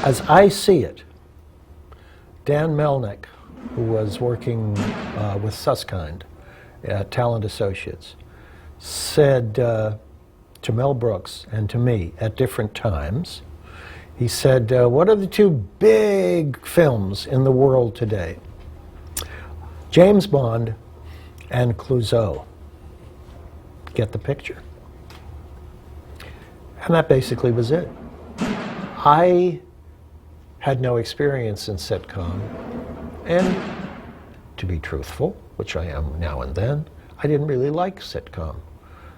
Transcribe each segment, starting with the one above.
as I see it, Dan Melnick, who was working with Susskind at Talent Associates, said to Mel Brooks and to me at different times, he said, what are the two big films in the world today? James Bond and Clouseau. Get the picture. And that basically was it. I had no experience in sitcom, and to be truthful, which I am now and then, I didn't really like sitcom.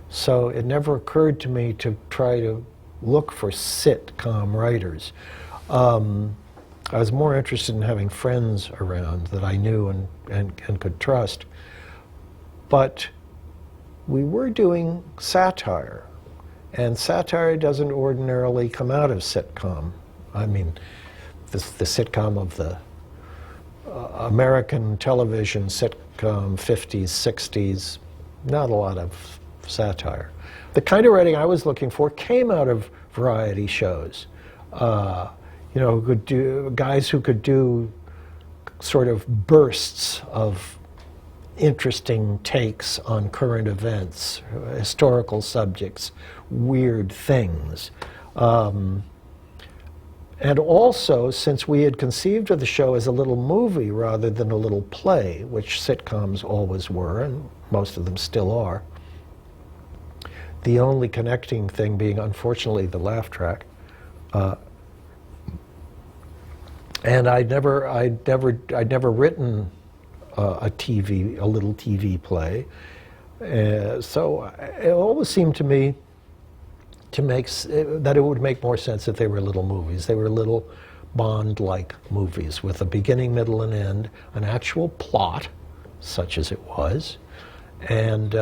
So it never occurred to me to try to look for sitcom writers. I was more interested in having friends around that I knew and could trust. But we were doing satire, and satire doesn't ordinarily come out of sitcom. I mean, the sitcom of the American television sitcom 50s, 60s, not a lot of satire. The kind of writing I was looking for came out of variety shows. You know, guys who could do sort of bursts of interesting takes on current events, historical subjects, weird things. And also, since we had conceived of the show as a little movie rather than a little play, which sitcoms always were, and most of them still are, the only connecting thing being, unfortunately, the laugh track. And I'd never written a little TV play, so it always seemed to me that it would make more sense if they were little movies. They were little Bond-like movies with a beginning, middle, and end, an actual plot, such as it was, and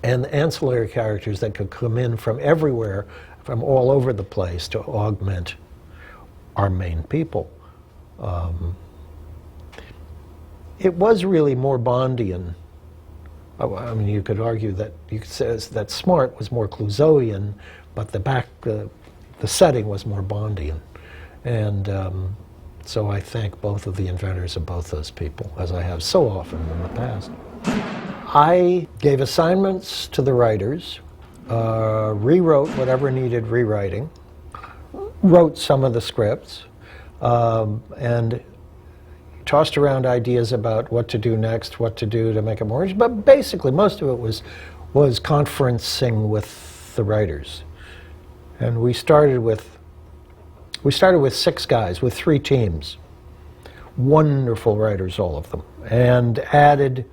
ancillary characters that could come in from everywhere, from all over the place to augment our main people. It was really more Bondian. I mean, you could argue that that Smart was more Clouseauian, but the setting was more Bondian, and so I thank both of the inventors of both those people, as I have so often in the past. I gave assignments to the writers, rewrote whatever needed rewriting, wrote some of the scripts, and tossed around ideas about what to do next, what to do to make it more interesting. But basically, most of it was conferencing with the writers. And we started with 6 guys, with 3 teams. Wonderful writers, all of them. And added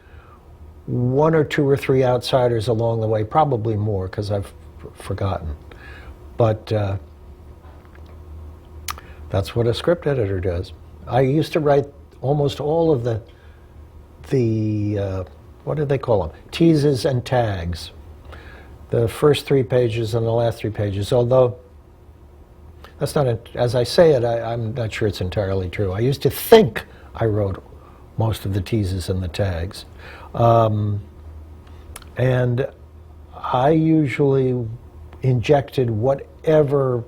1 or 2 or 3 outsiders along the way, probably more, because I've forgotten. But that's what a script editor does. I used to write almost all of the what do they call them? Teases and tags. The first 3 pages and the last 3 pages, although that's not, as I say it, I'm not sure it's entirely true. I used to think I wrote most of the teases and the tags. And I usually injected whatever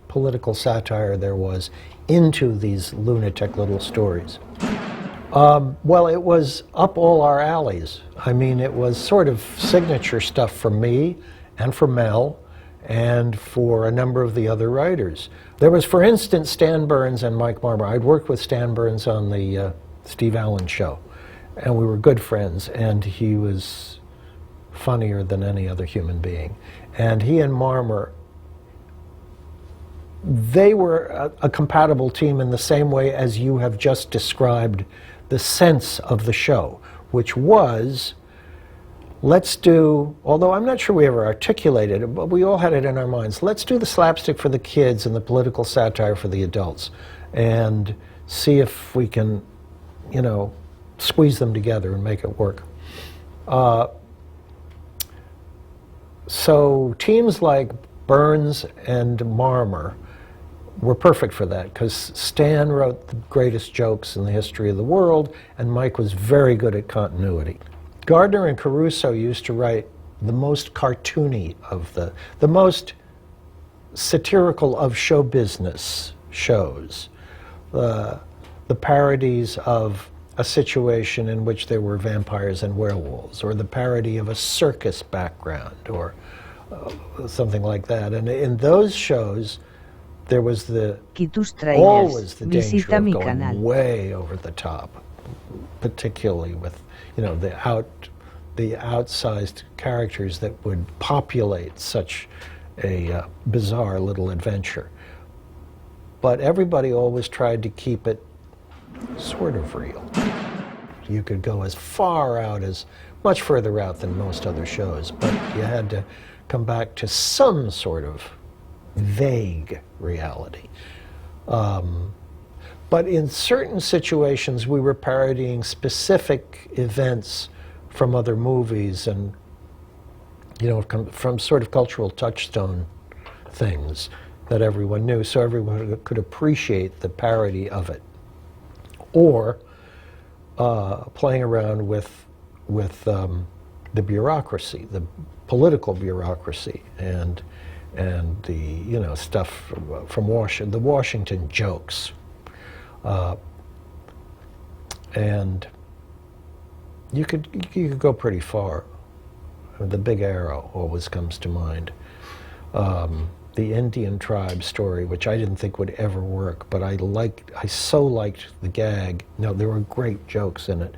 political satire there was into these lunatic little stories. Well, it was up all our alleys. I mean, it was sort of signature stuff for me and for Mel and for a number of the other writers. There was, for instance, Stan Burns and Mike Marmer. I'd worked with Stan Burns on the Steve Allen show, and we were good friends, and he was funnier than any other human being. And he and Marmer, they were a compatible team in the same way as you have just described the sense of the show, which was, let's do, although I'm not sure we ever articulated it, but we all had it in our minds, let's do the slapstick for the kids and the political satire for the adults, and see if we can, you know, squeeze them together and make it work. So teams like Burns and Marmer were perfect for that, because Stan wrote the greatest jokes in the history of the world, and Mike was very good at continuity. Gardner and Caruso used to write the most cartoony of the most satirical of show business shows, the parodies of a situation in which there were vampires and werewolves, or the parody of a circus background, or something like that. And in those shows, there was always the danger of going way over the top, particularly with, you know, the outsized characters that would populate such a bizarre little adventure. But everybody always tried to keep it sort of real. You could go as far out as, much further out than most other shows, but you had to come back to some sort of vague reality. But in certain situations, we were parodying specific events from other movies and, you know, from sort of cultural touchstone things that everyone knew, so everyone could appreciate the parody of it. Or playing around with the bureaucracy, the political bureaucracy, and the, you know, stuff from Washington, the Washington jokes, and you could go pretty far. The Big Arrow always comes to mind. The Indian tribe story, which I didn't think would ever work, but I so liked the gag. No, there were great jokes in it,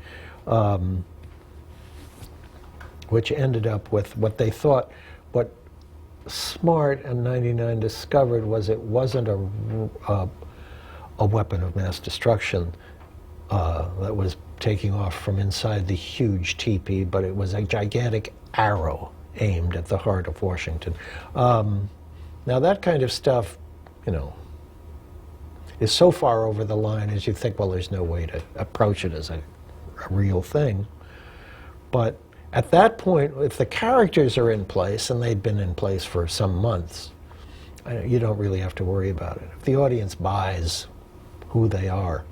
which ended up with what they thought, what Smart and 99 discovered was it wasn't a weapon of mass destruction that was taking off from inside the huge teepee, but it was a gigantic arrow aimed at the heart of Washington. Now that kind of stuff, you know, is so far over the line as you think, well, there's no way to approach it as a real thing. But at that point, if the characters are in place, and they'd been in place for some months, you don't really have to worry about it. If the audience buys who they are,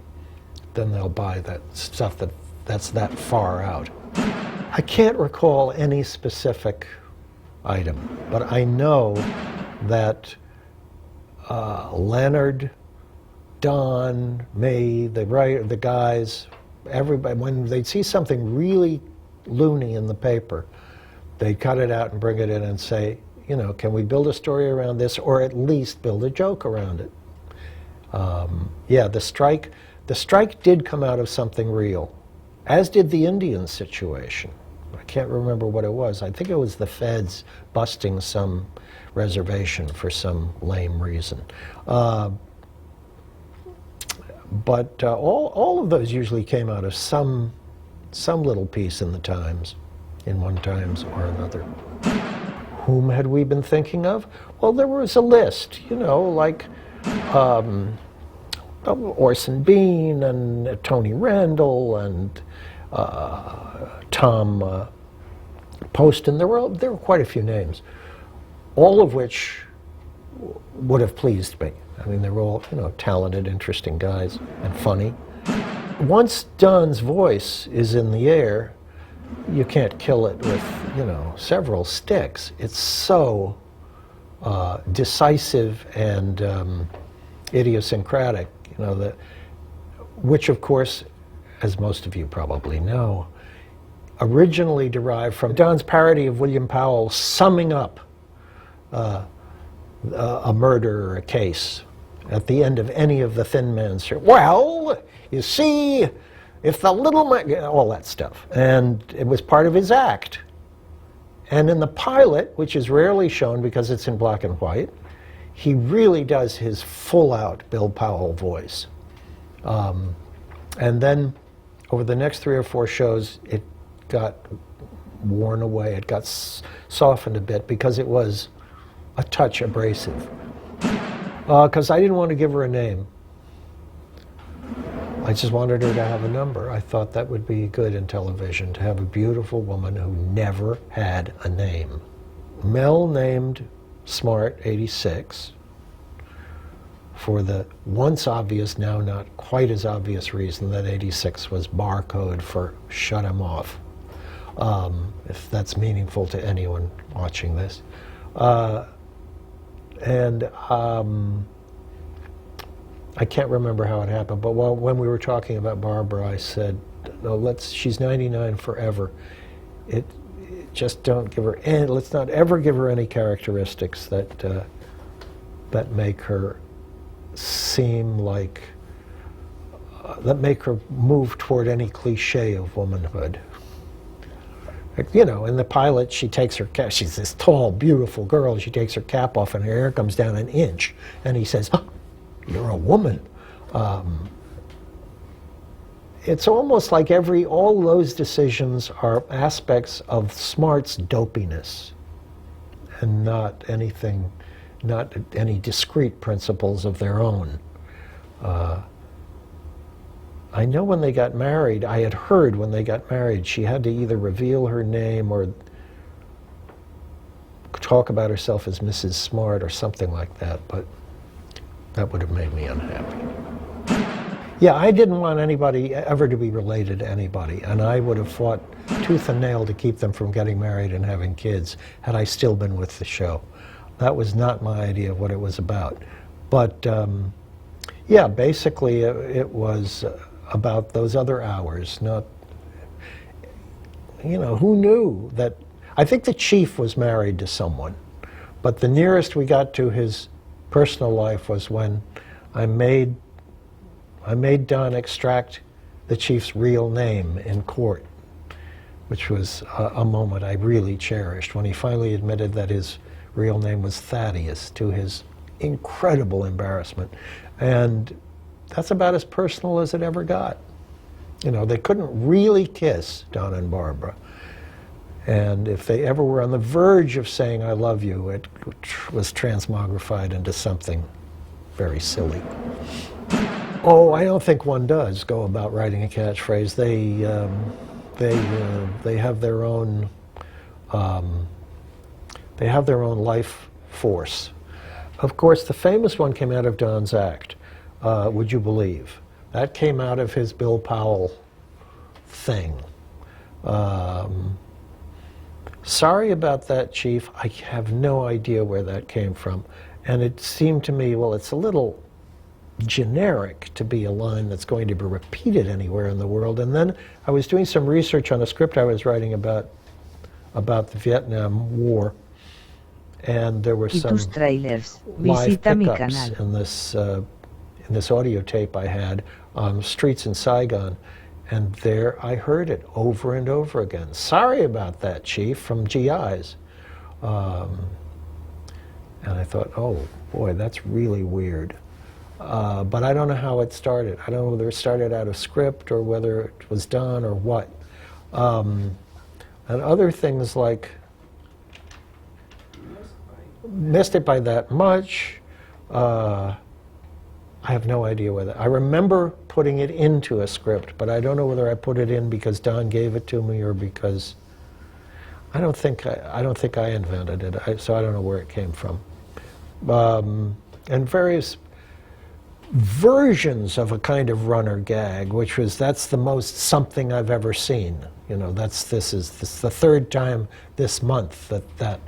then they'll buy that stuff that's that far out. I can't recall any specific item, but I know that Leonard, Don, me, the guys, everybody, when they'd see something really loony in the paper, they'd cut it out and bring it in and say, you know, can we build a story around this, or at least build a joke around it? Yeah, the strike did come out of something real, as did the Indian situation. I can't remember what it was. I think it was the feds busting some reservation for some lame reason. But all of those usually came out of some little piece in the Times, in one Times or another. Whom had we been thinking of? Well, there was a list, you know, like Orson Bean and Tony Randall and Tom Poston. There were quite a few names, all of which would have pleased me. I mean, they were all, you know, talented, interesting guys and funny. Once Don's voice is in the air, you can't kill it with, you know, several sticks. It's so decisive and idiosyncratic, you know, which of course, as most of you probably know, originally derived from Don's parody of William Powell summing up a murder or a case at the end of any of the Thin Man's show. Well, you see, if the little man, all that stuff. And it was part of his act. And in the pilot, which is rarely shown because it's in black and white, he really does his full-out Bill Powell voice. And then over the next 3 or 4 shows, it got worn away. It got softened a bit because it was a touch abrasive. Because I didn't want to give her a name. I just wanted her to have a number. I thought that would be good in television, to have a beautiful woman who never had a name. Mel named Smart 86 for the once obvious, now not quite as obvious reason that 86 was barcode for shut him off, if that's meaningful to anyone watching this. And I can't remember how it happened, but when we were talking about Barbara, I said, no, she's 99 forever. Just don't give her any, let's not ever give her any characteristics that make her seem like, that make her move toward any cliche of womanhood. You know, in the pilot, she takes her cap, she's this tall, beautiful girl, she takes her cap off and her hair comes down an inch, and he says, oh, you're a woman. It's almost like all those decisions are aspects of Smart's dopiness, and not any discrete principles of their own. I know when they got married, I had heard when they got married, she had to either reveal her name or talk about herself as Mrs. Smart or something like that, but that would have made me unhappy. Yeah, I didn't want anybody ever to be related to anybody, and I would have fought tooth and nail to keep them from getting married and having kids had I still been with the show. That was not my idea of what it was about. But yeah, basically it was about those other hours, not, you know, who knew that, I think the chief was married to someone, but the nearest we got to his personal life was when I made Don extract the chief's real name in court, which was a moment I really cherished, when he finally admitted that his real name was Thaddeus, to his incredible embarrassment. And that's about as personal as it ever got. You know, they couldn't really kiss, Don and Barbara. And if they ever were on the verge of saying, I love you, it was transmogrified into something very silly. Oh, I don't think one does go about writing a catchphrase. They have their own life force. Of course, the famous one came out of Don's act, Would You Believe? That came out of his Bill Powell thing. Sorry about that, Chief. I have no idea where that came from. And it seemed to me, well, it's a little generic to be a line that's going to be repeated anywhere in the world. And then I was doing some research on a script I was writing about the Vietnam War, and there were some trailers. live Visita mi pickups canal. in this audio tape I had on streets in Saigon, and there I heard it over and over again. Sorry about that, Chief, from GIs. And I thought, oh boy, that's really weird. But I don't know how it started. I don't know whether it started out of script or whether it was done or what. And other things like, missed it by that much. I have no idea whether, I remember putting it into a script, but I don't know whether I put it in because Don gave it to me or because, I don't think I invented it, so I don't know where it came from. And various versions of a kind of runner gag, which was, that's the most something I've ever seen. You know, this is the third time this month that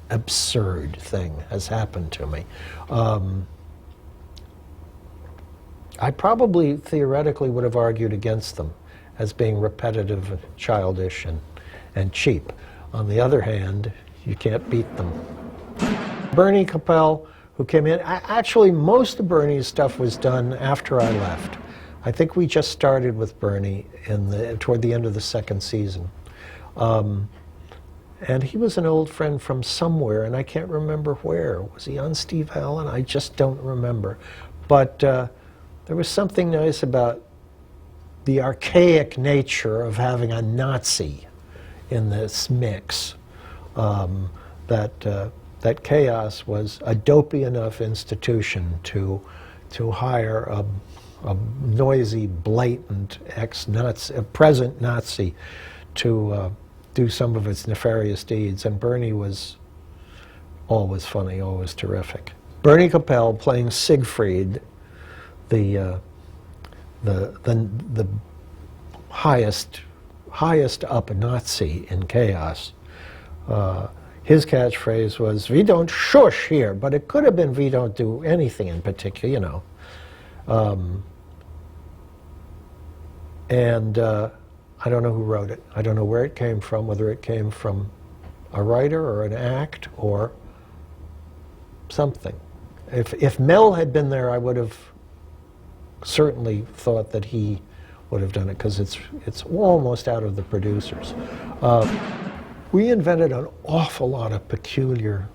absurd thing has happened to me. I probably theoretically would have argued against them as being repetitive, childish, and cheap. On the other hand, you can't beat them. Bernie Capel, who came in, actually most of Bernie's stuff was done after I left. I think we just started with Bernie toward the end of the second season. And he was an old friend from somewhere, and I can't remember where. Was he on Steve Allen? I just don't remember. But there was something nice about the archaic nature of having a Nazi in this mix. That Chaos was a dopey enough institution to hire a noisy, blatant present Nazi to do some of its nefarious deeds, and Bernie was always funny, always terrific. Bernie Capel playing Siegfried, the highest up Nazi in Chaos. his catchphrase was, "We don't shush here," but it could have been, "We don't do anything in particular," you know. I don't know who wrote it. I don't know where it came from, whether it came from a writer or an act or something. If Mel had been there, I would have certainly thought that he would have done it, because it's almost out of the producers. We invented an awful lot of peculiar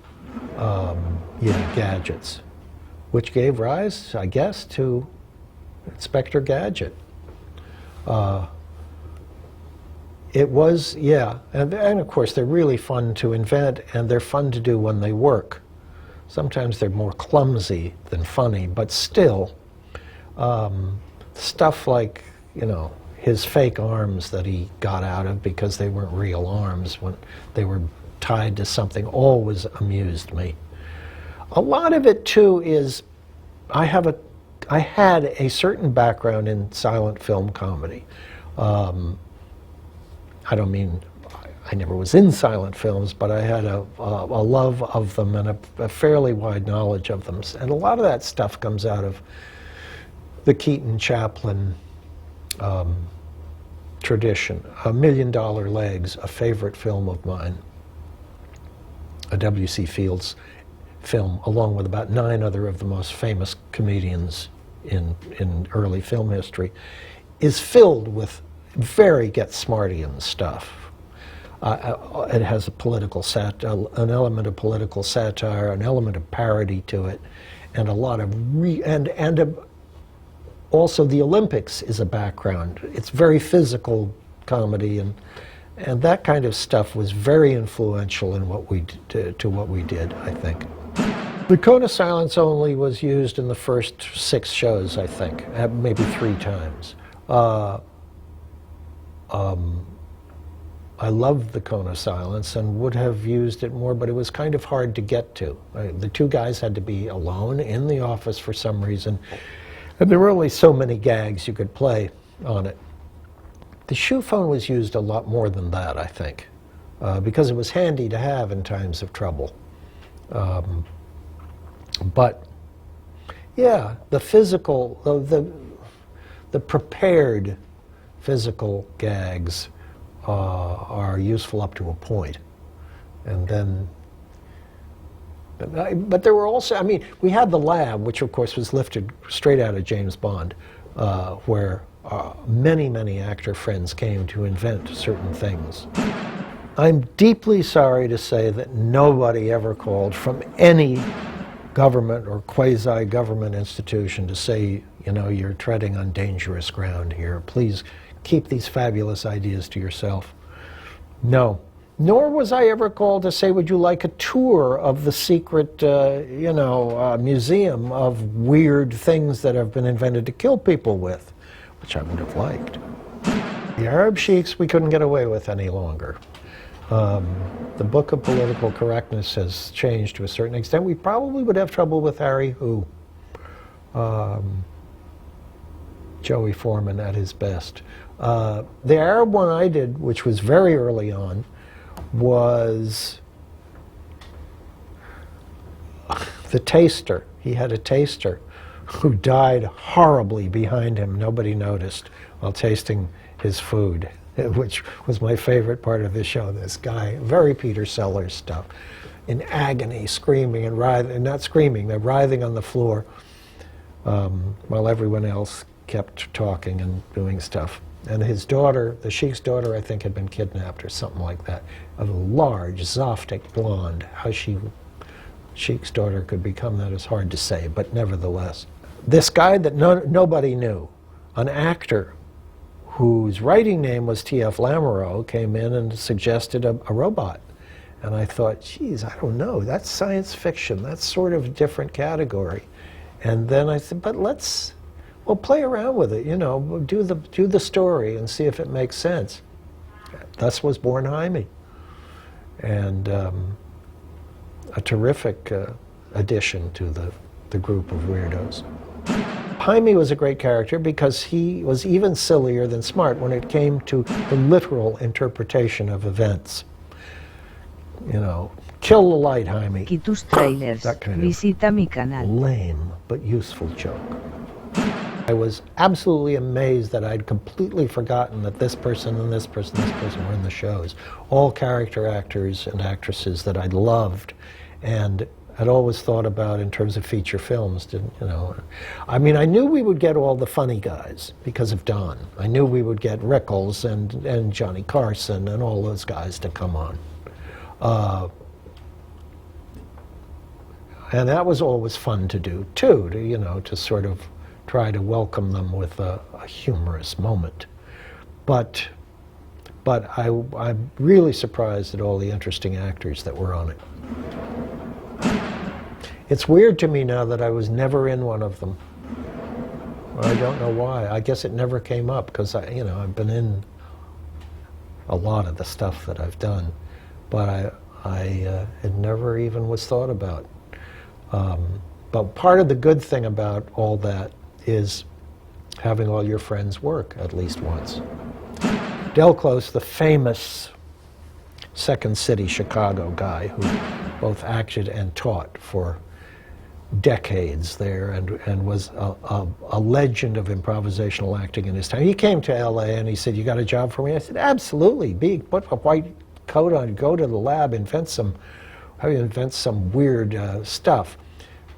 gadgets, which gave rise, I guess, to Inspector Gadget. It was, yeah, and of course they're really fun to invent, and they're fun to do when they work. Sometimes they're more clumsy than funny, but still, stuff like, you know, his fake arms that he got out of because they weren't real arms when they were tied to something always amused me. A lot of it too is, I had a certain background in silent film comedy. I don't mean I never was in silent films, but I had a love of them and a fairly wide knowledge of them. And a lot of that stuff comes out of the Keaton Chaplin tradition. $1 Million Legs, a favorite film of mine, a W.C. Fields film, along with about 9 other of the most famous comedians in early film history, is filled with very get-smartian stuff. It has a political an element of political satire, an element of parody to it, and a lot of also the Olympics is a background. It's very physical comedy, and that kind of stuff was very influential in what we did, I think. The Cone of Silence only was used in the first 6 shows, I think, maybe 3 times. I loved the Cone of Silence and would have used it more, but it was kind of hard to get to. The 2 guys had to be alone in the office for some reason, and there were only so many gags you could play on it. The shoe phone was used a lot more than that, I think, because it was handy to have in times of trouble. But yeah, the physical, the prepared physical gags are useful up to a point. And then, but there were also, I mean, we had the lab, which of course was lifted straight out of James Bond, where many, many actor friends came to invent certain things. I'm deeply sorry to say that nobody ever called from any government or quasi-government institution to say, you know, you're treading on dangerous ground here. Please keep these fabulous ideas to yourself. No. Nor was I ever called to say, would you like a tour of the secret, museum of weird things that have been invented to kill people with, which I would have liked. The Arab sheiks we couldn't get away with any longer. The book of political correctness has changed to a certain extent. We probably would have trouble with Harry Who, Joey Foreman at his best. The Arab one I did, which was very early on, was the taster. He had a taster who died horribly behind him. Nobody noticed while tasting his food, which was my favorite part of the show. This guy, very Peter Sellers stuff, in agony, screaming and writhing, not screaming, they're writhing on the floor while everyone else kept talking and doing stuff. And his daughter, the sheik's daughter, I think, had been kidnapped or something like that. A large, Zoftic blonde. How sheik's daughter could become that is hard to say, but nevertheless. This guy that nobody knew, an actor whose writing name was T.F. Lamoureux, came in and suggested a robot. And I thought, geez, I don't know, that's science fiction. That's sort of a different category. And then I said, but we'll play around with it, you know, do the story and see if it makes sense. Thus was born Jaime, and a terrific addition to the group of weirdos. Jaime was a great character because he was even sillier than smart when it came to the literal interpretation of events. You know, Kill the light, Jaime. Y tus trailers. That kind of Visita mi canal. lame but useful joke. I was absolutely amazed that I'd completely forgotten that this person and this person were in the shows. All character actors and actresses that I'd loved and had always thought about in terms of feature films, didn't you know? I mean, I knew we would get all the funny guys because of Don. I knew we would get Rickles and Johnny Carson and all those guys to come on. And that was always fun to do too, to sort of try to welcome them with a humorous moment. But I'm really surprised at all the interesting actors that were on it. It's weird to me now that I was never in one of them. I don't know why. I guess it never came up because I've been in a lot of the stuff that I've done, but it never even was thought about. But part of the good thing about all that is having all your friends work at least once. Del Close, the famous Second City Chicago guy who both acted and taught for decades there and was a legend of improvisational acting in his time. He came to LA and he said, "You got a job for me?" I said, "Absolutely. Put a white coat on, go to the lab, invent some weird stuff.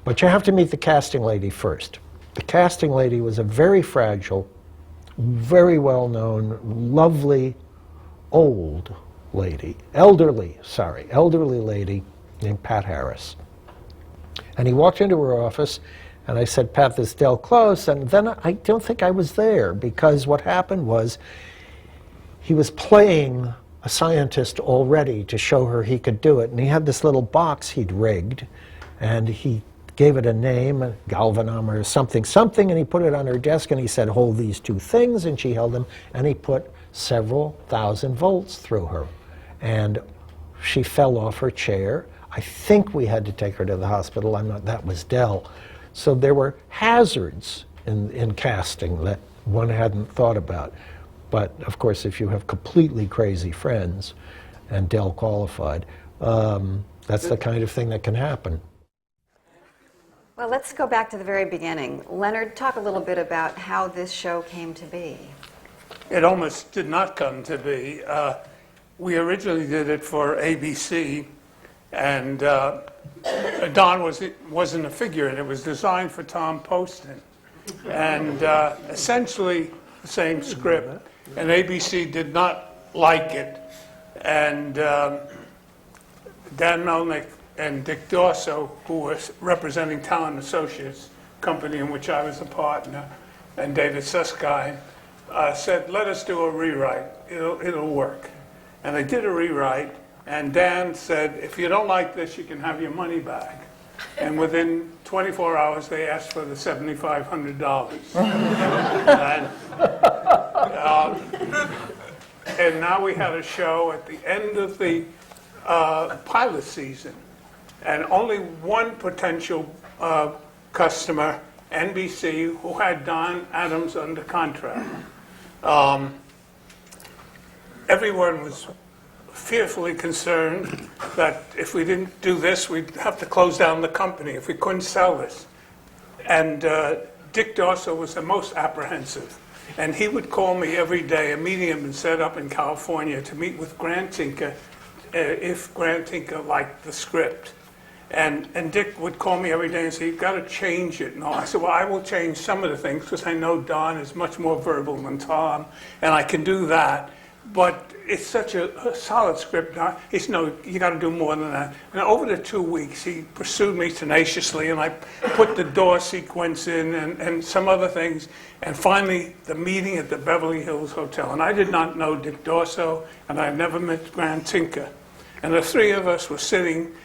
But you have to meet the casting lady first." The casting lady was a very fragile, very well-known, lovely, elderly lady named Pat Harris. And he walked into her office, and I said, "Pat, this is Del Close." And then I don't think I was there, because what happened was he was playing a scientist already to show her he could do it. And he had this little box he'd rigged, and he gave it a name, galvanum or something, and he put it on her desk, and he said, "Hold these two things," and she held them, and he put several thousand volts through her. And she fell off her chair. I think we had to take her to the hospital. That was Del. So there were hazards in casting that one hadn't thought about. But of course, if you have completely crazy friends, and Del qualified, that's the kind of thing that can happen. Well, let's go back to the very beginning. Leonard, talk a little bit about how this show came to be. It almost did not come to be. We originally did it for ABC, and Don wasn't a figure, and it was designed for Tom Poston. And essentially the same script, and ABC did not like it. And Dan Melnick and Dick Dorso, who was representing Talent Associates, company in which I was a partner, and David Susskind, said, "Let us do a rewrite. It'll work." And they did a rewrite, and Dan said, "If you don't like this, you can have your money back." And within 24 hours, they asked for the $7,500. And now we had a show at the end of the pilot season. And only one potential customer, NBC, who had Don Adams under contract. Everyone was fearfully concerned that if we didn't do this, we'd have to close down the company if we couldn't sell this. And Dick Dorso was the most apprehensive. And he would call me every day. A meeting had been set up in California to meet with Grant Tinker if Grant Tinker liked the script. And Dick would call me every day and say, "You've got to change it." And I said, "Well, I will change some of the things because I know Don is much more verbal than Tom, and I can do that. But it's such a solid script. He said, "No, you got to do more than that." And over the 2 weeks, he pursued me tenaciously, and I put the door sequence in and some other things. And finally, the meeting at the Beverly Hills Hotel. And I did not know Dick Dorso, and I never met Grant Tinker. And the three of us were sitting.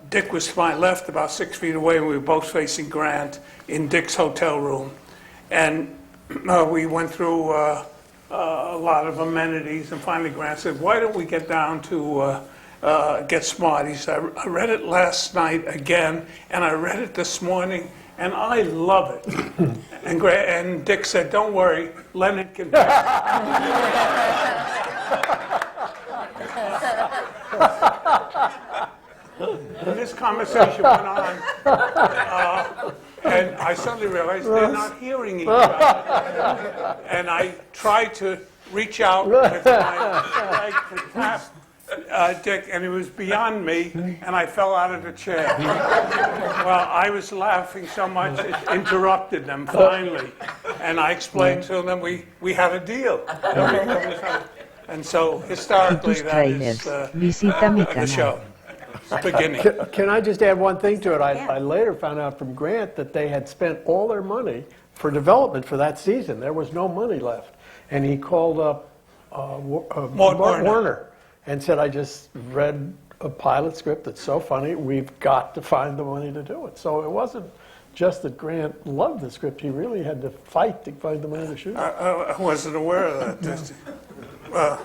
Dick was to my left, about 6 feet away, and we were both facing Grant in Dick's hotel room. And we went through a lot of amenities, and finally Grant said, "Why don't we get down to Get Smart?" He said, "I read it last night again, and I read it this morning, and I love it." And Dick said, "Don't worry, Leonard can do it." And this conversation went on, and I suddenly realized they're not hearing each other. And I tried to reach out with my leg to tap Dick, and it was beyond me, and I fell out of the chair. Well, I was laughing so much, it interrupted them finally. And I explained to them we had a deal. And so, historically, that is Visita mi the canal. show. Beginning. Can I just add one thing to it? I later found out from Grant that they had spent all their money for development for that season. There was no money left. And he called up Warner and said, I just read a pilot script that's so funny, we've got to find the money to do it. So it wasn't just that Grant loved the script, he really had to fight to find the money to shoot it. I wasn't aware of that.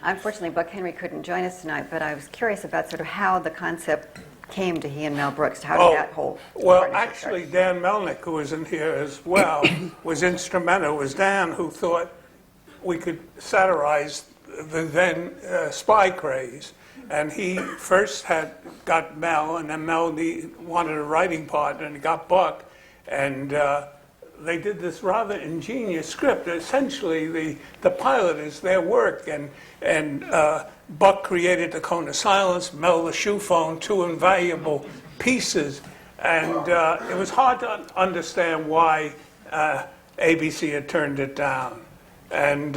Unfortunately, Buck Henry couldn't join us tonight, but I was curious about sort of how the concept came to he and Mel Brooks. How did that whole Well, partnership actually, start? Dan Melnick, who was in here as well, was instrumental. It was Dan who thought we could satirize the then spy craze. And he first got Mel, and then Mel wanted a writing partner, and he got Buck. And they did this rather ingenious script. Essentially, the pilot is their work, and Buck created the Cone of Silence, Mel the shoe phone, two invaluable pieces. And it was hard to understand why ABC had turned it down. And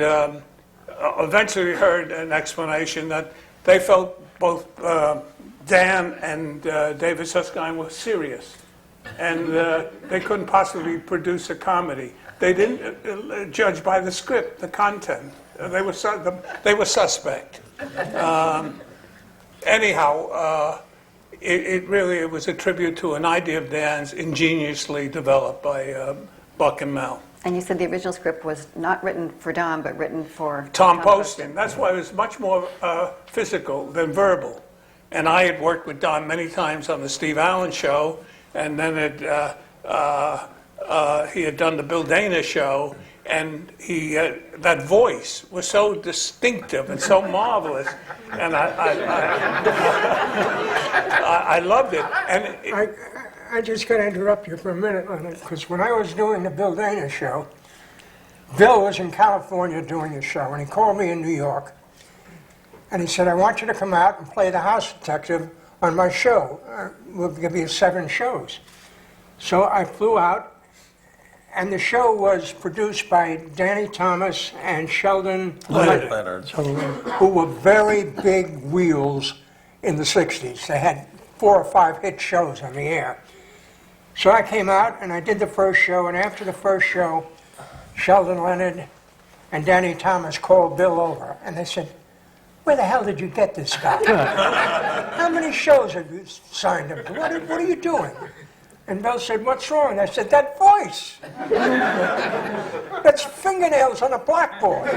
eventually we heard an explanation that they felt both Dan and David Susskind were serious. And they couldn't possibly produce a comedy. They didn't judge by the script, the content. They were suspect. Anyhow, it was a tribute to an idea of Dan's ingeniously developed by Buck and Mel. And you said the original script was not written for Don, but written for Tom Poston. That's why it was much more physical than verbal. And I had worked with Don many times on the Steve Allen Show, and then he had done the Bill Dana Show, and that voice was so distinctive and so marvelous, and I loved it. And I just got to interrupt you for a minute on it, because when I was doing the Bill Dana show, Bill was in California doing his show, and he called me in New York, and he said, I want you to come out and play the house detective on my show. We'll give you 7 shows. So I flew out, and the show was produced by Danny Thomas and Sheldon Leonard, who were very big wheels in the 60s. They had 4 or 5 hit shows on the air. So I came out and I did the first show, and after the first show, Sheldon Leonard and Danny Thomas called Bill over, and they said, where the hell did you get this guy? How many shows have you signed him to? What are you doing? And Bill said, what's wrong? I said, that voice. That's fingernails on a blackboard.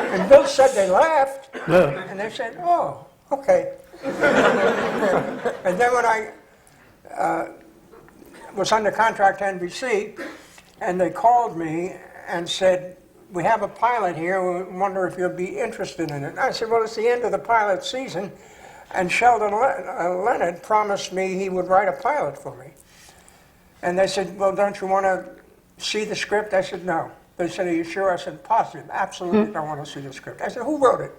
And Bill said they laughed, and they said, oh, okay. And then when I was under contract to NBC, and they called me and said, we have a pilot here, we wonder if you'd be interested in it. And I said, well, it's the end of the pilot season, and Sheldon Leonard promised me he would write a pilot for me. And they said, well, don't you want to see the script? I said, no. They said, are you sure? I said, positive, absolutely don't want to see the script. I said, who wrote it?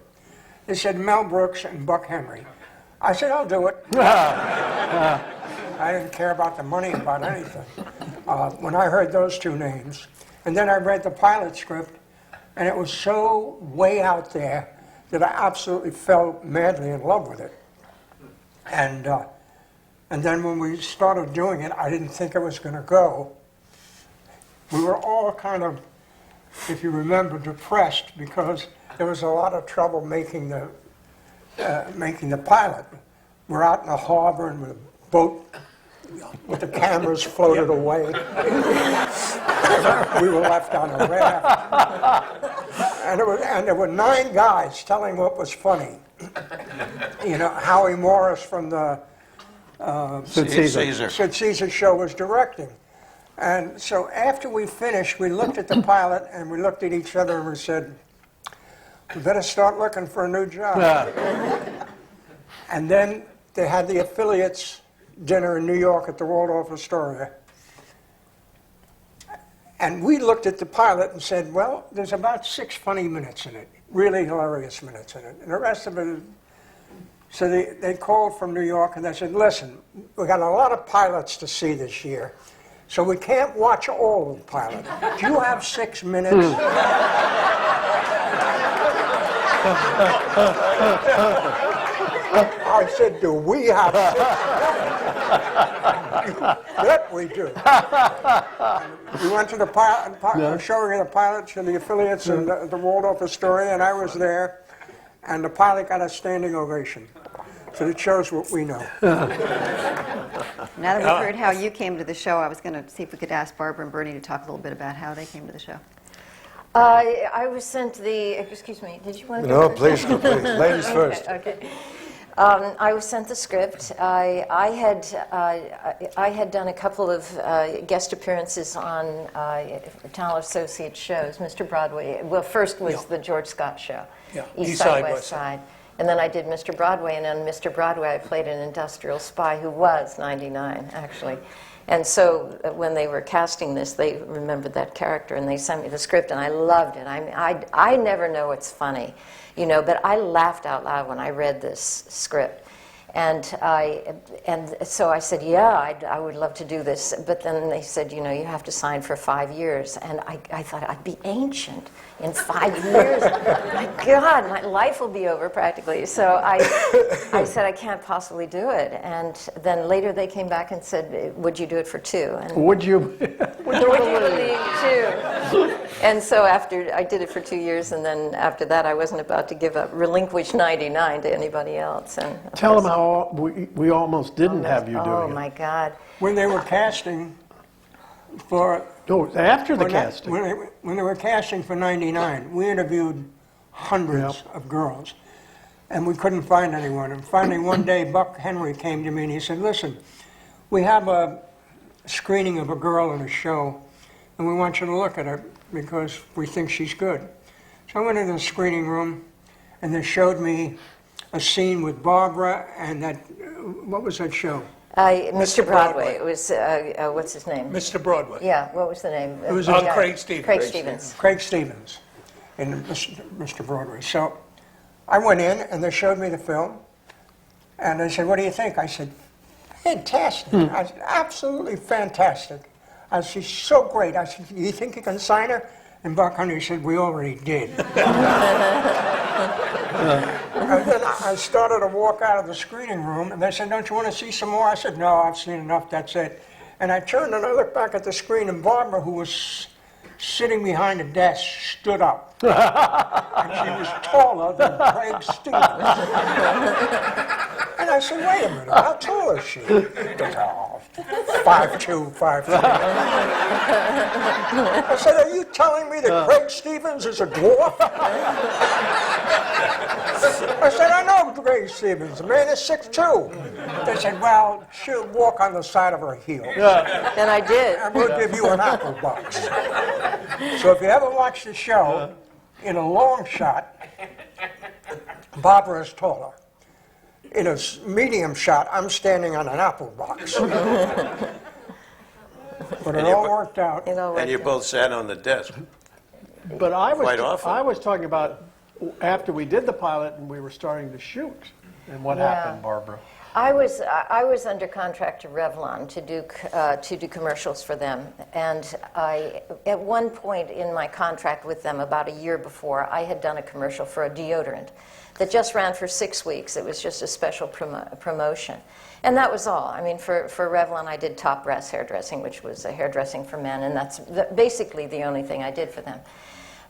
They said, Mel Brooks and Buck Henry. I said, I'll do it. I didn't care about the money, about anything. When I heard those 2 names, and then I read the pilot script, and it was so way out there that I absolutely fell madly in love with it. And then when we started doing it, I didn't think it was going to go. We were all kind of, if you remember, depressed because there was a lot of trouble making the pilot. We're out in the harbor and with a boat with the cameras floated away. We were left on a raft. And there were 9 guys telling what was funny. You know, Howie Morris from the Sid Caesar show was directing. And so after we finished, we looked at the pilot and we looked at each other and we said, we better start looking for a new job. And then they had the affiliates dinner in New York at the Waldorf Astoria. And we looked at the pilot and said, well, there's about 6 funny minutes in it, really hilarious minutes in it. And the rest of it is... So they called from New York and they said, listen, we got a lot of pilots to see this year, so we can't watch all of the pilot. Do you have 6 minutes? I said, do we have 6 minutes? Yep, we do. We went to the pilot, showing the pilots to the affiliates in the Waldorf Astoria, and I was there, and the pilot got a standing ovation. So it shows what we know. Now that we've heard how you came to the show, I was going to see if we could ask Barbara and Bernie to talk a little bit about how they came to the show. I was sent the, excuse me, did you want to go No, first? please, please. Ladies first. Okay. I was sent the script. I had done a couple of guest appearances on Talent Associates shows, Mr. Broadway. Well, first was the George Scott show, East Side, West Side. And then I did Mr. Broadway, and on Mr. Broadway I played an industrial spy who was 99, actually. And so when they were casting this, they remembered that character, and they sent me the script, and I loved it. I never know what's funny, you know, but I laughed out loud when I read this script. And so I said, yeah, I would love to do this. But then they said, you know, you have to sign for 5 years. And I thought, I'd be ancient in 5 years. My God, my life will be over practically. So I said, I can't possibly do it. And then later they came back and said, would you do it for 2? And Would you believe 2? And so after I did it for 2 years, and then after that I wasn't about to give up, relinquish 99 to anybody else. And tell them how we almost didn't have you doing oh it. my God. When they were casting for... No, after the when casting. When they were casting for 99, we interviewed hundreds of girls, and we couldn't find anyone. And finally, one day, Buck Henry came to me and he said, listen, we have a screening of a girl in a show, and we want you to look at her because we think she's good. So I went into the screening room, and they showed me a scene with Barbara and that, what was that show? Mr. Broadway. It was, what's his name? Mr. Broadway. Yeah, what was the name? It was Craig Stevens. Craig Stevens. Craig Stevens in Mr. Broadway. So I went in and they showed me the film, and they said, what do you think? I said, fantastic. I said, absolutely fantastic. I said, she's so great. I said, you think you can sign her? And Buck Henry said, we already did. And then I started to walk out of the screening room, and they said, don't you want to see some more? I said, no, I've seen enough, that's it. And I turned and I looked back at the screen, and Barbara, who was sitting behind a desk, stood up. And she was taller than Craig Stevens. And I said, wait a minute, how tall is she? He goes, oh, 5'2", 5'3". I said, are you telling me that Craig Stevens is a dwarf? I said, I know Craig Stevens, the man is 6'2". They said, well, she'll walk on the side of her heels. And I did. And we'll give you an apple box. So if you ever watch the show, in a long shot, Barbara is taller. In a medium shot, I'm standing on an apple box. But it all worked out. And you both sat on the desk. But Quite often. I was talking about after we did the pilot and we were starting to shoot. And what happened, Barbara? I was under contract to Revlon to do commercials for them, and at one point in my contract with them, about a year before, I had done a commercial for a deodorant that just ran for 6 weeks. It was just a special promotion, and that was all. I mean, for Revlon, I did Top Brass hairdressing, which was a hairdressing for men, and that's basically the only thing I did for them.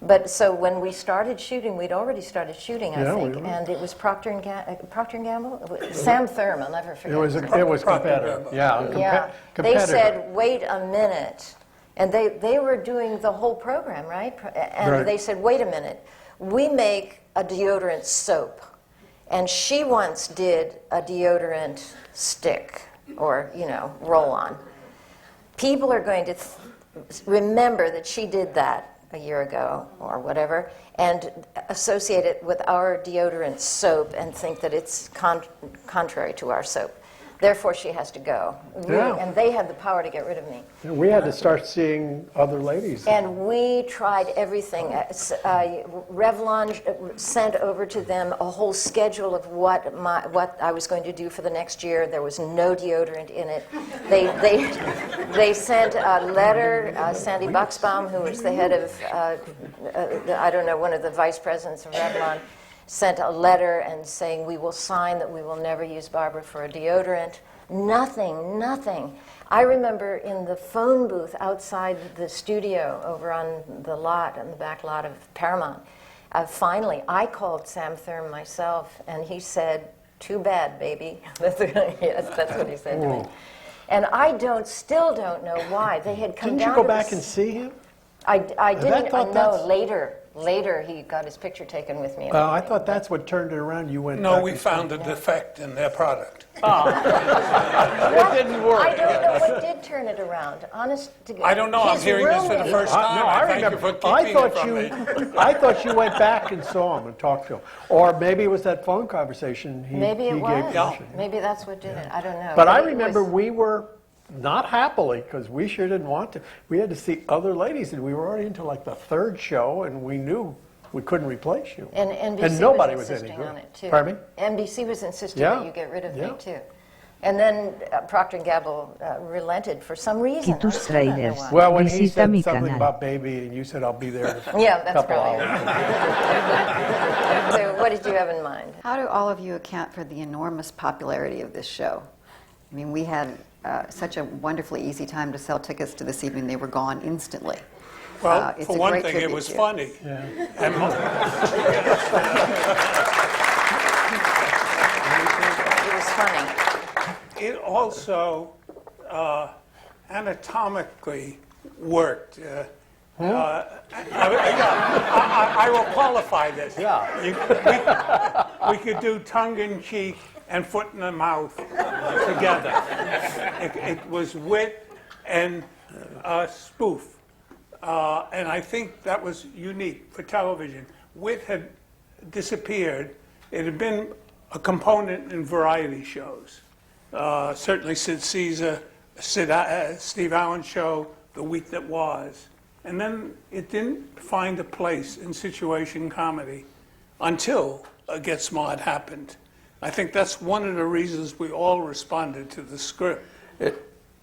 But so when we started shooting, we'd already started shooting, I think, and it was Procter and Gamble, Sam Thurm. I'll never forget. It was competitive. Yeah, Yeah, they competitive. said, wait a minute, and they were doing the whole program, right? And Right. they said, wait a minute, we make a deodorant soap, and she once did a deodorant stick or roll-on. People are going to remember that she did that a year ago or whatever, and associate it with our deodorant soap and think that it's contrary to our soap. Therefore, she has to go. Yeah. And they had the power to get rid of me. And we had to start seeing other ladies. And we tried everything. Revlon sent over to them a whole schedule of what I was going to do for the next year. There was no deodorant in it. They sent a letter. Sandy Buxbaum, who was the head of, I don't know, one of the vice presidents of Revlon, sent a letter and saying, we will sign that we will never use Barbara for a deodorant. Nothing. I remember in the phone booth outside the studio over on the back lot of Paramount, finally, I called Sam Thurm myself, and he said, too bad, baby. Yes, that's what he said to me. And I still don't know why. They had come Didn't down you go to back the and see him? I didn't thought know that's- later he got his picture taken with me. I thought that's what turned it around. You went No, back we and found a defect in their product. It didn't work. I don't know what did turn it around. Honest to God. I don't know. I'm His hearing this for the roommate- first time. No, I thank you remember. for I keeping it thought from you. me. I thought you went back and saw him and talked to him, or maybe it was that phone conversation. Maybe it he was. gave permission. Maybe that's what did it. I don't know. But I it remember was- we were not happily, because we sure didn't want to. We had to see other ladies, and we were already into like the third show, and we knew we couldn't replace you. And NBC nobody was was any insisting good. on it too. Pardon me? NBC was insisting Yeah. that you get rid of Yeah. me too. And then Procter & Gamble relented for some reason. Y tus I still don't know trailers. why. Well, when he Visita said mi something canal. about baby, and you said, I'll be there in a Yeah, that's couple probably hours. it. So what did you have in mind? How do all of you account for the enormous popularity of this show? I mean, we had such a wonderfully easy time to sell tickets to this evening. They were gone instantly. Well, It's for a one great thing, it tribute was to you. funny. And It was funny. it also anatomically worked. I will qualify this. Yeah. We could do tongue in cheek and foot in the mouth together. It was wit and spoof. And I think that was unique for television. Wit had disappeared. It had been a component in variety shows. Certainly Sid Caesar, Steve Allen's show, The Week That Was. And then it didn't find a place in situation comedy until Get Smart happened. I think that's one of the reasons we all responded to the script. There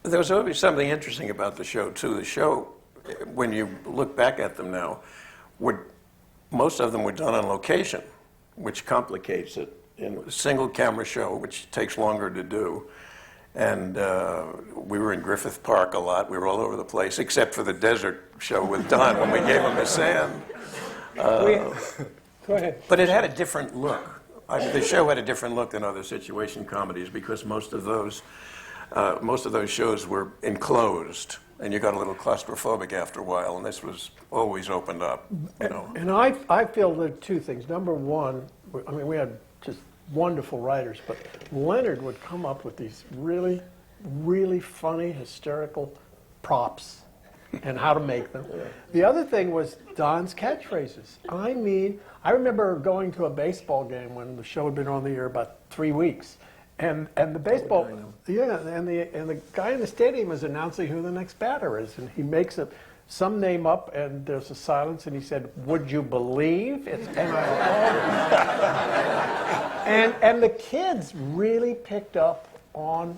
was always something interesting about the show, too. The show, when you look back at them now, most of them were done on location, which complicates it. In a single camera show, which takes longer to do. And we were in Griffith Park a lot. We were all over the place, except for the desert show with Don when we gave him the sand. Go ahead. But it had a different look. The show had a different look than other situation comedies because most of those shows were enclosed, and you got a little claustrophobic after a while. And this was always opened up. You know. And I feel there are two things. Number one, I mean, we had just wonderful writers, but Leonard would come up with these really, really funny, hysterical props and how to make them. The other thing was Don's catchphrases. I mean, I remember going to a baseball game when the show had been on the air about 3 weeks, and the baseball, and the guy in the stadium is announcing who the next batter is, and he makes some name up, and there's a silence, and he said, "Would you believe it's And the kids really picked up on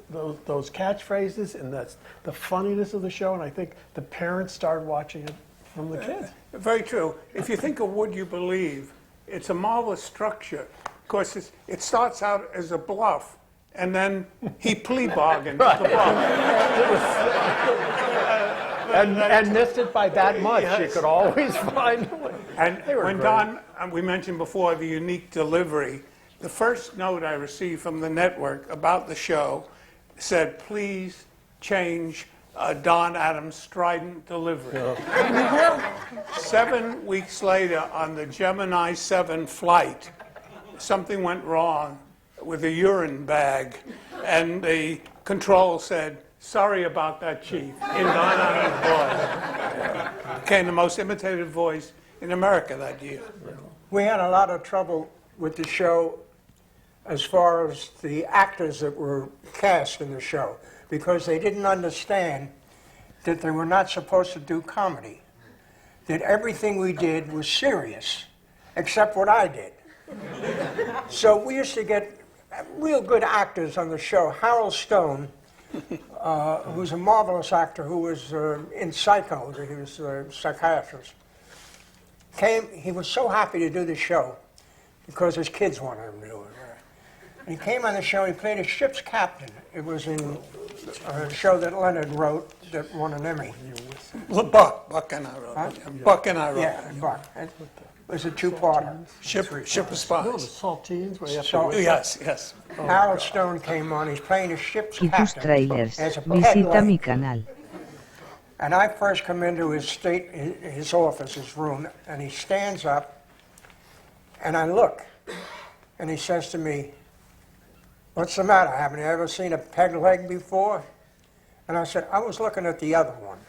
those catchphrases and the funniness of the show, and I think the parents started watching it from the kids. Very true. If you think of Would You Believe, it's a marvelous structure. Of course, it starts out as a bluff, and then he plea bargains the bluff. And missed it by that much. Yes. You could always find a way. And They were when great. Don, we mentioned before the unique delivery, the first note I received from the network about the show said, please change Don Adams' strident delivery. 7 weeks later on the Gemini 7 flight, something went wrong with a urine bag, and the control said, sorry about that, Chief, in Don Adams' voice. became the most imitated voice in America that year. We had a lot of trouble with the show as far as the actors that were cast in the show, because they didn't understand that they were not supposed to do comedy, that everything we did was serious, except what I did. So we used to get real good actors on the show. Harold Stone, who's a marvelous actor, who was in Psycho, he was a psychiatrist, came. He was so happy to do the show because his kids wanted him to do it. And he came on the show. He played a ship's captain. It was in a show that Leonard wrote that won an Emmy. Buck and I wrote. Huh? Buck and I wrote. Yeah, Buck. It was a two-parter. Ship of No, the Spies. saltines where you have to So- Yes, yes. Harold Stone came on. He's playing a ship's Y tus captain. trailers. As a Visita head mi leg. canal. And I first come into his office, his room, and he stands up, and I look, and he says to me, "What's the matter? Haven't you ever seen a peg leg before?" And I said, "I was looking at the other one."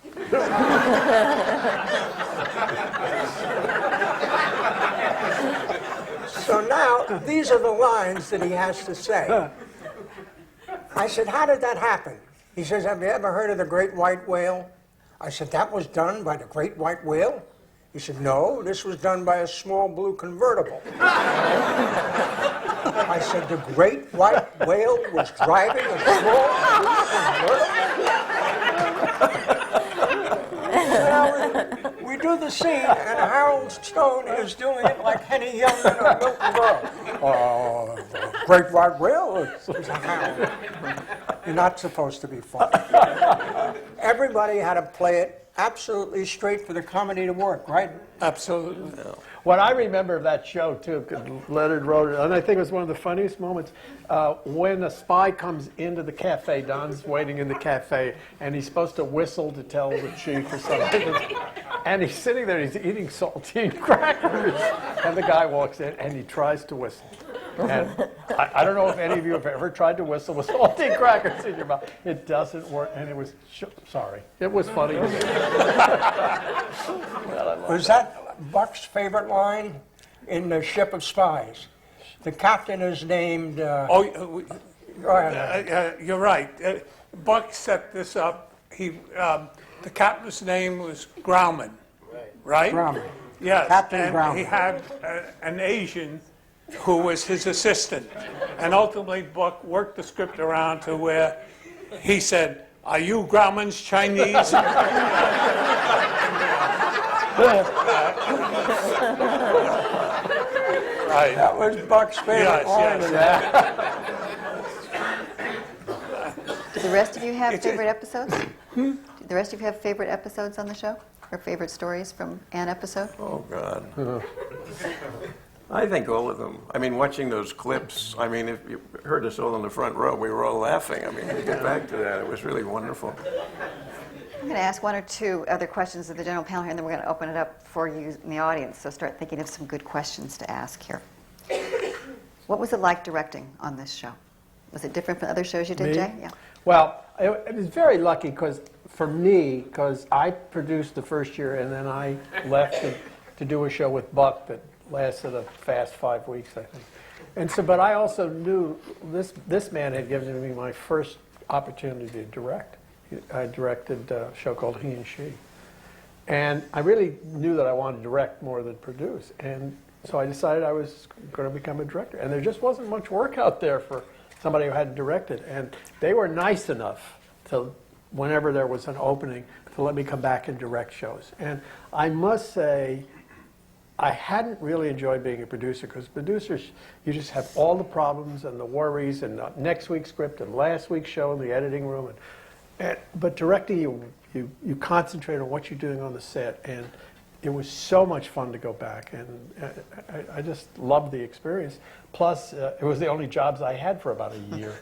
So now, these are the lines that he has to say. I said, "How did that happen?" He says, "Have you ever heard of the great white whale?" I said, "That was done by the great white whale?" He said, "No, this was done by a small blue convertible." I said, "The great white whale was driving a small blue convertible?" Now, we do the scene, and Harold Stone is doing it like Henny Youngman or Milton Berle. The great white whale? It's Harold. You're not supposed to be funny. Everybody had to play it absolutely straight for the comedy to work, right? Absolutely. What I remember of that show, too, because Leonard wrote it, and I think it was one of the funniest moments, when a spy comes into the cafe, Don's waiting in the cafe, and he's supposed to whistle to tell the chief or something. And he's sitting there, he's eating saltine crackers, and the guy walks in, and he tries to whistle. And I don't know if any of you have ever tried to whistle with saltine crackers in your mouth. It doesn't work, and it was, sorry, it was funny to me. Was that Buck's favorite line in The Ship of Spies? The captain is named... Oh, go ahead. you're right. Buck set this up. The captain's name was Grauman, right? Grauman. Yes. Captain and Grauman. he had an Asian who was his assistant. And ultimately, Buck worked the script around to where he said, "Are you Grauman's Chinese?" Right. That was Buck's favorite line. Do the rest of you have favorite episodes? Do the rest of you have favorite episodes on the show? Or favorite stories from an episode? Oh, God. I think all of them. I mean, watching those clips, I mean, if you heard us all in the front row, we were all laughing. I mean, to get back to that, it was really wonderful. I'm going to ask one or two other questions of the general panel here, and then we're going to open it up for you in the audience. So start thinking of some good questions to ask here. What was it like directing on this show? Was it different from other shows you did, Me? Jay? Yeah. Well, it was very lucky because I produced the first year and then I left to do a show with Buck that lasted a fast 5 weeks, I think. And so, but I also knew this man had given me my first opportunity to direct. I directed a show called He and She. And I really knew that I wanted to direct more than produce. And so I decided I was going to become a director. And there just wasn't much work out there for somebody who hadn't directed. And they were nice enough to, whenever there was an opening, to let me come back and direct shows. And I must say, I hadn't really enjoyed being a producer because producers, you just have all the problems and the worries and next week's script and last week's show in the editing room. But directing, you concentrate on what you're doing on the set. And it was so much fun to go back. And I just loved the experience. Plus, it was the only jobs I had for about a year.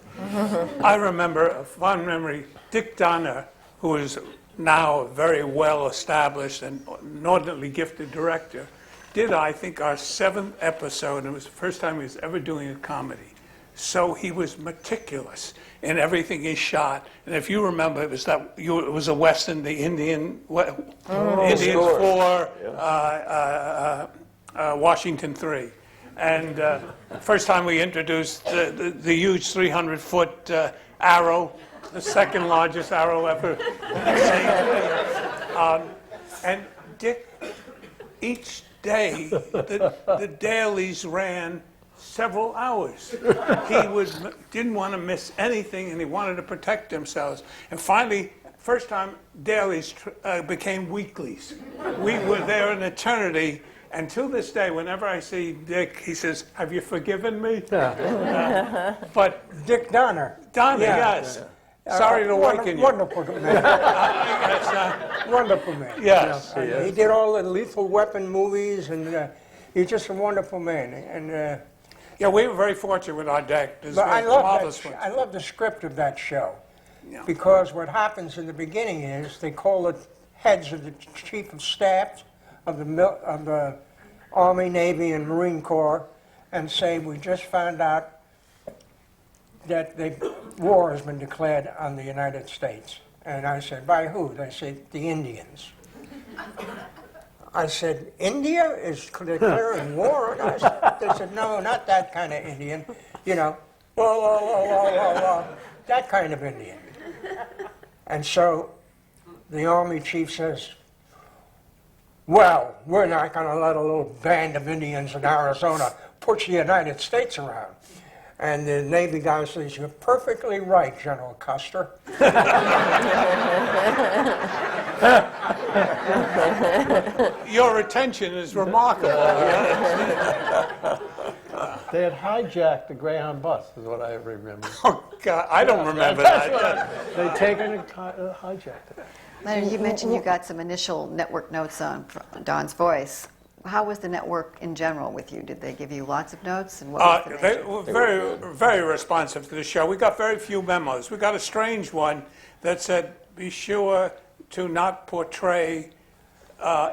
I remember a fond memory. Dick Donner, who is now a very well-established and inordinately gifted director, did, I think, our 7th episode, and it was the first time he was ever doing a comedy. So he was meticulous in everything he shot. And if you remember, it was a Western, the Indian, Indians 4, Washington 3. And first time we introduced the huge 300-foot arrow, the second largest arrow ever seen. And Dick, each day, the dailies ran several hours. He didn't want to miss anything, and he wanted to protect themselves. And finally, first time dailies became weeklies. We were there an eternity, and to this day, whenever I see Dick, he says, "Have you forgiven me?" But Dick Donner. Donner, Yeah. yes. Sorry to awaken you. Wonderful man. Yes, Wonderful man. yes. He did all the Lethal Weapon movies, and he's just a wonderful man. And Yeah, we were very fortunate with our deck. It was but I a love marvelous that. one. I love the script of that show, Yeah. because what happens in the beginning is they call the heads of the chief of staff of the Army, Navy, and Marine Corps, and say, "We just found out that the war has been declared on the United States." And I said, "By who?" They said, "The Indians." I said, "India is declaring war?" And they said, "No, not that kind of Indian. You know, that kind of Indian." And so the Army chief says, "Well, we're not going to let a little band of Indians in Arizona push the United States around." And the Navy guy says, "You're perfectly right, General Custer." Your attention is remarkable. They had hijacked the Greyhound bus, is what I remember. Oh, God, I don't remember that. They'd taken and hijacked it. Leonard, you mentioned you got some initial network notes on Don's voice. How was the network in general with you? Did they give you lots of notes? And what was the They nature? were very, very responsive to the show. We got very few memos. We got a strange one that said, "Be sure to not portray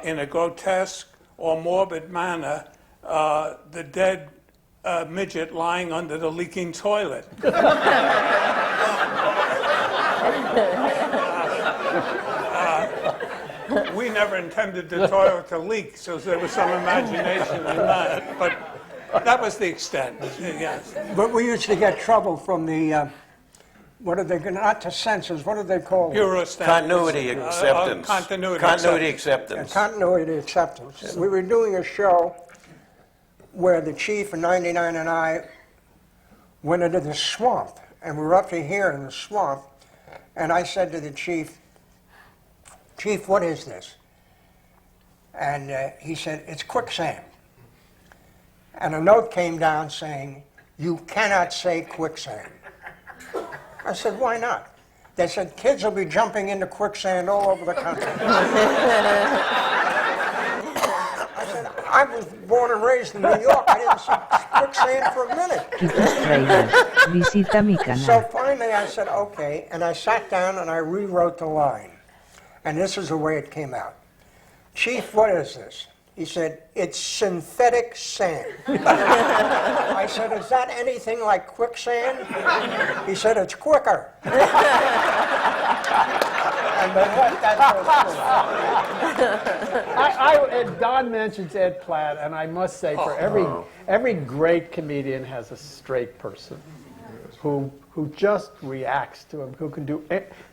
in a grotesque or morbid manner the dead midget lying under the leaking toilet." We never intended the toilet to leak, so there was some imagination in that. But that was the extent, yes. But we used to get trouble from the, what are they, not the censors, what are they called? Bureau standards. Continuity acceptance. Continuity acceptance. Continuity acceptance. We were doing a show where the chief in 99 and I went into the swamp, and we were up to here in the swamp, and I said to the chief, "Chief, what is this?" And he said, "It's quicksand." And a note came down saying, "You cannot say quicksand." I said, "Why not?" They said, "Kids will be jumping into quicksand all over the country." I said, "I was born and raised in New York. I didn't see quicksand for a minute." Trailers. Visita mi So canal. finally I said, "Okay," and I sat down and I rewrote the line. And this is the way it came out. "Chief, what is this?" He said, "It's synthetic sand." I said, "Is that anything like quicksand?" He said, "It's quicker." And then that And Don mentions Ed Platt, and I must say, for every great comedian has a straight person who just reacts to him, who can do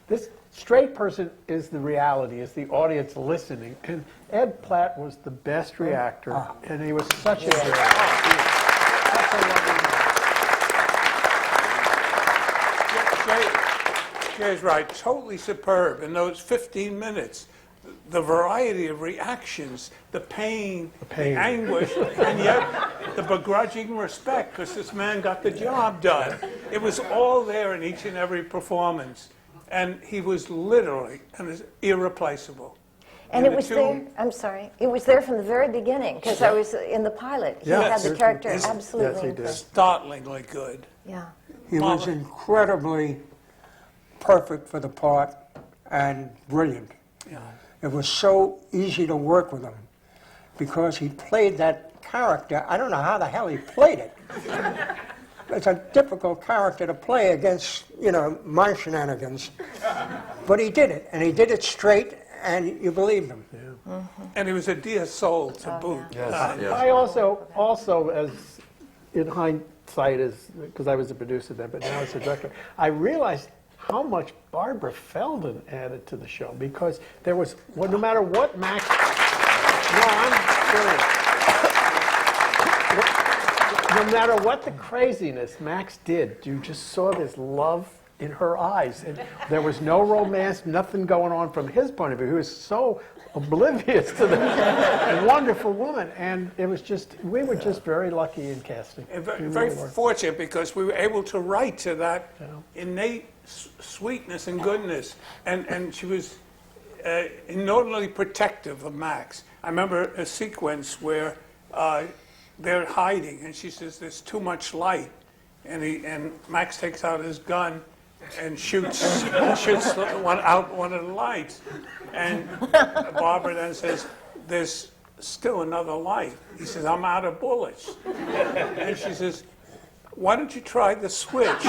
this. Straight person is the reality, is the audience listening, and Ed Platt was the best reactor, and he was such a good actor. Such a lovely man. Jay's right, totally superb. In those 15 minutes, the variety of reactions, the pain, the anguish, and yet the begrudging respect, because this man got the job done. It was all there in each and every performance. And he was literally irreplaceable. And it was there, I'm sorry, it was there from the very beginning, because I was in the pilot. He had the character absolutely. Yes, he did. Startlingly good. Yeah. He was incredibly perfect for the part and brilliant. Yeah. It was so easy to work with him because he played that character. I don't know how the hell he played it. it's a difficult character to play against, you know, my shenanigans. But he did it, and he did it straight, and you believed him. And he was a dear soul to boot. Yes. I also, as in hindsight, because I was the producer then, but now as the director, I realized how much Barbara Feldon added to the show, because there was, well, no matter what Max, no, I'm serious. No matter what the craziness Max did, you just saw this love in her eyes. And there was no romance, nothing going on from his point of view. He was so oblivious to the wonderful woman. And it was just, we were just very lucky in casting. And very, We very really were. fortunate because we were able to write to that innate sweetness and goodness. And she was inordinately protective of Max. I remember a sequence where they're hiding, and she says, "There's too much light," and Max takes out his gun and shoots one of the lights, and Barbara then says, "There's still another light." He says, "I'm out of bullets," and she says, "Why don't you try the switch?"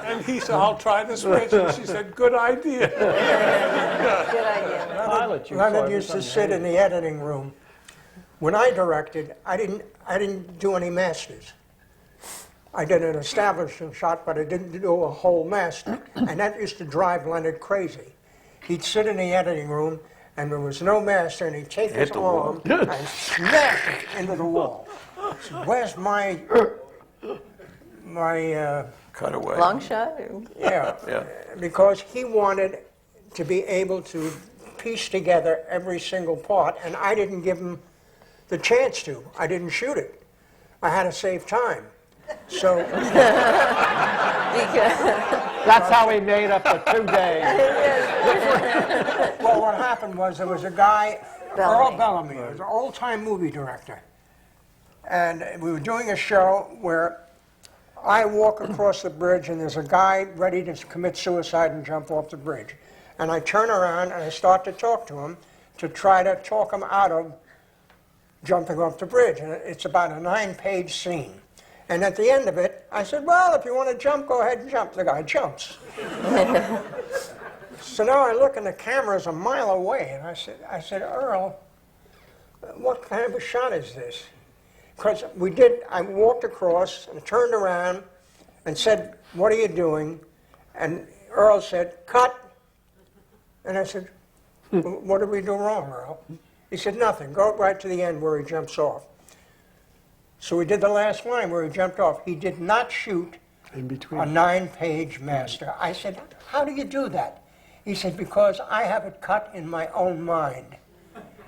And he said, "I'll try the switch." And she said, "Good idea." Good idea. Pilot you Leonard saw used to was sit in the editing room. When I directed, I didn't do any masters. I did an establishing shot, but I didn't do a whole master. And that used to drive Leonard crazy. He'd sit in the editing room, and there was no master, and he'd take his Hit the wall. arm and smash it into the wall. So where's my Cutaway. Long shot? Or? yeah, Yeah. because he wanted to be able to piece together every single part, and I didn't give him the chance to. I didn't shoot it. I had to save time. So That's how he made up the 2 days. well, what happened was there was a guy, Bellamy. Earl Bellamy, who was an old-time movie director. And we were doing a show where I walk across the bridge and there's a guy ready to commit suicide and jump off the bridge. And I turn around and I start to talk to him to try to talk him out of jumping off the bridge. And it's about a 9-page scene. And at the end of it, I said, "Well, if you want to jump, go ahead and jump." The guy jumps. So now I look and the camera's a mile away, and I said, "Earl, what kind of a shot is this?" Because I walked across and turned around and said, "What are you doing?" And Earl said, "Cut." And I said, "What did we do wrong, Earl?" He said, "Nothing. Go right to the end where he jumps off." So we did the last line where he jumped off. He did not shoot In between. a 9-page master. I said, "How do you do that?" He said, "Because I have it cut in my own mind."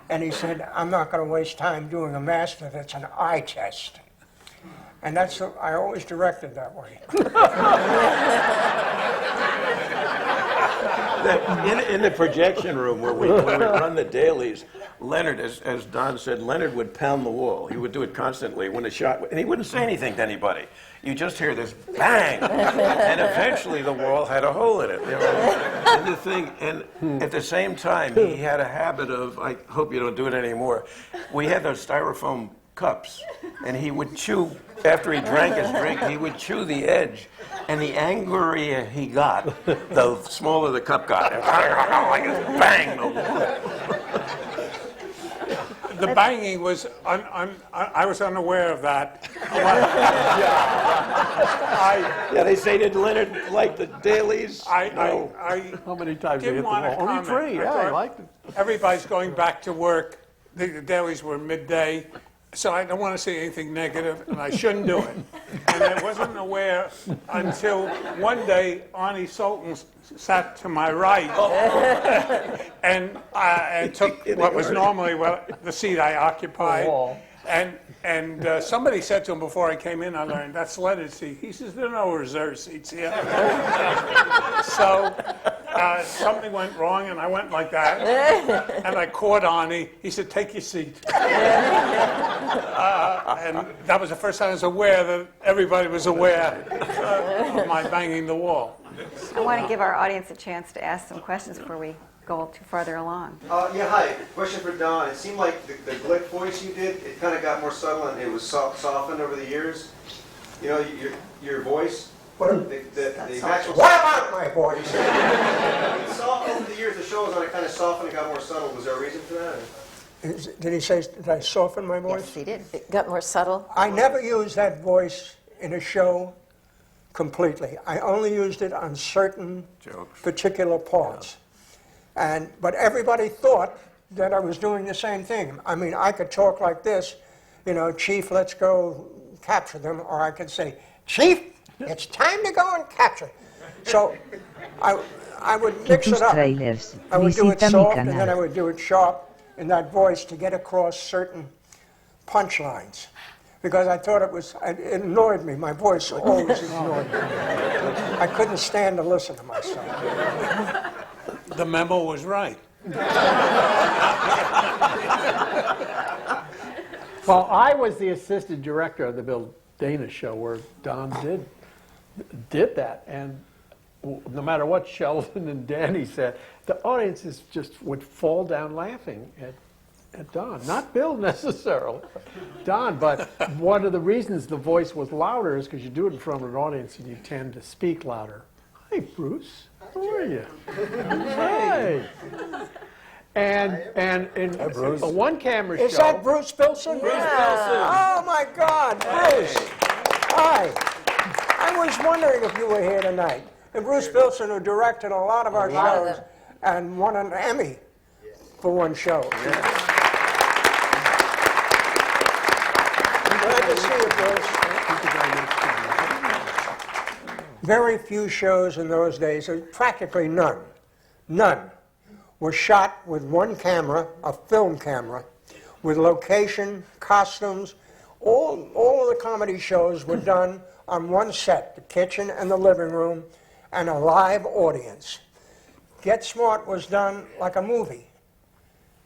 And he said, "I'm not going to waste time doing a master that's an eye test." And I always directed that way. In the projection room where we run the dailies, Leonard, as Don said, Leonard would pound the wall. He would do it constantly when a shot, and he wouldn't say anything to anybody. You just hear this bang, and eventually the wall had a hole in it. You know? And at the same time, he had a habit of, I hope you don't do it anymore, we had those styrofoam cups, and he would chew, after he drank his drink, he would chew the edge, and the angrier he got, the smaller the cup got. I just bang the wall. The banging was, I was unaware of that. Yeah, they say, did Leonard like the dailies? No. How many times did you hit Didn't the want to wall? Only comment. 3, I yeah, I thought liked it. Everybody's going back to work. The dailies were midday, so I don't want to say anything negative, and I shouldn't do it. And I wasn't aware until one day Arnie Sultan sat to my right and took what was normally the seat I occupied. And somebody said to him before I came in, I learned, "That's Leonard's seat." He says, "There are no reserve seats here." So something went wrong, and I went like that. And I caught Arnie. He said, "Take your seat." And that was the first time I was aware that everybody was aware of my banging the wall. I want to give our audience a chance to ask some questions before we go too farther along. Yeah, hi. Question for Don. It seemed like the Glick voice you did, it kind of got more subtle and it was softened over the years. You know, your voice, the actual... What about my voice? Over the years, the show was on it kind of softened and got more subtle. Was there a reason for that? Did he say, did I soften my voice? Yes, he did. It got more subtle. I never used that voice in a show completely. I only used it on certain particular parts. But everybody thought that I was doing the same thing. I mean, I could talk like this, you know, Chief, let's go capture them, or I could say, Chief, it's time to go and capture. So I would mix it up. Trailers. I would do it Visita mi soft, and then I canal. would do it sharp in that voice to get across certain punchlines. Because I thought it annoyed me. My voice always annoyed me. I couldn't stand to listen to myself. The memo was right. Well, I was the assistant director of the Bill Dana show where Don did that, and no matter what Sheldon and Danny said, the audiences just would fall down laughing at Don. Not Bill necessarily, Don, but one of the reasons the voice was louder is because you do it in front of an audience and you tend to speak louder. Hi, Bruce. How are you? Hi. And in a one-camera show... Is that Bruce Wilson? Bruce Wilson. Oh, my God, Bruce. Hi. I was wondering if you were here tonight. And Bruce Wilson, who directed a lot of our shows and won an Emmy for one show. Glad to see you, Bruce. Very few shows in those days, or practically none, were shot with one camera, a film camera, with location, costumes. All of the comedy shows were done on one set, the kitchen and the living room, and a live audience. Get Smart was done like a movie.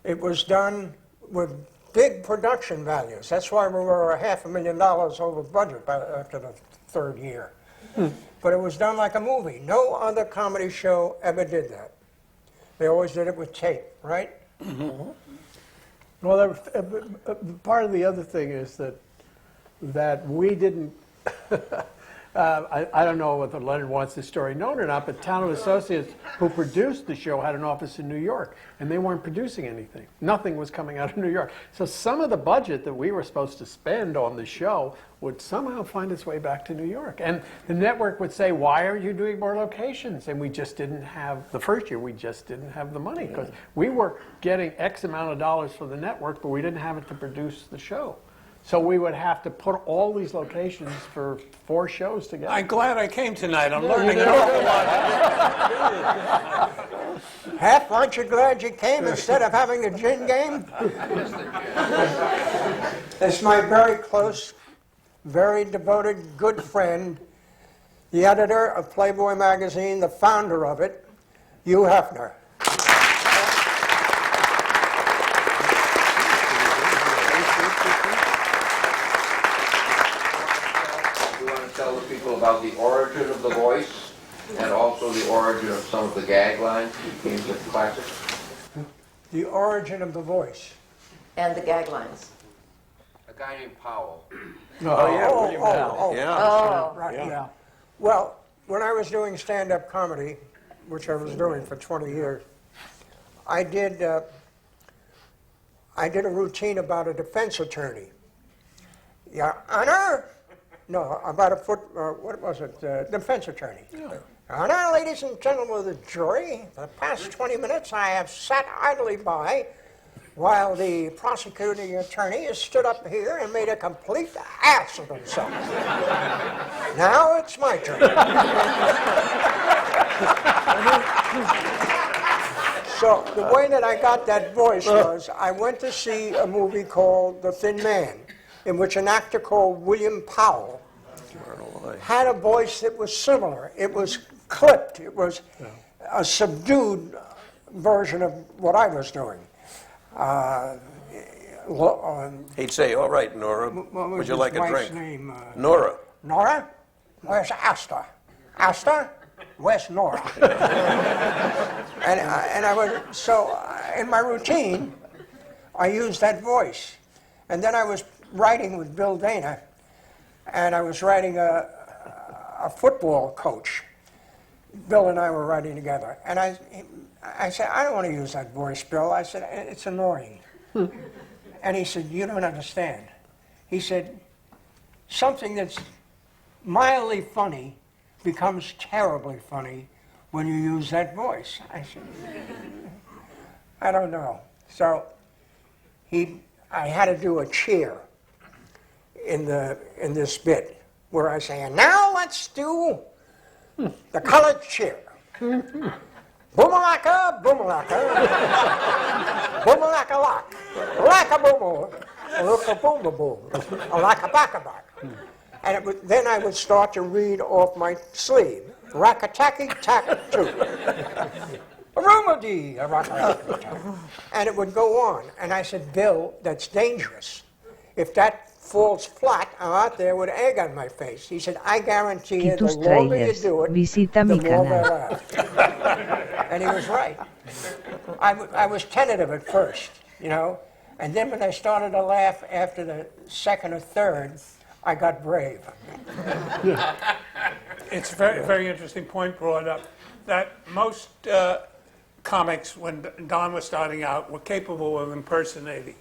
It was done with big production values. That's why we were $500,000 over budget after the third year. But it was done like a movie. No other comedy show ever did that. They always did it with tape, right? Mm-hmm. Well, part of the other thing is that we didn't... I don't know whether Leonard wants this story known or not, but Town of Associates, who produced the show, had an office in New York, and they weren't producing anything. Nothing was coming out of New York. So some of the budget that we were supposed to spend on the show would somehow find its way back to New York. And the network would say, why aren't you doing more locations? And we just didn't have, the first year, we just didn't have the money, because we were getting X amount of dollars from the network, but we didn't have it to produce the show. So we would have to put all these locations for 4 shows together. I'm glad I came tonight. I'm learning an awful lot. Hap, aren't you glad you came instead of having the gin game? It's my very close, very devoted, good friend, the editor of Playboy magazine, the founder of it, Hugh Hefner. Tell the people about the origin of the voice and also the origin of some of the gag lines that became such classics. The origin of the voice. And the gag lines. A guy named Powell. Right, yeah. Well, when I was doing stand-up comedy, which I was doing for 20 years, I did a routine about a defense attorney. Your Honor, no, about what was it, defense attorney. Your Honor, ladies and gentlemen of the jury, for the past 20 minutes I have sat idly by while the prosecuting attorney has stood up here and made a complete ass of himself. Now it's my turn. So the way that I got that voice was I went to see a movie called The Thin Man, in which an actor called William Powell had a voice that was similar. It was clipped. It was a subdued version of what I was doing. He'd say, all right, Nora, What was would you his like a wife's drink? name? Nora. Nora? Where's Asta? Asta? west, north. and I would, so in my routine, I used that voice. And then I was writing with Bill Dana, and I was writing a football coach. Bill and I were writing together. And I said, I don't want to use that voice, Bill. I said, it's annoying. And he said, you don't understand. He said, something that's mildly funny becomes terribly funny when you use that voice. I said, I don't know. So I had to do a cheer in this bit where I say, and now let's do the colored cheer. Boomalaka, boomalaka, boomalaka lock, laka boomo, laka boomaboo, laka bakabak. And then I would start to read off my sleeve, rakataki tak two, arumadi, and it would go on. And I said, Bill, that's dangerous. If that falls flat, I'm out there with egg on my face. He said, I guarantee you, the Tus longer you trailers, do it, visita the mi more canal. they laugh. And he was right. I was tentative at first, you know, and then when I started to laugh after the second or third, I got brave. It's a very, very interesting point brought up, that most comics, when Don was starting out, were capable of impersonating.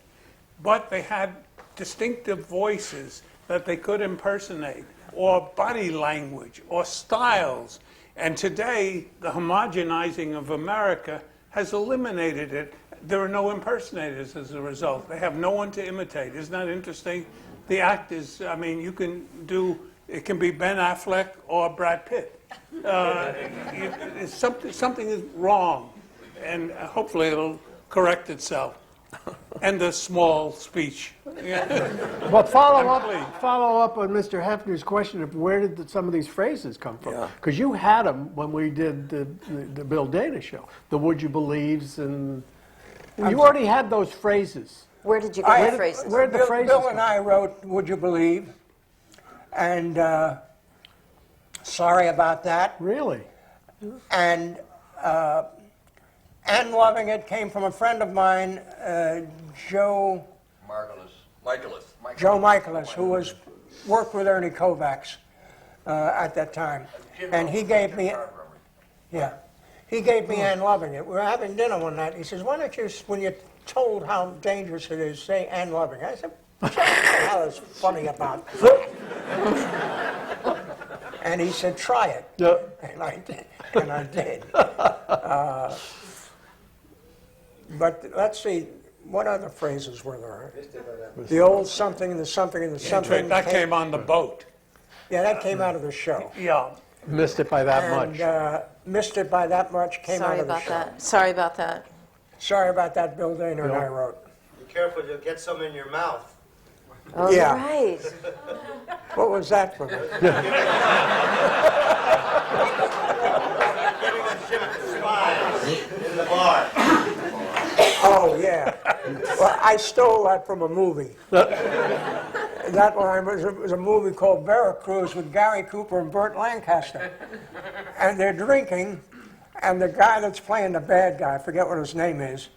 But they had distinctive voices that they could impersonate, or body language, or styles. And today, the homogenizing of America has eliminated it. There are no impersonators as a result. They have no one to imitate. Isn't that interesting? The actors, I mean, you can do, it can be Ben Affleck or Brad Pitt. Something is wrong, and hopefully it'll correct itself. And the small speech. But follow up on Mr. Hefner's question of where did some of these phrases come from? Because you had them when we did the Bill Dana show, the Would You Believes, and you already had those phrases. Where did you get the phrases? Where did the phrases Bill come and I wrote Would You Believe, and Sorry About That. Really? And Loving It came from a friend of mine, Joe Michaelis, who worked with Ernie Kovacs at that time. And he gave me, he gave me Ann Loving It. We were having dinner one night. He says, why don't you, when you're told how dangerous it is, say Ann Loving It. I said, what the hell is funny about that? And he said, try it. And I did. But let's see, what other phrases were there? The old something and the something and the something. That came on the boat. Yeah, that came out of the show. Yeah. Missed it by that much. Missed It by That Much came out of the show. Sorry about that. Sorry About That, Bill Dana and I wrote. Be careful, you'll get some in your mouth. Oh, Yeah. right. What was that from? Giving a smile in the bar. Oh, yeah. Well, I stole that from a movie. That line was a movie called Veracruz with Gary Cooper and Burt Lancaster. And they're drinking, and the guy that's playing the bad guy, I forget what his name is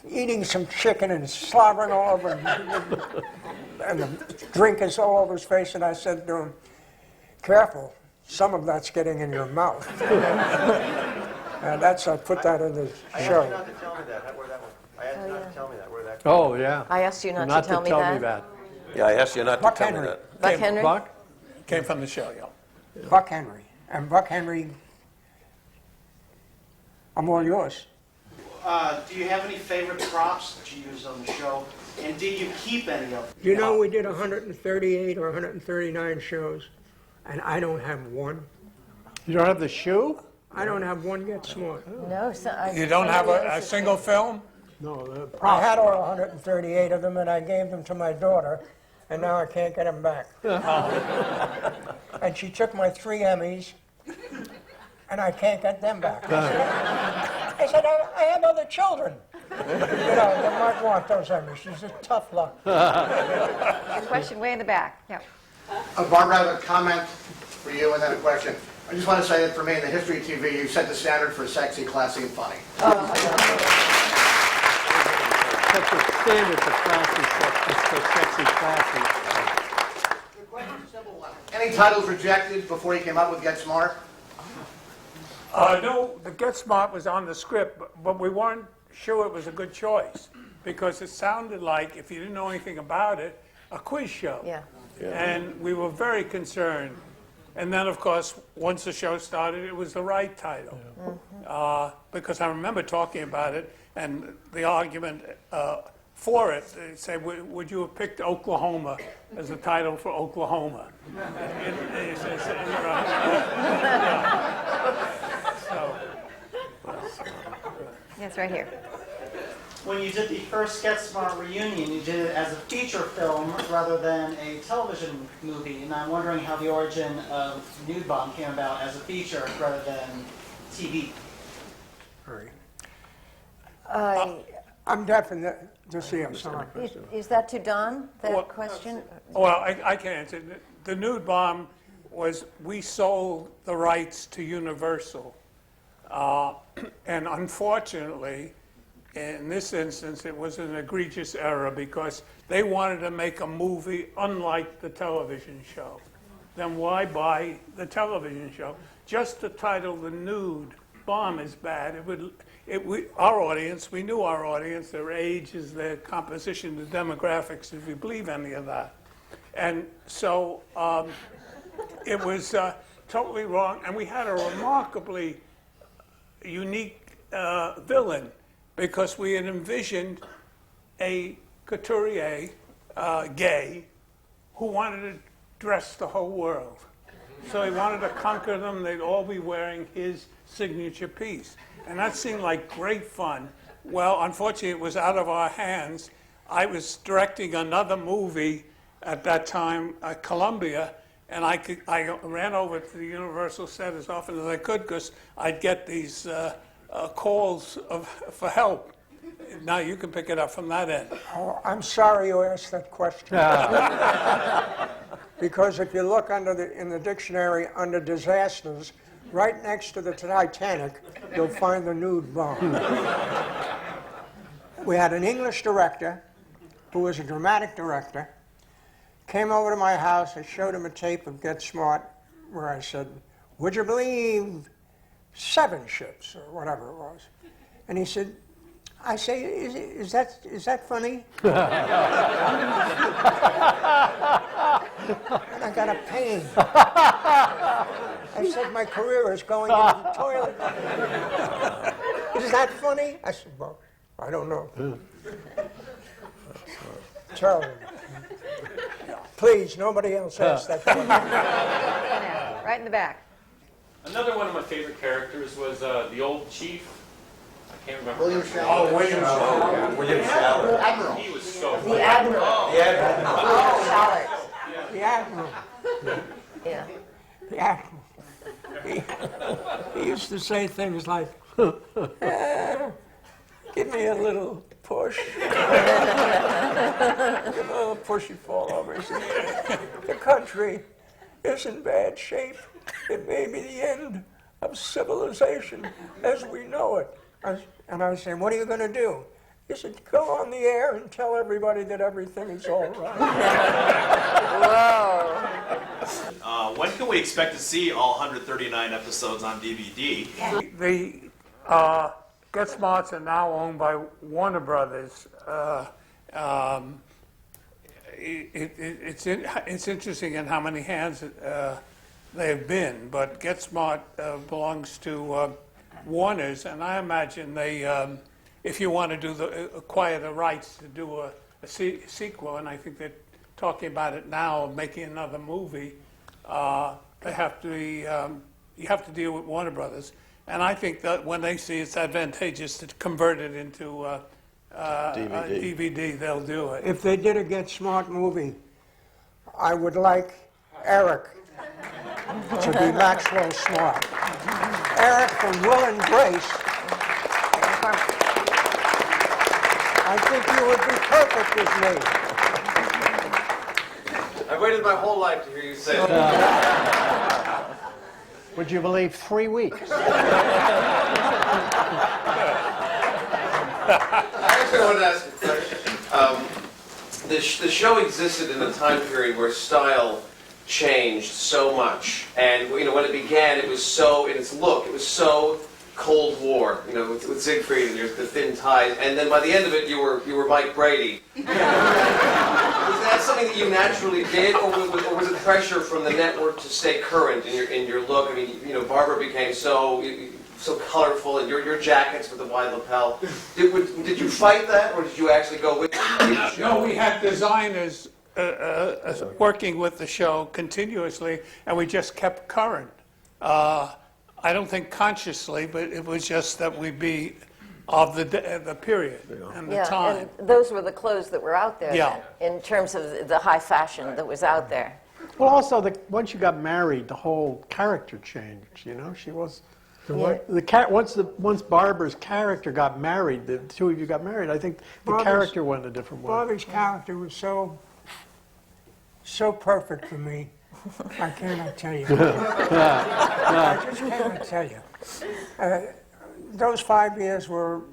eating some chicken and slobbering all over, and the drink is all over his face, and I said to him, careful, some of that's getting in your mouth. And I put that in the show. I asked you not to tell me that. Where that one? I asked you not to tell me that. Where that? Oh, yeah. I asked you not to tell me that. Yeah, I asked you not to Buck tell me Henry. that. Buck Henry? Buck? Came from the show, yeah. Buck Henry. And Buck Henry, I'm all yours. Do you have any favorite props that you use on the show? And did you keep any of them? You know, we did 138 or 139 shows, and I don't have one. You don't have the shoe? I don't have one Get Smart. No. You don't have a single film? No. I had all 138 of them, and I gave them to my daughter, and now I can't get them back. And she took my 3 Emmys, and I can't get them back. I said, I have other children. You know, they might want those Emmys. She's a tough luck. Your question way in the back. Yeah. Barbara, I have a comment. for you, and then a question. I just want to say that for me, in the history of TV, you set the standard for sexy, classy, and funny. That's the standard for classy sex. It's for sexy classy. The question's a simple one. Any titles rejected before you came up with Get Smart? No, the Get Smart was on the script, but we weren't sure it was a good choice because it sounded like, if you didn't know anything about it, a quiz show. Yeah. And we were very concerned. And then, of course, once the show started, it was the right title. Because I remember talking about it, and the argument for it, they said, would you have picked Oklahoma as the title for Oklahoma? Yes, right here. When you did the first Get Smart reunion, you did it as a feature film rather than a television movie, and I'm wondering how the origin of Nude Bomb came about as a feature rather than TV. I'm deaf and to see, I'm sorry. Is that to Don, that question? Well, I can answer. The Nude Bomb was, we sold the rights to Universal. And unfortunately, in this instance, it was an egregious error because they wanted to make a movie unlike the television show. Then why buy the television show? Just the title, The Nude Bomb, is bad. Our audience, we knew our audience, their ages, their composition, the demographics, if you believe any of that. And so it was totally wrong. And we had a remarkably unique villain, because we had envisioned a couturier, gay, who wanted to dress the whole world. So he wanted to conquer them. They'd all be wearing his signature piece. And that seemed like great fun. Well, unfortunately, it was out of our hands. I was directing another movie at that time at Columbia, and I ran over to the Universal set as often as I could because I'd get these calls for help. Now you can pick it up from that end. Oh, I'm sorry you asked that question. Because if you look in the dictionary under disasters, right next to the Titanic, you'll find the Nude Bomb. We had an English director who was a dramatic director, came over to my house. I showed him a tape of Get Smart where I said, would you believe 7 ships, or whatever it was. And he said, I say, is that funny? And I got a pain. I said, my career is going into the toilet. Is that funny? I said, well, I don't know. Terrible. Please, nobody else ask that question. Right in the back. Another one of my favorite characters was the old chief. I can't remember. William Shatner. Oh, William Shatner. Yeah. William Shatner. Admiral. He was so The Admiral. The Admiral. The Admiral. Yeah. The Admiral. He used to say things like, give me a little push. Give me a little push, you fall over. He said, the country is in bad shape. It may be the end of civilization as we know it. And I said, what are you going to do? He said, go on the air and tell everybody that everything is all right. Whoa. When can we expect to see all 139 episodes on DVD? The Get Smarts are now owned by Warner Brothers. It's interesting in how many hands they've been, but Get Smart belongs to Warner's, and I imagine they, if you want to acquire the rights to do a sequel, and I think they're talking about it now, making another movie, they have to be, you have to deal with Warner Brothers, and I think that when they see it's advantageous to convert it into DVD, they'll do it. If they did a Get Smart movie, I would like Eric to be Maxwell Smart. Eric from Will and Grace. I think you would be perfect as me. I've waited my whole life to hear you say that. Would you believe 3 weeks? I actually wanted to ask a question. The show existed in a time period where style changed so much, and when it began, it was so, in its look, it was so Cold War, with Siegfried and the thin ties, and then by the end of it, you were Mike Brady. Was that something that you naturally did, or was it pressure from the network to stay current in your look? I mean, Barbara became so colorful, and your jackets with the wide lapel. Did you fight that, or did you actually go with it? No, we had designers working with the show continuously, and we just kept current. I don't think consciously, but it was just that we be of the period and the time. And those were the clothes that were out there Yeah. then, in terms of the high fashion that was out there. Well, also, once you got married, the whole character changed. She was once Barbara's character got married, the two of you got married. I think the character went a different way. Bobby's character was so perfect for me. I cannot tell you. I just cannot tell you. Those 5 years were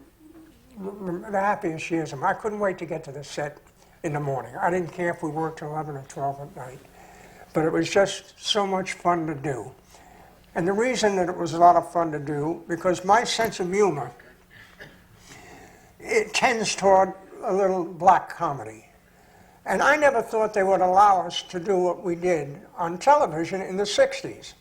the happiest years of them. I couldn't wait to get to the set in the morning. I didn't care if we worked till 11 or 12 at night. But it was just so much fun to do. And the reason that it was a lot of fun to do, because my sense of humor, it tends toward a little black comedy. And I never thought they would allow us to do what we did on television in the 60s.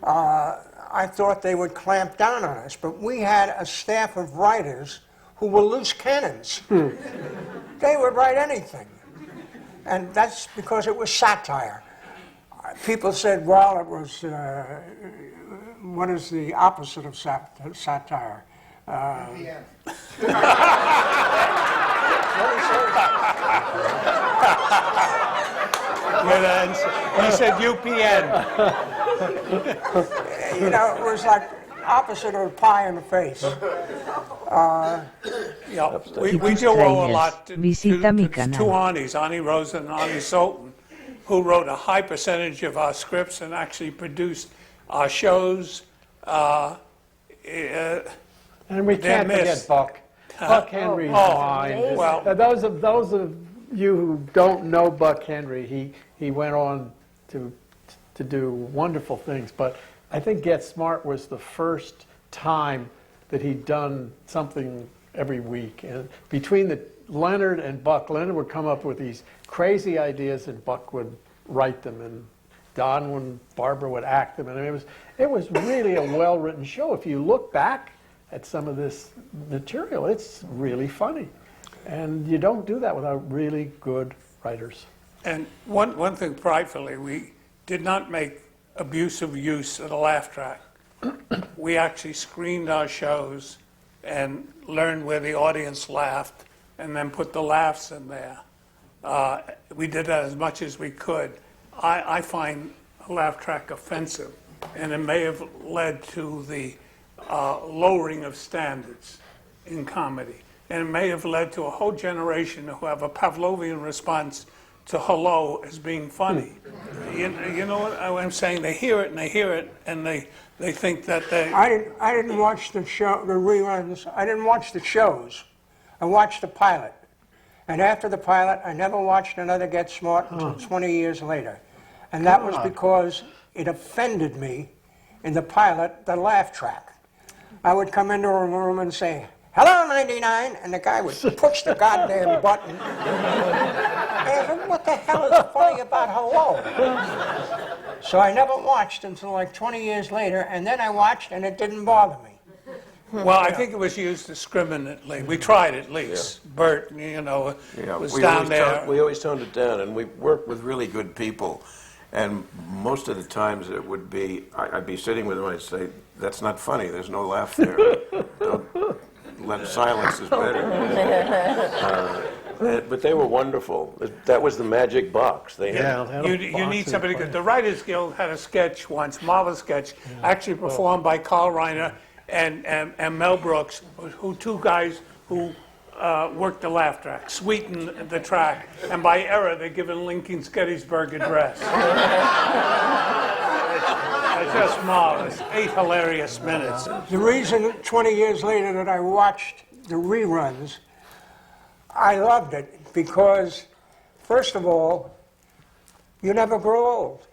I thought they would clamp down on us, but we had a staff of writers who were loose cannons. They would write anything. And that's because it was satire. People said, well, it was, what is the opposite of satire? He said UPN. It was like opposite of pie in the face. We do owe a lot to Visita mi two canal. Anis, Ani Rosen and Ani Sultan, who wrote a high percentage of our scripts and actually produced our shows. And we can't forget Buck. Buck Henry's line. Well, Those of you who don't know Buck Henry, he went on to do wonderful things. But I think Get Smart was the first time that he'd done something every week. And between Leonard and Buck, Leonard would come up with these crazy ideas, and Buck would write them, and Don and Barbara would act them. And it was really a well-written show. If you look back at some of this material, it's really funny. And you don't do that without really good writers. And one thing pridefully, we did not make abusive use of the laugh track. We actually screened our shows and learned where the audience laughed and then put the laughs in there. We did that as much as we could. I find a laugh track offensive, and it may have led to the lowering of standards in comedy. And it may have led to a whole generation who have a Pavlovian response to hello as being funny. You know what I'm saying? They hear it, and they think that they... I didn't watch the show, the reruns. I didn't watch the shows. I watched the pilot. And after the pilot, I never watched another Get Smart until 20 years later. And that was because it offended me in the pilot, the laugh track. I would come into a room and say, hello, 99, and the guy would push the goddamn button. And I said, what the hell is funny about hello? So I never watched until like 20 years later, and then I watched, and it didn't bother me. Well, I think it was used discriminately. We tried at least. Yeah. Bert, was down there. We always toned it down, and we worked with really good people. And most of the times it would be, I'd be sitting with them, and I'd say, that's not funny, there's no laugh there. Silence is better. But they were wonderful. That was the magic box. You need somebody good. The Writers Guild had a sketch once, marvelous sketch, actually performed by Carl Reiner and Mel Brooks, who two guys who worked the laugh track, sweetened the track, and by error they're given Lincoln's Gettysburg Address. Just marvelous. 8 hilarious minutes. The reason 20 years later that I watched the reruns, I loved it because, first of all, you never grow old.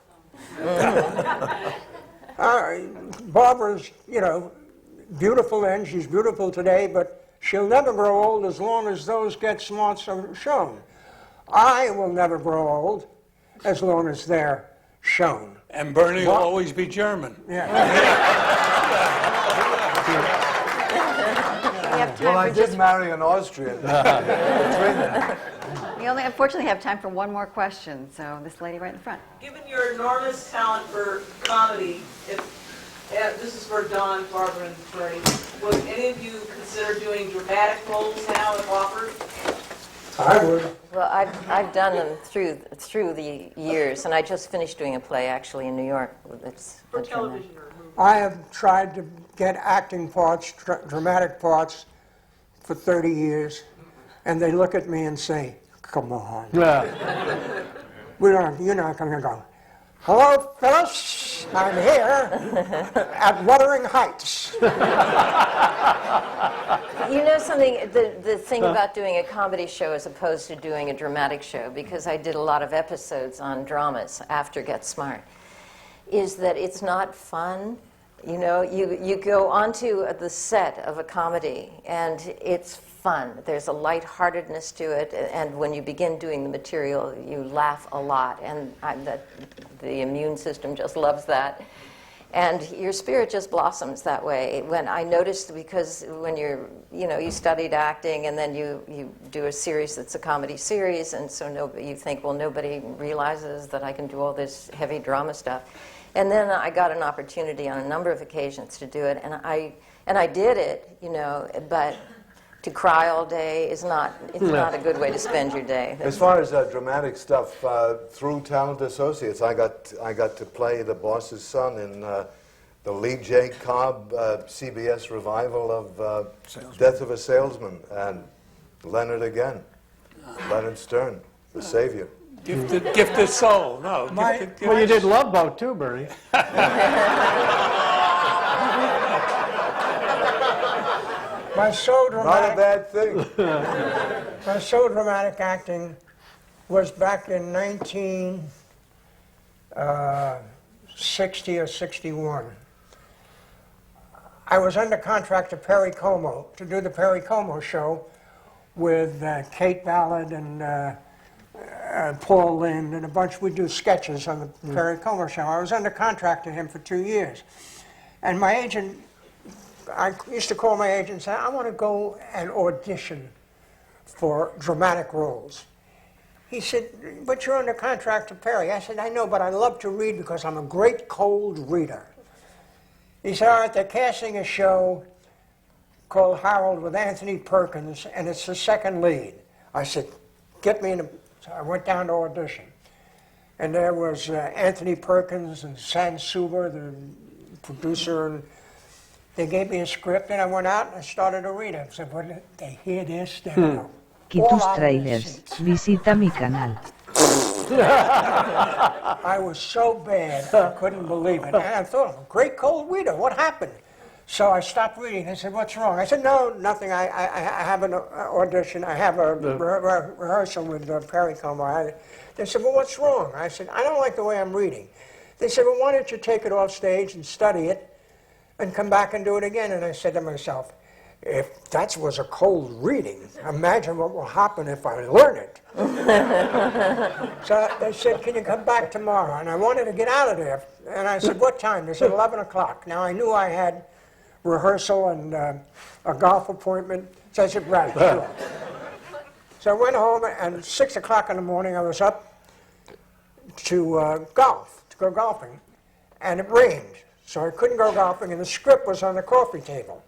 Barbara's, beautiful then, she's beautiful today, but she'll never grow old as long as those Get Smarts are shown. I will never grow old as long as they're shown. And Bernie will always be German. Yeah. Well, I did marry an Austrian. We only unfortunately have time for one more question, so this lady right in front. Given your enormous talent for comedy, this is for Don, Barbara, and Freddie, would any of you consider doing dramatic roles now if offered? I would. Well, I've done them through the years, and I just finished doing a play actually in New York. For television or movie? I have tried to get acting parts, dramatic parts, for 30 years, and they look at me and say, "Come on, you're not going to go." Hello, Phyllis. I'm here at Wuthering Heights. You know something, the thing about doing a comedy show as opposed to doing a dramatic show, because I did a lot of episodes on dramas after Get Smart, is that it's not fun. You go onto the set of a comedy and it's fun. There's a lightheartedness to it, and when you begin doing the material, you laugh a lot, and the immune system just loves that. And your spirit just blossoms that way. When I noticed, because when you studied acting and then you do a series that's a comedy series, and so you think, well, nobody realizes that I can do all this heavy drama stuff. And then I got an opportunity on a number of occasions to do it, and I did it, but to cry all day is not a good way to spend your day. As far as dramatic stuff, through Talent Associates, I got to play the boss's son in the Lee J. Cobb CBS revival of Death of a Salesman, and Leonard Stern, the savior. Gifted soul. No. Well, you did Love Boat too, Bernie. My so dramatic, Not a bad thing. My so dramatic acting was back in 1960 or 61. I was under contract to Perry Como to do the Perry Como show with Kate Ballard and Paul Lynde and a bunch. We'd do sketches on the Perry Como show. I was under contract to him for 2 years. And my agent, I used to call my agent and say, I want to go and audition for dramatic roles. He said, but you're under contract to Perry. I said, I know, but I love to read because I'm a great cold reader. He said, all right, they're casting a show called Harold with Anthony Perkins, and it's the second lead. I said, get me in a... So I went down to audition. And there was Anthony Perkins and San Suber, the producer, and they gave me a script, and I went out and I started to read it. I said, well, they hear this, they go. Tus trailers, visita mi canal. I was so bad, I couldn't believe it. And I thought, I'm a great cold reader, what happened? So I stopped reading. I said, what's wrong? I said, no, nothing. I have an audition. I have a rehearsal with Perry Como. They said, well, what's wrong? I said, I don't like the way I'm reading. They said, well, why don't you take it off stage and study it and come back and do it again? And I said to myself, if that was a cold reading, imagine what will happen if I learn it. So they said, can you come back tomorrow? And I wanted to get out of there. And I said, what time? They said, 11 o'clock. Now, I knew I had rehearsal and a golf appointment. So I said, right, sure. So I went home, and at 6 o'clock in the morning, I was up to go golfing. And it rained, so I couldn't go golfing, and the script was on the coffee table.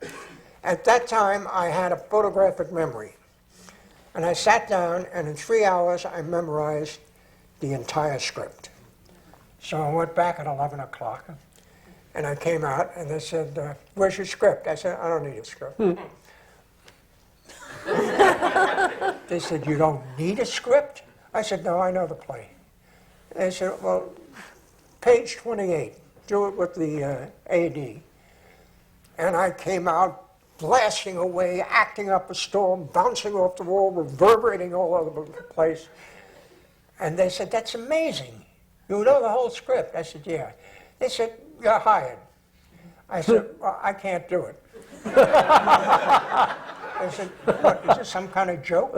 At that time, I had a photographic memory. And I sat down, and in 3 hours, I memorized the entire script. So I went back at 11 o'clock, and I came out, and they said, where's your script? I said, I don't need a script. They said, you don't need a script? I said, no, I know the play. They said, well, page 28. do it with the AD. And I came out blasting away, acting up a storm, bouncing off the wall, reverberating all over the place. And they said, "That's amazing. You know the whole script?" I said, "Yeah." They said, "You're hired." I said, "Well, I can't do it." They said, "What, is this some kind of joke?"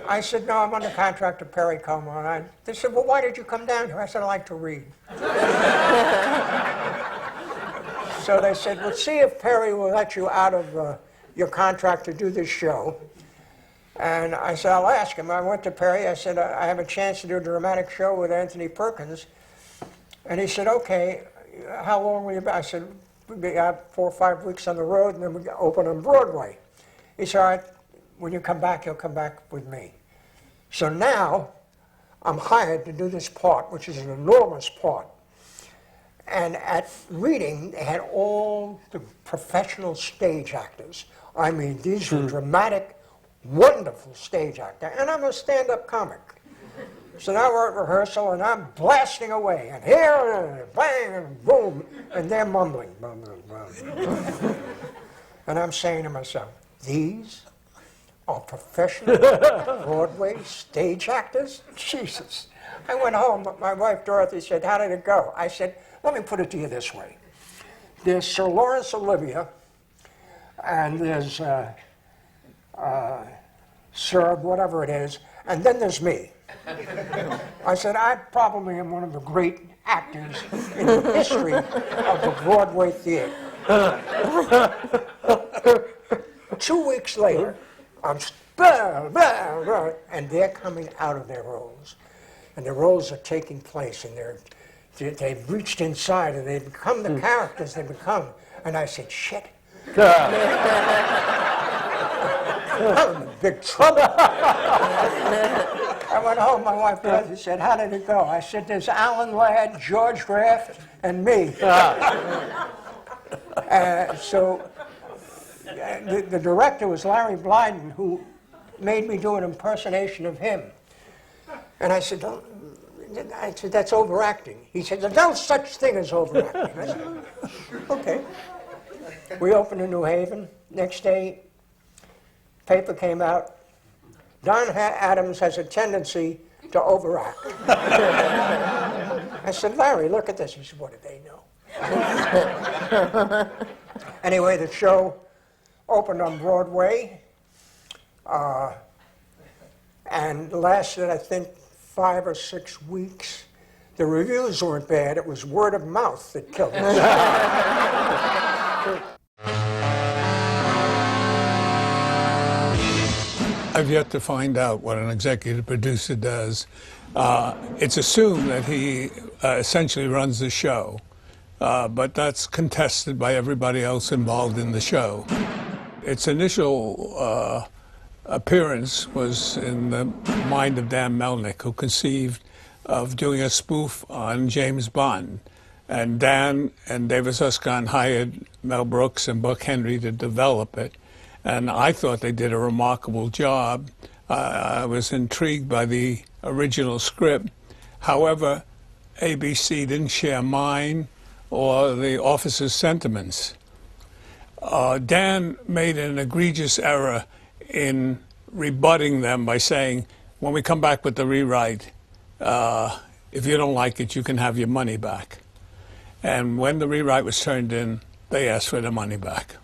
I said, "No, I'm under contract to Perry Como." They said, "Well, why did you come down here?" I said, "I like to read." So they said, "Well, see if Perry will let you out of your contract to do this show." And I said, "I'll ask him." I went to Perry. I said, "I have a chance to do a dramatic show with Anthony Perkins." And he said, "Okay, how long will you be?" I said, "We'll be out 4 or 5 weeks on the road, and then we open on Broadway." He said, "All right, when you come back, you'll come back with me." So now I'm hired to do this part, which is an enormous part. And at Reading, they had all the professional stage actors. I mean, these were dramatic, wonderful stage actors. And I'm a stand-up comic. So now we're at rehearsal, and I'm blasting away. And here, bang, and boom. And they're mumbling. And I'm saying to myself, these are professional Broadway stage actors? Jesus. I went home, but my wife Dorothy said, "How did it go?" I said, "Let me put it to you this way. There's Sir Laurence Olivier, and there's Sir whatever it is, and then there's me." I said, "I probably am one of the great actors in the history of the Broadway theater." 2 weeks later, I'm and they're coming out of their roles. And the roles are taking place, and they've reached inside, and they've become the characters they become. And I said, "Shit." I'm in big trouble. I went home, my wife Dorothy said, "How did it go?" I said, "There's Alan Ladd, George Graft, and me." So the director was Larry Blyden, who made me do an impersonation of him. And I said, "That's overacting." He said, "There's no such thing as overacting." I said, "Okay." We opened in New Haven. Next day, paper came out. Don Adams has a tendency to overact. I said, "Larry, look at this." He said, "What did they know?" Anyway, the show opened on Broadway and lasted, I think, 5 or 6 weeks. The reviews weren't bad. It was word of mouth that killed us. I've yet to find out what an executive producer does. It's assumed that he essentially runs the show, but that's contested by everybody else involved in the show. Its initial appearance was in the mind of Dan Melnick, who conceived of doing a spoof on James Bond. And Dan and Davis Uscon hired Mel Brooks and Buck Henry to develop it. And I thought they did a remarkable job. I was intrigued by the original script. However, ABC didn't share mine or the officers' sentiments. Dan made an egregious error in rebutting them by saying, "When we come back with the rewrite, if you don't like it, you can have your money back." And when the rewrite was turned in, they asked for their money back.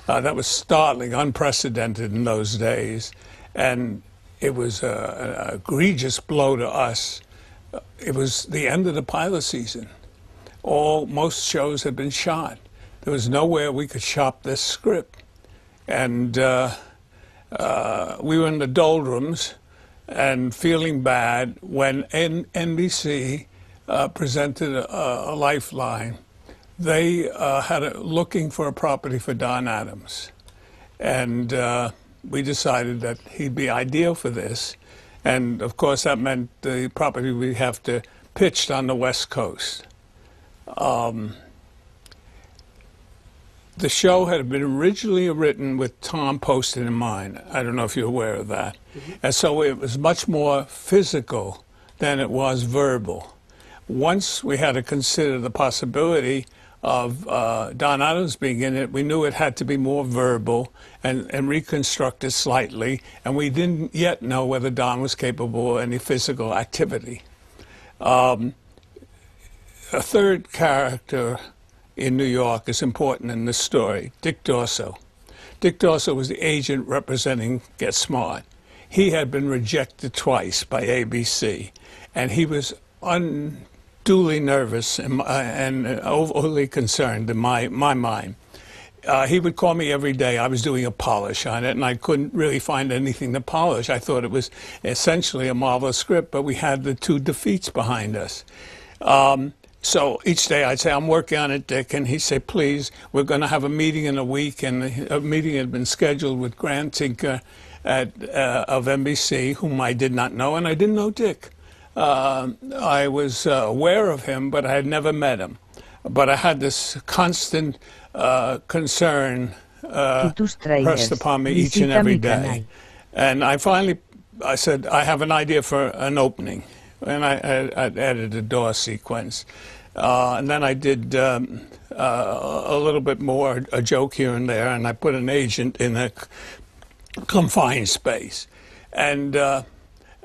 That was startling, unprecedented in those days, and it was an egregious blow to us. It was the end of the pilot season. Most shows had been shot. There was nowhere we could shop this script. And we were in the doldrums and feeling bad when NBC presented a lifeline. They had looking for a property for Don Adams. And we decided that he'd be ideal for this. And of course, that meant the property we'd have to pitch on the West Coast. The show had been originally written with Tom Poston in mind. I don't know if you're aware of that. And so it was much more physical than it was verbal. once we had to consider the possibility of Don Adams being in it, we knew it had to be more verbal and reconstructed slightly, and we didn't yet know whether Don was capable of any physical activity. A third character in New York is important in this story, Dick Dorso. Dick Dorso was the agent representing Get Smart. He had been rejected twice by ABC, and he was unduly nervous and overly concerned in my mind. He would call me every day. I was doing a polish on it, and I couldn't really find anything to polish. I thought it was essentially a marvelous script, but we had the two defeats behind us. So each day I'd say, I'm working on it, Dick, and he'd say, please, we're going to have a meeting in a week, and a meeting had been scheduled with Grant Tinker of NBC, whom I did not know, and I didn't know Dick. I was aware of him, but I had never met him. But I had this constant concern pressed upon me each and every day. And I said, I have an idea for an opening. And I added a door sequence. And then I did a little bit more, a joke here and there, and I put an agent in a confined space. And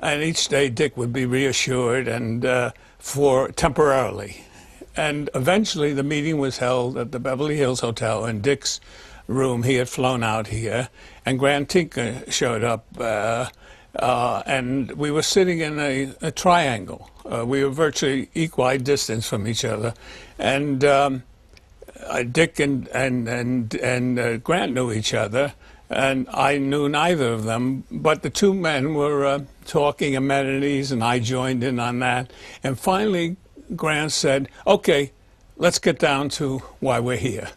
each day Dick would be reassured and for temporarily. And eventually the meeting was held at the Beverly Hills Hotel in Dick's room. He had flown out here, and Grant Tinker showed up. And we were sitting in a triangle. We were virtually equidistant from each other. And Dick and Grant knew each other, and I knew neither of them. But the two men were talking amenities, and I joined in on that. And finally, Grant said, okay, let's get down to why we're here.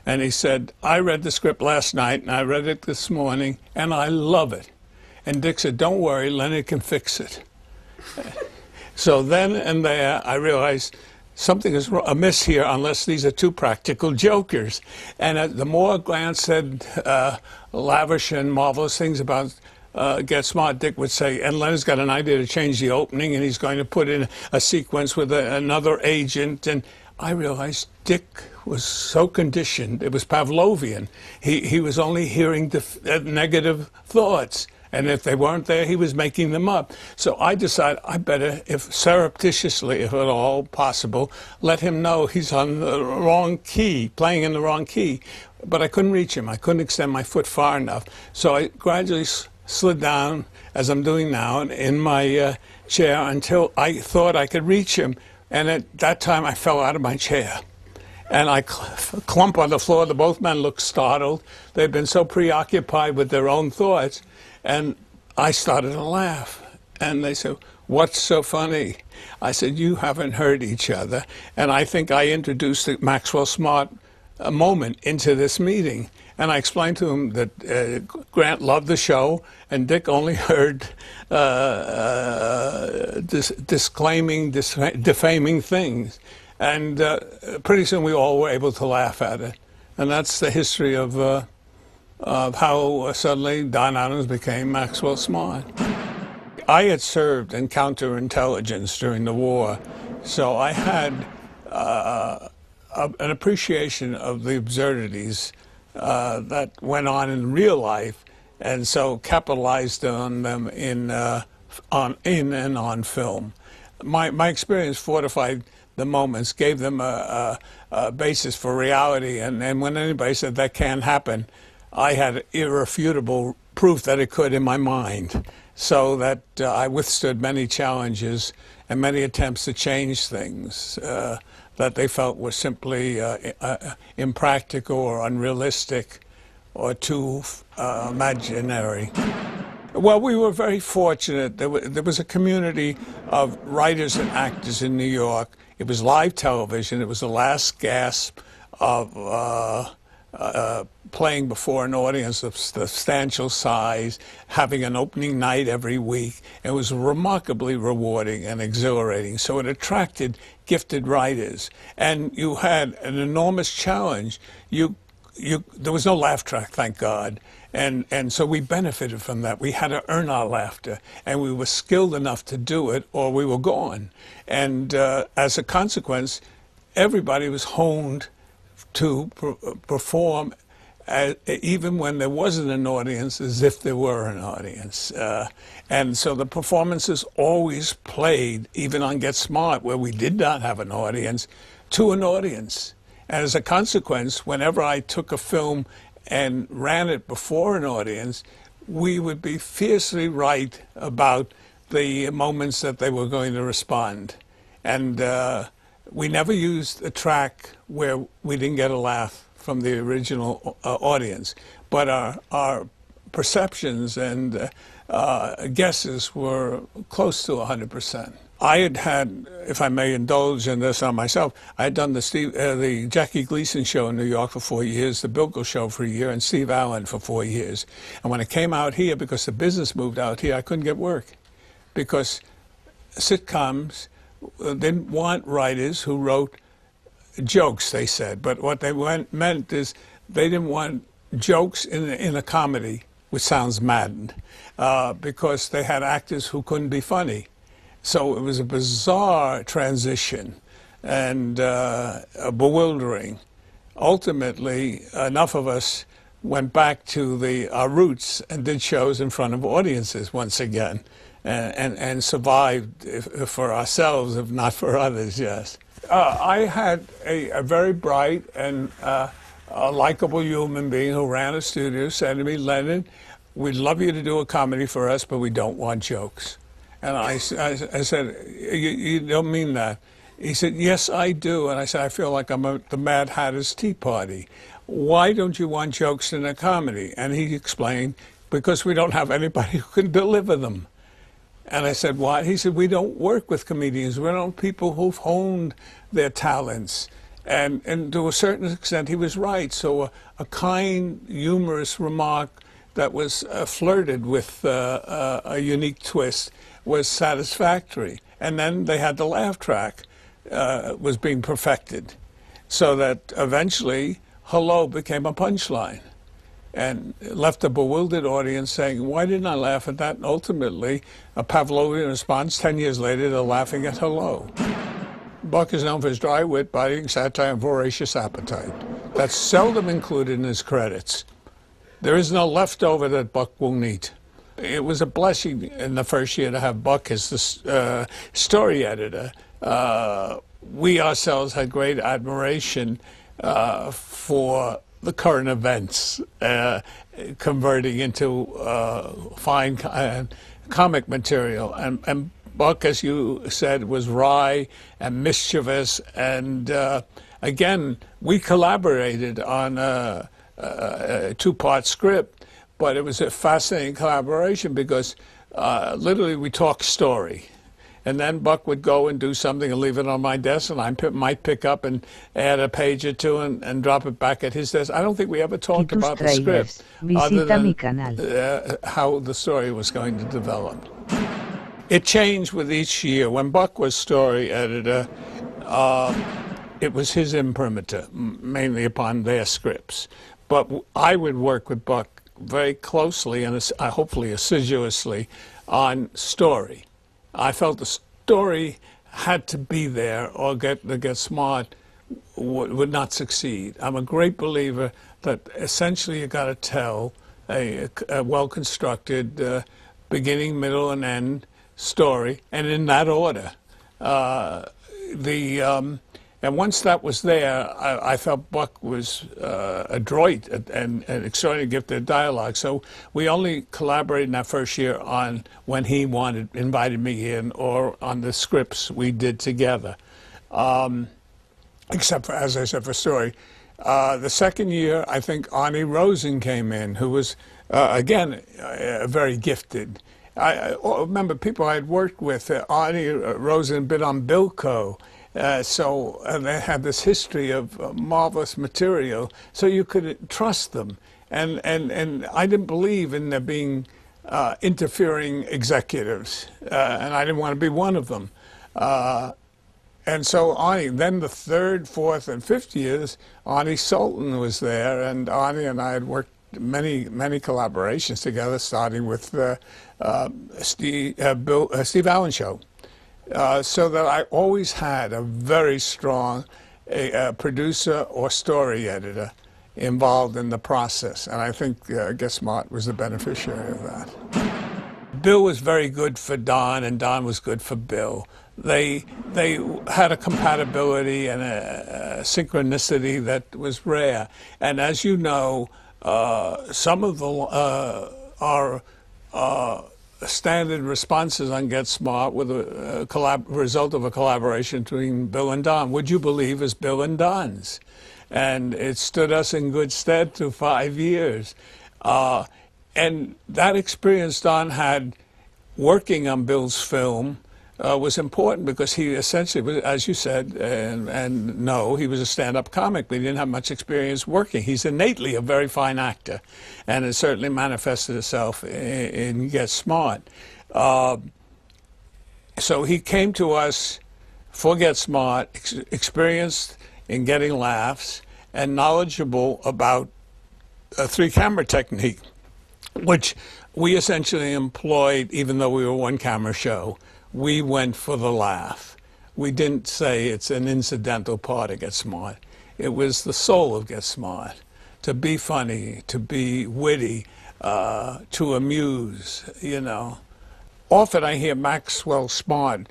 And he said, I read the script last night, and I read it this morning, and I love it. And Dick said, don't worry, Leonard can fix it. So then and there, I realized something is amiss here unless these are two practical jokers. And the more Grant said lavish and marvelous things about Get Smart, Dick would say, and Leonard's got an idea to change the opening, and he's going to put in a sequence with another agent. And I realized Dick was so conditioned, it was Pavlovian. He was only hearing negative thoughts. And if they weren't there, he was making them up. So I decided I better, if surreptitiously, if at all possible, let him know he's on the wrong key, playing in the wrong key. But I couldn't reach him. I couldn't extend my foot far enough. So I gradually slid down, as I'm doing now, in my chair until I thought I could reach him. And at that time, I fell out of my chair. And I clumped on the floor. Both men looked startled. They'd been so preoccupied with their own thoughts. And I started to laugh. And they said, what's so funny? I said, you haven't heard each other. And I think I introduced the Maxwell Smart moment into this meeting. And I explained to him that Grant loved the show, and Dick only heard disclaiming, defaming things. And pretty soon we all were able to laugh at it. And that's the history of how suddenly Don Adams became Maxwell Smart. I had served in counterintelligence during the war, so I had an appreciation of the absurdities that went on in real life, and so capitalized on them in and on film. My experience fortified the moments, gave them a basis for reality, and when anybody said that can't happen, I had irrefutable proof that it could in my mind, so that I withstood many challenges and many attempts to change things that they felt were simply impractical or unrealistic or too imaginary. Well, we were very fortunate. There was a community of writers and actors in New York. It was live television. It was the last gasp of playing before an audience of substantial size, having an opening night every week. It was remarkably rewarding and exhilarating. So it attracted gifted writers. And you had an enormous challenge. You there was no laugh track, thank God. And so we benefited from that. We had to earn our laughter, and we were skilled enough to do it, or we were gone. And as a consequence, everybody was honed to perform even when there wasn't an audience, as if there were an audience. And so the performances always played, even on Get Smart, where we did not have an audience, to an audience. And as a consequence, whenever I took a film and ran it before an audience, we would be fiercely right about the moments that they were going to respond. And we never used a track where we didn't get a laugh from the original audience. But our perceptions and guesses were close to 100%. I had, if I may indulge in this on myself, I had done the Jackie Gleason show in New York for 4 years, the Bilko show for a year, and Steve Allen for 4 years. And when I came out here, because the business moved out here, I couldn't get work. Because sitcoms didn't want writers who wrote jokes, they said. But what they meant is they didn't want jokes in a comedy, which sounds maddened, because they had actors who couldn't be funny. So it was a bizarre transition and bewildering. Ultimately, enough of us went back to our roots and did shows in front of audiences once again, and survived for ourselves, if not for others, yes. I had a very bright and a likable human being who ran a studio said to me, "Leonard, we'd love you to do a comedy for us, but we don't want jokes." And I said, you don't mean that? He said, "Yes, I do." And I said, "I feel like I'm at the Mad Hatter's Tea Party. Why don't you want jokes in a comedy?" And he explained, "Because we don't have anybody who can deliver them." And I said, "Why?" He said, "We don't work with comedians. We don't people who've honed their talents." And to a certain extent, he was right. So a kind, humorous remark that was flirted with a unique twist was satisfactory. And then they had the laugh track was being perfected, so that eventually hello became a punchline and left a bewildered audience saying, "Why didn't I laugh at that?" And ultimately, a Pavlovian response, 10 years later, they're laughing at hello. Buck is known for his dry wit, biting satire, and voracious appetite. That's seldom included in his credits. There is no leftover that Buck won't eat. It was a blessing in the first year to have Buck as the story editor. We ourselves had great admiration for the current events, converting into fine comic material. And Buck, as you said, was wry and mischievous. And again, we collaborated on a two-part script. But it was a fascinating collaboration because literally we talked story. And then Buck would go and do something and leave it on my desk, and I might pick up and add a page or two and drop it back at his desk. I don't think we ever talked about the script other than how the story was going to develop. It changed with each year. When Buck was story editor, it was his imprimatur, mainly upon their scripts. But I would work with Buck very closely and hopefully assiduously on story. I felt the story had to be there or Get Smart would not succeed. I'm a great believer that essentially you got to tell a well-constructed beginning, middle, and end story, and in that order. And once that was there, I felt Buck was adroit and extraordinarily gifted at dialogue. So we only collaborated in that first year on when he invited me in, or on the scripts we did together. Except for, as I said, for story. The second year, I think Arnie Rosen came in, who was, again, very gifted. I remember people I had worked with. Arnie Rosen had been on Bilko. So they had this history of marvelous material, so you could trust them. And I didn't believe in there being interfering executives, and I didn't want to be one of them. And so Arnie, then the third, fourth, and fifth years, Arnie Sultan was there, and Arnie and I had worked many collaborations together, starting with Steve Allen Show. So that I always had a very strong producer or story editor involved in the process, and I think Get Smart was the beneficiary of that. Bill was very good for Don, and Don was good for Bill. They had a compatibility and a synchronicity that was rare. And as you know, some of our standard responses on Get Smart were the result of a collaboration between Bill and Don. Would you believe is Bill and Don's? And it stood us in good stead through 5 years. And that experience Don had working on Bill's film was important because he essentially was, as you said, and no, he was a stand-up comic, but he didn't have much experience working. He's innately a very fine actor, and it certainly manifested itself in Get Smart. So he came to us for Get Smart, experienced in getting laughs, and knowledgeable about a three-camera technique, which we essentially employed even though we were a one-camera show. We went for the laugh. We didn't say it's an incidental part of Get Smart. It was the soul of Get Smart. To be funny, to be witty, to amuse, you know. Often I hear Maxwell Smart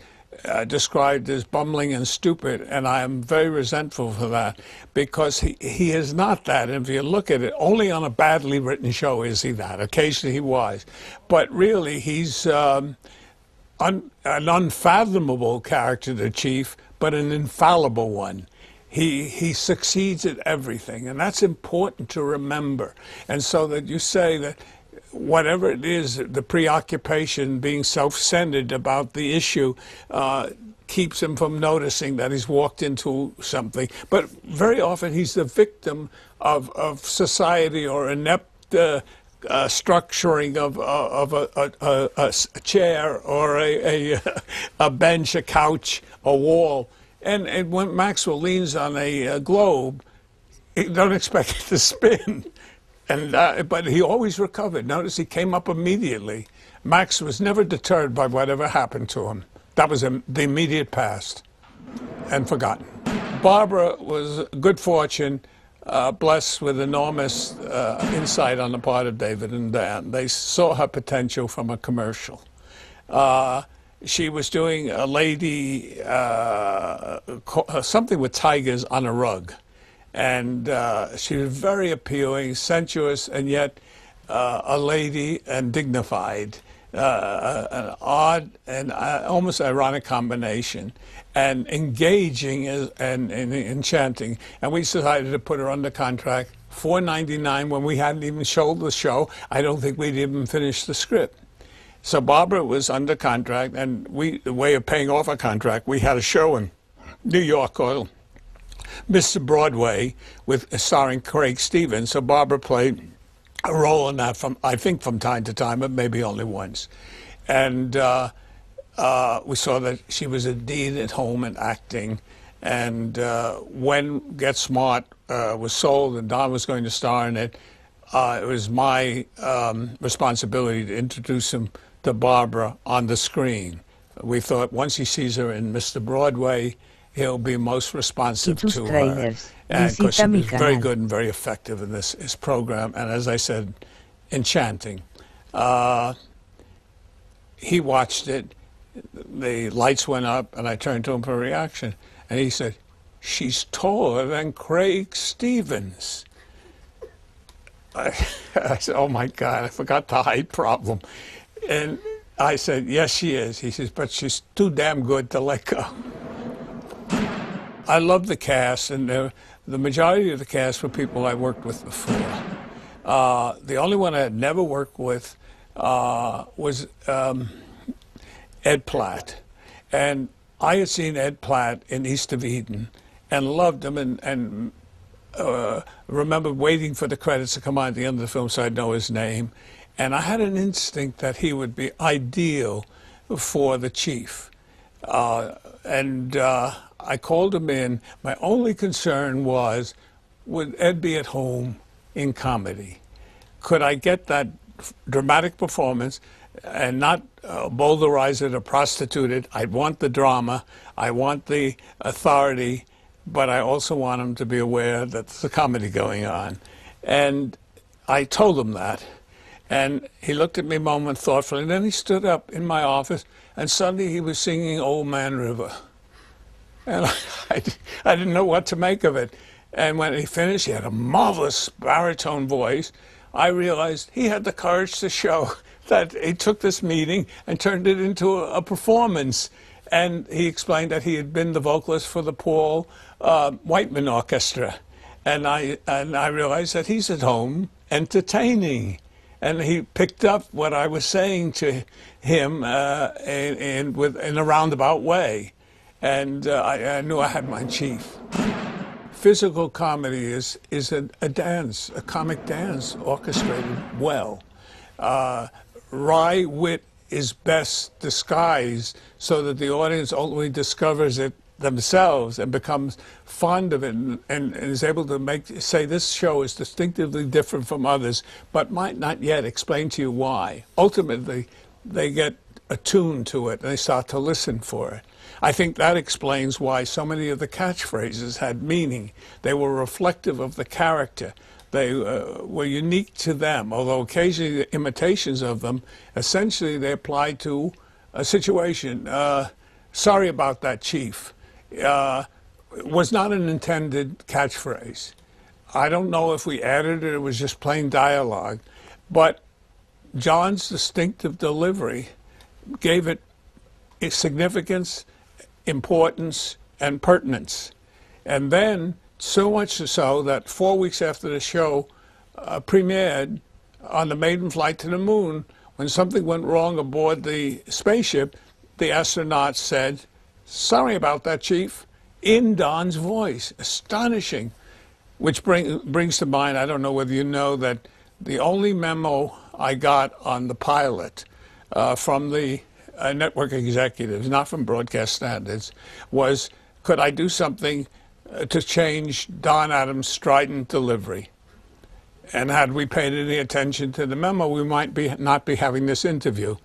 described as bumbling and stupid, and I am very resentful for that because he is not that. And if you look at it, only on a badly written show is he that. Occasionally he was. But really, he's an unfathomable character, the chief, but an infallible one. He succeeds at everything, and that's important to remember. And so that you say that whatever it is, the preoccupation, being self-centered about the issue, keeps him from noticing that he's walked into something. But very often he's the victim of society or inept structuring of a chair or a bench, a couch, a wall. And when Maxwell leans on a globe, you don't expect it to spin. But he always recovered. Notice he came up immediately. Max was never deterred by whatever happened to him. That was the immediate past and forgotten. Barbara was good fortune, blessed with enormous insight on the part of David and Dan. They saw her potential from a commercial. She was doing a lady, something with tigers on a rug. And she was very appealing, sensuous, and yet a lady and dignified, an odd and almost ironic combination, and engaging and enchanting. And we decided to put her under contract, $4.99 when we hadn't even showed the show. I don't think we'd even finished the script. So Barbara was under contract, and the way of paying off a contract, we had a show in New York called Mr. Broadway, starring Craig Stevens. So Barbara played a role in that I think from time to time, but maybe only once. And we saw that she was indeed at home in acting. And when Get Smart was sold and Don was going to star in it, it was my responsibility to introduce him to Barbara on the screen. We thought once he sees her in Mr. Broadway, he'll be most responsive to her. And because she was very good and very effective in this program, and as I said, enchanting. He watched it, the lights went up, and I turned to him for a reaction, and he said, "She's taller than Craig Stevens." I said, "Oh my God, I forgot the height problem." And I said, "Yes, she is." He says, "But she's too damn good to let go." I love the cast, and the majority of the cast were people I worked with before. The only one I had never worked with was Ed Platt. And I had seen Ed Platt in East of Eden and loved him and remember waiting for the credits to come on at the end of the film so I'd know his name. And I had an instinct that he would be ideal for the chief. I called him in. My only concern was, would Ed be at home in comedy? Could I get that dramatic performance and not boulderize it or prostitute it? I want the drama. I want the authority, but I also want him to be aware that there's a comedy going on. And I told him that. And he looked at me a moment thoughtfully, and then he stood up in my office, and suddenly he was singing Old Man River. And I didn't know what to make of it. And when he finished, he had a marvelous baritone voice. I realized he had the courage to show that he took this meeting and turned it into a performance. And he explained that he had been the vocalist for the Paul Whiteman Orchestra. And I realized that he's at home entertaining. And he picked up what I was saying to him in a roundabout way. And I knew I had my chief. Physical comedy is a dance, a comic dance, orchestrated well. Wry wit is best disguised so that the audience ultimately discovers it themselves and becomes fond of it and is able to say this show is distinctively different from others, but might not yet explain to you why. Ultimately, they get attuned to it and they start to listen for it. I think that explains why so many of the catchphrases had meaning. They were reflective of the character. They were unique to them, although occasionally the imitations of them, essentially they applied to a situation. Sorry about that, Chief. Was not an intended catchphrase. I don't know if we added it, it was just plain dialogue. But John's distinctive delivery gave it significance, importance, and pertinence. And then, so much so that 4 weeks after the show premiered on the maiden flight to the moon, when something went wrong aboard the spaceship, the astronauts said, "Sorry about that, Chief," in Don's voice. Astonishing. Which brings to mind, I don't know whether you know, that the only memo I got on the pilot from the network executives, not from broadcast standards, was, could I do something to change Don Adams' strident delivery? And had we paid any attention to the memo, we might not be having this interview.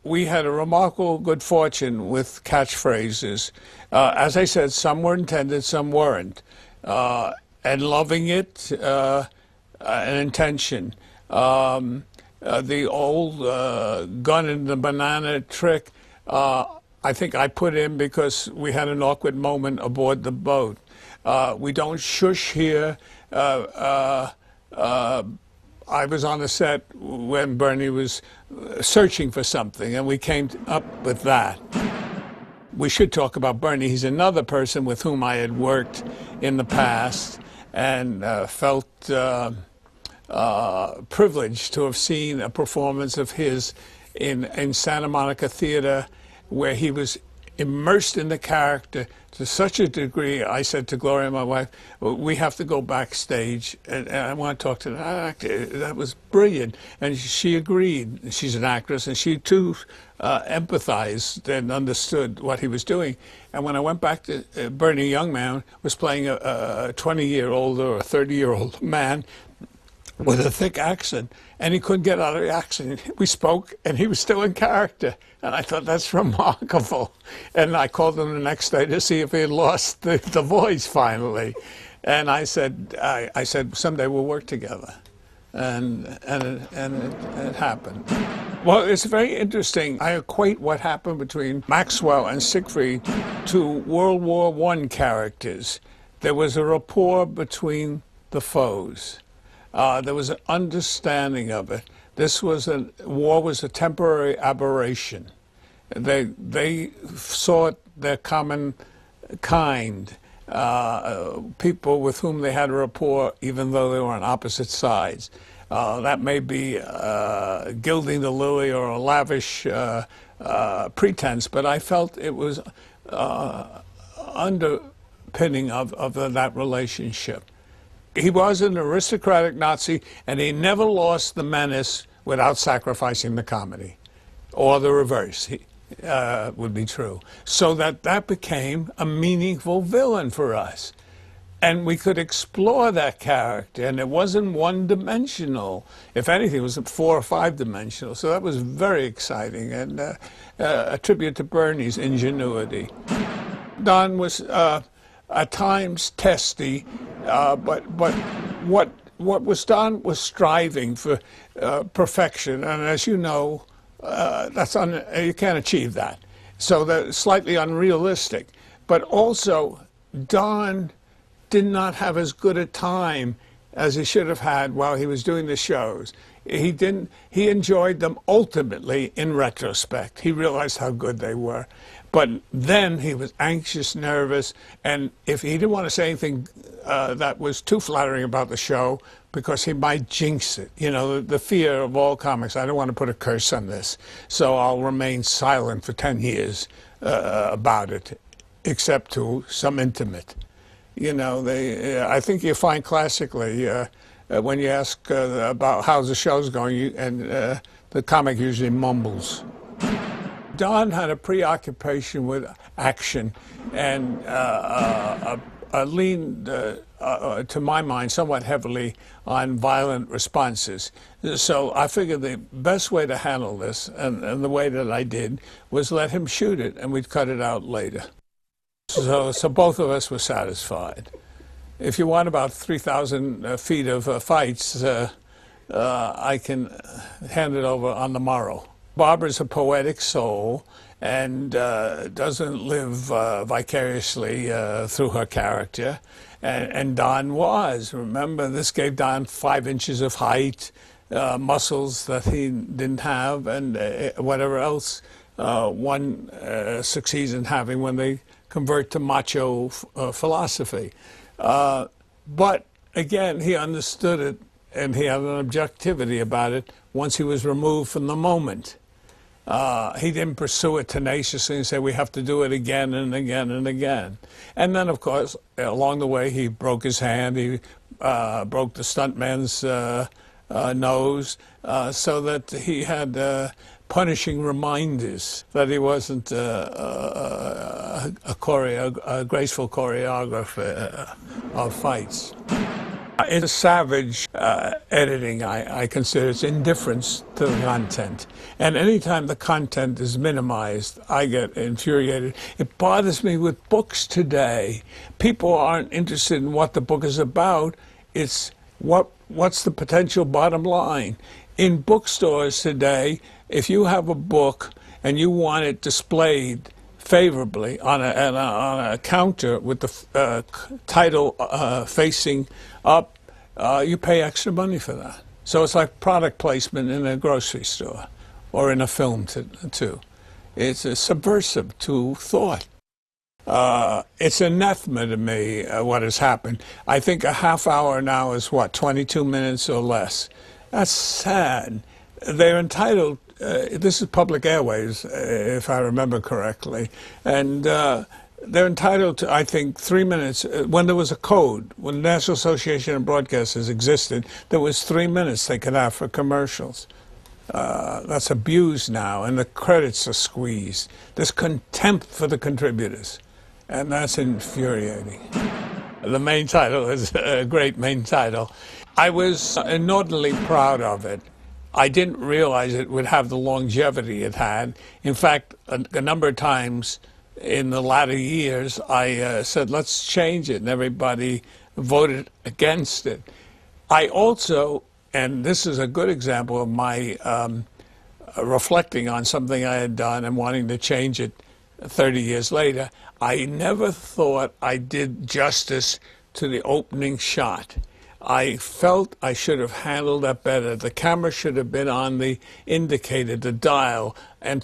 We had a remarkable good fortune with catchphrases. As I said, some were intended, some weren't. And loving it, an intention. The old gun in the banana trick, I think I put in because we had an awkward moment aboard the boat. We don't shush here. I was on the set when Bernie was searching for something, and we came up with that. We should talk about Bernie. He's another person with whom I had worked in the past and felt privileged to have seen a performance of his in Santa Monica Theater, where he was immersed in the character to such a degree. I said to Gloria, my wife, we have to go backstage and I want to talk to the actor. That was brilliant. And she agreed. She's an actress, and she too empathized and understood what he was doing. And when I went back to Bernie Youngman was playing a 20-year-old or a 30-year-old man with a thick accent, and he couldn't get out of the accent. We spoke, and he was still in character. And I thought, that's remarkable. And I called him the next day to see if he had lost the voice finally. And I said, someday we'll work together. And it happened. Well, it's very interesting. I equate what happened between Maxwell and Siegfried to World War I characters. There was a rapport between the foes. There was an understanding of it. War was a temporary aberration. They sought their common kind, people with whom they had a rapport, even though they were on opposite sides. That may be gilding the lily or a lavish pretense, but I felt it was underpinning of that relationship. He was an aristocratic Nazi, and he never lost the menace without sacrificing the comedy, or the reverse. would be true. So that became a meaningful villain for us. And we could explore that character, and it wasn't one-dimensional. If anything, it was 4 or 5-dimensional. So that was very exciting, and a tribute to Bernie's ingenuity. Don was at times testy, but what was Don was striving for perfection, and as you know, you can't achieve that. So that's slightly unrealistic. But also, Don did not have as good a time as he should have had while he was doing the shows. He enjoyed them ultimately in retrospect. He realized how good they were. But then he was anxious, nervous, and if he didn't want to say anything that was too flattering about the show, because he might jinx it. You know, the fear of all comics, I don't want to put a curse on this, so I'll remain silent for 10 years about it, except to some intimate. You know, I think you find classically when you ask about how the show's going, the comic usually mumbles. Don had a preoccupation with action and leaned, to my mind, somewhat heavily on violent responses. So I figured the best way to handle this, and the way that I did, was let him shoot it, and we'd cut it out later. So both of us were satisfied. If you want about 3,000 feet of fights, I can hand it over on the morrow. Barbara's a poetic soul and doesn't live vicariously through her character. And Don was. Remember, this gave Don 5 inches of height, muscles that he didn't have, and whatever else one succeeds in having when they convert to macho philosophy. But again, he understood it, and he had an objectivity about it once he was removed from the moment. He didn't pursue it tenaciously and say, we have to do it again and again and again. And then, of course, along the way, he broke his hand, he broke the stuntman's nose, so that he had punishing reminders that he wasn't a graceful choreographer of fights. In savage editing, I consider it's indifference to the content. And anytime the content is minimized, I get infuriated. It bothers me with books today. People aren't interested in what the book is about. It's what's the potential bottom line. In bookstores today, if you have a book and you want it displayed favorably on a counter with the title facing up, you pay extra money for that. So it's like product placement in a grocery store or in a film too. It's subversive to thought. It's anathema to me what has happened. I think a half hour now is what, 22 minutes or less. That's sad. They're entitled, this is public airways, if I remember correctly, and they're entitled to, I think, 3 minutes. When there was a code, when the National Association of Broadcasters existed, there was 3 minutes they could have for commercials. That's abused now, and the credits are squeezed. There's contempt for the contributors, and that's infuriating. The main title is a great main title. I was inordinately proud of it. I didn't realize it would have the longevity it had. In fact, a number of times in the latter years, I said, let's change it, and everybody voted against it. I also, and this is a good example of my reflecting on something I had done and wanting to change it 30 years later, I never thought I did justice to the opening shot. I felt I should have handled that better. The camera should have been on the indicator, the dial, and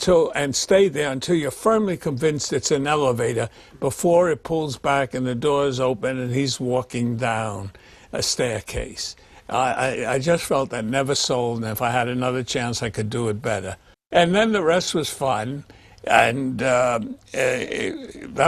stay there until you're firmly convinced it's an elevator before it pulls back and the doors open and he's walking down a staircase. I just felt that never sold, and if I had another chance, I could do it better. And then the rest was fun, and that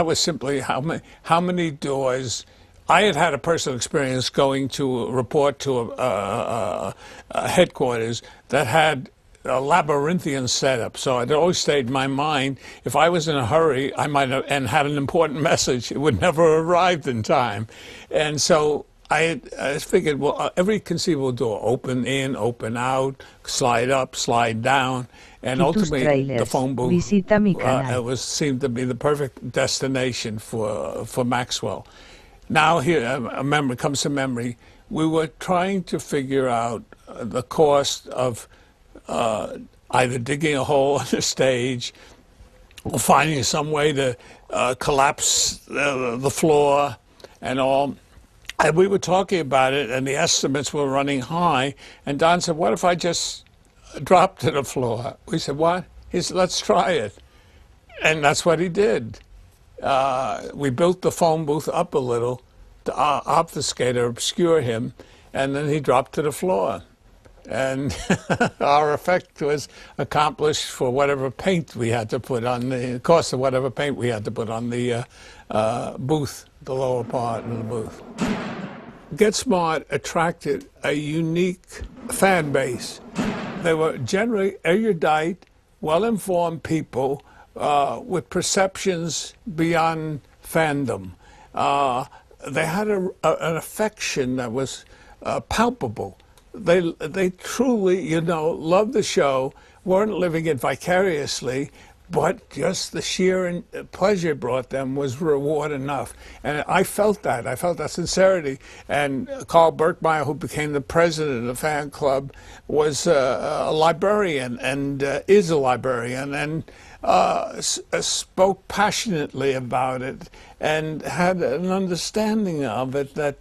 was simply how many doors. I had had a personal experience going to report to a headquarters that had a labyrinthian setup. So it always stayed in my mind. If I was in a hurry, I might have, and had an important message, it would never arrived in time. And so I figured, well, every conceivable door, open in, open out, slide up, slide down, and ultimately the phone booth seemed to be the perfect destination for Maxwell. Now here, a memory comes to memory. We were trying to figure out the cost of either digging a hole in the stage or finding some way to collapse the floor and all. And we were talking about it, and the estimates were running high. And Don said, what if I just dropped to the floor? We said, what? He said, let's try it. And that's what he did. We built the phone booth up a little to obfuscate or obscure him, and then he dropped to the floor. And our effect was accomplished for whatever paint we had to put on the cost of whatever paint we had to put on the booth, the lower part of the booth. Get Smart attracted a unique fan base. They were generally erudite, well-informed people with perceptions beyond fandom. They had an affection that was palpable. They truly, loved the show, weren't living it vicariously, but just the sheer pleasure it brought them was reward enough. And I felt that. I felt that sincerity. And Carl Birkmeyer, who became the president of the fan club, was a librarian and is a librarian and spoke passionately about it and had an understanding of it that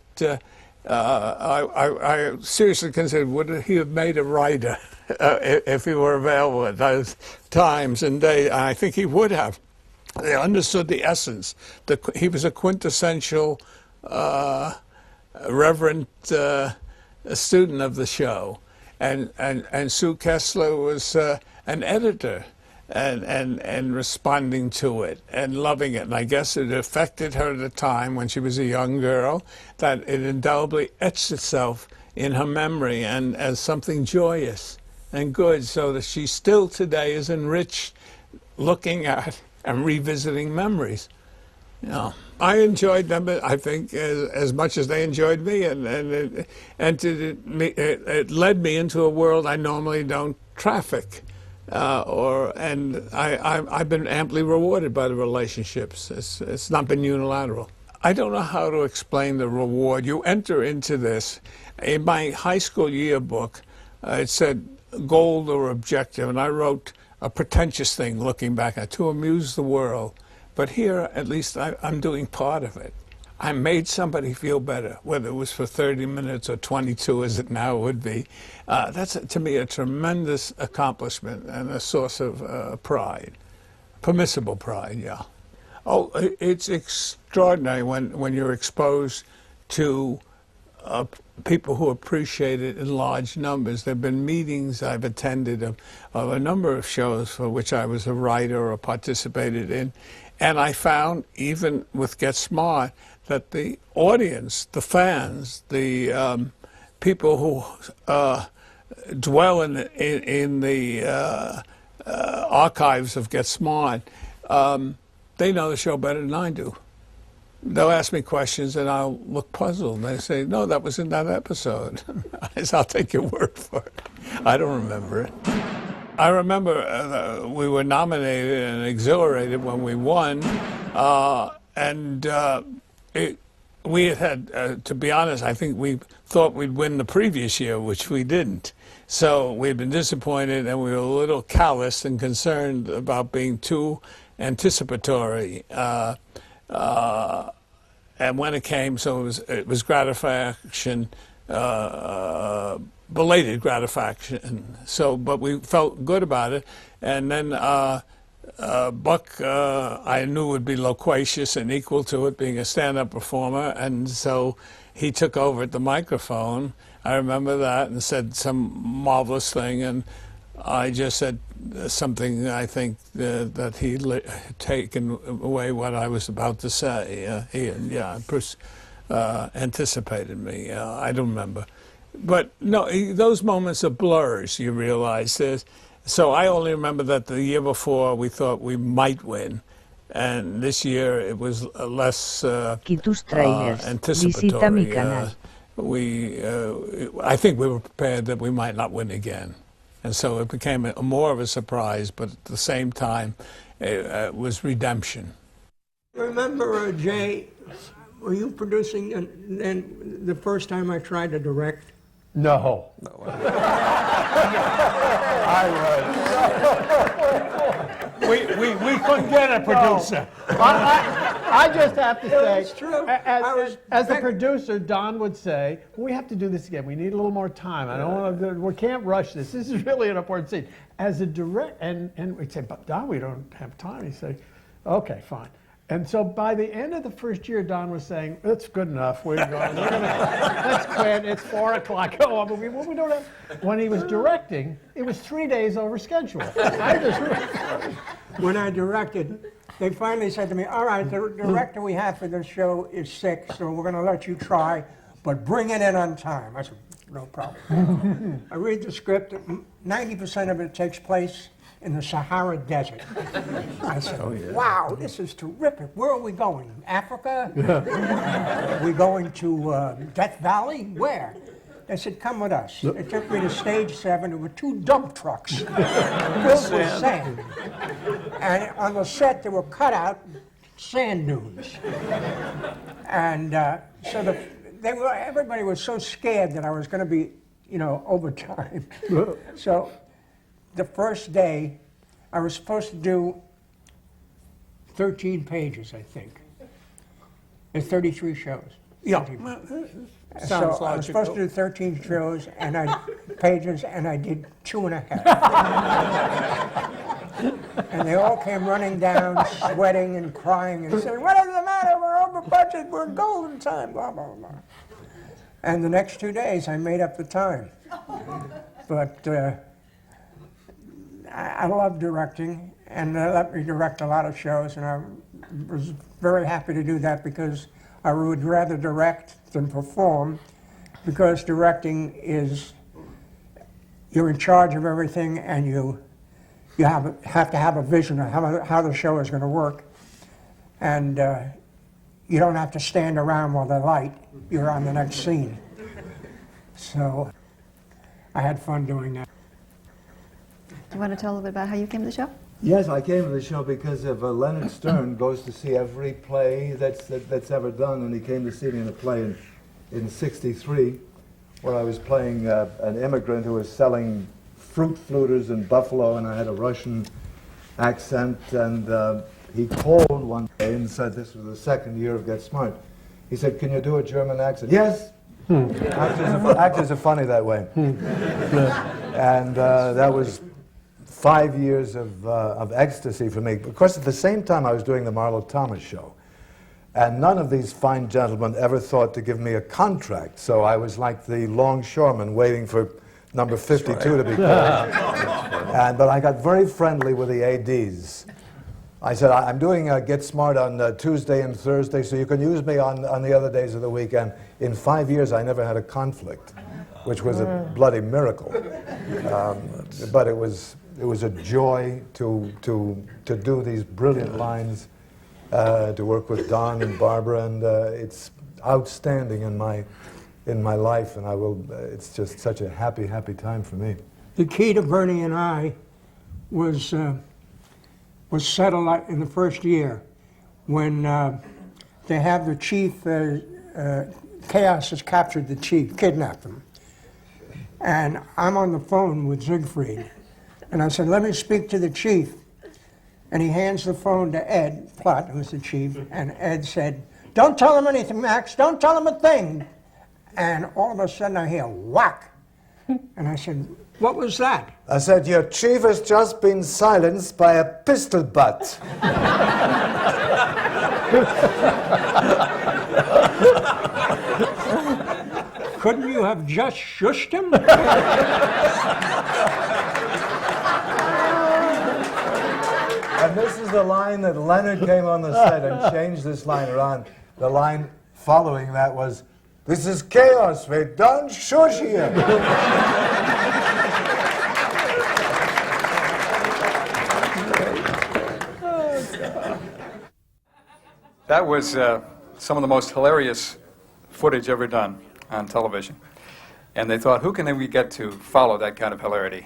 I seriously considered, would he have made a writer if he were available at those times and days? I think he would have. They understood the essence. He was a quintessential reverent student of the show. And Sue Kessler was an editor and responding to it and loving it. And I guess it affected her at the time when she was a young girl, that it indelibly etched itself in her memory and as something joyous and good, so that she still today is enriched looking at and revisiting memories. I enjoyed them, I think, as much as they enjoyed me, and it led me into a world I normally don't traffic. I've been amply rewarded by the relationships. It's not been unilateral. I don't know how to explain the reward. You enter into this. In my high school yearbook, it said gold or objective, and I wrote a pretentious thing looking back at to amuse the world. But here, at least, I'm doing part of it. I made somebody feel better, whether it was for 30 minutes or 22, as it now would be. That's, to me, a tremendous accomplishment and a source of pride, permissible pride, yeah. Oh, it's extraordinary when you're exposed to people who appreciate it in large numbers. There have been meetings I've attended of a number of shows for which I was a writer or participated in, and I found, even with Get Smart, that the audience, the fans, the people who dwell in the archives of Get Smart, they know the show better than I do. They'll ask me questions and I'll look puzzled. They say, no, that was in that episode. I say, I'll take your word for it. I don't remember it. I remember we were nominated and exhilarated when we won, we had, to be honest, I think we thought we'd win the previous year, which we didn't. So we'd been disappointed, and we were a little callous and concerned about being too anticipatory. And when it came, so it was gratification, belated gratification. So, but we felt good about it. And then Buck, I knew would be loquacious and equal to it, being a stand-up performer, and so he took over at the microphone. I remember that, and said some marvelous thing, and I just said something I think that he'd taken away what I was about to say. He anticipated me. I don't remember. But no, those moments are blurs, you realize. So I only remember that the year before we thought we might win, and this year it was less Tus trailers. Visita mi canal. I think we were prepared that we might not win again. And so it became more of a surprise, but at the same time, it was redemption. Remember, Jay, were you producing then the first time I tried to direct? No. We couldn't get a producer. I just have to say, It's true. as the producer, Don would say, we have to do this again. We need a little more time. I don't want to. We can't rush this. This is really an important scene. As a direct, and we'd say, but Don, we don't have time. He'd say, okay, fine. And so by the end of the first year, Don was saying, it's good enough. Let's quit. It's 4 o'clock. Oh, but we don't have. When he was directing, it was 3 days over schedule. When I directed, they finally said to me, all right, the director we have for this show is sick, so we're going to let you try, but bring it in on time. I said, no problem. I read the script. 90% of it takes place in the Sahara Desert. I said, wow, this is terrific. Where are we going? Africa? Are we going to Death Valley? Where? They said, come with us. They took me to stage 7. There were 2 dump trucks filled with sand. And on the set, there were cut out sand dunes. And so everybody was so scared that I was going to be, overtime. So the first day, I was supposed to do 13 pages, I think. There's 33 shows. Yeah. So I was supposed to do 13 shows and pages, and I did 2.5. And they all came running down, sweating and crying and saying, what is the matter? We're over budget. We're in golden time, blah, blah, blah. And the next 2 days, I made up the time. But I love directing, and they let me direct a lot of shows, and I was very happy to do that because I would rather direct than perform, because directing is, you're in charge of everything, and you have to have a vision of how the show is going to work. And you don't have to stand around while they light. You're on the next scene. So I had fun doing that. Do you want to tell a little bit about how you came to the show? Yes, I came to the show because of Leonard Stern goes to see every play that's ever done, and he came to see me in a play in '63, where I was playing an immigrant who was selling fruit fluters in Buffalo, and I had a Russian accent, and he called one day and said, this was the second year of Get Smart. He said, can you do a German accent? Yes. Actors are funny that way. And that was 5 years of ecstasy for me. Of course, at the same time, I was doing the Marlo Thomas show. And none of these fine gentlemen ever thought to give me a contract. So I was like the longshoreman waiting for number 52 to be called. But I got very friendly with the ADs. I said, I'm doing Get Smart on Tuesday and Thursday, so you can use me on the other days of the weekend. In 5 years, I never had a conflict, which was a bloody miracle. But it was a joy to do these brilliant lines, to work with Don and Barbara, and it's outstanding in my life, and it's just such a happy time for me. The key to Bernie and I was settled in the first year when they have the chief, Chaos has captured the chief, kidnapped him. And I'm on the phone with Siegfried. And I said, let me speak to the chief. And he hands the phone to Ed Platt, who's the chief, and Ed said, don't tell him anything, Max, don't tell him a thing. And all of a sudden I hear whack. And I said, what was that? I said, your chief has just been silenced by a pistol butt. Couldn't you have just shushed him? And this is the line that Leonard came on the set and changed this line around. The line following that was, this is chaos, we don't shush here. That was some of the most hilarious footage ever done on television. And they thought, who can we get to follow that kind of hilarity?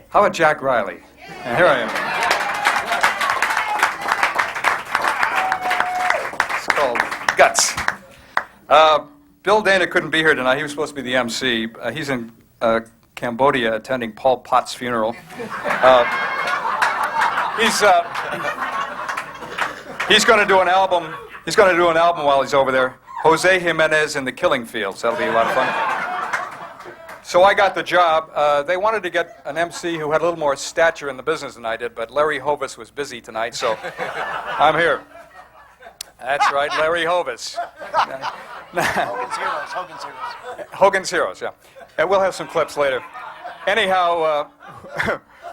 How about Jack Riley? And here I am. It's called Guts. Bill Dana couldn't be here tonight. He was supposed to be the MC. He's in Cambodia attending Pol Pot's funeral. He's going to do an album. He's going to do an album while he's over there. Jose Jimenez and the Killing Fields. That'll be a lot of fun. So I got the job. They wanted to get an MC who had a little more stature in the business than I did, but Larry Hovis was busy tonight, so I'm here. That's right, Larry Hovis. Hogan's Heroes, yeah. And we'll have some clips later. Anyhow,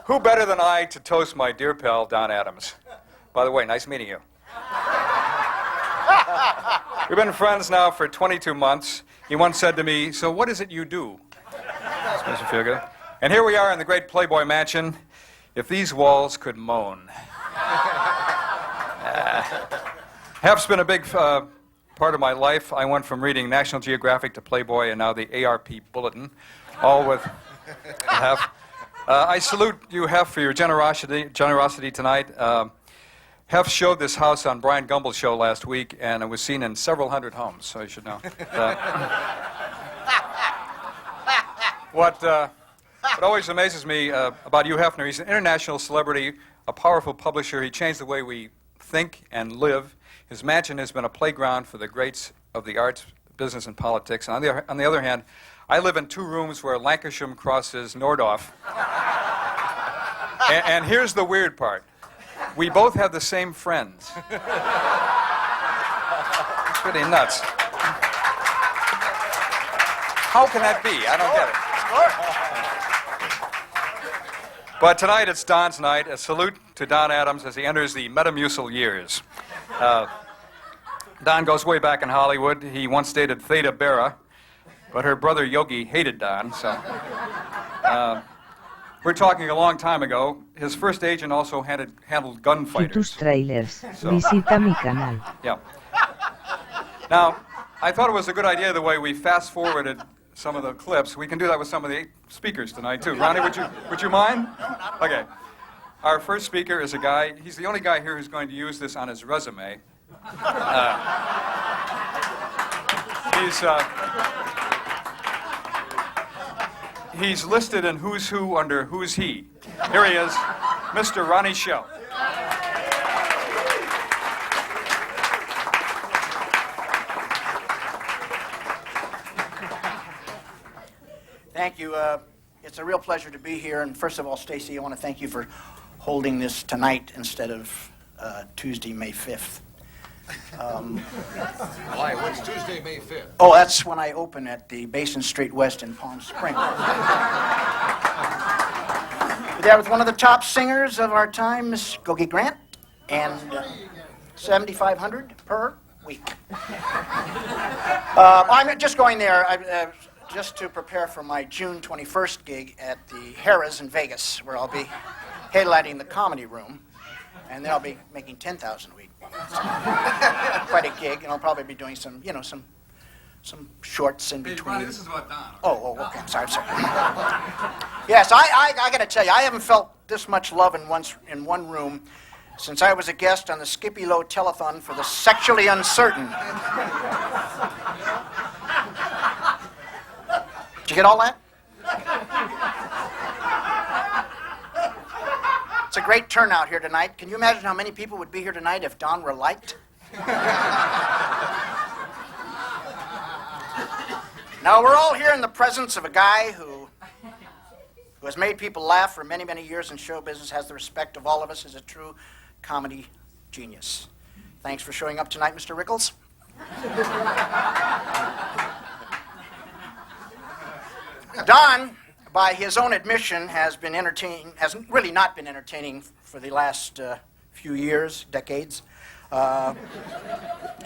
who better than I to toast my dear pal, Don Adams? By the way, nice meeting you. We've been friends now for 22 months. He once said to me, so what is it you do? This makes me feel good. And here we are in the great Playboy Mansion. If these walls could moan. Hef's been a big part of my life. I went from reading National Geographic to Playboy and now the ARP Bulletin, all with Hef. I salute you, Hef, for your generosity tonight. Hef showed this house on Brian Gumbel's show last week, and it was seen in several hundred homes, so you should know. What always amazes me about Hugh Hefner, he's an international celebrity, a powerful publisher. He changed the way we think and live. His mansion has been a playground for the greats of the arts, business, and politics. And on the other hand, I live in 2 rooms where Lancashire crosses Nordhoff. And here's the weird part. We both have the same friends. It's pretty nuts. How can that be? I don't get it. But tonight it's Don's night. A salute to Don Adams as he enters the Metamucil years. Don goes way back in Hollywood. He once dated Theda Bara, but her brother Yogi hated Don, so... we're talking a long time ago. His first agent also handled gunfighters. Tus trailers. Visita mi canal. Yeah. Now, I thought it was a good idea the way we fast-forwarded some of the clips. We can do that with some of the speakers tonight, too. Ronnie, would you mind? Okay. Our first speaker is a guy, he's the only guy here who's going to use this on his resume. He's listed in Who's Who under Who's He. Here he is, Mr. Ronnie Shell. Thank you. It's a real pleasure to be here. And first of all, Stacy, I want to thank you for holding this tonight instead of Tuesday, May 5th. Why? What's Tuesday, May 5th? Oh, that's when I open at the Basin Street West in Palm Springs. There with one of the top singers of our time, Miss Gogi Grant, and $7,500 per week. I'm just going there just to prepare for my June 21st gig at the Harrah's in Vegas, where I'll be headlining the Comedy Room, and then I'll be making $10,000 a week. Quite a gig, and I'll probably be doing some shorts in between. Ronnie, this is about Don. Oh, okay. I'm sorry. Yes, I got to tell you, I haven't felt this much love in one room since I was a guest on the Skippy Low telethon for the Sexually Uncertain. Did you get all that? It's a great turnout here tonight. Can you imagine how many people would be here tonight if Don were liked? Now, we're all here in the presence of a guy who has made people laugh for many, many years in show business, has the respect of all of us as a true comedy genius. Thanks for showing up tonight, Mr. Rickles. Don, by his own admission, has really not been entertaining for the last few years, decades. To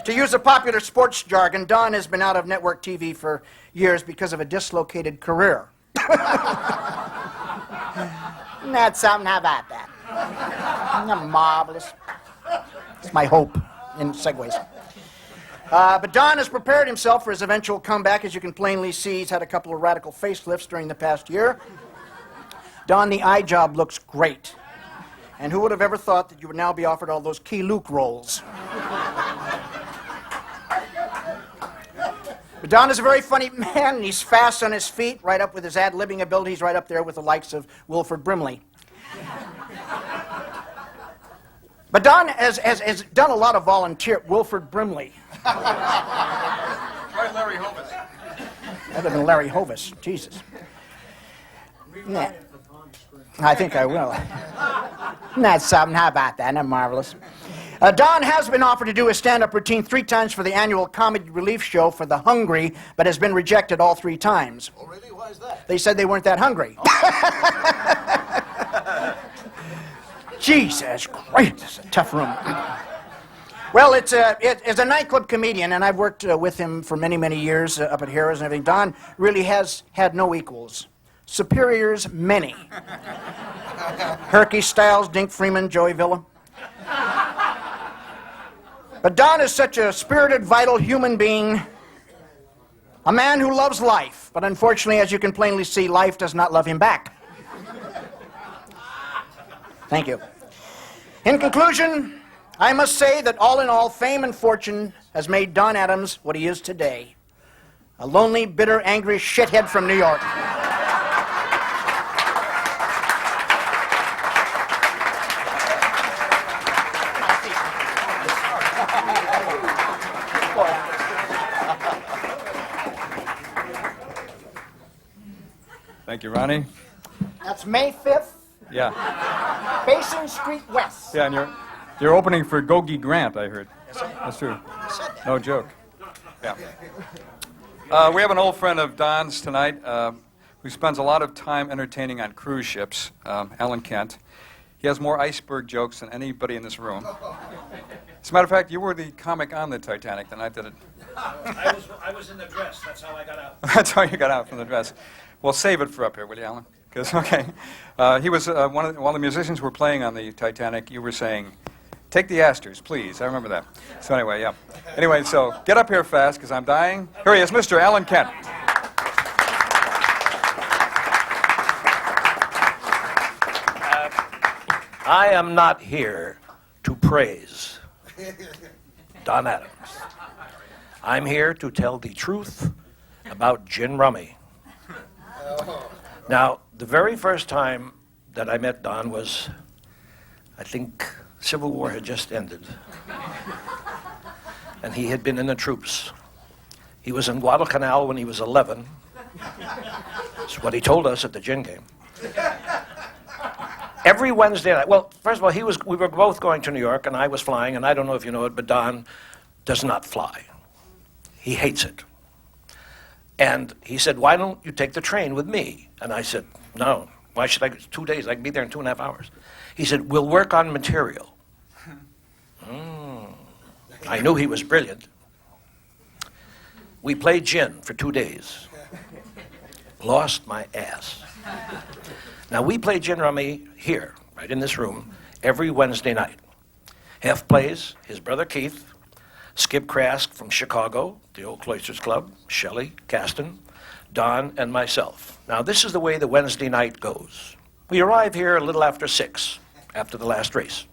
use a popular sports jargon, Don has been out of network TV for years because of a dislocated career. Isn't that something? How about that? Isn't that marvelous? It's my hope. in segues. But Don has prepared himself for his eventual comeback. As you can plainly see, he's had a couple of radical facelifts during the past year. Don, the eye job looks great. And who would have ever thought that you would now be offered all those Key Luke roles? But Don is a very funny man, and he's fast on his feet, right up with his ad-libbing abilities, right up there with the likes of Wilford Brimley. But Don has done a lot of volunteer. Wilford Brimley. Try Larry Hovis. Other than Larry Hovis. Jesus. Nah. I think I will. That's something. How about that? Not marvelous. Don has been offered to do a stand-up routine 3 times for the annual comedy relief show for the hungry, but has been rejected all 3 times. Oh, really? Why is that? They said they weren't that hungry. Jesus Christ, it's a tough room. Well, it's a nightclub comedian, and I've worked with him for many, many years up at Harrah's and everything. Don really has had no equals. Superiors, many. Herky Stiles, Dink Freeman, Joey Villa. But Don is such a spirited, vital human being, a man who loves life, but unfortunately, as you can plainly see, life does not love him back. Thank you. In conclusion, I must say that all in all, fame and fortune has made Don Adams what he is today. A lonely, bitter, angry shithead from New York. Thank you, Ronnie. That's May 5th, Yeah. Basin Street West. Yeah, and you're opening for Gogi Grant, I heard. That's true. No joke. Yeah. We have an old friend of Don's tonight who spends a lot of time entertaining on cruise ships, Alan Kent. He has more iceberg jokes than anybody in this room. As a matter of fact, you were the comic on the Titanic the night that it... I was in the dress. That's how I got out. That's how you got out from the dress. Well, save it for up here, will you, Alan? Because, okay. He was while the musicians were playing on the Titanic, you were saying, take the Astors, please. I remember that. So anyway, yeah. Anyway, so get up here fast, because I'm dying. Here he is, Mr. Alan Kent. I am not here to praise Don Adams. I'm here to tell the truth about gin rummy. Now, the very first time that I met Don was, I think, Civil War had just ended. And he had been in the troops. He was in Guadalcanal when he was 11. That's what he told us at the gin game. Every Wednesday night, well, first of all, we were both going to New York, and I was flying, and I don't know if you know it, but Don does not fly. He hates it. And he said, why don't you take the train with me? And I said, no, why should I? It's 2 days, I can be there in 2.5 hours. He said, we'll work on material. I knew he was brilliant. We played gin for 2 days. Lost my ass. Now, we play gin rummy here, right in this room, every Wednesday night. Hef plays, his brother Keith, Skip Krask from Chicago, the old Cloisters Club, Shelley, Caston, Don, and myself. Now, this is the way the Wednesday night goes. We arrive here a little after 6, after the last race.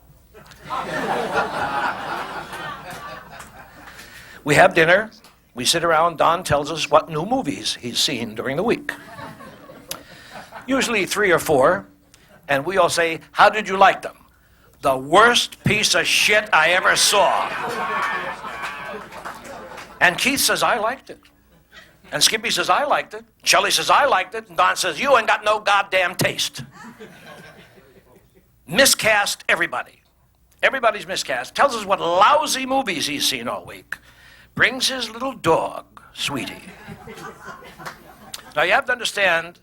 We have dinner. We sit around. Don tells us what new movies he's seen during the week. Usually 3 or 4, and we all say, how did you like them? The worst piece of shit I ever saw. And Keith says, I liked it. And Skippy says, I liked it. Shelley says, I liked it. And Don says, you ain't got no goddamn taste. Miscast everybody. Everybody's miscast. Tells us what lousy movies he's seen all week. Brings his little dog, Sweetie. Now, you have to understand,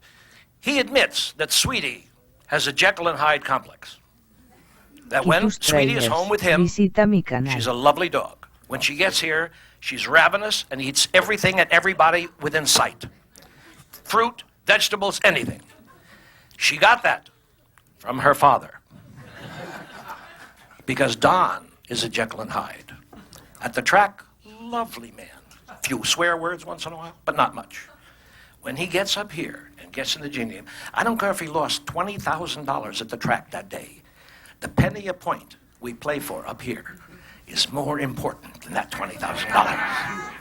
he admits that Sweetie has a Jekyll and Hyde complex. That when Sweetie is home with him, she's a lovely dog. When she gets here, she's ravenous and eats everything and everybody within sight. Fruit, vegetables, anything. She got that from her father. Because Don is a Jekyll and Hyde. At the track, lovely man. A few swear words once in a while, but not much. When he gets up here and gets in the genie, I don't care if he lost $20,000 at the track that day. The penny a point we play for up here is more important than that $20,000.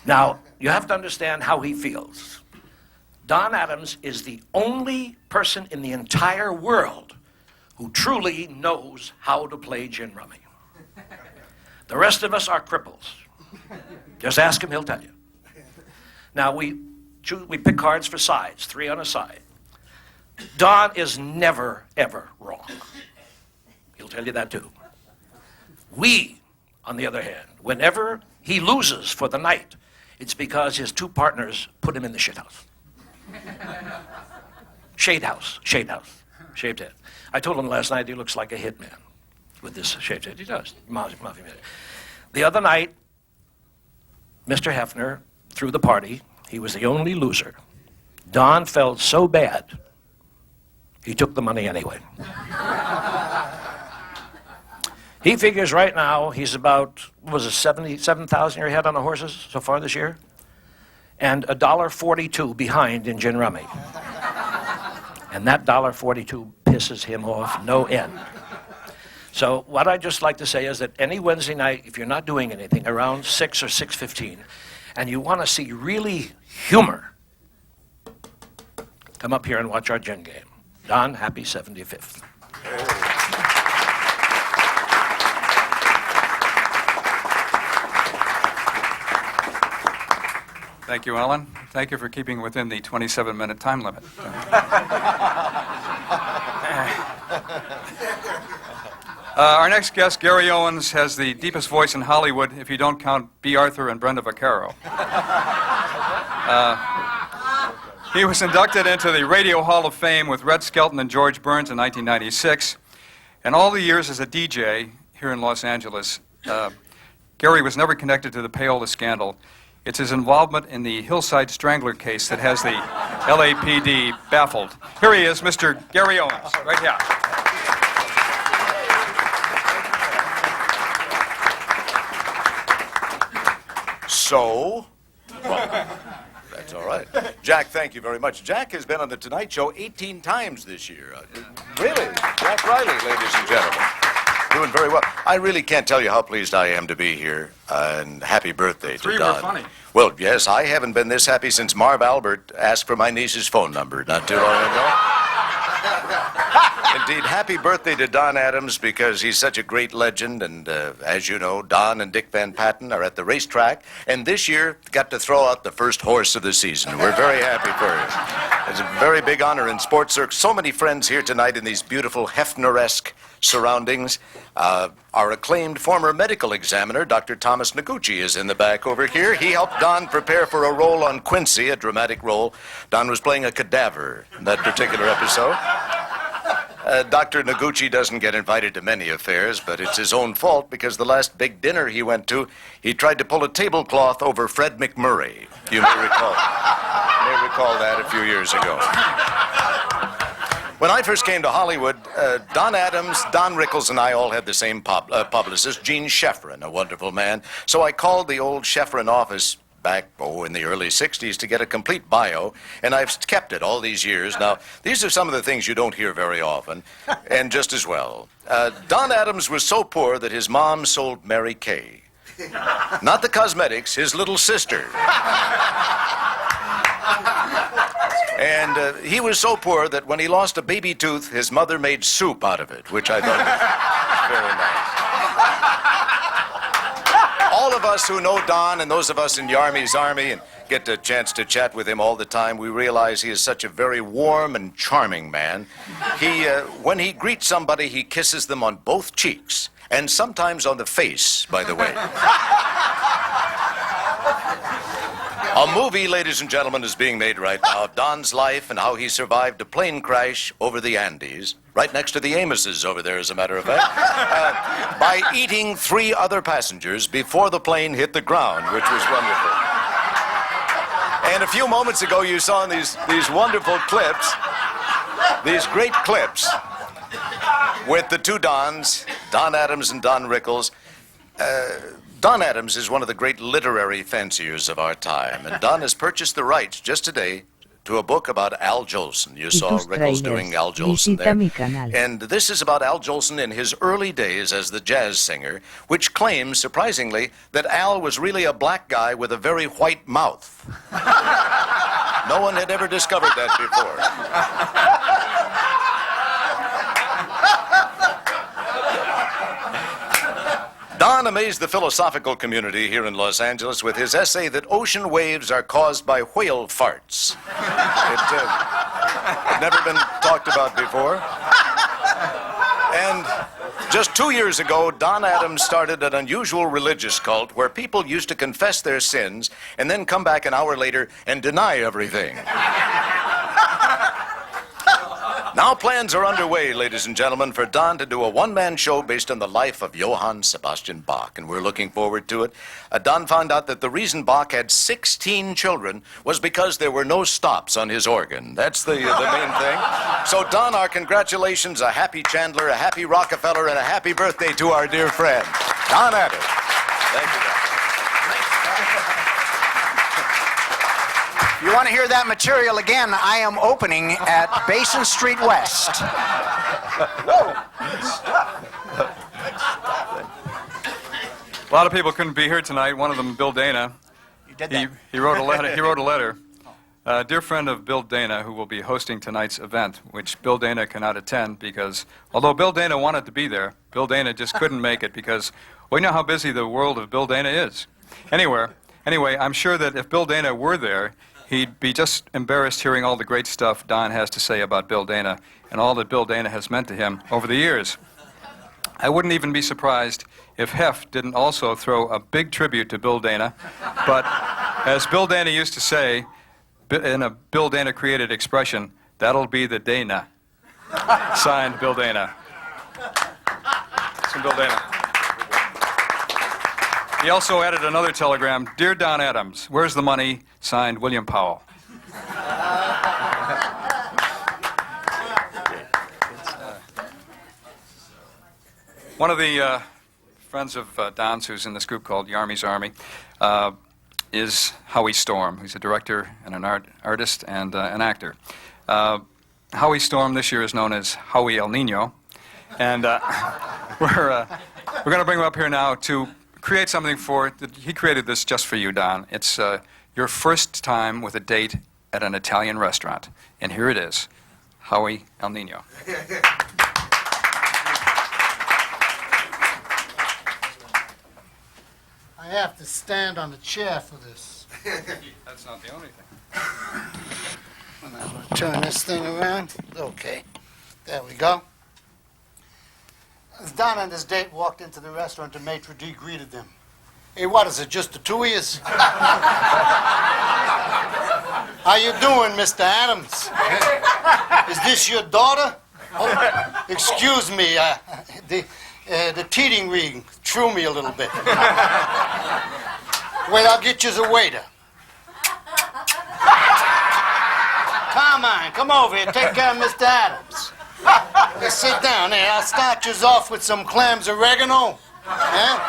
Now, you have to understand how he feels. Don Adams is the only person in the entire world who truly knows how to play gin rummy. The rest of us are cripples. Just ask him, he'll tell you. Now, we pick cards for sides, 3 on a side. Don is never, ever wrong. He'll tell you that too. We, on the other hand, whenever he loses for the night, it's because his 2 partners put him in the shit house. Shade house, shaved head. I told him last night he looks like a hitman with this shaved head. He does. The other night, Mr. Hefner threw the party. He was the only loser. Don felt so bad, he took the money anyway. He figures right now he's about, what was it, 77,000 your head on the horses so far this year? And $1.42 behind in gin rummy. And that $1.42 pisses him off no end. So what I'd just like to say is that any Wednesday night, if you're not doing anything, around 6 or 6:15, and you want to see really humor, come up here and watch our gin game. Don, happy 75th. Thank you, Alan. Thank you for keeping within the 27-minute time limit. Our next guest, Gary Owens, has the deepest voice in Hollywood, if you don't count B. Arthur and Brenda Vaccaro. He was inducted into the Radio Hall of Fame with Red Skelton and George Burns in 1996. And all the years as a DJ here in Los Angeles, Gary was never connected to the payola scandal. It's his involvement in the Hillside Strangler case that has the LAPD baffled. Here he is, Mr. Gary Owens, right here. So, well, that's all right. Jack, thank you very much. Jack has been on The Tonight Show 18 times this year. Really? Jack Riley, ladies and gentlemen. Doing very well. I really can't tell you how pleased I am to be here, and happy birthday to Don. 3 were funny. Well, yes, I haven't been this happy since Marv Albert asked for my niece's phone number not too long ago. Indeed, happy birthday to Don Adams, because he's such a great legend, and as you know, Don and Dick Van Patten are at the racetrack, and this year got to throw out the first horse of the season. We're very happy for him. It's a very big honor in sports. There are so many friends here tonight in these beautiful Hefner-esque surroundings. Our acclaimed former medical examiner, Dr. Thomas Noguchi, is in the back over here. He helped Don prepare for a role on Quincy, a dramatic role. Don was playing a cadaver in that particular episode. Dr. Noguchi doesn't get invited to many affairs, but it's his own fault, because the last big dinner he went to, he tried to pull a tablecloth over Fred McMurray. You may recall that a few years ago. When I first came to Hollywood, Don Adams, Don Rickles, and I all had the same publicist, Gene Sheffrin, a wonderful man. So I called the old Sheffrin office back, in the early 60s to get a complete bio, and I've kept it all these years. Now, these are some of the things you don't hear very often, and just as well. Don Adams was so poor that his mom sold Mary Kay. Not the cosmetics, his little sister. And he was so poor that when he lost a baby tooth, his mother made soup out of it, which I thought was very nice. All of us who know Don, and those of us in Yarmy's Army and get a chance to chat with him all the time, we realize he is such a very warm and charming man. When he greets somebody, he kisses them on both cheeks, and sometimes on the face, by the way. A movie, ladies and gentlemen, is being made right now of Don's life and how he survived a plane crash over the Andes, right next to the Amoses over there, as a matter of fact, by eating 3 other passengers before the plane hit the ground, which was wonderful. And a few moments ago, you saw these wonderful clips, these great clips, with the 2 Dons, Don Adams and Don Rickles. Don Adams is one of the great literary fanciers of our time, and Don has purchased the rights just today to a book about Al Jolson. You saw Rickles doing Al Jolson there. And this is about Al Jolson in his early days as the jazz singer, which claims, surprisingly, that Al was really a black guy with a very white mouth. No one had ever discovered that before. Don amazed the philosophical community here in Los Angeles with his essay that ocean waves are caused by whale farts. It had never been talked about before. And just 2 years ago, Don Adams started an unusual religious cult where people used to confess their sins and then come back an hour later and deny everything. Now plans are underway, ladies and gentlemen, for Don to do a one-man show based on the life of Johann Sebastian Bach, and we're looking forward to it. Don found out that the reason Bach had 16 children was because there were no stops on his organ. That's the main thing. So, Don, our congratulations, a happy Chandler, a happy Rockefeller, and a happy birthday to our dear friend, Don Adams. Thank you, Don. If you want to hear that material again, I am opening at Basin Street West. A lot of people couldn't be here tonight. One of them, Bill Dana. You did that. He wrote a letter. He wrote a letter. A dear friend of Bill Dana, who will be hosting tonight's event, which Bill Dana cannot attend because, although Bill Dana wanted to be there, Bill Dana just couldn't make it because, well, you know how busy the world of Bill Dana is. Anyway, I'm sure that if Bill Dana were there, he'd be just embarrassed hearing all the great stuff Don has to say about Bill Dana and all that Bill Dana has meant to him over the years. I wouldn't even be surprised if Hef didn't also throw a big tribute to Bill Dana. But as Bill Dana used to say, in a Bill Dana created expression, that'll be the Dana. Signed, Bill Dana. From Bill Dana. He also added another telegram, Dear Don Adams, where's the money? Signed, William Powell. One of the friends of Don's, who's in this group called Yarmy's Army, is Howie Storm. He's a director and an artist and an actor. Howie Storm this year is known as Howie El Nino, and we're going to bring him up here now to create something for, he created this just for you, Don. It's your first time with a date at an Italian restaurant. And here it is, Howie El Nino. I have to stand on the chair for this. That's not the only thing. I'm going to turn this thing around. Okay, there we go. As Don and his date walked into the restaurant, the maitre d' greeted them. Hey, what is it, just the two of yous? How you doing, Mr. Adams? Is this your daughter? Oh, excuse me, the teething ring threw me a little bit. Wait, I'll get you a waiter. Come on, come over here, take care of Mr. Adams. Hey, sit down there. I'll start you off with some clams oregano. Huh?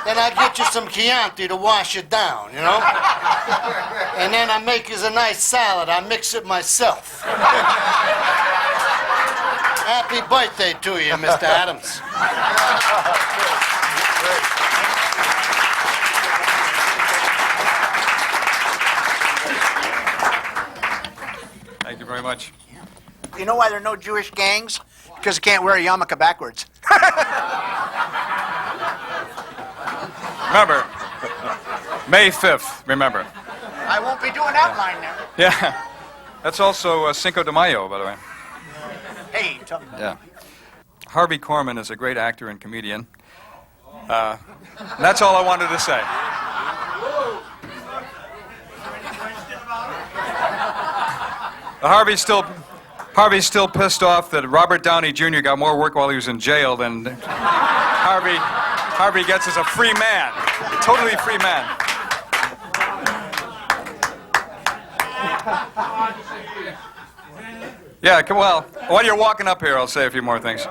Then I'll get you some Chianti to wash it down, you know? And then I make you a nice salad. I mix it myself. Happy birthday to you, Mr. Adams. Thank you very much. You know why there are no Jewish gangs? Because you can't wear a yarmulke backwards. Remember, May 5th, remember. I won't be doing that line there. Yeah, that's also Cinco de Mayo, by the way. Hey, Yeah. Harvey Korman is a great actor and comedian. That's all I wanted to say. Harvey's still pissed off that Robert Downey Jr. got more work while he was in jail than Harvey gets as a free man, a totally free man. Yeah, well, while you're walking up here, I'll say a few more things.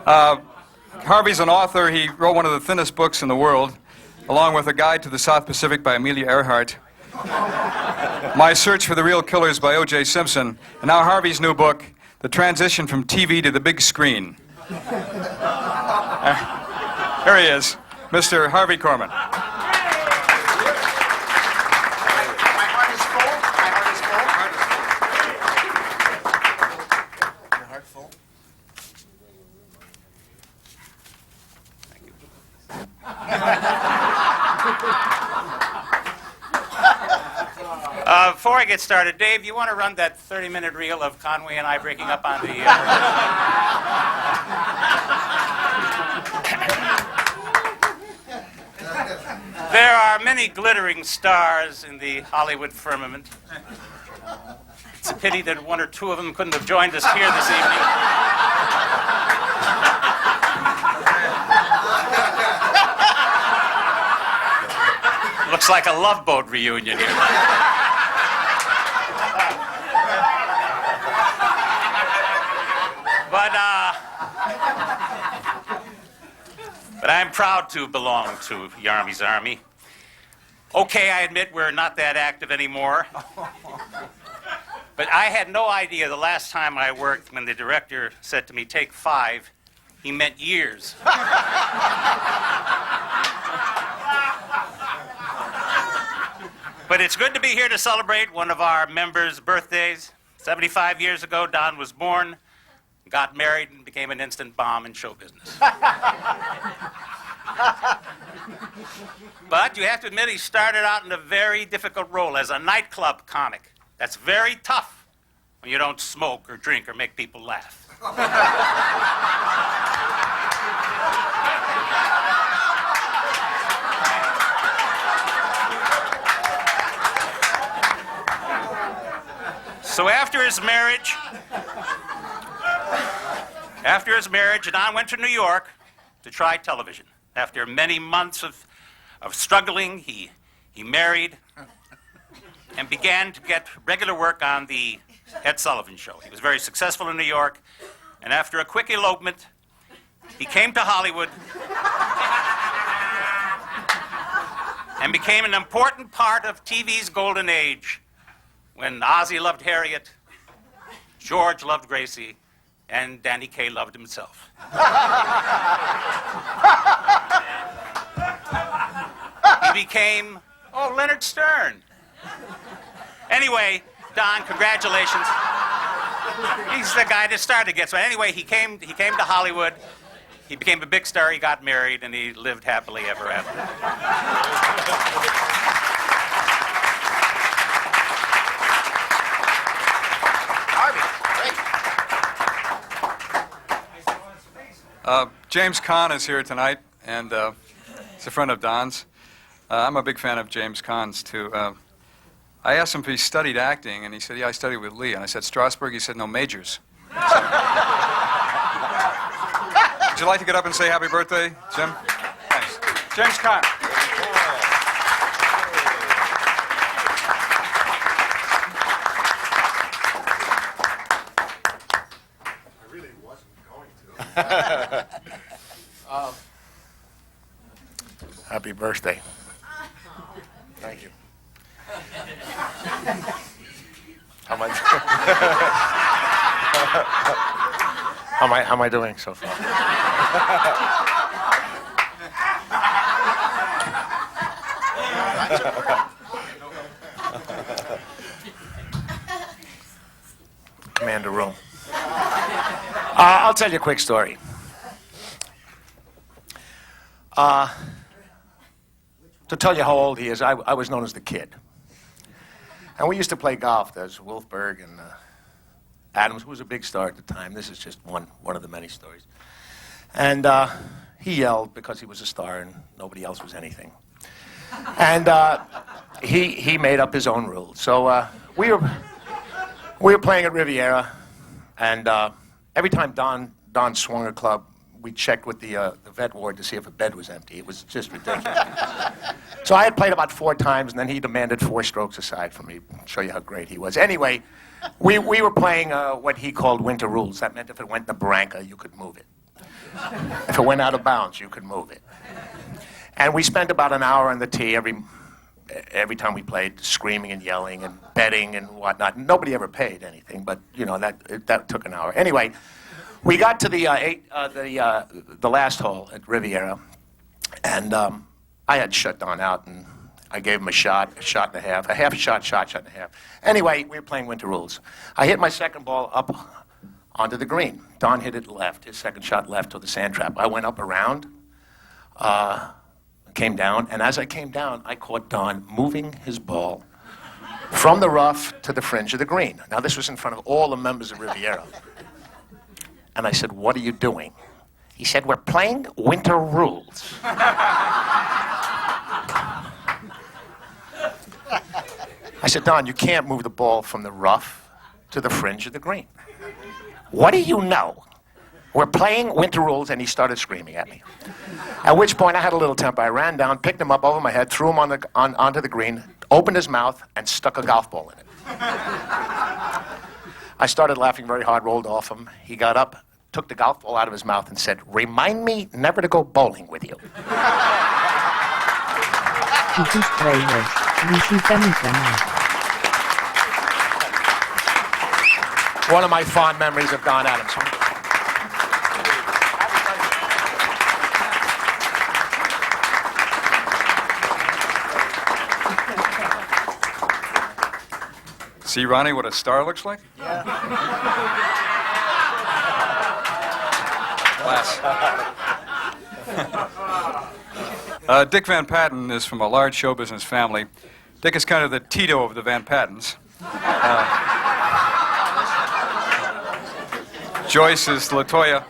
Harvey's an author. He wrote one of the thinnest books in the world, along with A Guide to the South Pacific by Amelia Earhart, My Search for the Real Killers by O.J. Simpson, and now Harvey's new book, The Transition from TV to the Big Screen. Here he is, Mr. Harvey Korman. Before I get started, Dave, you want to run that 30-minute reel of Conway and I breaking up on the... There are many glittering stars in the Hollywood firmament. It's a pity that one or two of them couldn't have joined us here this evening. Looks like a Love Boat reunion here. But I'm proud to belong to Yarmy's Army. Okay, I admit we're not that active anymore. But I had no idea the last time I worked when the director said to me, take 5, he meant years. But it's good to be here to celebrate one of our members' birthdays. 75 years ago, Don was born, got married, and became an instant bomb in show business. But you have to admit, he started out in a very difficult role as a nightclub comic. That's very tough when you don't smoke or drink or make people laugh. So after his marriage, Don went to New York to try television. After many months of struggling, he married and began to get regular work on the Ed Sullivan Show. He was very successful in New York, and after a quick elopement, he came to Hollywood and became an important part of TV's golden age, when Ozzie loved Harriet, George loved Gracie, and Danny Kaye loved himself. He became, Leonard Stern. Anyway, Don, congratulations. He's the guy that started it. So anyway, he came to Hollywood. He became a big star. He got married, and he lived happily ever after. James Caan is here tonight, and he's a friend of Don's. I'm a big fan of James Caan's, too. I asked him if he studied acting, and he said, yeah, I studied with Lee. And I said, Strasberg? He said, no, majors. Would you like to get up and say happy birthday, Jim? Thanks. James Caan. Happy birthday. Thank you. How am I doing so far? Command a room. I'll tell you a quick story. To tell you how old he is, I was known as the Kid. And we used to play golf. There's Wolfberg and Adams, who was a big star at the time. This is just one of the many stories. And he yelled because he was a star and nobody else was anything. And he made up his own rules. So we were playing at Riviera, and every time Don swung a club, we checked with the vet ward to see if a bed was empty. It was just ridiculous. So I had played about 4 times, and then he demanded 4 strokes aside from me. Show you how great he was. Anyway, we were playing what he called winter rules. That meant if it went to Branca, you could move it. If it went out of bounds, you could move it. And we spent about an hour on the tee every time we played, screaming and yelling and betting and whatnot. Nobody ever paid anything, but you know that took an hour. Anyway, we got to the last hole at Riviera, and I had shut Don out, and I gave him a shot and a half, a half shot and a half. Anyway, we were playing winter rules. I hit my second ball up onto the green. Don hit it left, his second shot left to the sand trap. I went up around, came down, and as I came down, I caught Don moving his ball from the rough to the fringe of the green. Now, this was in front of all the members of Riviera. And I said, "What are you doing?" He said, "We're playing winter rules." I said, "Don, you can't move the ball from the rough to the fringe of the green." "What do you know? We're playing winter rules," and he started screaming at me. At which point I had a little temper. I ran down, picked him up over my head, threw him onto the green, opened his mouth, and stuck a golf ball in it. I started laughing very hard, rolled off him. He got up, took the golf ball out of his mouth, and said, "Remind me never to go bowling with you." Hizo tráiler. Visita mi canal. One of my fond memories of Don Adams. See, Ronnie, what a star looks like? Yeah. Class. Dick Van Patten is from a large show business family. Dick is kind of the Tito of the Van Pattens. Joyce is LaToya.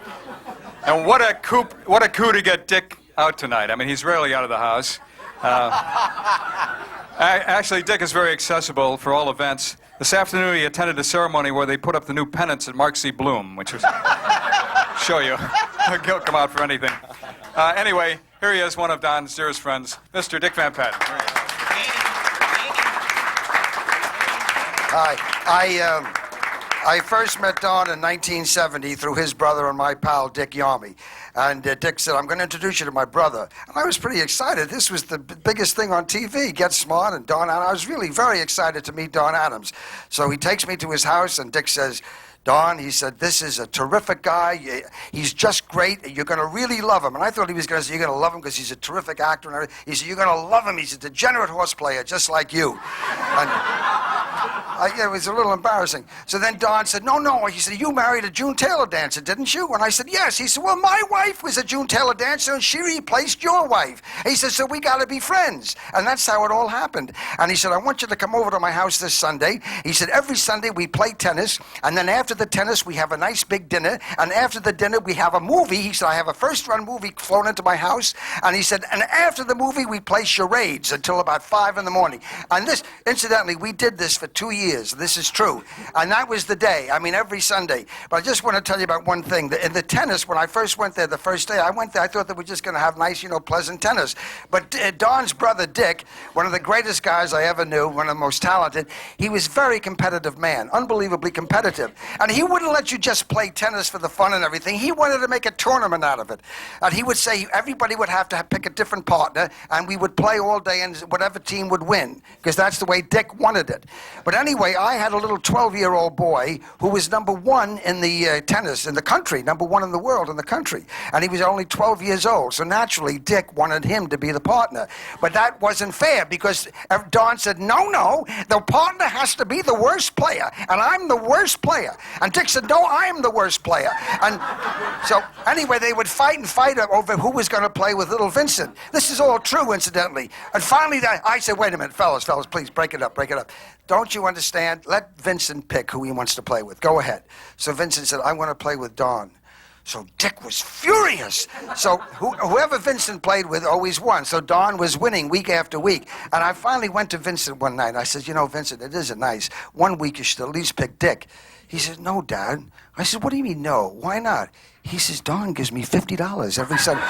And what a coup to get Dick out tonight. I mean, he's rarely out of the house. Actually, Dick is very accessible for all events. This afternoon, he attended a ceremony where they put up the new pennants at Mark C. Bloom, which was show you. He'll come out for anything. Anyway, here he is, one of Don's dearest friends, Mr. Dick Van Patten. Hi. I first met Don in 1970 through his brother and my pal, Dick Yarmy. And Dick said, "I'm going to introduce you to my brother." And I was pretty excited. This was the biggest thing on TV, Get Smart and Don Adams. I was really very excited to meet Don Adams. So he takes me to his house, and Dick says, "Don," he said, "this is a terrific guy. He's just great. You're going to really love him." And I thought he was going to say, "You're going to love him because he's a terrific actor." And everything. He said, "You're going to love him. He's a degenerate horse player, just like you." And it was a little embarrassing. So then Don said, no. He said, "You married a June Taylor dancer, didn't you?" And I said, "Yes." He said, "Well, my wife was a June Taylor dancer, and she replaced your wife." He said, "So we got to be friends." And that's how it all happened. And he said, "I want you to come over to my house this Sunday." He said, "Every Sunday we play tennis, and then after the tennis we have a nice big dinner, and after the dinner we have a movie." He said, "I have a first-run movie flown into my house." And he said, "And after the movie we play charades until about 5 in the morning." And this, incidentally, we did this for 2 years. This is true. And that was the day. I mean, every Sunday. But I just want to tell you about one thing. In the tennis, when I first went there, the first day I went there, I thought that we're just going to have nice, pleasant tennis. But Don's brother, Dick, one of the greatest guys I ever knew, one of the most talented, he was a very competitive man, unbelievably competitive. And he wouldn't let you just play tennis for the fun and everything. He wanted to make a tournament out of it. And he would say everybody would have to pick a different partner, and we would play all day, and whatever team would win, because that's the way Dick wanted it. But anyway, I had a little 12-year-old boy who was number one in the tennis in the country, number one in the world in the country. And he was only 12 years old. So naturally, Dick wanted him to be the partner. But that wasn't fair because Don said, no, the partner has to be the worst player. And I'm the worst player. And Dick said, no, I am the worst player. And so anyway, they would fight over who was going to play with little Vincent. This is all true, incidentally. And finally, I said, wait a minute, fellas, please, break it up. Don't you understand? Let Vincent pick who he wants to play with. Go ahead. So Vincent said, "I want to play with Don." So Dick was furious. So whoever Vincent played with always won. So Don was winning week after week. And I finally went to Vincent one night. I said, Vincent, it isn't nice. 1 week you should at least pick Dick. He said, "No, Dad." I said, "What do you mean no? Why not?" He says, "Don gives me $50 every Sunday."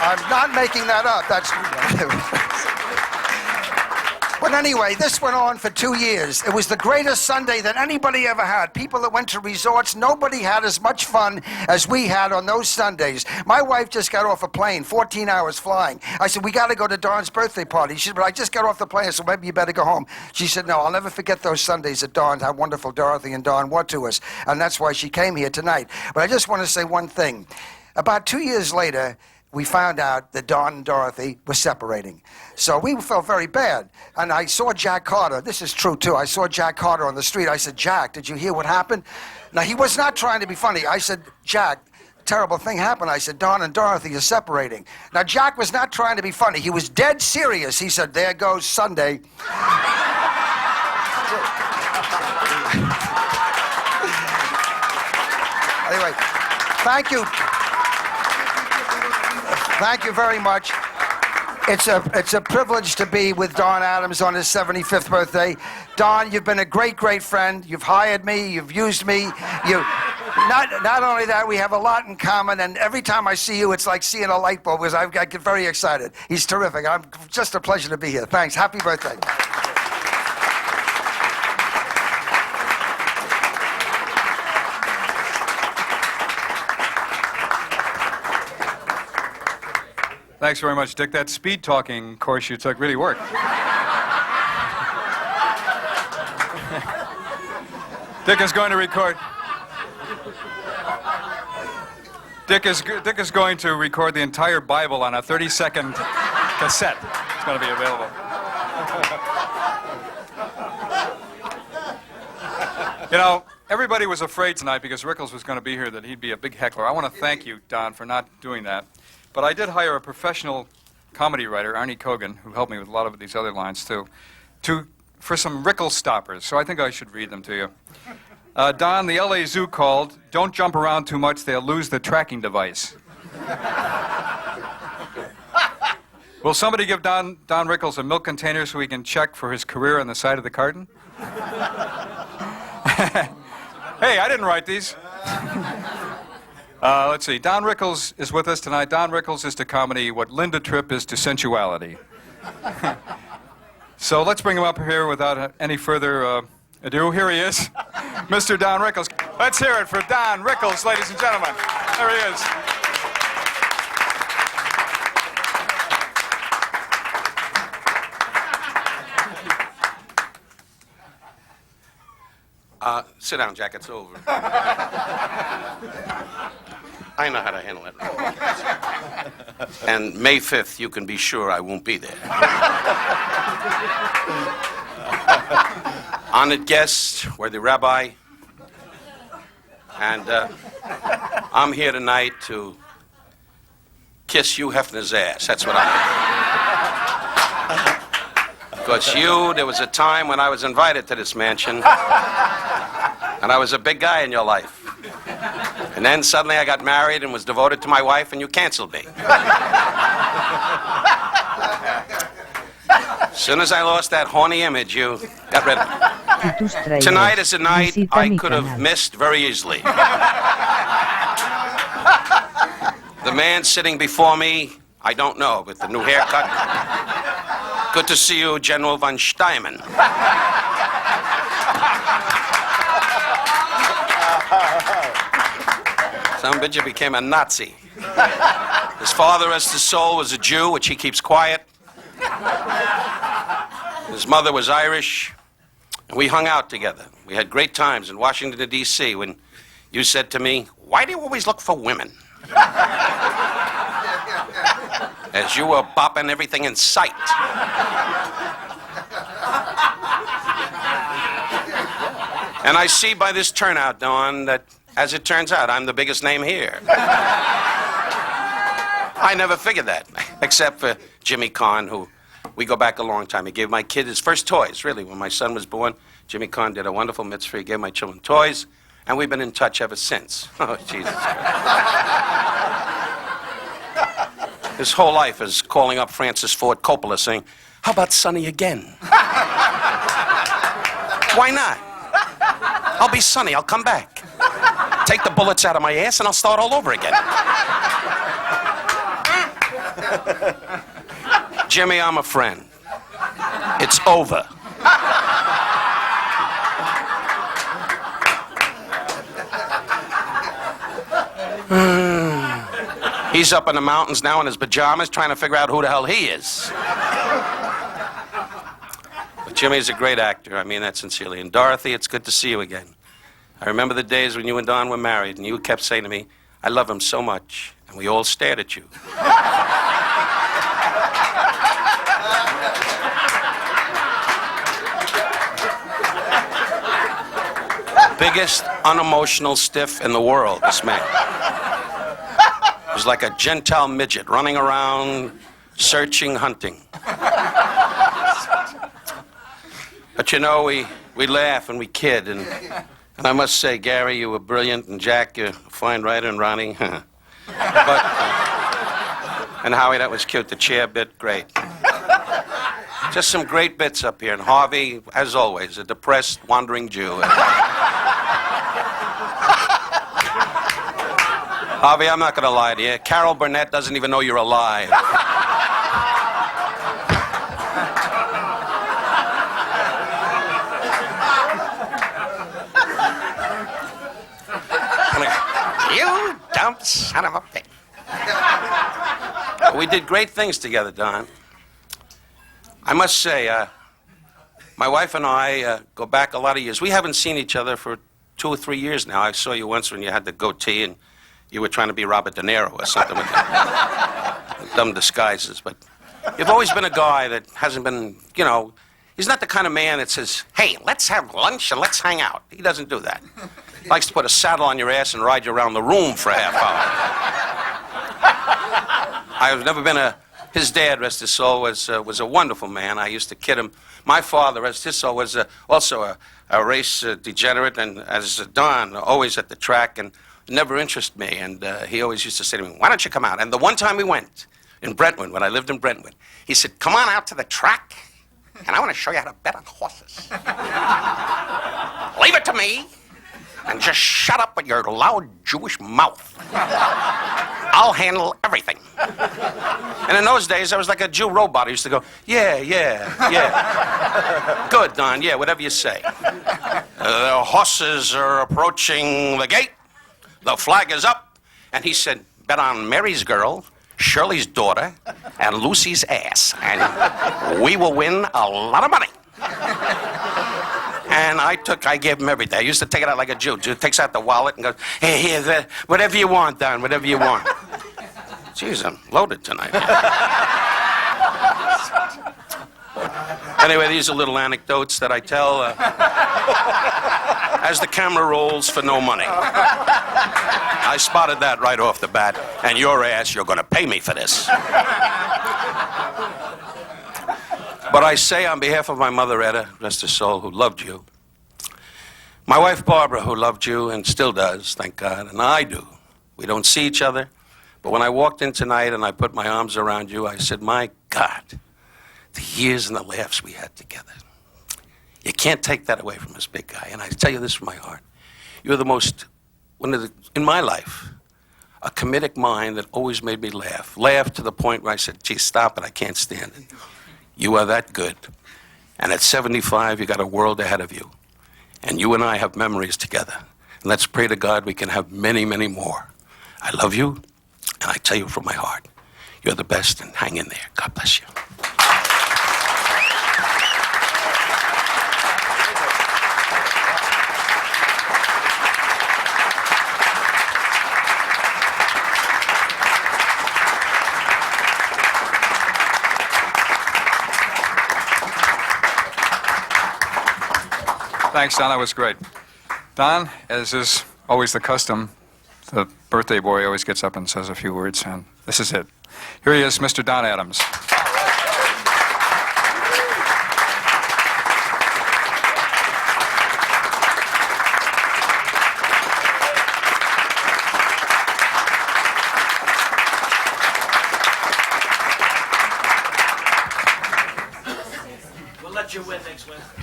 I'm not making that up. But But anyway, this went on for 2 years. It was the greatest Sunday that anybody ever had. People that went to resorts, nobody had as much fun as we had on those Sundays. My wife just got off a plane, 14 hours flying. I said, we got to go to Dawn's birthday party. She said, but I just got off the plane, so maybe you better go home. She said, no, I'll never forget those Sundays at Dawn, how wonderful Dorothy and Dawn were to us. And that's why she came here tonight. But I just want to say one thing. About 2 years later, we found out that Dawn and Dorothy were separating. So we felt very bad. And I saw Jack Carter. This is true, too. I saw Jack Carter on the street. I said, Jack, did you hear what happened? Now, he was not trying to be funny. I said, Jack, terrible thing happened. I said, Dawn and Dorothy are separating. Now, Jack was not trying to be funny. He was dead serious. He said, there goes Sunday. Anyway, thank you. Thank you very much. It's a privilege to be with Don Adams on his 75th birthday. Don, you've been a great, great friend. You've hired me. You've used me. Not only that, we have a lot in common. And every time I see you, it's like seeing a light bulb because I get very excited. He's terrific. I'm just a pleasure to be here. Thanks. Happy birthday. Thanks very much, Dick. That speed talking course you took really worked. Dick is going to record. Dick is going to record the entire Bible on a 30-second cassette. It's going to be available. You know, everybody was afraid tonight because Rickles was going to be here that he'd be a big heckler. I want to thank you, Don, for not doing that. But I did hire a professional comedy writer, Arnie Kogan, who helped me with a lot of these other lines, too, for some Rickles stoppers. So I think I should read them to you. Don, the LA Zoo called. Don't jump around too much. They'll lose the tracking device. Will somebody give Don Rickles a milk container so he can check for his career on the side of the carton? Hey, I didn't write these. Let's see. Don Rickles is with us tonight. Don Rickles is to comedy what Linda Tripp is to sensuality. So let's bring him up here without any further ado. Here he is, Mr. Don Rickles. Let's hear it for Don Rickles, ladies and gentlemen. There he is. Sit down, Jack. It's over. I know how to handle it. And May 5th, you can be sure I won't be there. Honored guests, worthy rabbi, and I'm here tonight to kiss Hugh Hefner's ass. That's what I am. Because there was a time when I was invited to this mansion, and I was a big guy in your life. And then suddenly I got married and was devoted to my wife, and you canceled me. As soon as I lost that horny image, you got rid of me. Tonight is a night I could have missed very easily. The man sitting before me, I don't know, with the new haircut. Good to see you, General von Steinman. Some bitch became a Nazi. His father, rest his soul, was a Jew, which he keeps quiet. His mother was Irish, and we hung out together. We had great times in Washington, D.C., when you said to me, "Why do you always look for women?" As you were bopping everything in sight. And I see by this turnout, Dawn, that, as it turns out, I'm the biggest name here. I never figured that, except for Jimmy Kahn, who we go back a long time. He gave my kid his first toys, really. When my son was born, Jimmy Kahn did a wonderful mitzvah. He gave my children toys, and we've been in touch ever since. Oh, Jesus Christ. His whole life is calling up Francis Ford Coppola saying, "How about Sonny again?" Why not? I'll be Sonny. I'll come back. Take the bullets out of my ass and I'll start all over again. Jimmy, I'm a friend. It's over. He's up in the mountains now in his pajamas trying to figure out who the hell he is. But Jimmy's a great actor. I mean that sincerely. And Dorothy, it's good to see you again. I remember the days when you and Don were married, and you kept saying to me, I love him so much. And we all stared at you. Biggest unemotional stiff in the world, this man. He was like a Gentile midget running around, searching, hunting. But you know, we laugh and we kid, and I must say, Gary, you were brilliant, and Jack, you're a fine writer, and Ronnie, and Howie, that was cute. The chair bit, great. Just some great bits up here, and Harvey, as always, a depressed, wandering Jew. Harvey, I'm not going to lie to you. Carol Burnett doesn't even know you're alive. You dumb son of a bitch. We did great things together, Don. I must say, my wife and I go back a lot of years. We haven't seen each other for 2 or 3 years now. I saw you once when you had the goatee and you were trying to be Robert De Niro or something with dumb disguises. But you've always been a guy that hasn't been, you know, he's not the kind of man that says, hey, let's have lunch and let's hang out. He doesn't do that. He likes to put a saddle on your ass and ride you around the room for a half hour. I've never been his dad, rest his soul, was a wonderful man. I used to kid him. My father, rest his soul, was also a race degenerate, and as Don, always at the track, and never interested me. And he always used to say to me, why don't you come out? And the one time we went in Brentwood, when I lived in Brentwood, he said, come on out to the track, and I want to show you how to bet on horses. Leave it to me, and just shut up with your loud Jewish mouth. I'll handle everything. And in those days, I was like a Jew robot. I used to go, yeah. Good, Don, yeah, whatever you say. The horses are approaching the gate. The flag is up. And he said, bet on Mary's girl, Shirley's daughter, and Lucy's ass. And we will win a lot of money. And I gave him everything. I used to take it out like a Jew. Jew takes out the wallet and goes, hey, here, whatever you want, Don, whatever you want. Jeez, I'm loaded tonight. Anyway, these are little anecdotes that I tell as the camera rolls for no money. I spotted that right off the bat, and your ass, you're going to pay me for this. But I say on behalf of my mother, Etta, rest her soul, who loved you, my wife, Barbara, who loved you and still does, thank God, and I do. We don't see each other, but when I walked in tonight and I put my arms around you, I said, my God, the years and the laughs we had together. You can't take that away from this big guy, and I tell you this from my heart. You're the most, in my life, a comedic mind that always made me laugh. Laugh to the point where I said, gee, stop it, I can't stand it. You are that good. And at 75, you got a world ahead of you. And you and I have memories together. And let's pray to God we can have many, many more. I love you, and I tell you from my heart, you're the best, and hang in there. God bless you. Thanks, Don. That was great. Don, as is always the custom, the birthday boy always gets up and says a few words, and this is it. Here he is, Mr. Don Adams. We'll let you win next Wednesday.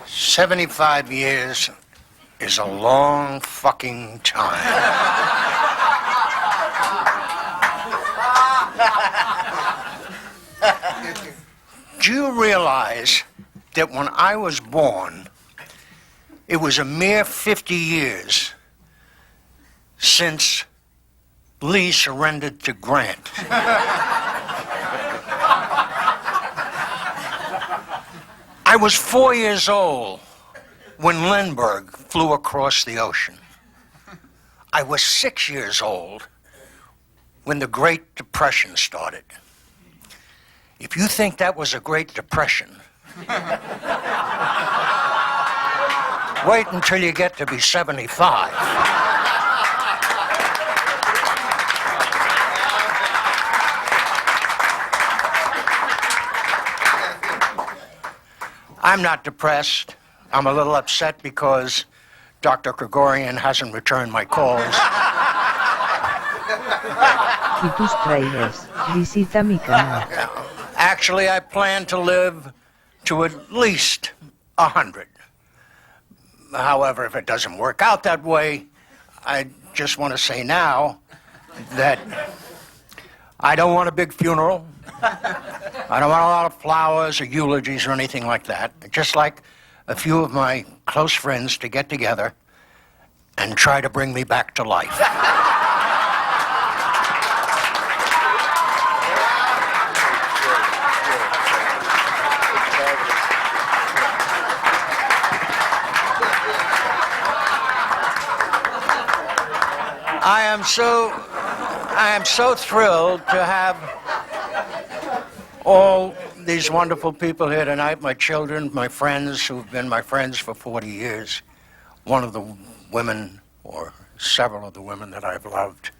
75 years is a long fucking time. Do you realize that when I was born, it was a mere 50 years since Lee surrendered to Grant? I was 4 years old when Lindbergh flew across the ocean. I was 6 years old when the Great Depression started. If you think that was a Great Depression, wait until you get to be 75. I'm not depressed. I'm a little upset because Dr. Gregorian hasn't returned my calls. Y tus trailers. Visita mi canal. Actually, I plan to live to at least 100. However, if it doesn't work out that way, I just want to say now that I don't want a big funeral. I don't want a lot of flowers or eulogies or anything like that. I'd just like a few of my close friends to get together and try to bring me back to life. I am so thrilled to have all these wonderful people here tonight, my children, my friends who've been my friends for 40 years. One of the women, or several of the women that I've loved.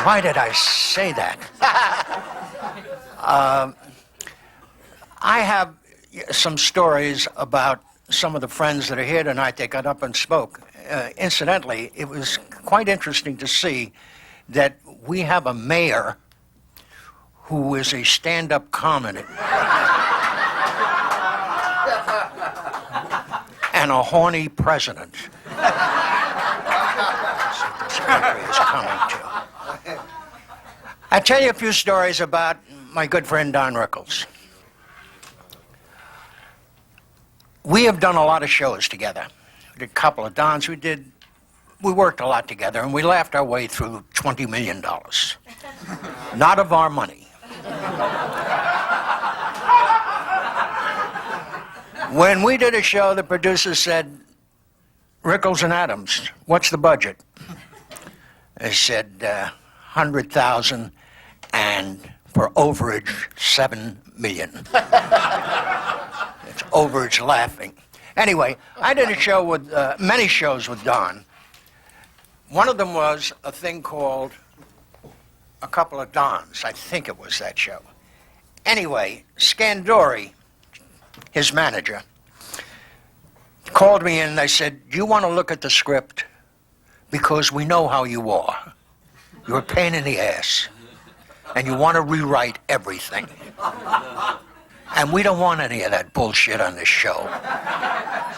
Why did I say that? I have some stories about some of the friends that are here tonight. They got up and spoke. Incidentally, it was quite interesting to see that we have a mayor who is a stand-up comedy and a horny president. This country is coming to. I'll tell you a few stories about my good friend Don Rickles. We have done a lot of shows together. We did a couple of Dons. We worked a lot together, and we laughed our way through $20 million. Not of our money. When we did a show, the producer said, Rickles and Adams, what's the budget? I said, 100,000, and for overage, 7 million. It's overage laughing. Anyway, I did a show with, many shows with Don. One of them was a thing called A Couple of Dons. I think it was that show. Anyway, Scandori, his manager, called me in and they said, do you want to look at the script? Because we know how you are. You're a pain in the ass. And you want to rewrite everything. And we don't want any of that bullshit on this show.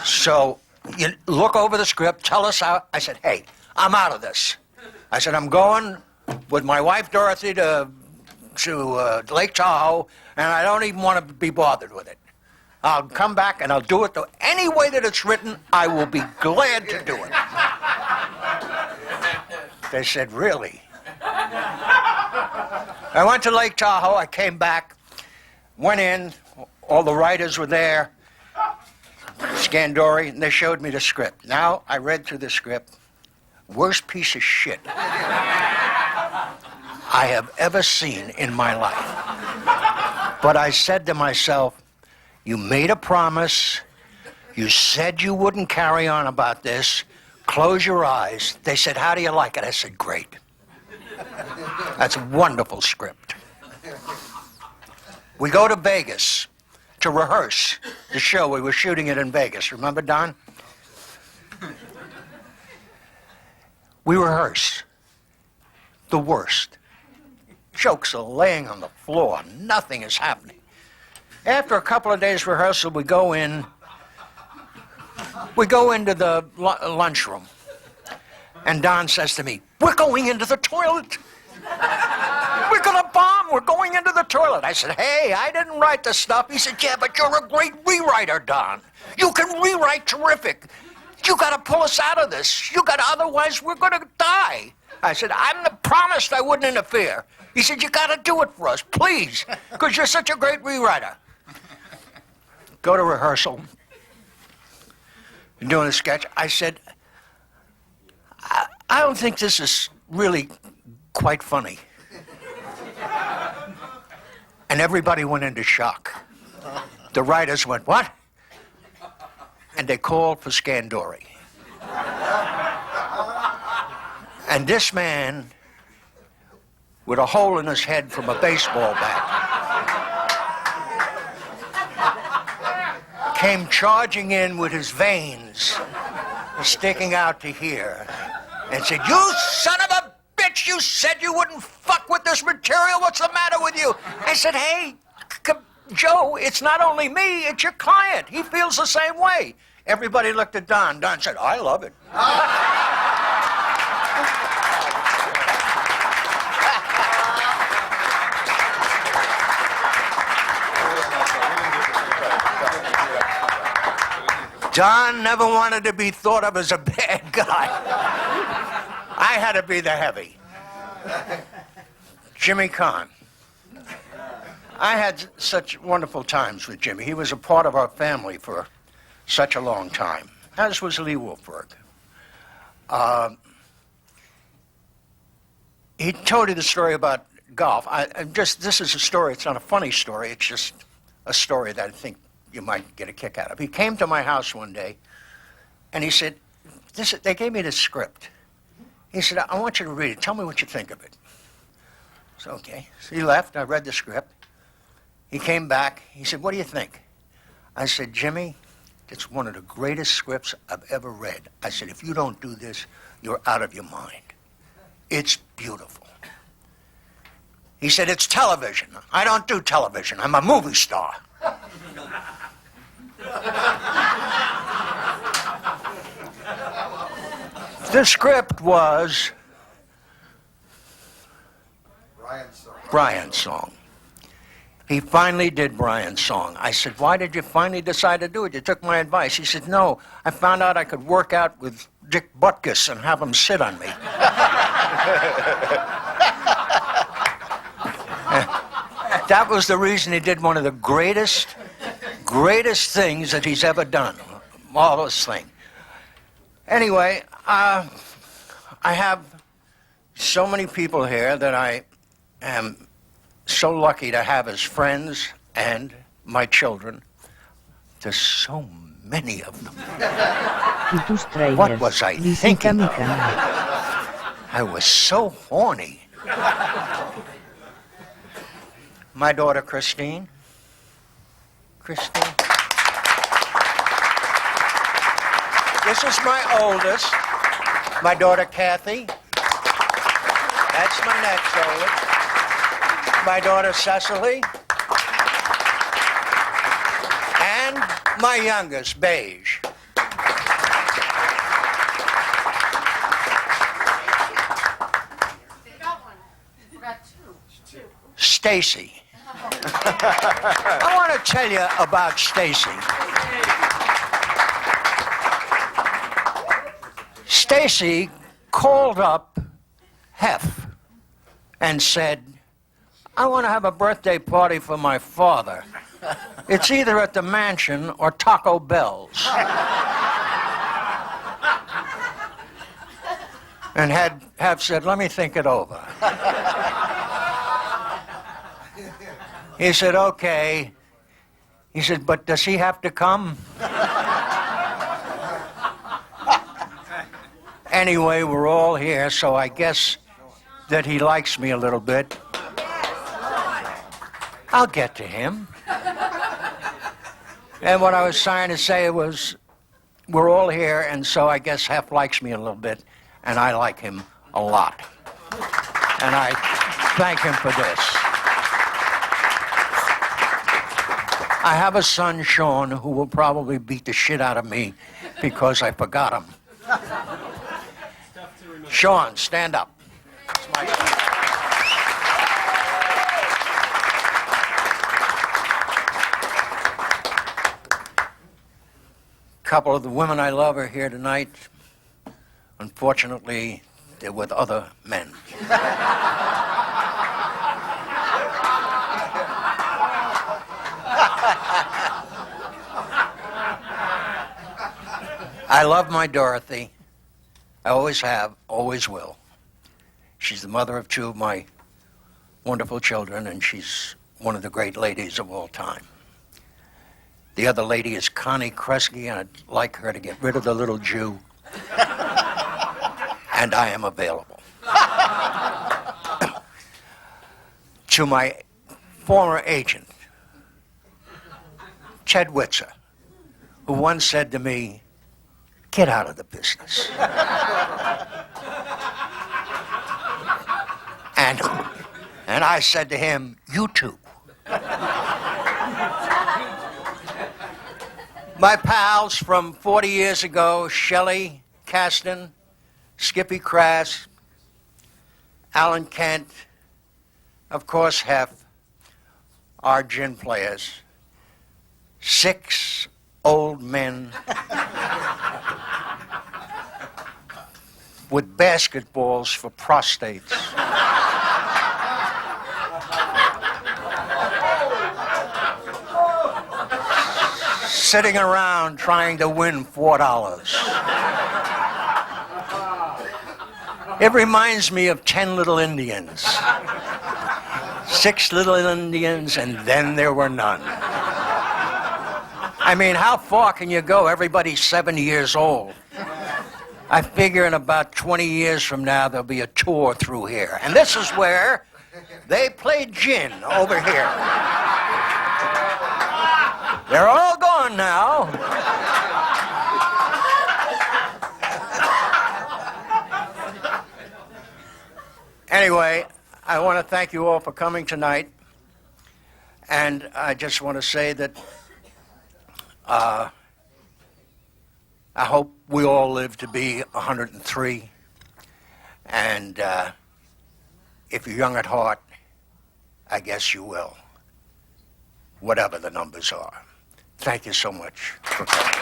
So you look over the script, tell us how. I said, hey, I'm out of this. I said, I'm going with my wife Dorothy to Lake Tahoe, and I don't even want to be bothered with it. I'll come back and I'll do it any way that it's written. I will be glad to do it. They said, really? I went to Lake Tahoe. I came back, went in. All the writers were there, Scandori, and they showed me the script. Now I read through the script. Worst piece of shit I have ever seen in my life. But I said to myself, you made a promise. You said you wouldn't carry on about this. Close your eyes. They said, how do you like it? I said, great. That's a wonderful script. We go to Vegas to rehearse the show. We were shooting it in Vegas. Remember, Don? We rehearse. The worst. Jokes are laying on the floor. Nothing is happening. After a couple of days rehearsal, we go into the lunchroom. And Don says to me, we're going into the toilet. going into the toilet. I said, hey, I didn't write the stuff. He said, yeah, but you're a great rewriter, Don. You can rewrite terrific. You got to pull us out of this. Otherwise we're going to die. I said, I promised I wouldn't interfere. He said, you got to do it for us, please, because you're such a great rewriter. Go to rehearsal. Doing a sketch. I said, I don't think this is really quite funny. And everybody went into shock. The writers went, what? And they called for Scandori. And this man, with a hole in his head from a baseball bat, came charging in with his veins sticking out to here and said, you son of a bitch, you said you wouldn't fuck with this material. What's the matter with you? I said, hey, Joe, it's not only me, it's your client. He feels the same way. Everybody looked at Don. Don said, I love it. Don never wanted to be thought of as a bad guy. I had to be the heavy. Jimmy Caan. I had such wonderful times with Jimmy. He was a part of our family for such a long time, as was Lee Wolfberg. He told you the story about golf. This is a story. It's not a funny story. It's just a story that I think you might get a kick out of. He came to my house one day, and he said, they gave me this script. He said, I want you to read it. Tell me what you think of it. So, okay. So he left. I read the script. He came back. He said, what do you think? I said, Jimmy, it's one of the greatest scripts I've ever read. I said, if you don't do this, you're out of your mind. It's beautiful. He said, it's television. I don't do television. I'm a movie star. The script was Brian's song. He finally did Brian's song. I said, why did you finally decide to do it? You took my advice. He said, no, I found out I could work out with Dick Butkus and have him sit on me. That was the reason he did one of the greatest things that he's ever done. Marvelous thing. Anyway, I have so many people here that I am so lucky to have as friends and my children. There's so many of them. What was I thinking of? I was so horny. My daughter, Christine. Christine. This is my oldest. My daughter, Kathy. That's my next oldest. My daughter, Cecily. And my youngest, Beige. Stacy. I want to tell you about Stacy. Stacy called up Hef and said, I want to have a birthday party for my father. It's either at the mansion or Taco Bell's. And Hef said, let me think it over. He said, okay. He said, but does he have to come? Anyway, we're all here, so I guess that he likes me a little bit. I'll get to him. And what I was trying to say was, we're all here, and so I guess Hef likes me a little bit, and I like him a lot. And I thank him for this. I have a son, Sean, who will probably beat the shit out of me because I forgot him. Sean, stand up. couple of the women I love are here tonight. Unfortunately, they're with other men. I love my Dorothy. I always have, always will. She's the mother of two of my wonderful children, and she's one of the great ladies of all time. The other lady is Connie Kresge, and I'd like her to get rid of the little Jew. And I am available. To my former agent, Ted Witzer, who once said to me, "Get out of the business." And I said to him, "You too." My pals from 40 years ago, Shelley Caston, Skippy Crass, Alan Kent, of course, Hef, our gin players. 6 old men with basketballs for prostates. Sitting around trying to win $4. It reminds me of 10 little Indians. 6 little Indians, and then there were none. I mean, how far can you go? Everybody's 70 years old. I figure in about 20 years from now, there'll be a tour through here. And this is where they play gin, over here. They're all gone now. Anyway, I want to thank you all for coming tonight. And I just want to say that I hope we all live to be 103. And if you're young at heart, I guess you will, whatever the numbers are. Thank you so much for coming.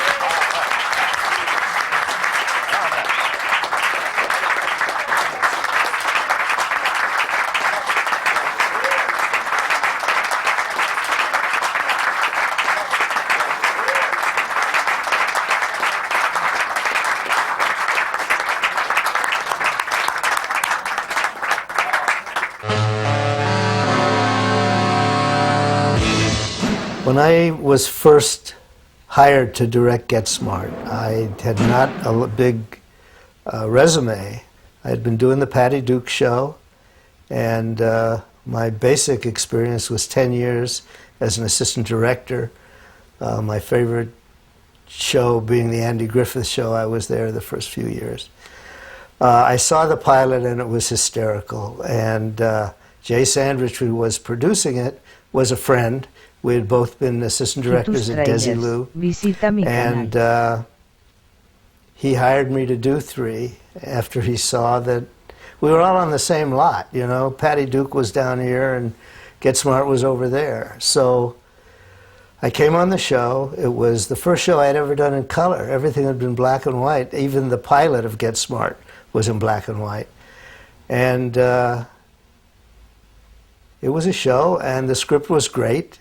When I was first hired to direct Get Smart, I had not a big resume. I had been doing the Patty Duke show, and my basic experience was 10 years as an assistant director. My favorite show being the Andy Griffith Show. I was there the first few years. I saw the pilot, and it was hysterical. And Jay Sandrich, who was producing it, was a friend. We had both been assistant directors at Desilu, and he hired me to do 3 after he saw that we were all on the same lot. You know, Patty Duke was down here and Get Smart was over there. So I came on the show. It was the first show I'd ever done in color. Everything had been black and white. Even the pilot of Get Smart was in black and white. And it was a show, and the script was great.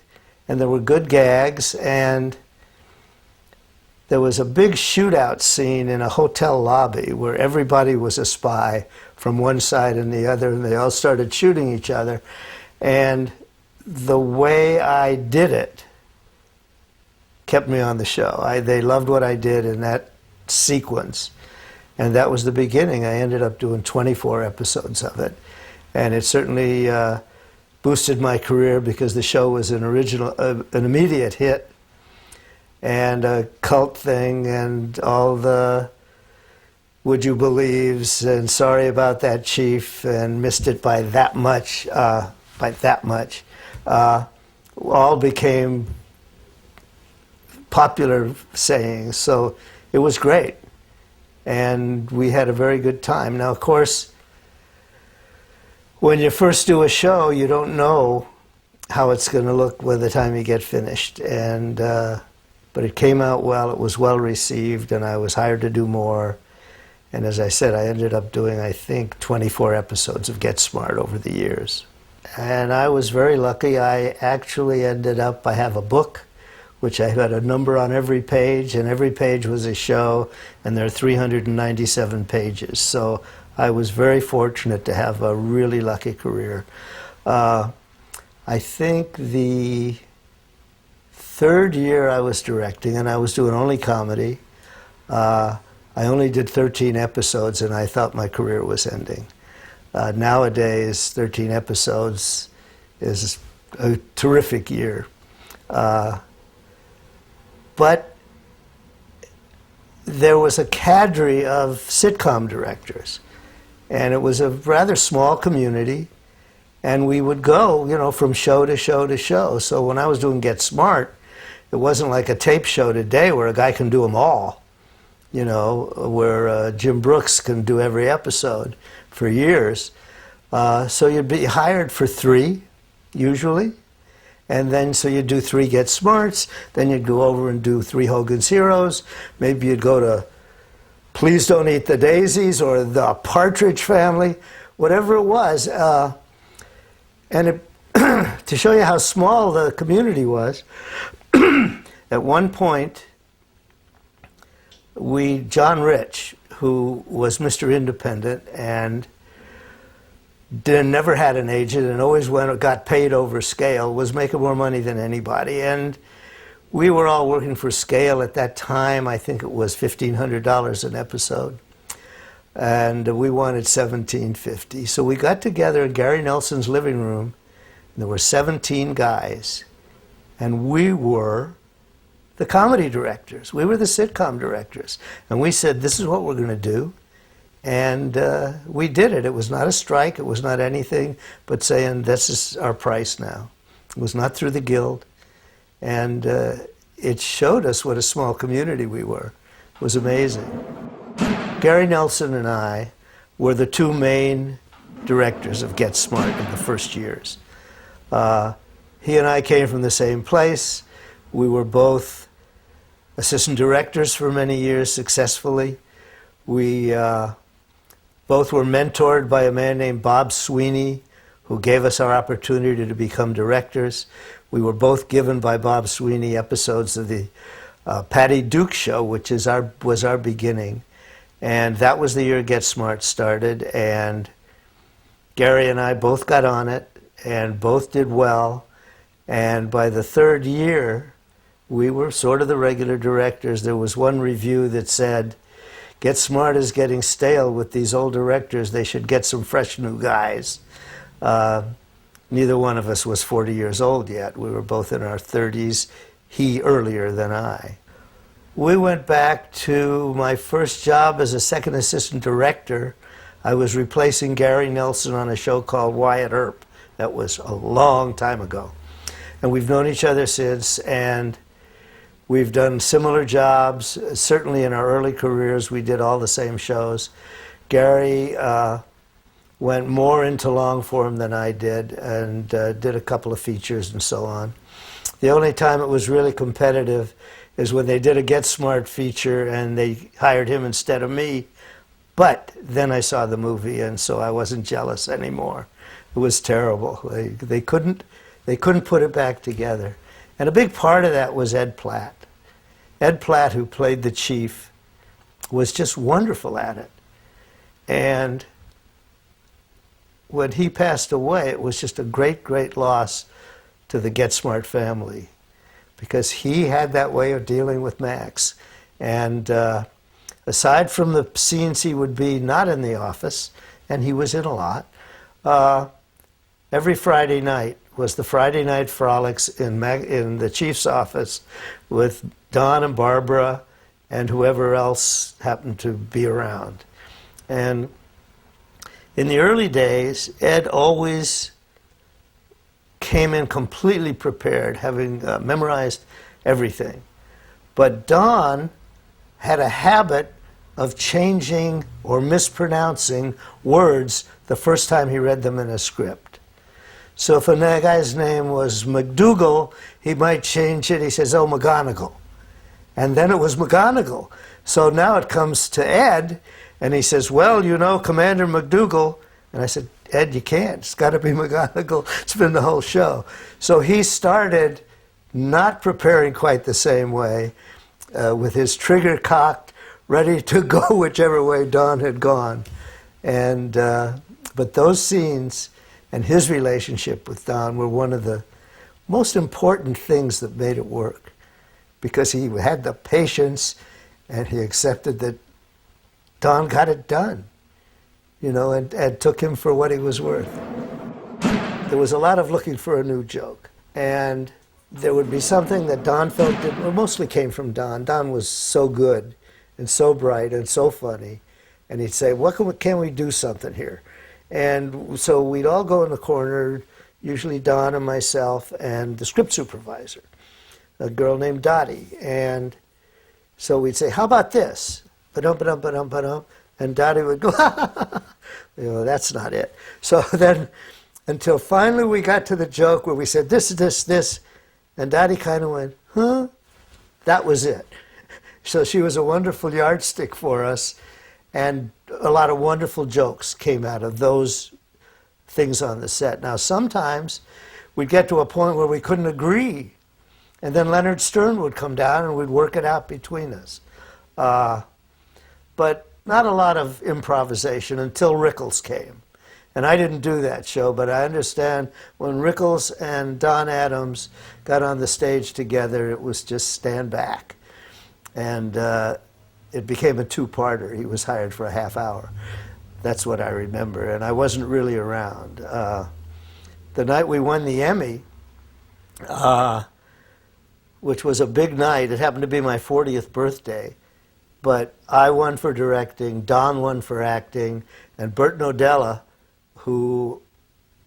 And there were good gags, and there was a big shootout scene in a hotel lobby where everybody was a spy from one side and the other, and they all started shooting each other. And the way I did it kept me on the show. They loved what I did in that sequence, and that was the beginning. I ended up doing 24 episodes of it, and it certainly boosted my career because the show was an immediate hit and a cult thing, and all the would you believes and sorry about that chief and missed it by that much, all became popular sayings. So it was great, and we had a very good time. Now, of course, when you first do a show, you don't know how it's going to look by the time you get finished. And But it came out well, it was well received, and I was hired to do more. And as I said, I ended up doing, I think, 24 episodes of Get Smart over the years. And I was very lucky. I actually ended up, I have a book, which I had a number on every page, and every page was a show, and there are 397 pages. So I was very fortunate to have a really lucky career. I think the third year I was directing, and I was doing only comedy. I only did 13 episodes, and I thought my career was ending. Nowadays, 13 episodes is a terrific year. But there was a cadre of sitcom directors, and it was a rather small community, and we would go, you know, from show to show to show. So when I was doing Get Smart, it wasn't like a tape show today where a guy can do them all, you know, where Jim Brooks can do every episode for years. So you'd be hired for 3, usually. And then, so you'd do 3 Get Smarts, then you'd go over and do 3 Hogan's Heroes. Maybe you'd go to Please Don't Eat the Daisies or The Partridge Family, whatever it was. And it, to show you how small the community was, at one point, John Rich, who was Mr. Independent and never had an agent and always got paid over scale, was making more money than anybody. And we were all working for scale at that time. I think it was $1,500 an episode. And we wanted $1,750. So we got together in Gary Nelson's living room, and there were 17 guys. And we were the comedy directors. We were the sitcom directors. And we said, this is what we're going to do. And we did it. It was not a strike. It was not anything but saying, this is our price now. It was not through the guild. And it showed us what a small community we were. It was amazing. Gary Nelson and I were the 2 main directors of Get Smart in the first years. He and I came from the same place. We were both assistant directors for many years successfully. We both were mentored by a man named Bob Sweeney, who gave us our opportunity to become directors. We were both given by Bob Sweeney episodes of the Patty Duke Show, which was our beginning. And that was the year Get Smart started. And Gary and I both got on it and both did well. And by the 3rd year, we were sort of the regular directors. There was one review that said, Get Smart is getting stale with these old directors. They should get some fresh new guys. Neither one of us was 40 years old yet. We were both in our 30s, he earlier than I. We went back to my first job as a second assistant director. I was replacing Gary Nelson on a show called Wyatt Earp. That was a long time ago. And we've known each other since, and we've done similar jobs. Certainly in our early careers, we did all the same shows. Gary went more into long form than I did, and did a couple of features and so on. The only time it was really competitive is when they did a Get Smart feature and they hired him instead of me. But then I saw the movie, and so I wasn't jealous anymore. It was terrible. They couldn't put it back together. And a big part of that was Ed Platt. Ed Platt, who played the chief, was just wonderful at it. And when he passed away, it was just a great, great loss to the Get Smart family, because he had that way of dealing with Max. And aside from the scenes he would be not in the office, and he was in a lot, every Friday night was the Friday Night Frolics in the chief's office with Don and Barbara and whoever else happened to be around. And in the early days, Ed always came in completely prepared, having memorized everything. But Don had a habit of changing or mispronouncing words the first time he read them in a script. So if a guy's name was McDougal, he might change it. He says, oh, McGonagall. And then it was McGonagall. So now it comes to Ed, and he says, well, you know, Commander McDougal. And I said, Ed, you can't. It's got to be McGonagall. It's been the whole show. So he started not preparing quite the same way, with his trigger cocked, ready to go whichever way Don had gone. And but those scenes and his relationship with Don were one of the most important things that made it work, because he had the patience and he accepted that Don got it done, you know, and took him for what he was worth. There was a lot of looking for a new joke, and there would be something that Don felt that well, mostly came from Don. Don was so good and so bright and so funny, and he'd say, can we do something here? And so we'd all go in the corner, usually Don and myself and the script supervisor, a girl named Dottie. And so we'd say, how about this? Ba-dum, ba-dum, ba-dum, ba-dum. And Dottie would go, you know, that's not it. So then, until finally we got to the joke where we said, this, and Dottie kind of went, huh? That was it. So she was a wonderful yardstick for us, and a lot of wonderful jokes came out of those things on the set. Now, sometimes we'd get to a point where we couldn't agree, and then Leonard Stern would come down and we'd work it out between us. But not a lot of improvisation until Rickles came. And I didn't do that show, but I understand when Rickles and Don Adams got on the stage together, it was just stand back. And it became a two-parter. He was hired for a half hour. That's what I remember, and I wasn't really around. The night we won the Emmy, which was a big night, it happened to be my 40th birthday, but I won for directing, Don won for acting, and Burt Nodella, who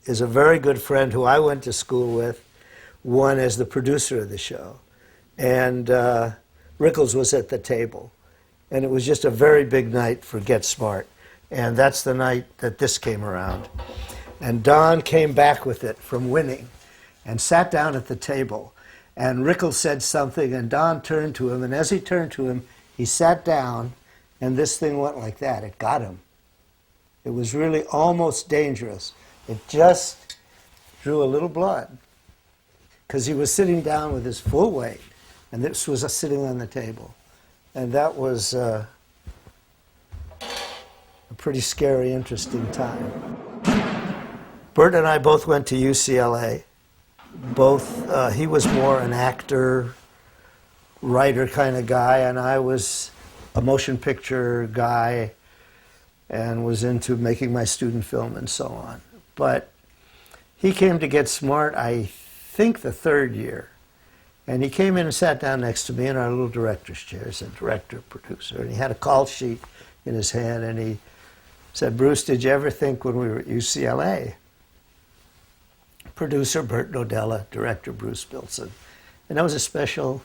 is a very good friend who I went to school with, won as the producer of the show. And Rickles was at the table. And it was just a very big night for Get Smart. And that's the night that this came around. And Don came back with it from winning and sat down at the table. And Rickles said something, and Don turned to him. And as he turned to him, he sat down, and this thing went like that. It got him. It was really almost dangerous. It just drew a little blood, because he was sitting down with his full weight, and this was sitting on the table. And that was a pretty scary, interesting time. Burt and I both went to UCLA. Both, he was more an actor, writer kind of guy, and I was a motion picture guy and was into making my student film and so on. But he came to Get Smart, I think, the third year. And he came in and sat down next to me in our little director's chairs, a director, producer, and he had a call sheet in his hand, and he said, Bruce, did you ever think when we were at UCLA? Producer Burt Nodella, director Bruce Bilson. And that was a special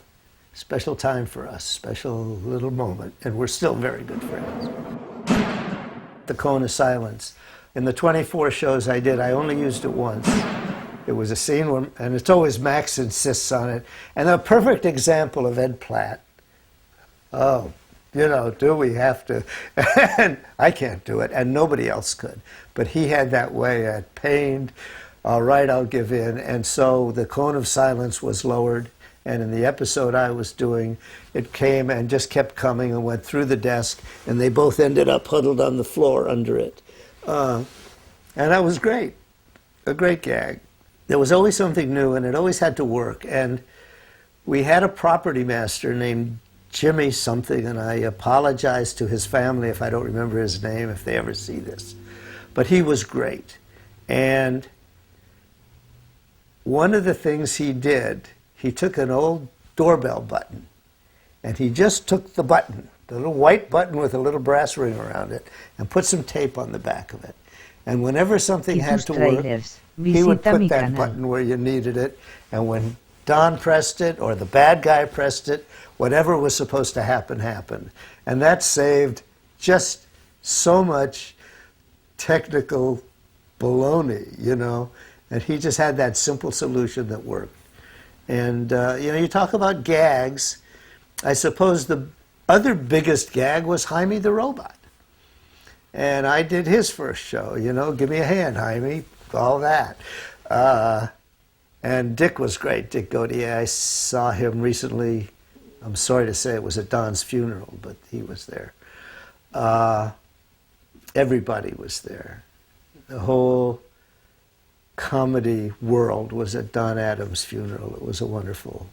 time for us, special little moment, and we're still very good friends. The Cone of Silence. In the 24 shows I did, I only used it once. It was a scene where, and it's always Max insists on it, and a perfect example of Ed Platt. Oh, you know, do we have to? And I can't do it, and nobody else could. But he had that way at pained, all right, I'll give in. And so the Cone of Silence was lowered, and in the episode I was doing, it came and just kept coming and went through the desk, and they both ended up huddled on the floor under it. And that was great, a great gag. There was always something new, and it always had to work. And we had a property master named Jimmy something, and I apologize to his family if I don't remember his name, if they ever see this. But he was great. And one of the things he did, he took an old doorbell button, and he just took the button, the little white button with a little brass ring around it, and put some tape on the back of it. And whenever something had to work, he would put that button where you needed it, and when Don pressed it or the bad guy pressed it, whatever was supposed to happen happened. And that saved just so much technical baloney, you know, and he just had that simple solution that worked. And, you know, you talk about gags, I suppose the other biggest gag was Jaime the robot. And I did his first show, you know, give me a hand, Jaime, all that. And Dick was great, Dick Gautier. I saw him recently. I'm sorry to say it was at Don's funeral, but he was there. Everybody was there. The whole comedy world was at Don Adams' funeral. It was a wonderful,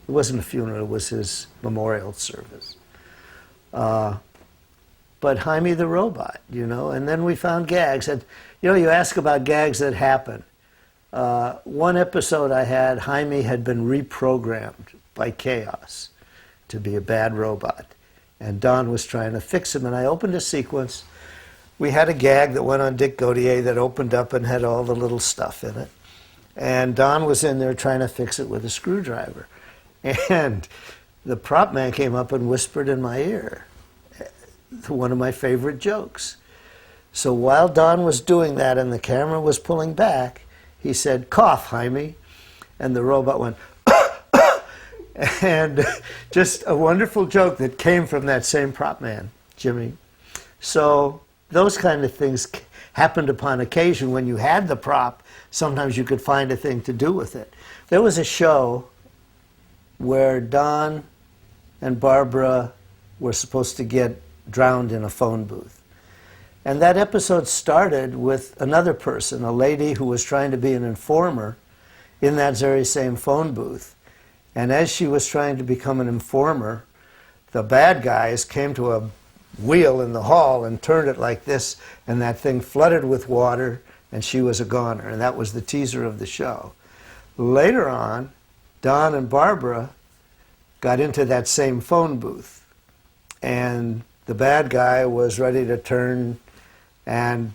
it wasn't a funeral, it was his memorial service. But Jaime the robot, you know, and then we found gags. And, you know, you ask about gags that happen. One episode I had, Jaime had been reprogrammed by chaos to be a bad robot. And Don was trying to fix him, and I opened a sequence. We had a gag that went on Dick Gautier that opened up and had all the little stuff in it. And Don was in there trying to fix it with a screwdriver. And the prop man came up and whispered in my ear one of my favorite jokes. So while Don was doing that and the camera was pulling back, he said, "Cough, Jaime." And the robot went, and just a wonderful joke that came from that same prop man, Jimmy. So those kind of things happened upon occasion. When you had the prop, sometimes you could find a thing to do with it. There was a show where Don and Barbara were supposed to get drowned in a phone booth. And that episode started with another person, a lady who was trying to be an informer in that very same phone booth. And as she was trying to become an informer, the bad guys came to a wheel in the hall and turned it like this, and that thing flooded with water, and she was a goner. And that was the teaser of the show. Later on, Don and Barbara got into that same phone booth, and the bad guy was ready to turn and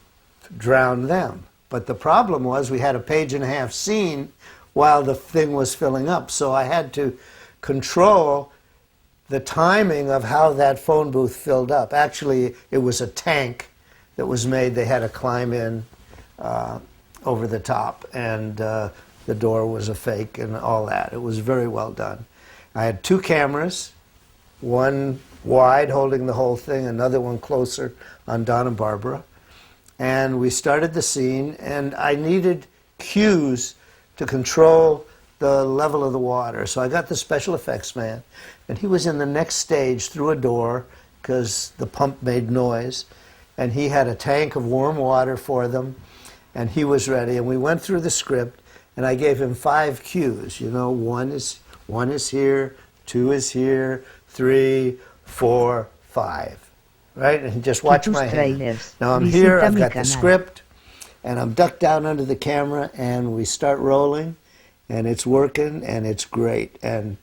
drown them. But the problem was we had a page-and-a-half scene while the thing was filling up, so I had to control the timing of how that phone booth filled up. Actually, it was a tank that was made. They had to climb in over the top, and the door was a fake and all that. It was very well done. I had two cameras, one wide holding the whole thing, another one closer on Don and Barbara. And we started the scene, and I needed cues to control the level of the water. So I got the special effects man, and he was in the next stage through a door because the pump made noise, and he had a tank of warm water for them, and he was ready. And we went through the script, and I gave him 5 cues. You know, one is here, 2 is here, 3, 4, 5. Right? And just watch my hand. Now I'm here, I've got the script, and I'm ducked down under the camera, and we start rolling, and it's working, and it's great. And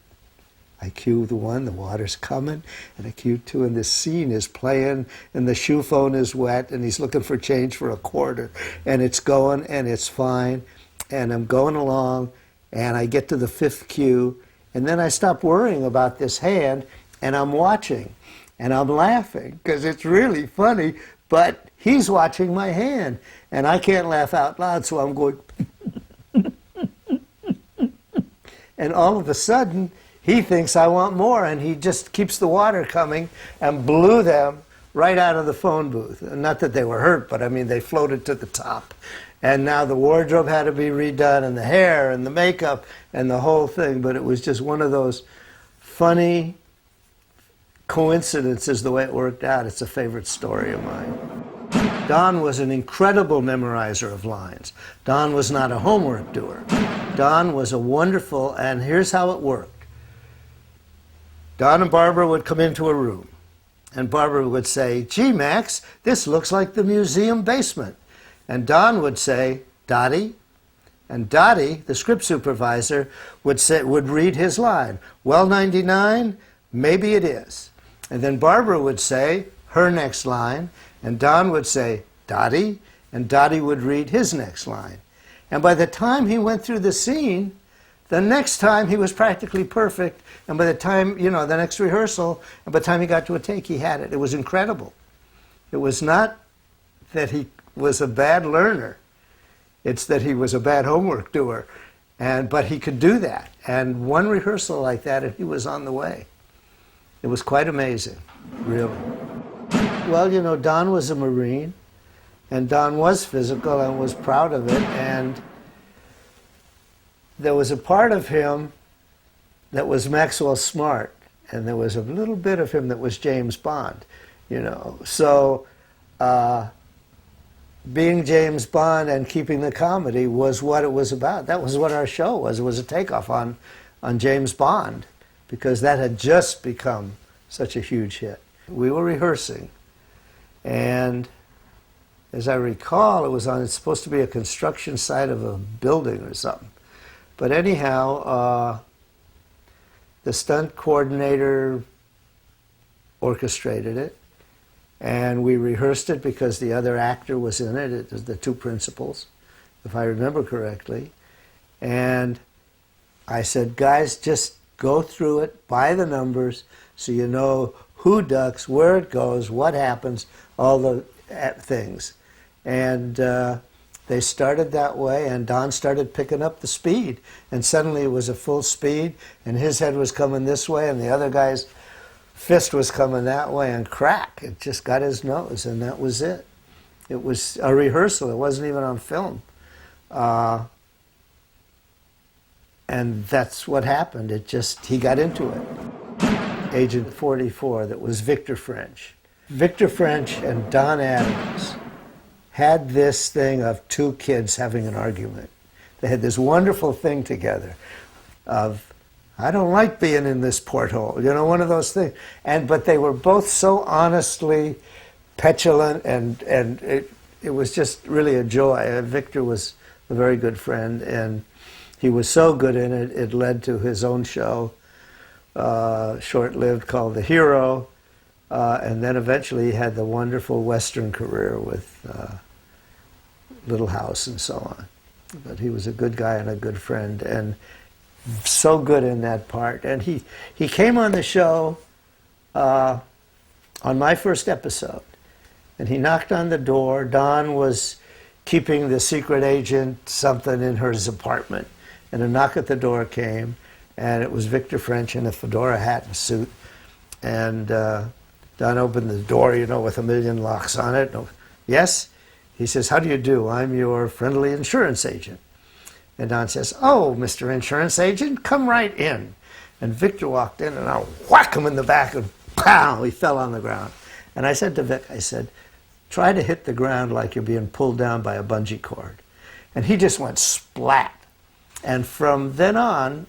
I cue the 1, the water's coming, and I cue 2, and the scene is playing, and the shoe phone is wet, and he's looking for change for a quarter, and it's going, and it's fine, and I'm going along, and I get to the 5th cue, and then I stop worrying about this hand, and I'm watching, and I'm laughing, because it's really funny, but he's watching my hand, and I can't laugh out loud, so I'm going, and all of a sudden, he thinks I want more, and he just keeps the water coming and blew them right out of the phone booth. Not that they were hurt, but I mean, they floated to the top. And now the wardrobe had to be redone, and the hair, and the makeup, and the whole thing, but it was just one of those funny coincidences the way it worked out. It's a favorite story of mine. Don was an incredible memorizer of lines. Don was not a homework doer. Don was a wonderful, and here's how it worked. Don and Barbara would come into a room, and Barbara would say, "Gee, Max, this looks like the museum basement." And Don would say, "Dottie?" And Dottie, the script supervisor, would read his line, "Well, 99, maybe it is." And then Barbara would say her next line, and Don would say, "Dottie?" And Dottie would read his next line. And by the time he went through the scene, the next time he was practically perfect, and by the time, you know, the next rehearsal, and by the time he got to a take, he had it. It was incredible. It was not that he was a bad learner. It's that he was a bad homework doer. But he could do that. And one rehearsal like that, and he was on the way. It was quite amazing, really. Well, you know, Don was a Marine, and Don was physical and was proud of it, and there was a part of him that was Maxwell Smart, and there was a little bit of him that was James Bond, you know. So being James Bond and keeping the comedy was what it was about. That was what our show was. It was a takeoff on James Bond, because that had just become such a huge hit. We were rehearsing, and as I recall, it's supposed to be a construction site of a building or something. But anyhow, the stunt coordinator orchestrated it, and we rehearsed it because the other actor was in it. It was the two principals, if I remember correctly. And I said, guys, just go through it by the numbers so you know who ducks, where it goes, what happens, all the things. And they started that way, and Don started picking up the speed. And suddenly it was a full speed, and his head was coming this way, and the other guy's fist was coming that way, and crack, it just got his nose, and that was it. It was a rehearsal. It wasn't even on film. And that's what happened. He got into it. Agent 44, that was Victor French. Victor French and Don Adams had this thing of two kids having an argument. They had this wonderful thing together of, I don't like being in this porthole, you know, one of those things. But they were both so honestly petulant, and it was just really a joy. Victor was a very good friend, and he was so good in it, it led to his own show, short-lived, called The Hero, and then eventually he had the wonderful Western career with Little House and so on. But he was a good guy and a good friend, and so good in that part. And he came on the show on my first episode, and he knocked on the door. Dawn was keeping the secret agent something in her apartment, and a knock at the door came, and it was Victor French in a fedora hat and suit. And Don opened the door, you know, with a million locks on it. Yes? He says, how do you do? I'm your friendly insurance agent. And Don says, oh, Mr. Insurance Agent, come right in. And Victor walked in, and I whack him in the back, and pow, he fell on the ground. And I said to Vic, I said, try to hit the ground like you're being pulled down by a bungee cord. And he just went splat. And from then on,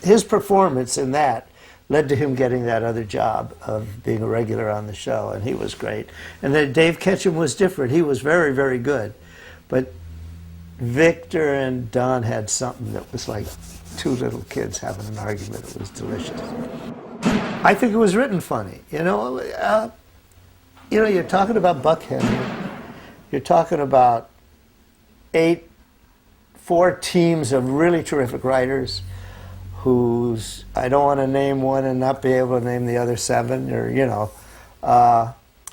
his performance in that led to him getting that other job of being a regular on the show, and he was great. And then Dave Ketchum was different. He was very, very good. But Victor and Don had something that was like two little kids having an argument. It was delicious. I think it was written funny. You know, you're talking about Buck Henry. You're talking about 4 teams of really terrific writers whose, I don't want to name one and not be able to name the other 7, or, you know,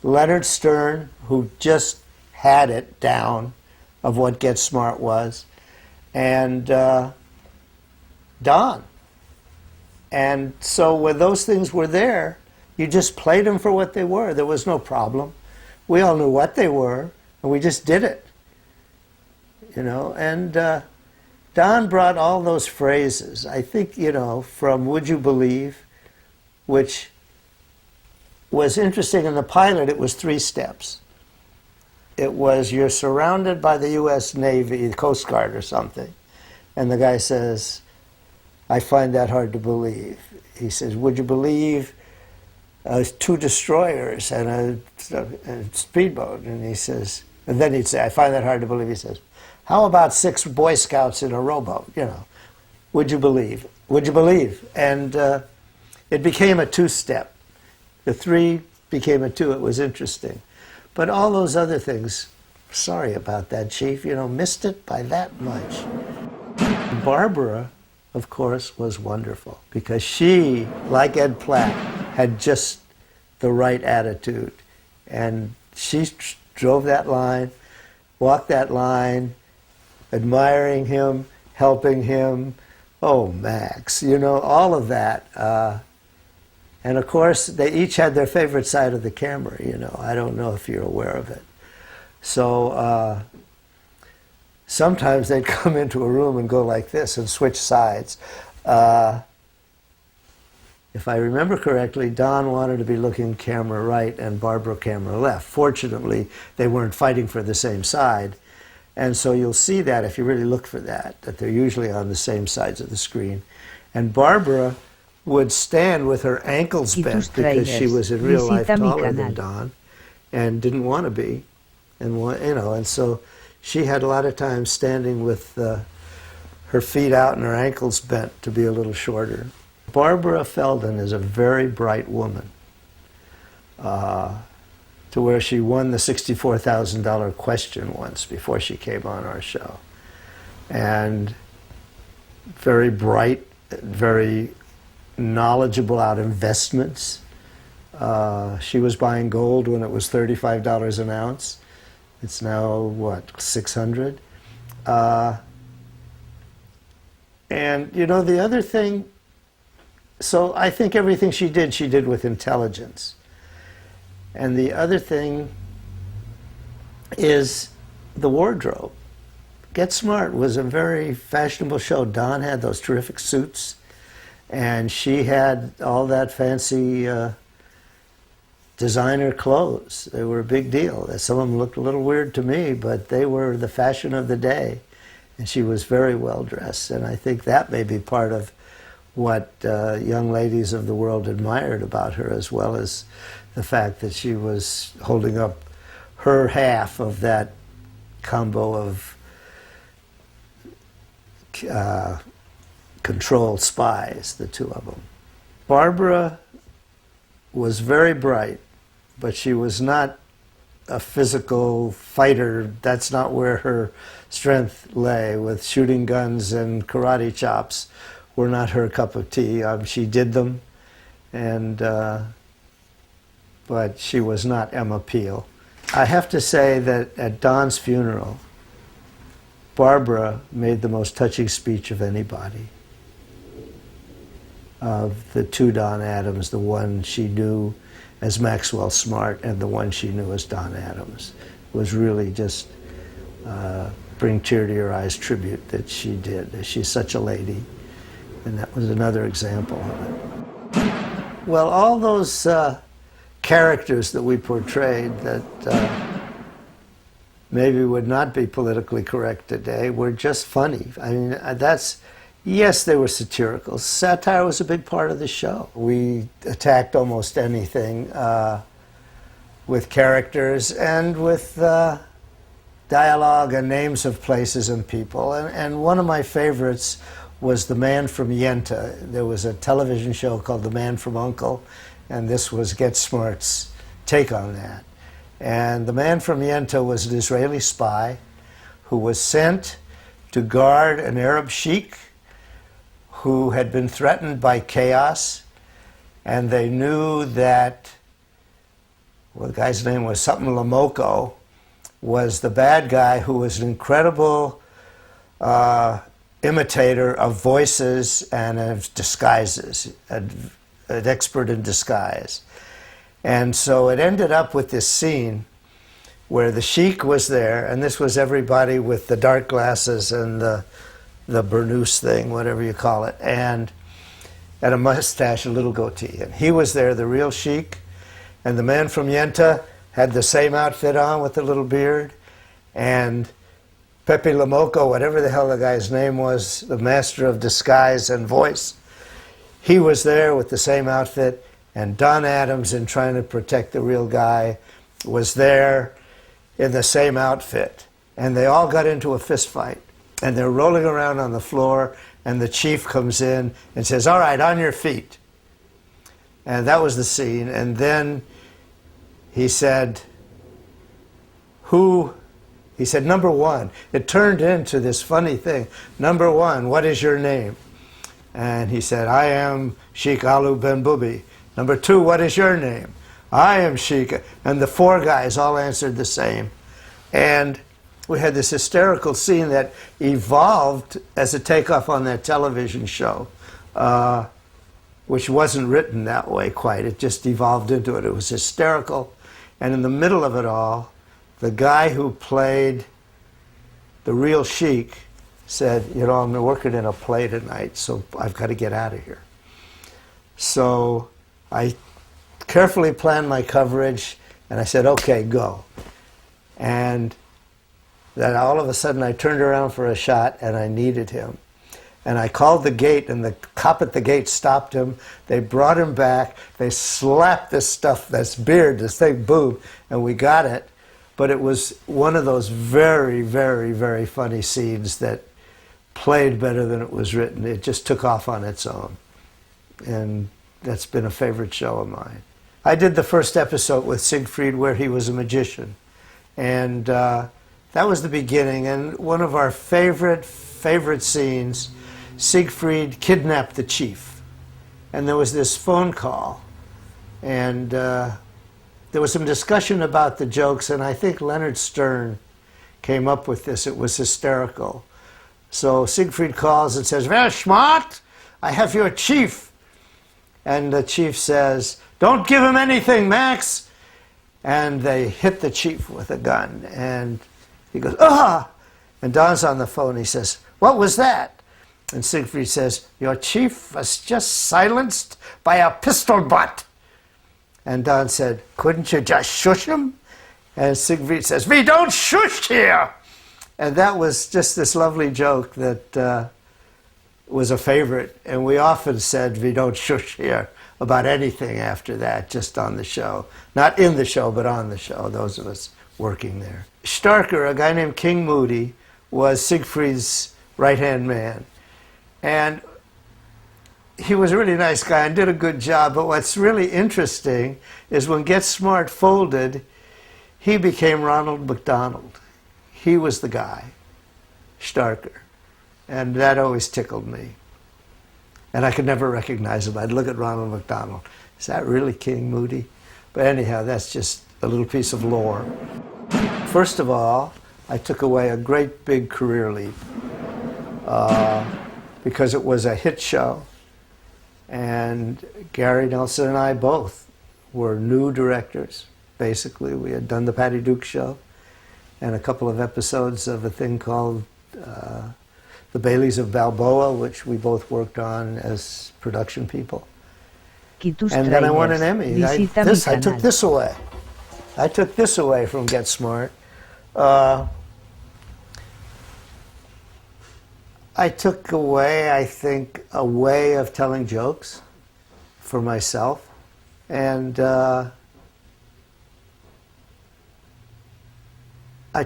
Leonard Stern, who just had it down of what Get Smart was, and Don. And so when those things were there, you just played them for what they were. There was no problem. We all knew what they were, and we just did it. You know, and Don brought all those phrases, I think, you know, from Would You Believe, which was interesting. In the pilot, it was 3 steps. It was, you're surrounded by the U.S. Navy, the Coast Guard or something, and the guy says, I find that hard to believe. He says, would you believe 2 destroyers and a speedboat? And he says, and then he'd say, I find that hard to believe. He says, how about 6 Boy Scouts in a rowboat? You know, would you believe? Would you believe? And it became a 2-step. The 3 became a 2. It was interesting. But all those other things, sorry about that, Chief, you know, missed it by that much. Barbara, of course, was wonderful because she, like Ed Platt, had just the right attitude. And she drove that line, walked that line, admiring him, helping him. Oh, Max, you know, all of that. And of course, they each had their favorite side of the camera, you know. I don't know if you're aware of it. So sometimes they'd come into a room and go like this and switch sides. If I remember correctly, Don wanted to be looking camera right and Barbara camera left. Fortunately, they weren't fighting for the same side. And so you'll see that if you really look for that they're usually on the same sides of the screen. And Barbara would stand with her ankles bent because she was in real life taller than Don and didn't want to be. And you know, and so she had a lot of times standing with her feet out and her ankles bent to be a little shorter. Barbara Feldon is a very bright woman, to where she won the $64,000 question once before she came on our show. And very bright, very knowledgeable about investments. She was buying gold when it was $35 an ounce. It's now, what, $600? And, you know, the other thing, so I think everything she did with intelligence. And the other thing is the wardrobe. Get Smart was a very fashionable show. Don had those terrific suits, and she had all that fancy designer clothes. They were a big deal. Some of them looked a little weird to me, but they were the fashion of the day. And she was very well dressed, and I think that may be part of what young ladies of the world admired about her, as well as the fact that she was holding up her half of that combo of controlled spies, the two of them. Barbara was very bright, but she was not a physical fighter. That's not where her strength lay. With shooting guns and karate chops were not her cup of tea. She did them, and but she was not Emma Peel. I have to say that at Don's funeral, Barbara made the most touching speech of anybody. Of the two Don Adams, the one she knew as Maxwell Smart and the one she knew as Don Adams, was really just bring tear to your eyes tribute that she did. She's such a lady, and that was another example of it. Well, all those characters that we portrayed that maybe would not be politically correct today were just funny. I mean, yes, they were satirical. Satire was a big part of the show. We attacked almost anything with characters and with dialogue and names of places and people. And one of my favorites was The Man from Yenta. There was a television show called The Man from U.N.C.L.E., and this was Get Smart's take on that. And The Man from Yenta was an Israeli spy who was sent to guard an Arab sheikh who had been threatened by chaos, and they knew that, well, the guy's name was something Lamoko, was the bad guy who was an incredible imitator of voices and of disguises, an expert in disguise. And so it ended up with this scene where the sheikh was there, and this was everybody with the dark glasses and the burnoose thing, whatever you call it, and a mustache, a little goatee. And he was there, the real sheikh, and the Man from Yenta had the same outfit on with the little beard, and Pepe Lamoko, whatever the hell the guy's name was, the master of disguise and voice, he was there with the same outfit, and Don Adams, in trying to protect the real guy, was there in the same outfit. And they all got into a fist fight. And they're rolling around on the floor, and the chief comes in and says, "All right, on your feet." And that was the scene. And then he said, he said, "Number one." It turned into this funny thing. "Number one, what is your name?" And he said, "I am Sheikh Alu Ben Bubi." "Number two, what is your name?" "I am Sheikh." And the four guys all answered the same. And we had this hysterical scene that evolved as a takeoff on that television show. which wasn't written that way quite. It just evolved into it. It was hysterical. And in the middle of it all, the guy who played the real Sheik said, you know, I'm working in a play tonight, so I've got to get out of here. So I carefully planned my coverage, and I said, okay, go. And then all of a sudden I turned around for a shot, and I needed him. And I called the gate, and the cop at the gate stopped him. They brought him back. They slapped this stuff, this beard, this thing, boom, and we got it. But it was one of those very, very, very funny scenes that played better than it was written. It just took off on its own. And that's been a favorite show of mine. I did the first episode with Siegfried where he was a magician. And that was the beginning. And one of our favorite scenes, Siegfried kidnapped the chief. And there was this phone call. And there was some discussion about the jokes, and I think Leonard Stern came up with this. It was hysterical. So Siegfried calls and says, "Very smart, I have your chief." And the chief says, "Don't give him anything, Max." And they hit the chief with a gun. And he goes, "Ah!" And Don's on the phone. He says, "What was that?" And Siegfried says, "Your chief was just silenced by a pistol butt." And Don said, "Couldn't you just shush him?" And Siegfried says, "We don't shush here." And that was just this lovely joke that was a favorite. And we often said, "We don't shush here," about anything after that, just on the show. Not in the show, but on the show, those of us working there. Starker, a guy named King Moody, was Siegfried's right-hand man. And he was a really nice guy and did a good job, but what's really interesting is when Get Smart folded, he became Ronald McDonald. He was the guy, Starker. And that always tickled me. And I could never recognize him. I'd look at Ronald McDonald. Is that really King Moody? But anyhow, that's just a little piece of lore. First of all, I took away a great big career leap because it was a hit show. And Gary Nelson and I both were new directors, basically. We had done the Patty Duke show and a couple of episodes of a thing called The Baileys of Balboa, which we both worked on as production people. And then I won an Emmy. I took this away. I took this away from Get Smart. I took away, I think, a way of telling jokes for myself. And I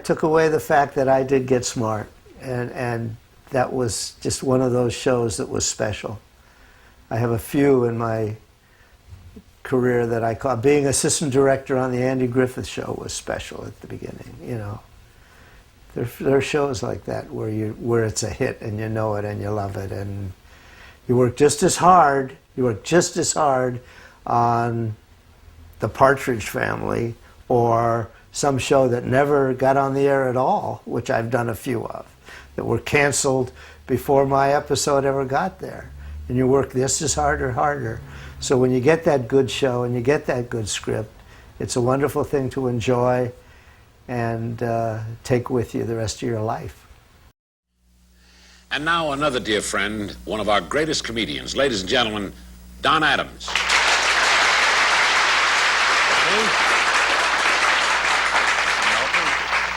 took away the fact that I did Get Smart. And that was just one of those shows that was special. I have a few in my career that I call, being assistant director on the Andy Griffith Show was special at the beginning, you know. There are shows like that where it's a hit and you know it and you love it, and you work just as hard. You work just as hard on The Partridge Family or some show that never got on the air at all, which I've done a few of, that were canceled before my episode ever got there. And you work just as hard or harder. So when you get that good show and you get that good script, it's a wonderful thing to enjoy and take with you the rest of your life. And now another dear friend, one of our greatest comedians. Ladies and gentlemen, Don Adams.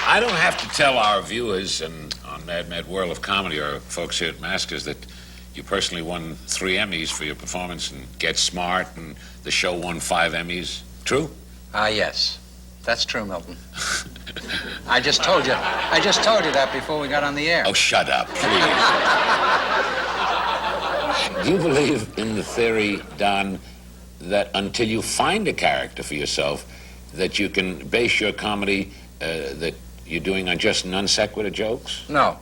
I don't have to tell our viewers and on Mad Mad World of Comedy or folks here at Masters that you personally won 3 Emmys for your performance in Get Smart, and the show won 5 Emmys. True? Yes. That's true, Milton. I just told you that before we got on the air. Oh, shut up, please. Do you believe in the theory, Don, that until you find a character for yourself, that you can base your comedy that you're doing on just non sequitur jokes? No.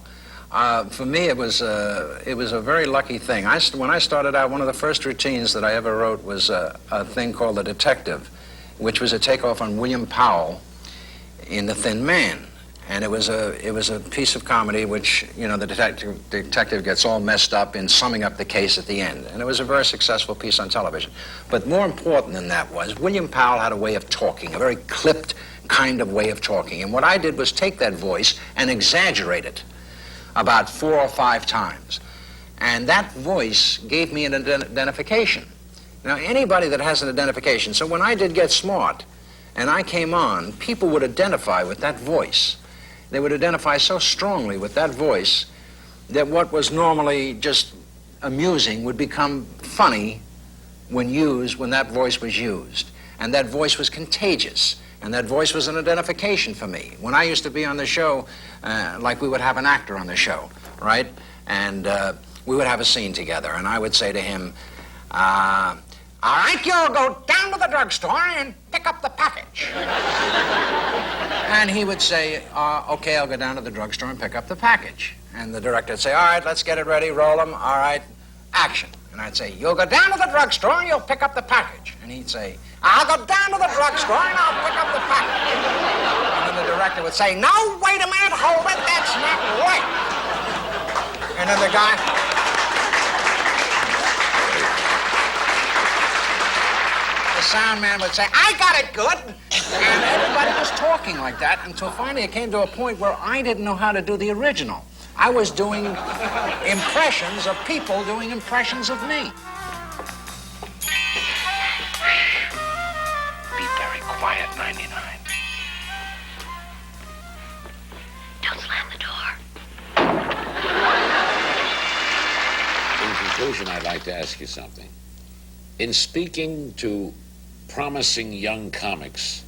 For me, it was a very lucky thing. When I started out, one of the first routines that I ever wrote was a thing called The Detective, which was a takeoff on William Powell in The Thin Man. And it was a piece of comedy which, you know, the detective gets all messed up in summing up the case at the end. And it was a very successful piece on television. But more important than that was, William Powell had a way of talking, a very clipped kind of way of talking. And what I did was take that voice and exaggerate it about 4 or 5 times. And that voice gave me an identification. Now, anybody that has an identification, so when I did Get Smart and I came on, people would identify with that voice. They would identify so strongly with that voice that what was normally just amusing would become funny when that voice was used. And that voice was contagious. And that voice was an identification for me. When I used to be on the show, like we would have an actor on the show, right? And we would have a scene together. And I would say to him, all right, you'll go down to the drugstore and pick up the package. And he would say, okay, I'll go down to the drugstore and pick up the package. And the director would say, all right, let's get it ready, roll them, all right, action. And I'd say, you'll go down to the drugstore and you'll pick up the package. And he'd say, I'll go down to the drugstore and I'll pick up the package. And then the director would say, no, wait a minute, hold it, that's not right. And then the guy... The sound man would say, I got it good. And everybody was talking like that until finally it came to a point where I didn't know how to do the original. I was doing impressions of people doing impressions of me. Be very quiet, 99. Don't slam the door. In conclusion, I'd like to ask you something. In speaking to promising young comics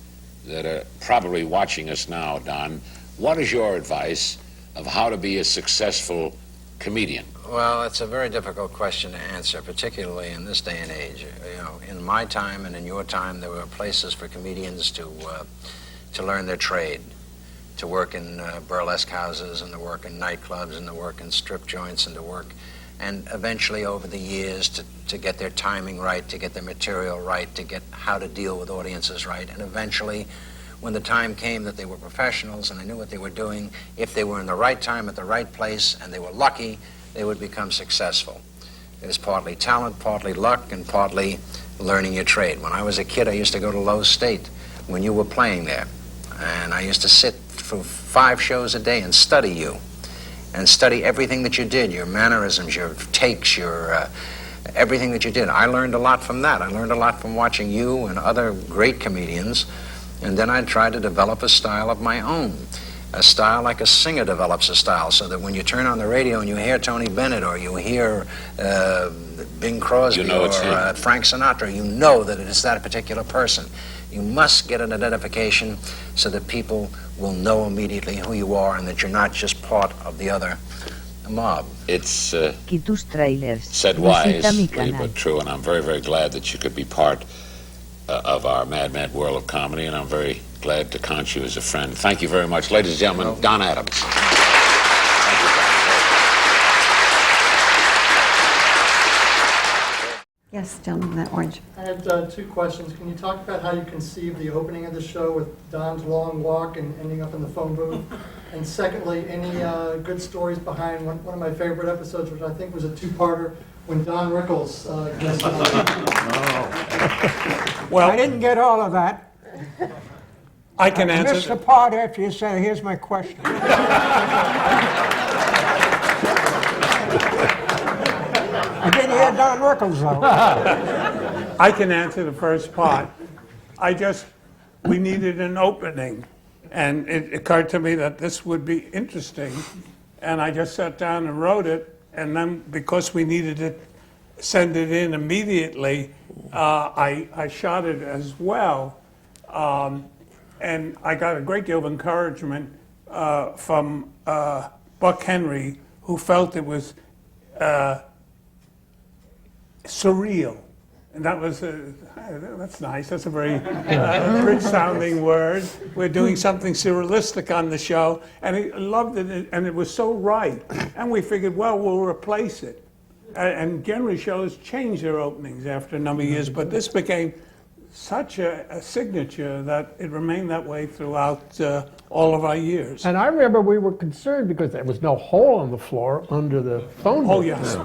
that are probably watching us now, Don, what is your advice of how to be a successful comedian? Well, it's a very difficult question to answer, particularly in this day and age. You know, in my time and in your time, there were places for comedians to learn their trade, to work in burlesque houses, and to work in nightclubs, and to work in strip joints, and to work, and eventually over the years to get their timing right, to get their material right, to get how to deal with audiences right, and eventually, when the time came that they were professionals and they knew what they were doing, if they were in the right time at the right place and they were lucky, they would become successful. It is partly talent, partly luck, and partly learning your trade. When I was a kid, I used to go to Lowe's State when you were playing there, and I used to sit for 5 shows a day and study you, and study everything that you did, your mannerisms, your takes, your everything that you did. I learned a lot from that. I learned a lot from watching you and other great comedians, and then I tried to develop a style of my own, a style like a singer develops a style, so that when you turn on the radio and you hear Tony Bennett or you hear Bing Crosby, you know, or Frank Sinatra, you know that it is that particular person. You must get an identification so that people will know immediately who you are and that you're not just part of the other mob. It's said Visita wisely but true, and I'm very, very glad that you could be part of our mad, mad world of comedy, and I'm very glad to count you as a friend. Thank you very much. Ladies and gentlemen, Don Adams. Yes, gentleman in that orange. I had 2 questions. Can you talk about how you conceived the opening of the show with Don's long walk and ending up in the phone booth? And secondly, any good stories behind one of my favorite episodes, which I think was a 2-parter, when Don Rickles guested on. Well, I didn't get all of that. I can answer. I missed the part after you said, here's my question. I didn't hear Don Rickles, though. I can answer the first part. We needed an opening, and it occurred to me that this would be interesting, and I just sat down and wrote it, and then because we needed to send it in immediately, I shot it as well, and I got a great deal of encouragement from Buck Henry, who felt it was surreal, and that was that's nice. That's a very rich-sounding word. We're doing something surrealistic on the show, and he loved it, and it was so right. And we figured, well, we'll replace it. And generally, shows change their openings after a number of years, but this became such a signature that it remained that way throughout all of our years. And I remember we were concerned because there was no hole on the floor under the phone booth. Oh, yes.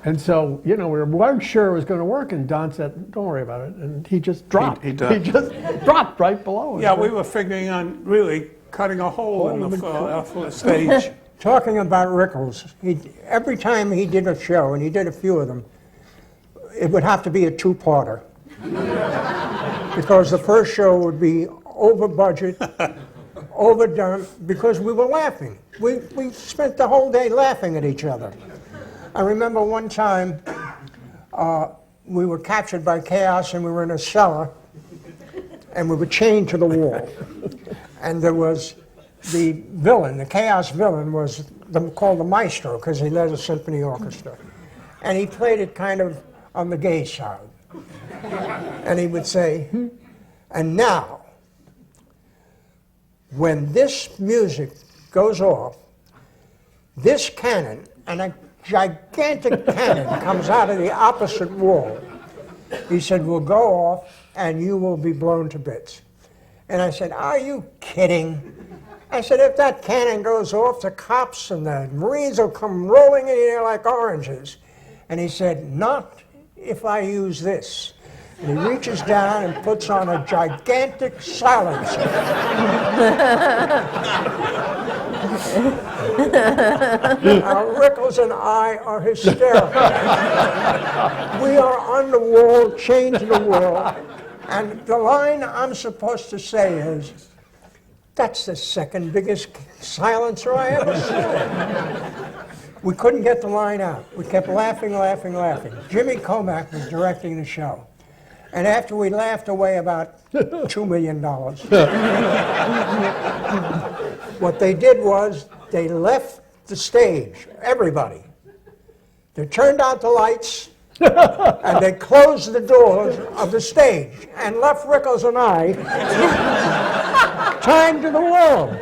And so, you know, we weren't sure it was going to work, and Don said, don't worry about it. And he just dropped. He just dropped right below. Yeah, we were figuring on really cutting a hole in the stage. Talking about Rickles, every time he did a show, and he did a few of them, it would have to be a two-parter. Because the first show would be over budget, overdone, because we were laughing. We spent the whole day laughing at each other. I remember one time we were captured by chaos and we were in a cellar and we were chained to the wall. And there was the villain, the chaos villain was called the maestro because he led a symphony orchestra. And he played it kind of on the gay side. And he would say, and now, when this music goes off, this cannon, and a gigantic cannon comes out of the opposite wall. He said, will go off and you will be blown to bits. And I said, are you kidding? I said, if that cannon goes off, the cops and the Marines will come rolling in here like oranges. And he said, not if I use this. And he reaches down and puts on a gigantic silencer. Now, Rickles and I are hysterical. We are on the wall, chained to the wall, and the line I'm supposed to say is, that's the second biggest silencer I ever saw. We couldn't get the line out. We kept laughing, laughing, laughing. Jimmy Comack was directing the show. And after we laughed away about $2 million, what they did was they left the stage, everybody. They turned out the lights, and they closed the doors of the stage, and left Rickles and I tied to the wall.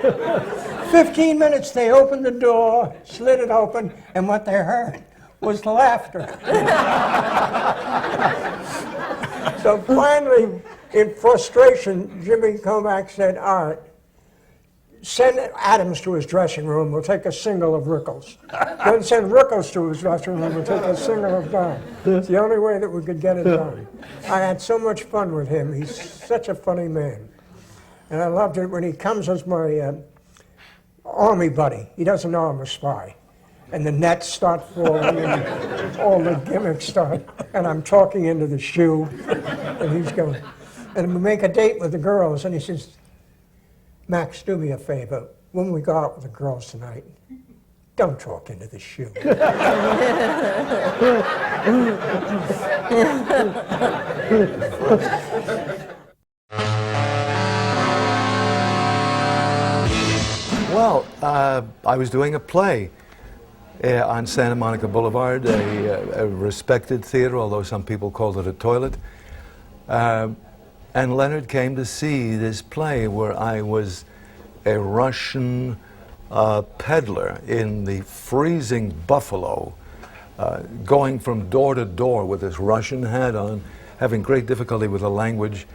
15 minutes, they opened the door, slid it open, and what they heard was laughter. So finally, in frustration, Jimmy Comack said, all right, send Adams to his dressing room, we'll take a single of Rickles. Then send Rickles to his dressing room, we'll take a single of Don. It's the only way that we could get it done. I had so much fun with him. He's such a funny man. And I loved it when he comes as my army buddy. He doesn't know I'm a spy. And the nets start falling, and all the gimmicks start, and I'm talking into the shoe, and he's going, and we make a date with the girls, and he says, Max, do me a favor, when we go out with the girls tonight, don't talk into the shoe. Well, I was doing a play on Santa Monica Boulevard, a respected theater, although some people called it a toilet. And Leonard came to see this play where I was a Russian peddler in the freezing Buffalo, going from door to door with this Russian hat on, having great difficulty with the language,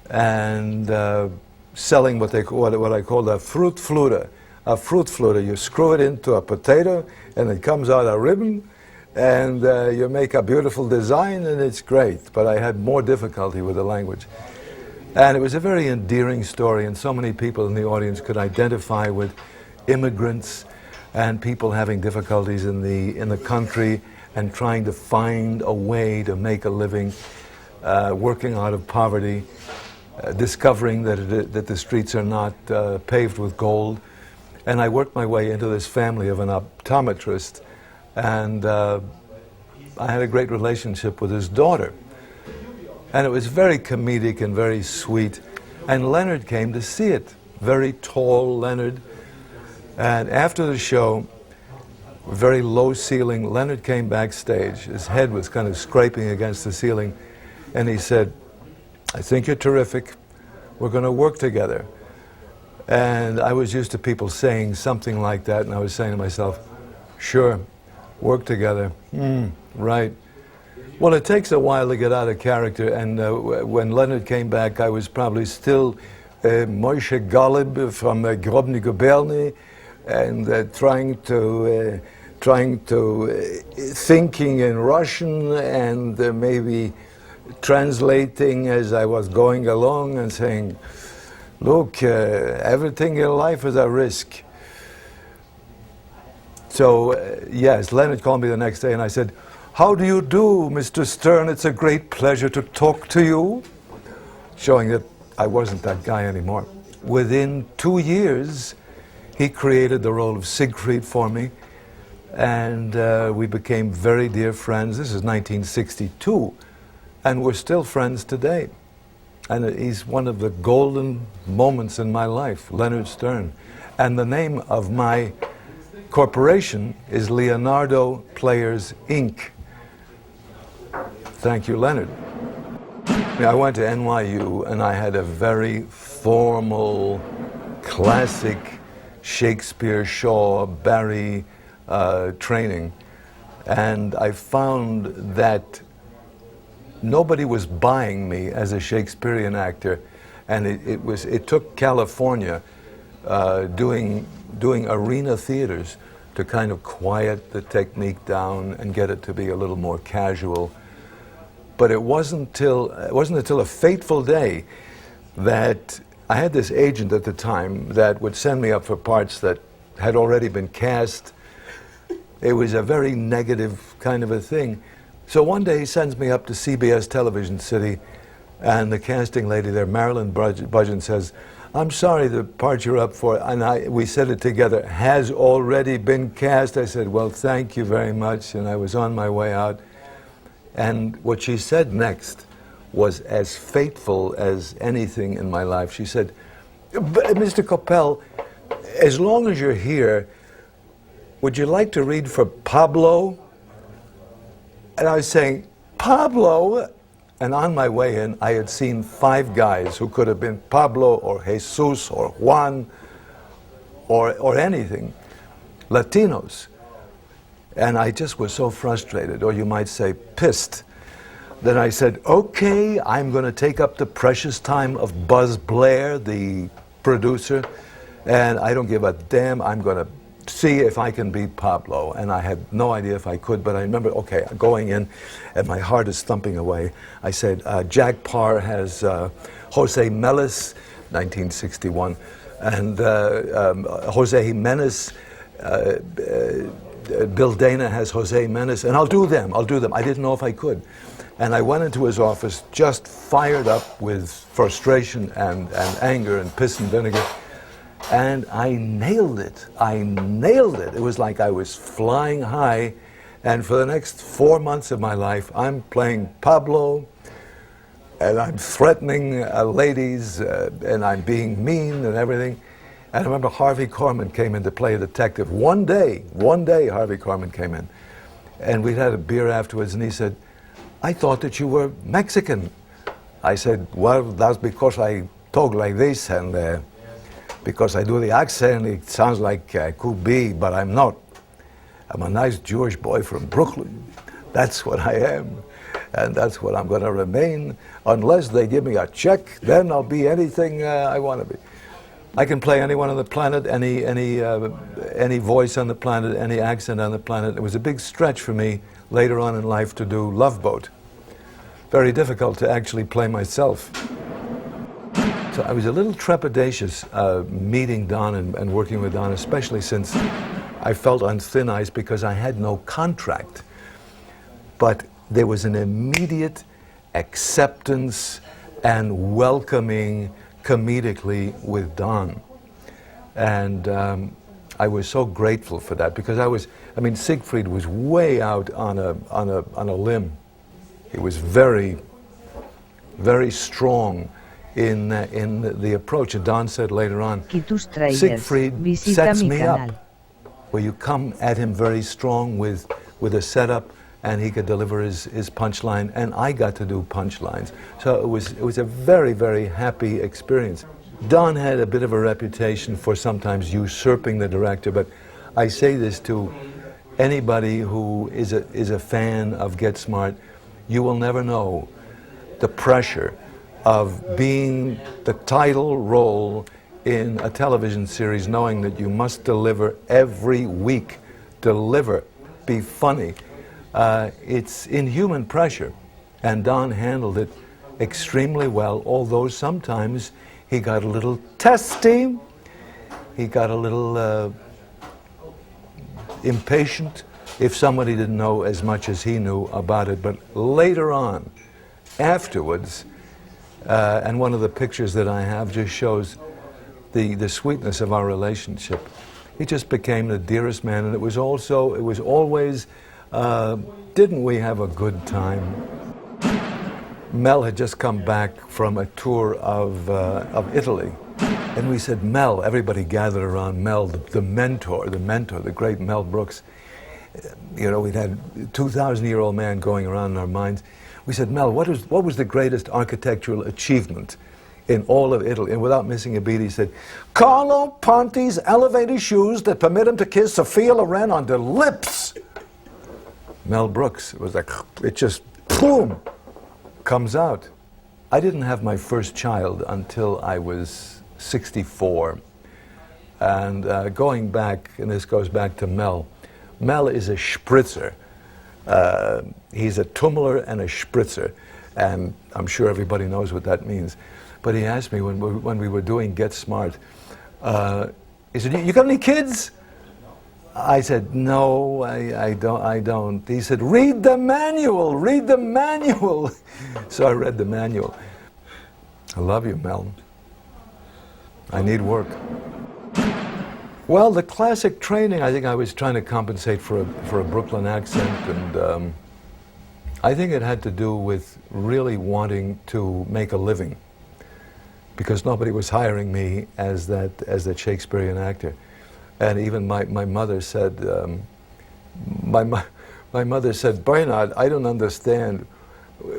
and selling what I called a fruit flute. A fruit flute, you screw it into a potato and it comes out a ribbon, and you make a beautiful design and it's great. But I had more difficulty with the language. And it was a very endearing story, and so many people in the audience could identify with immigrants and people having difficulties in the country and trying to find a way to make a living, working out of poverty, discovering that the streets are not paved with gold. And I worked my way into this family of an optometrist, and I had a great relationship with his daughter. And it was very comedic and very sweet. And Leonard came to see it, very tall Leonard. And after the show, very low ceiling, Leonard came backstage. His head was kind of scraping against the ceiling. And he said, I think you're terrific. We're going to work together. And I was used to people saying something like that, and I was saying to myself, sure, work together, right. Well, it takes a while to get out of character, and when Leonard came back, I was probably still Moshe Golub from Grobny Guberny, and thinking in Russian, and maybe translating as I was going along and saying, look, everything in life is a risk. So, yes, Leonard called me the next day and I said, how do you do, Mr. Stern? It's a great pleasure to talk to you. Showing that I wasn't that guy anymore. Within 2 years, he created the role of Siegfried for me, and we became very dear friends. This is 1962, and we're still friends today. And he's one of the golden moments in my life, Leonard Stern. And the name of my corporation is Leonardo Players, Inc. Thank you, Leonard. I went to NYU and I had a very formal, classic Shakespeare, Shaw, Barry training. And I found that nobody was buying me as a Shakespearean actor. And it took California doing arena theaters to kind of quiet the technique down and get it to be a little more casual. But it wasn't until a fateful day that I had this agent at the time that would send me up for parts that had already been cast. It was a very negative kind of a thing. So one day he sends me up to CBS Television City, and the casting lady there, Marilyn Budgeon, says, I'm sorry, the part you're up for, and we said it together, has already been cast. I said, well, thank you very much, and I was on my way out. And what she said next was as fateful as anything in my life. She said, Mr. Coppell, as long as you're here, would you like to read for Pablo? And I was saying, Pablo? And on my way in, I had seen 5 guys who could have been Pablo or Jesus or Juan or anything, Latinos. And I just was so frustrated, or you might say pissed, that I said, okay, I'm going to take up the precious time of Buzz Blair, the producer, and I don't give a damn. I'm going to see if I can beat Pablo. And I had no idea if I could, but I remember, okay, going in, and my heart is thumping away. I said, Jack Parr has Jose Melis, 1961, and Jose Jimenez, Bill Dana has Jose Menes, and I'll do them. I didn't know if I could. And I went into his office just fired up with frustration and anger and piss and vinegar. And I nailed it. It was like I was flying high. And for the next 4 months of my life, I'm playing Pablo, and I'm threatening ladies, and I'm being mean and everything. And I remember Harvey Korman came in to play a detective. One day Harvey Korman came in. And we'd had a beer afterwards, and he said, I thought that you were Mexican. I said, well, that's because I talk like this, and because I do the accent, it sounds like I could be, but I'm not. I'm a nice Jewish boy from Brooklyn. That's what I am, and that's what I'm going to remain. Unless they give me a check, then I'll be anything I want to be. I can play anyone on the planet, any voice on the planet, any accent on the planet. It was a big stretch for me later on in life to do Love Boat. Very difficult to actually play myself. So I was a little trepidatious meeting Don and working with Don, especially since I felt on thin ice because I had no contract. But there was an immediate acceptance and welcoming comedically with Don. And I was so grateful for that because Siegfried was way out on a limb. He was very, very strong in the approach. And Don said later on, Siegfried sets me up, where you come at him very strong with a setup, and he could deliver his punchline, and I got to do punchlines. So it was a very, very happy experience. Don had a bit of a reputation for sometimes usurping the director, but I say this to anybody who is a fan of Get Smart. you will never know the pressure of being the title role in a television series, knowing that you must deliver every week, be funny. It's inhuman pressure, and Don handled it extremely well, although sometimes he got a little testy, he got a little impatient if somebody didn't know as much as he knew about it. But later on, afterwards, and one of the pictures that I have just shows the sweetness of our relationship. He just became the dearest man, and it was always, didn't we have a good time? Mel had just come back from a tour of Italy, and we said, Mel, everybody gathered around Mel, the mentor, the great Mel Brooks. You know, we'd had a 2,000-year-old man going around in our minds. We said, Mel, what was the greatest architectural achievement in all of Italy? And without missing a beat, he said, Carlo Ponti's elevated shoes that permit him to kiss Sophia Loren on the lips. Mel Brooks, it was like, it just, boom, comes out. I didn't have my first child until I was 64. And going back, and this goes back to Mel, Mel is a spritzer. He's a tumbler and a spritzer, and I'm sure everybody knows what that means. But he asked me when we were doing Get Smart, he said, you got any kids? I said, no, I don't. He said, read the manual. So I read the manual. I love you, Mel. I need work. Well, the classic training, I think I was trying to compensate for a Brooklyn accent, and I think it had to do with really wanting to make a living, because nobody was hiring me as that Shakespearean actor. And even my mother said, my mother said, Bernard, I don't understand.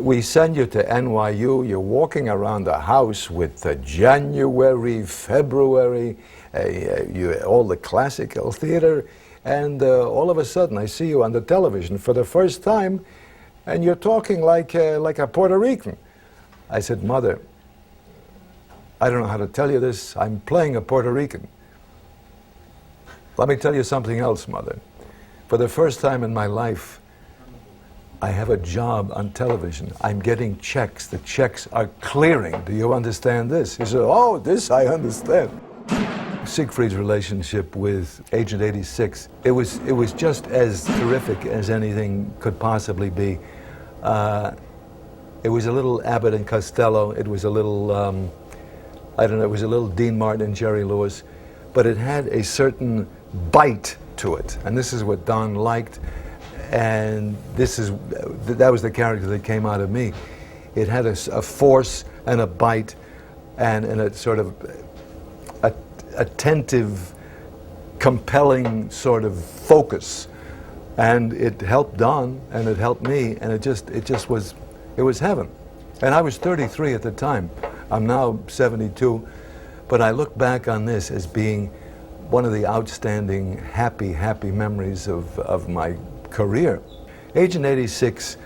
We send you to NYU, you're walking around the house with January, February, all the classical theater, and all of a sudden I see you on the television for the first time, and you're talking like a Puerto Rican. I said, Mother, I don't know how to tell you this, I'm playing a Puerto Rican. Let me tell you something else, Mother. For the first time in my life, I have a job on television. I'm getting checks. The checks are clearing. Do you understand this? He said, oh, this I understand. Siegfried's relationship with Agent 86, it was just as terrific as anything could possibly be. It was a little Abbott and Costello. It was a little, I don't know, it was a little Dean Martin and Jerry Lewis, but it had a certain bite to it. And this is what Don liked. And that was the character that came out of me. It had a force and a bite and a sort of attentive, compelling sort of focus. And it helped Don, and it helped me, and it was heaven. And I was 33 at the time. I'm now 72, but I look back on this as being one of the outstanding, happy memories of my career. Agent 86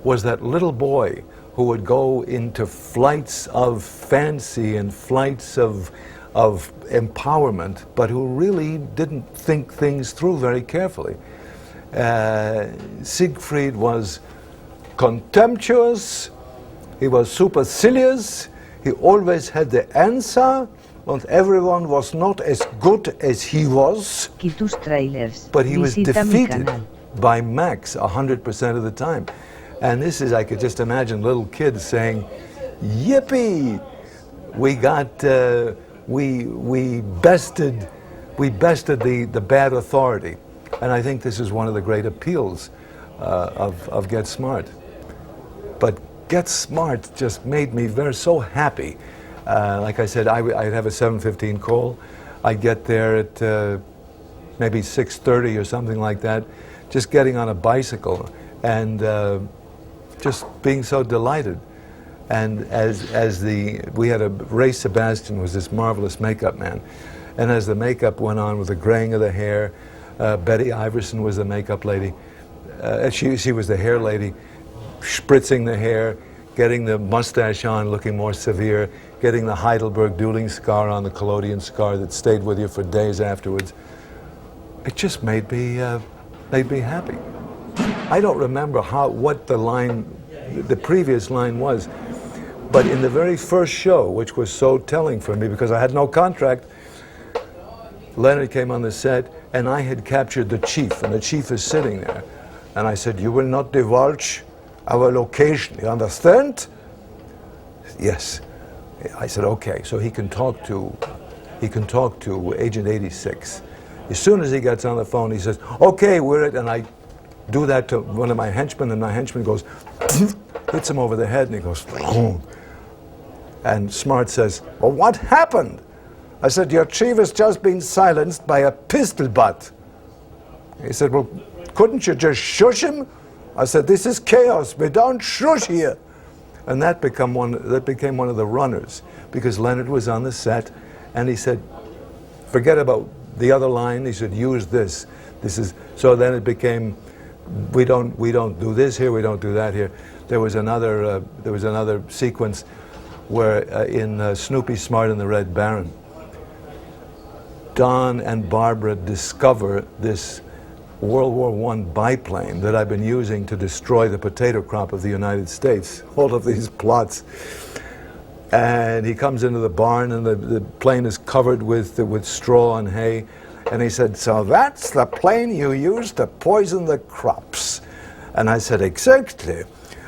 was that little boy who would go into flights of fancy and flights of empowerment, but who really didn't think things through very carefully. Siegfried was contemptuous, he was supercilious, he always had the answer, and everyone was not as good as he was. But he was defeated by Max 100% of the time. And this is, I could just imagine little kids saying, yippee, we got, we bested the bad authority. And I think this is one of the great appeals of Get Smart. But Get Smart just made me so happy. Like I said, I'd have a 7:15 call. I'd get there at maybe 6:30 or something like that, just getting on a bicycle and just being so delighted. And we had Ray Sebastian was this marvelous makeup man, and as the makeup went on with the graying of the hair, Betty Iverson was the makeup lady. She was the hair lady. spritzing the hair, getting the mustache on, looking more severe, getting the Heidelberg dueling scar on, the collodion scar that stayed with you for days afterwards. It just made me happy. I don't remember what the previous line was, but in the very first show, which was so telling for me because I had no contract, Leonard came on the set and I had captured the chief, and the chief is sitting there. And I said, "You will not divulge our location, you understand?" Yes. I said, "Okay." So he can talk to Agent 86. As soon as he gets on the phone, he says, "Okay, we're it," and I do that to one of my henchmen, and my henchman goes, hits him over the head, and he goes, "Boom." And Smart says, "Well, what happened?" I said, "Your chief has just been silenced by a pistol butt." He said, "Well, couldn't you just shush him?" I said, "This is chaos. We don't shush here." And that became one of the runners, because Leonard was on the set, and he said, "Forget about the other line." He said, "Use this. This is." So then it became, we don't do this here. We don't do that here. There was another sequence where in Snoopy, Smart, and the Red Baron, Don and Barbara discover this World War I biplane that I've been using to destroy the potato crop of the United States. All of these plots. And he comes into the barn, and the plane is covered with straw and hay. And he said, "So that's the plane you used to poison the crops?" And I said, "Exactly.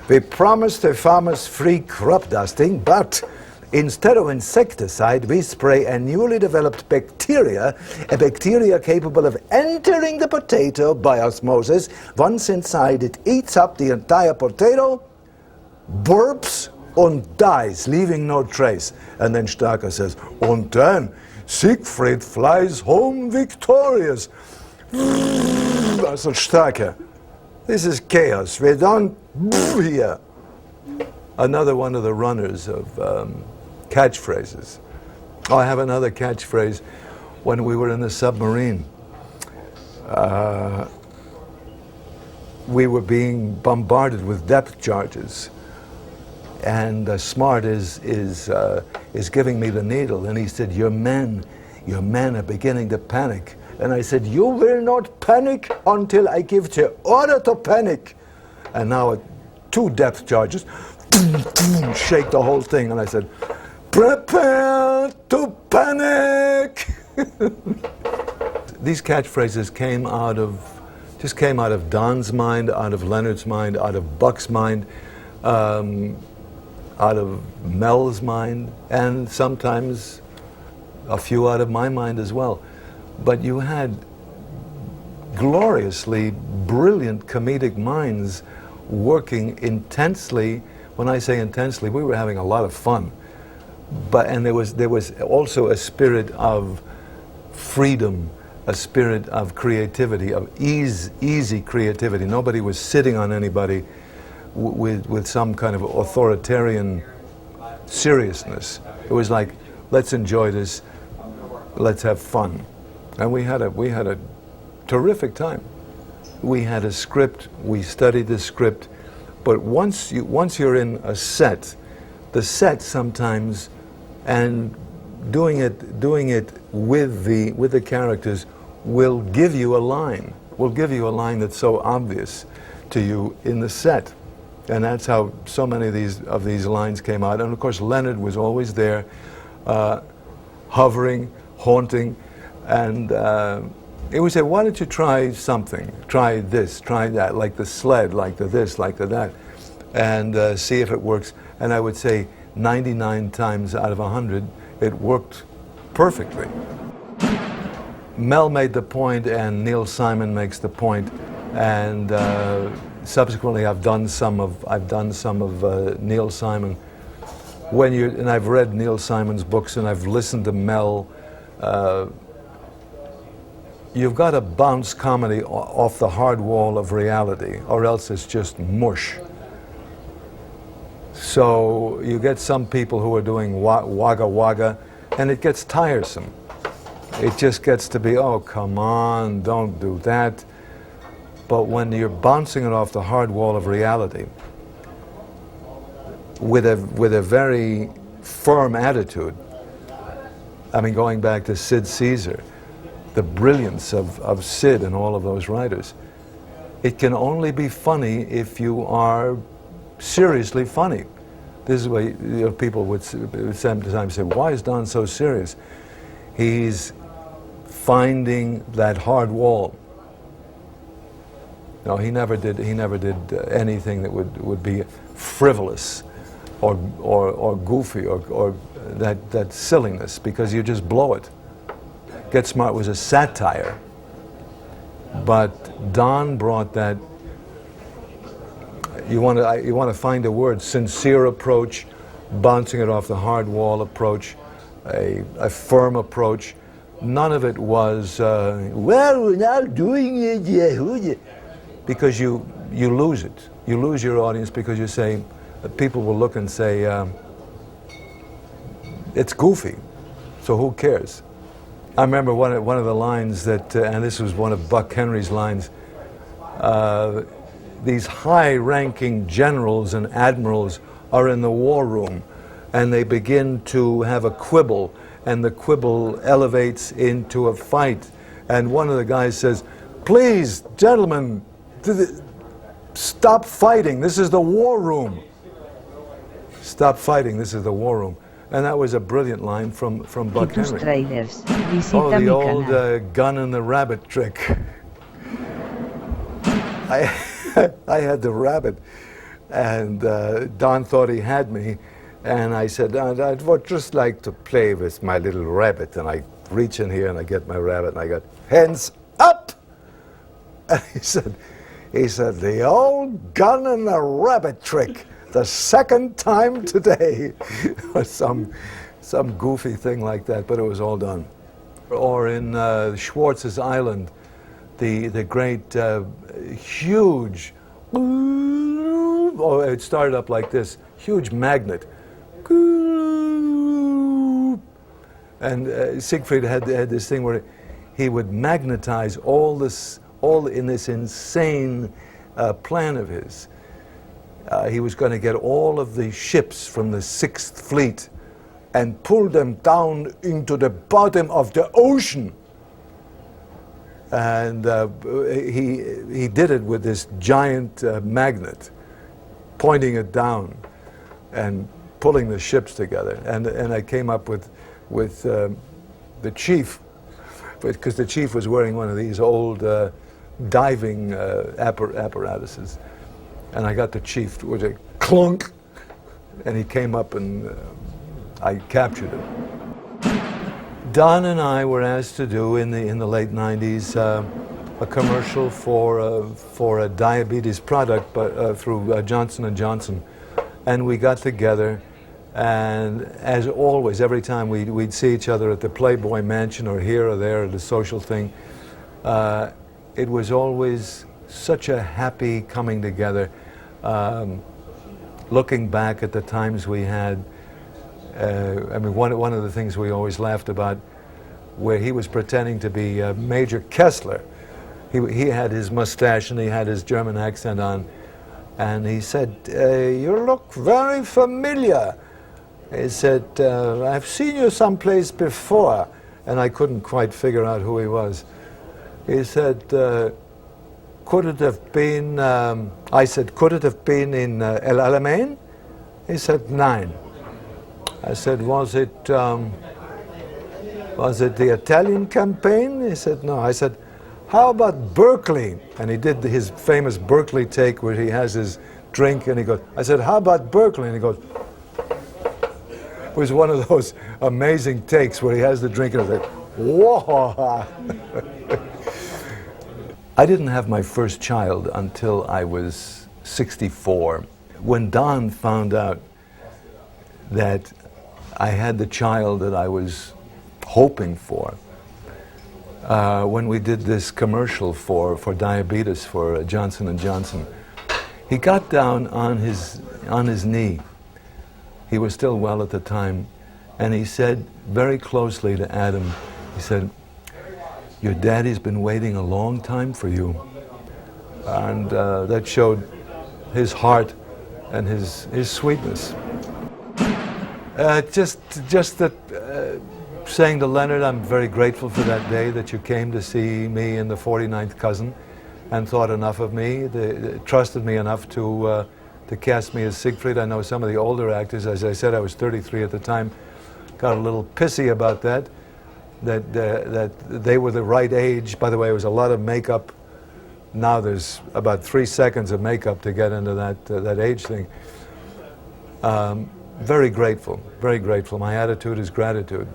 We promised the farmers free crop dusting, but instead of insecticide, we spray a newly developed bacteria, a bacteria capable of entering the potato by osmosis. Once inside, it eats up the entire potato, burps, and dies, leaving no trace." And then Starker says, "And then Siegfried flies home victorious." I said, "Starker, this is chaos. We don't here." Another one of the runners of catchphrases. Oh, I have another catchphrase. When we were in the submarine, we were being bombarded with depth charges, and Smart is giving me the needle, and he said, your men are beginning to panic." And I said, "You will not panic until I give the order to panic." And now 2 depth charges shake the whole thing, and I said, "Prepare to panic!" These catchphrases came out of Don's mind, out of Leonard's mind, out of Buck's mind, out of Mel's mind, and sometimes a few out of my mind as well. But you had gloriously brilliant comedic minds working intensely. When I say intensely, we were having a lot of fun. And there was also a spirit of freedom, a spirit of creativity, of easy creativity. Nobody was sitting on anybody with some kind of authoritarian seriousness. It was like, let's enjoy this, let's have fun. And we had a terrific time. We had a script, we studied the script, but once you're in a set, the set sometimes, and doing it with the characters, will give you a line. Will give you a line that's so obvious to you in the set, and that's how so many of these lines came out. And of course, Leonard was always there, hovering, haunting, and he would say, "Why don't you try something? Try this, try that, like the sled, like the this, like the that, and see if it works." And I would say 99 times out of 100, it worked perfectly. Mel made the point, and Neil Simon makes the point, and subsequently I've done some of Neil Simon. And I've read Neil Simon's books, and I've listened to Mel. You've got to bounce comedy off the hard wall of reality, or else it's just mush. So you get some people who are doing wagga wagga, and it gets tiresome. It just gets to be, oh, come on, don't do that. But when you're bouncing it off the hard wall of reality, with a very firm attitude. I mean, going back to Sid Caesar, the brilliance of Sid and all of those writers. It can only be funny if you are seriously funny. This is why people would sometimes say, why is Don so serious? He's finding that hard wall. No, he never did anything that would be frivolous or goofy or that silliness, because you just blow it. Get Smart was a satire, but Don brought that. You want to find a word: sincere approach, bouncing it off the hard wall approach, a firm approach. None of it was well, we're not doing it yet, because you lose it. You lose your audience because you say, people will look and say, it's goofy, so who cares? I remember one of the lines that, and this was one of Buck Henry's lines, these high-ranking generals and admirals are in the war room, and they begin to have a quibble, and the quibble elevates into a fight. And one of the guys says, please, gentlemen, stop fighting. This is the war room. Stop fighting. This is the war room. And that was a brilliant line from Buck Henry. Trailers. Oh, Visita the mi old canal. gun and the rabbit trick. I had the rabbit, and Don thought he had me, and I said, I would just like to play with my little rabbit. And I reach in here and I get my rabbit, and I got, hands up! And he said, the old gun and the rabbit trick. The second time today, or some goofy thing like that, but it was all done. Or in Schwartz's Island, the great huge, oh, it started up like this, huge magnet, and Siegfried had this thing where he would magnetize all in this insane plan of his. He was going to get all of the ships from the 6th Fleet and pull them down into the bottom of the ocean. And he did it with this giant magnet, pointing it down and pulling the ships together. And I came up with the chief, because the chief was wearing one of these old diving apparatuses. And I got the chief with a clunk, and he came up, and I captured him. Don and I were asked to do in the late '90s a commercial for a diabetes product, but through Johnson & Johnson, and we got together, and as always, every time we'd see each other at the Playboy Mansion or here or there at a social thing, it was always such a happy coming together. Looking back at the times we had, I mean, one of the things we always laughed about, where he was pretending to be Major Kessler. He had his mustache and he had his German accent on, and he said, you look very familiar. He said, I've seen you someplace before, and I couldn't quite figure out who he was. He said, could it have been, I said, could it have been in El Alamein? He said, nein. I said, was it the Italian campaign? He said, no. I said, how about Berkeley? And he did his famous Berkeley take where he has his drink and he goes, I said, how about Berkeley? And he goes, it was one of those amazing takes where he has the drink and I said, whoa. I didn't have my first child until I was 64. When Don found out that I had the child that I was hoping for, when we did this commercial for diabetes for Johnson & Johnson, he got down on his knee. He was still well at the time, and he said very closely to Adam, he said, your daddy's been waiting a long time for you. And that showed his heart and his sweetness. Just that, saying to Leonard, I'm very grateful for that day that you came to see me in The 49th Cousin and thought enough of me, trusted me enough to cast me as Siegfried. I know some of the older actors, as I said, I was 33 at the time, got a little pissy about that they were the right age. By the way, it was a lot of makeup. Now there's about 3 seconds of makeup to get into that age thing. Very grateful, very grateful. My attitude is gratitude.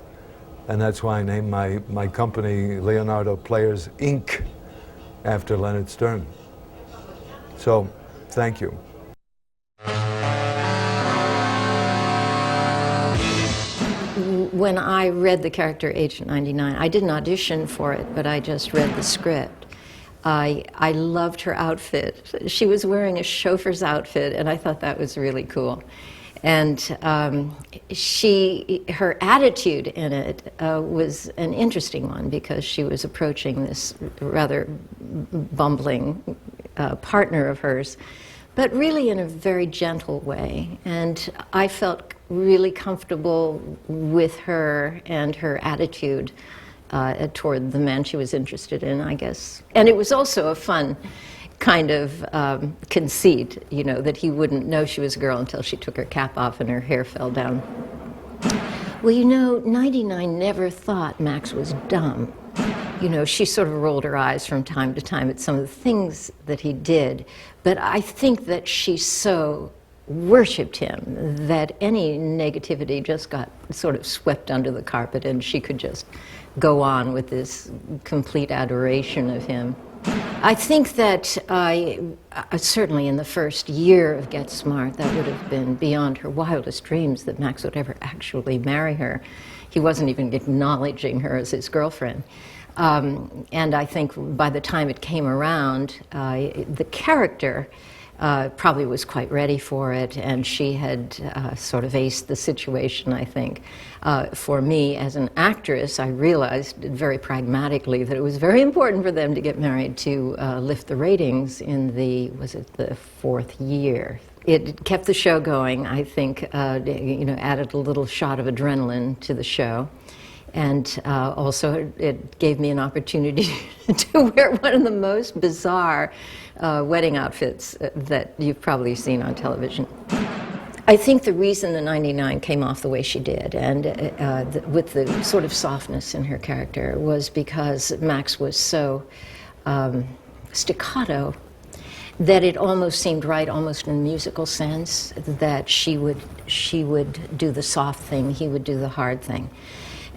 And that's why I named my company Leonardo Players, Inc., after Leonard Stern. So, thank you. When I read the character Agent 99, I didn't audition for it, but I just read the script. I loved her outfit. She was wearing a chauffeur's outfit, and I thought that was really cool. And her attitude in it was an interesting one, because she was approaching this rather bumbling partner of hers, but really in a very gentle way. And I felt really comfortable with her and her attitude toward the man she was interested in, I guess. And it was also a fun kind of conceit, you know, that he wouldn't know she was a girl until she took her cap off and her hair fell down. Well, you know, 99 never thought Max was dumb. You know, she sort of rolled her eyes from time to time at some of the things that he did, but I think that she so worshipped him that any negativity just got sort of swept under the carpet, and she could just go on with this complete adoration of him. I think that certainly in the first year of Get Smart, that would have been beyond her wildest dreams that Max would ever actually marry her. He wasn't even acknowledging her as his girlfriend. And I think by the time it came around, the character probably was quite ready for it, and she had sort of aced the situation, I think. For me, as an actress, I realized very pragmatically that it was very important for them to get married to lift the ratings in the, was it the 4th year? It kept the show going, I think, you know, added a little shot of adrenaline to the show. And also it gave me an opportunity to wear one of the most bizarre wedding outfits that you've probably seen on television. I think the reason the 99 came off the way she did, and with the sort of softness in her character, was because Max was so staccato that it almost seemed right, almost in a musical sense, that she would do the soft thing, he would do the hard thing.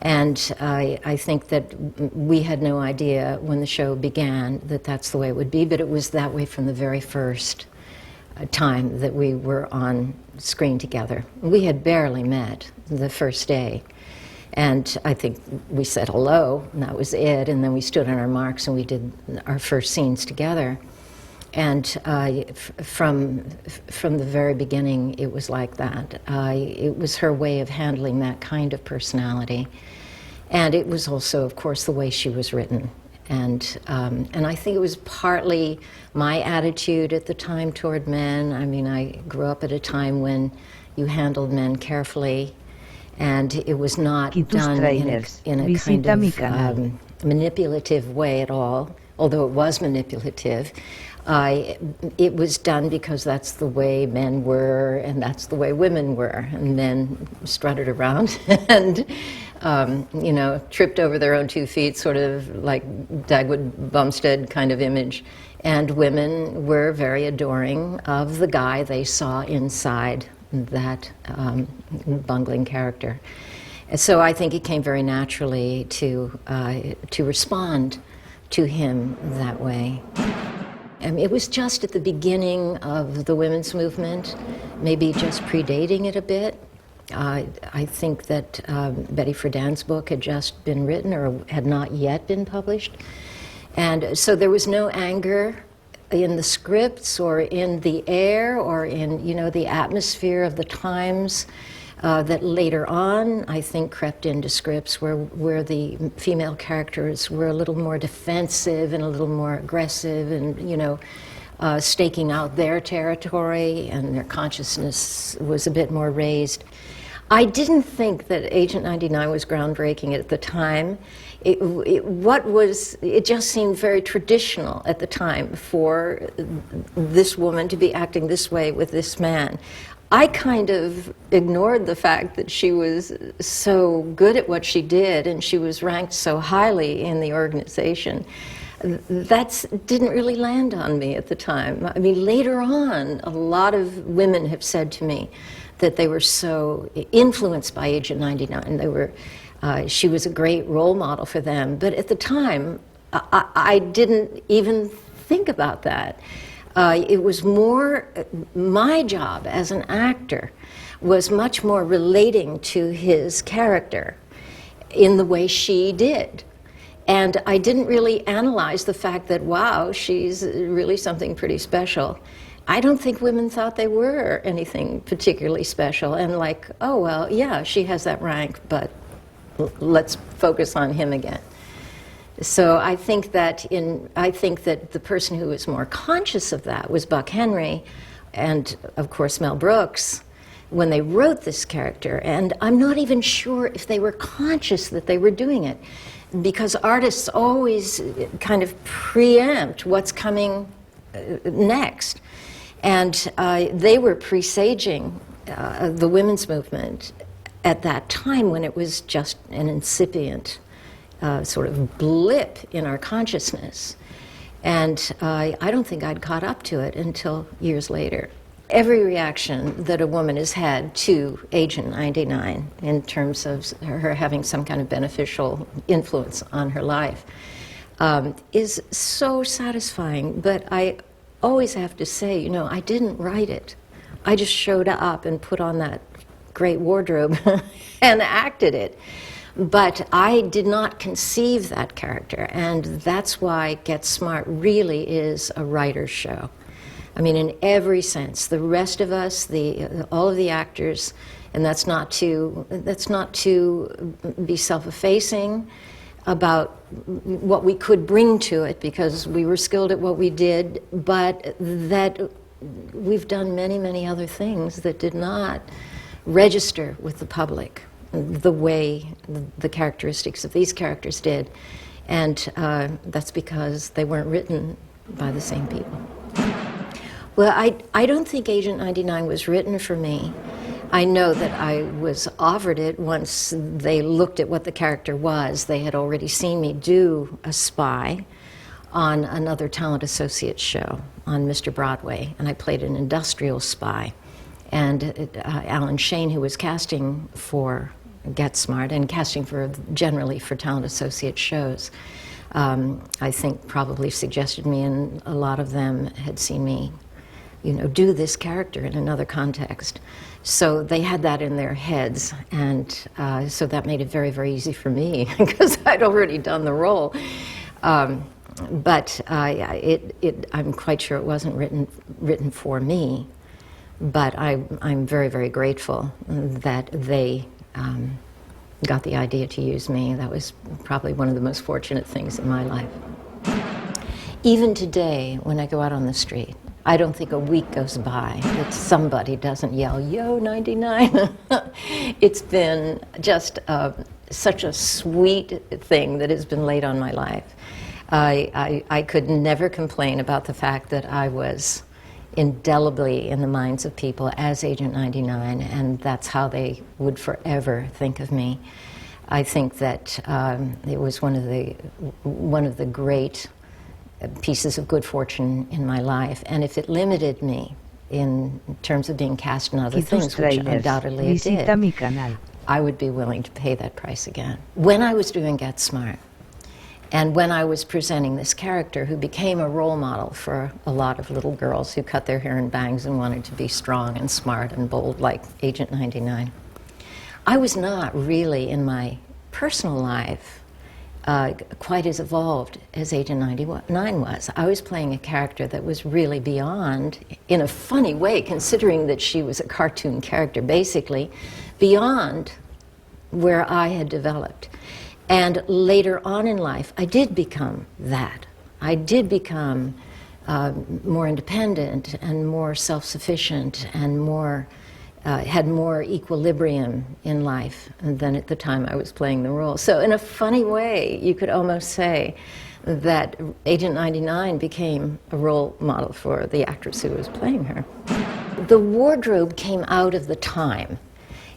And I think that we had no idea when the show began that that's the way it would be, but it was that way from the very first time that we were on screen together. We had barely met the first day. And I think we said hello, and that was it, and then we stood on our marks and we did our first scenes together. And from the very beginning, it was like that. It was her way of handling that kind of personality. And it was also, of course, the way she was written. And I think it was partly my attitude at the time toward men. I mean, I grew up at a time when you handled men carefully, and it was not done in a kind of manipulative way at all, although it was manipulative. It was done because that's the way men were, and that's the way women were. And men strutted around and, you know, tripped over their own 2 feet, sort of like Dagwood Bumstead kind of image. And women were very adoring of the guy they saw inside that bungling character. And so I think it came very naturally to respond to him that way. I mean, it was just at the beginning of the women's movement, maybe just predating it a bit. I think that Betty Friedan's book had just been written or had not yet been published. And so there was no anger in the scripts or in the air or in, you know, the atmosphere of the times that later on, I think, crept into scripts where the female characters were a little more defensive and a little more aggressive and, you know, staking out their territory, and their consciousness was a bit more raised. I didn't think that Agent 99 was groundbreaking at the time. It just seemed very traditional at the time for this woman to be acting this way with this man. I kind of ignored the fact that she was so good at what she did and she was ranked so highly in the organization. That didn't really land on me at the time. I mean, later on, a lot of women have said to me that they were so influenced by Agent 99. She was a great role model for them. But at the time, I didn't even think about that. It was more, my job as an actor was much more relating to his character in the way she did. And I didn't really analyze the fact that, wow, she's really something pretty special. I don't think women thought they were anything particularly special. And like, oh, well, yeah, she has that rank, but let's focus on him again. So I think that the person who was more conscious of that was Buck Henry and, of course, Mel Brooks when they wrote this character. And I'm not even sure if they were conscious that they were doing it, because artists always kind of preempt what's coming next. And they were presaging the women's movement at that time when it was just an incipient sort of blip in our consciousness. And I don't think I'd caught up to it until years later. Every reaction that a woman has had to Agent 99 in terms of her having some kind of beneficial influence on her life is so satisfying. But I always have to say, you know, I didn't write it. I just showed up and put on that great wardrobe and acted it. But I did not conceive that character, and that's why Get Smart really is a writer's show. I mean, in every sense. The rest of us, all of the actors, and that's not to be self-effacing about what we could bring to it, because we were skilled at what we did, but that we've done many, many other things that did not register with the public the way the characteristics of these characters did. And that's because they weren't written by the same people. Well, I don't think Agent 99 was written for me. I know that I was offered it once they looked at what the character was. They had already seen me do a spy on another Talent Associates show on Mr. Broadway, and I played an industrial spy. And Alan Shane, who was casting for Get Smart and casting generally for Talent Associates shows, I think probably suggested me, and a lot of them had seen me, you know, do this character in another context. So they had that in their heads, and so that made it very, very easy for me because I'd already done the role. But I'm quite sure it wasn't written for me. But I'm very, very grateful that they got the idea to use me. That was probably one of the most fortunate things in my life. Even today, when I go out on the street, I don't think a week goes by that somebody doesn't yell, "Yo, 99." It's been just such a sweet thing that has been laid on my life. I could never complain about the fact that I was indelibly in the minds of people as Agent 99, and that's how they would forever think of me. I think that it was one of the great pieces of good fortune in my life, and if it limited me in terms of being cast in other things, which undoubtedly it did, I would be willing to pay that price again. When I was doing Get Smart, and when I was presenting this character who became a role model for a lot of little girls who cut their hair in bangs and wanted to be strong and smart and bold like Agent 99, I was not really in my personal life quite as evolved as Agent 99 was. I was playing a character that was really beyond, in a funny way, considering that she was a cartoon character, basically, beyond where I had developed. And later on in life, I did become that. I did become more independent and more self-sufficient and more had more equilibrium in life than at the time I was playing the role. So in a funny way, you could almost say that Agent 99 became a role model for the actress who was playing her. The wardrobe came out of the time.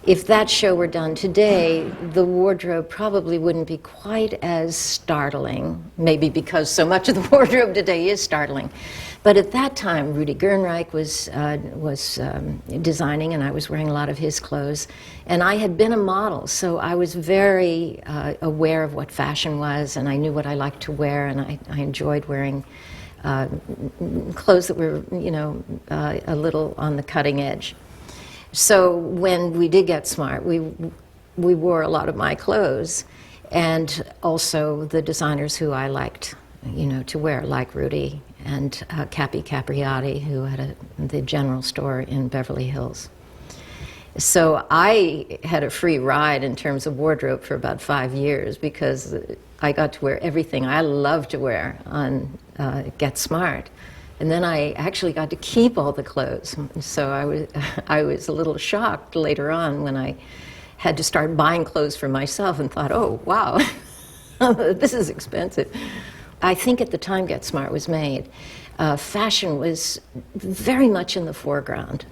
If that show were done today, the wardrobe probably wouldn't be quite as startling, maybe because so much of the wardrobe today is startling. But at that time, Rudy Gernreich was designing, and I was wearing a lot of his clothes. And I had been a model, so I was very aware of what fashion was, and I knew what I liked to wear, and I enjoyed wearing clothes that were, you know, a little on the cutting edge. So when we did get smart, we wore a lot of my clothes, and also the designers who I liked, you know, to wear, like Rudy and Cappy Capriati, who had the general store in Beverly Hills. So I had a free ride in terms of wardrobe for about 5 years because I got to wear everything I loved to wear on Get Smart. And then I actually got to keep all the clothes. So I was a little shocked later on when I had to start buying clothes for myself and thought, oh, wow, this is expensive. I think at the time Get Smart was made, fashion was very much in the foreground.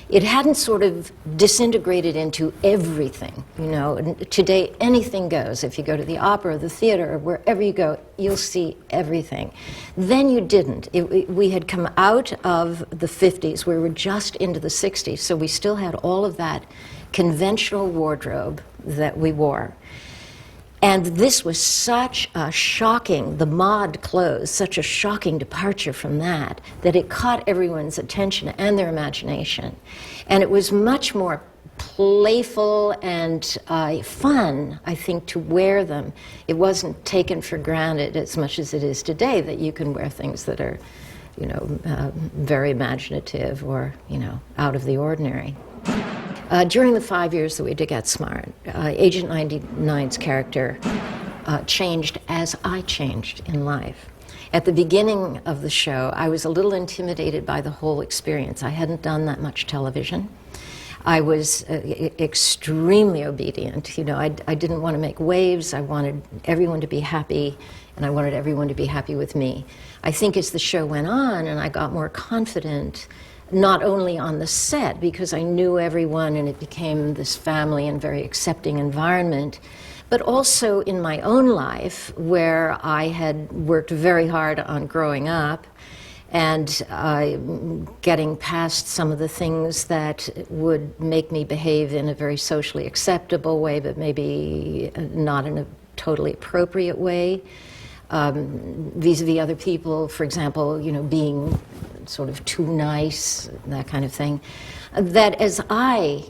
It hadn't sort of disintegrated into everything, you know. And today, anything goes. If you go to the opera or the theater or wherever you go, you'll see everything. Then you didn't. We had come out of the 50s. We were just into the 60s, so we still had all of that conventional wardrobe that we wore. And this was such a shocking, the mod clothes, such a shocking departure from that it caught everyone's attention and their imagination. And it was much more playful and fun, I think, to wear them. It wasn't taken for granted as much as it is today that you can wear things that are, you know, very imaginative or, you know, out of the ordinary. During the 5 years that we did Get Smart, Agent 99's character changed as I changed in life. At the beginning of the show, I was a little intimidated by the whole experience. I hadn't done that much television. I was extremely obedient. You know, I didn't want to make waves. I wanted everyone to be happy, and I wanted everyone to be happy with me. I think as the show went on and I got more confident, not only on the set, because I knew everyone and it became this family and very accepting environment, but also in my own life, where I had worked very hard on growing up and getting past some of the things that would make me behave in a very socially acceptable way, but maybe not in a totally appropriate way. Vis-a-vis other people, for example, you know, being sort of too nice, that kind of thing. That as I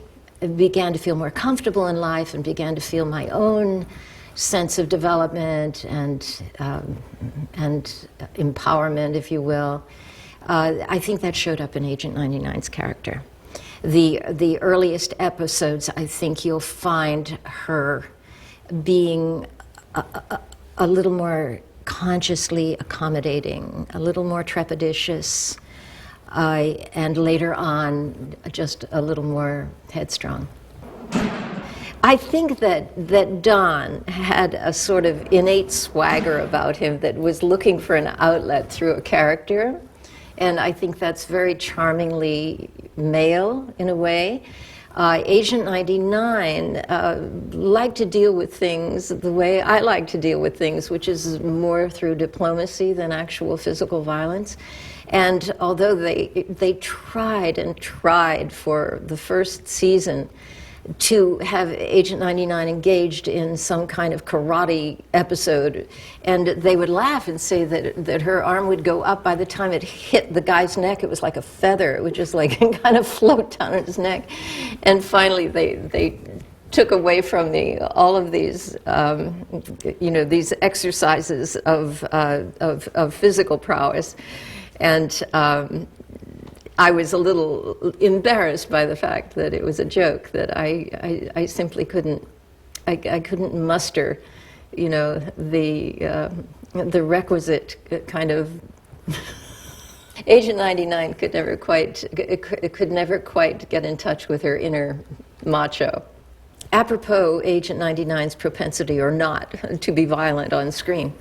began to feel more comfortable in life and began to feel my own sense of development and empowerment, if you will, I think that showed up in Agent 99's character. The earliest episodes, I think you'll find her being a little more consciously accommodating, a little more trepidatious, and later on, just a little more headstrong. I think that Don had a sort of innate swagger about him that was looking for an outlet through a character, and I think that's very charmingly male in a way. Agent 99 liked to deal with things the way I like to deal with things, which is more through diplomacy than actual physical violence. And although they tried and tried for the first season to have Agent 99 engaged in some kind of karate episode, and they would laugh and say that her arm would go up. By the time it hit the guy's neck, it was like a feather. It would just like kind of float down his neck. And finally they took away from me all of these, you know, these exercises of physical prowess. And I was a little embarrassed by the fact that it was a joke, that I simply couldn't, I couldn't muster, you know, the requisite kind of Agent 99 could never quite get in touch with her inner macho. Apropos Agent 99's propensity or not to be violent on screen,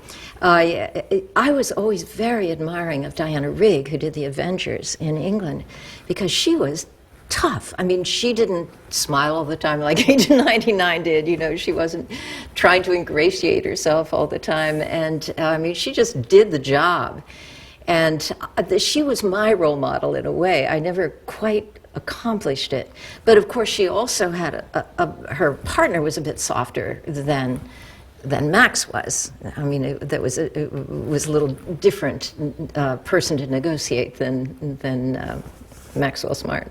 I was always very admiring of Diana Rigg, who did the Avengers in England, because she was tough. I mean, she didn't smile all the time like Agent 99 did. You know, she wasn't trying to ingratiate herself all the time, and I mean, she just did the job. And she was my role model in a way. I never quite accomplished it. But of course, she also had her partner was a bit softer than Max was. I mean, it was a little different person to negotiate than Maxwell Smart.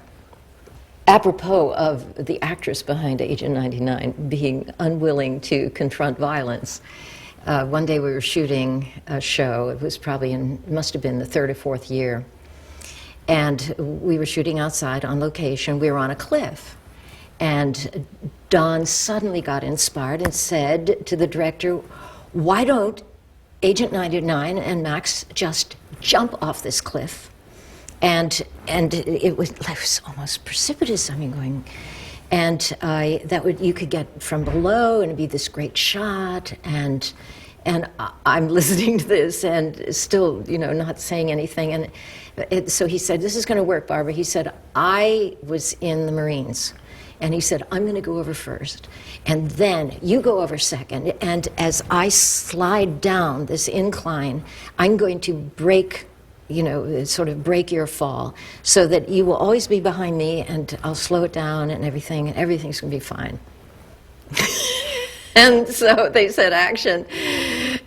Apropos of the actress behind Agent 99 being unwilling to confront violence, one day we were shooting a show. It was must have been the third or fourth year. And we were shooting outside on location. We were on a cliff. And Don suddenly got inspired and said to the director, why don't Agent 99 and Max just jump off this cliff? And it was almost precipitous. I mean, you could get from below and it'd be this great shot. And I'm listening to this and still, not saying anything. And so he said, this is going to work, Barbara. He said, I was in the Marines. And he said, I'm going to go over first. And then you go over second. And as I slide down this incline, I'm going to break your fall so that you will always be behind me and I'll slow it down and everything's going to be fine. And so they said action.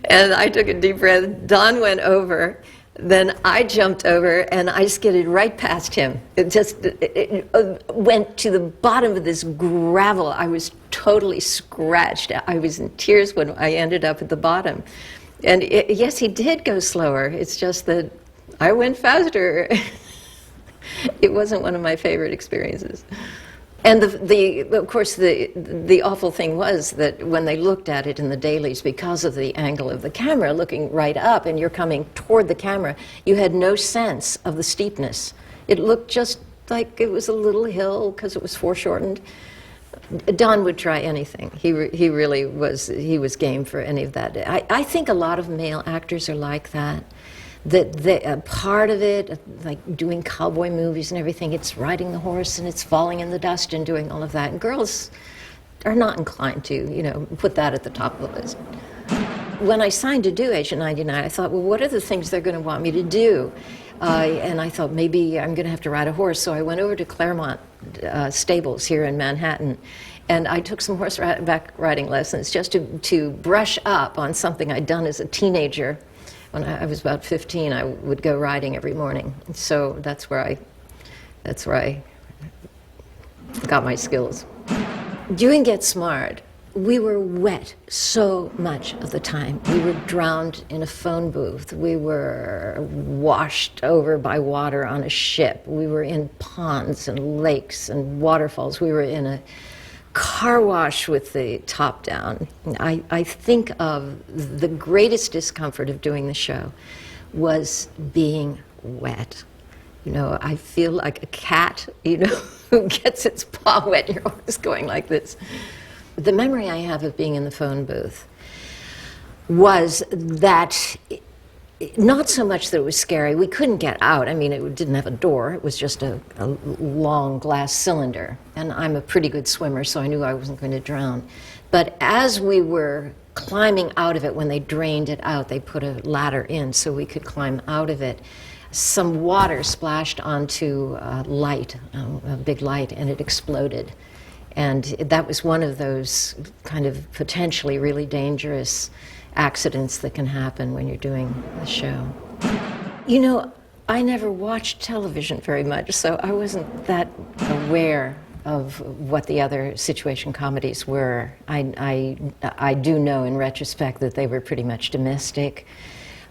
And I took a deep breath. Don went over. Then I jumped over and I skidded right past him. It went to the bottom of this gravel. I was totally scratched. I was in tears when I ended up at the bottom. And yes, he did go slower. It's just that I went faster. It wasn't one of my favorite experiences. And of course, the awful thing was that when they looked at it in the dailies, because of the angle of the camera looking right up and you're coming toward the camera, you had no sense of the steepness. It looked just like it was a little hill because it was foreshortened. Don would try anything. He really was game for any of that. I think a lot of male actors are like that. That part of it, like doing cowboy movies and everything, it's riding the horse and it's falling in the dust and doing all of that. And girls are not inclined to, put that at the top of the list. When I signed to do Agent 99, I thought, well, what are the things they're going to want me to do? And I thought maybe I'm going to have to ride a horse. So I went over to Claremont Stables here in Manhattan. And I took some horseback riding lessons just to brush up on something I'd done as a teenager. When I was about 15, I would go riding every morning. So that's where I got my skills. Doing Get Smart, we were wet so much of the time. We were drowned in a phone booth. We were washed over by water on a ship. We were in ponds and lakes and waterfalls. We were in a car wash with the top down. I think of the greatest discomfort of doing the show was being wet. I feel like a cat, who gets its paw wet and you're always going like this. The memory I have of being in the phone booth was that not so much that it was scary. We couldn't get out. I mean, it didn't have a door. It was just a long glass cylinder. And I'm a pretty good swimmer, so I knew I wasn't going to drown. But as we were climbing out of it, when they drained it out, they put a ladder in so we could climb out of it. Some water splashed onto a light, a big light, and it exploded. And that was one of those kind of potentially really dangerous accidents that can happen when you're doing the show. I never watched television very much, so I wasn't that aware of what the other situation comedies were. I do know in retrospect that they were pretty much domestic,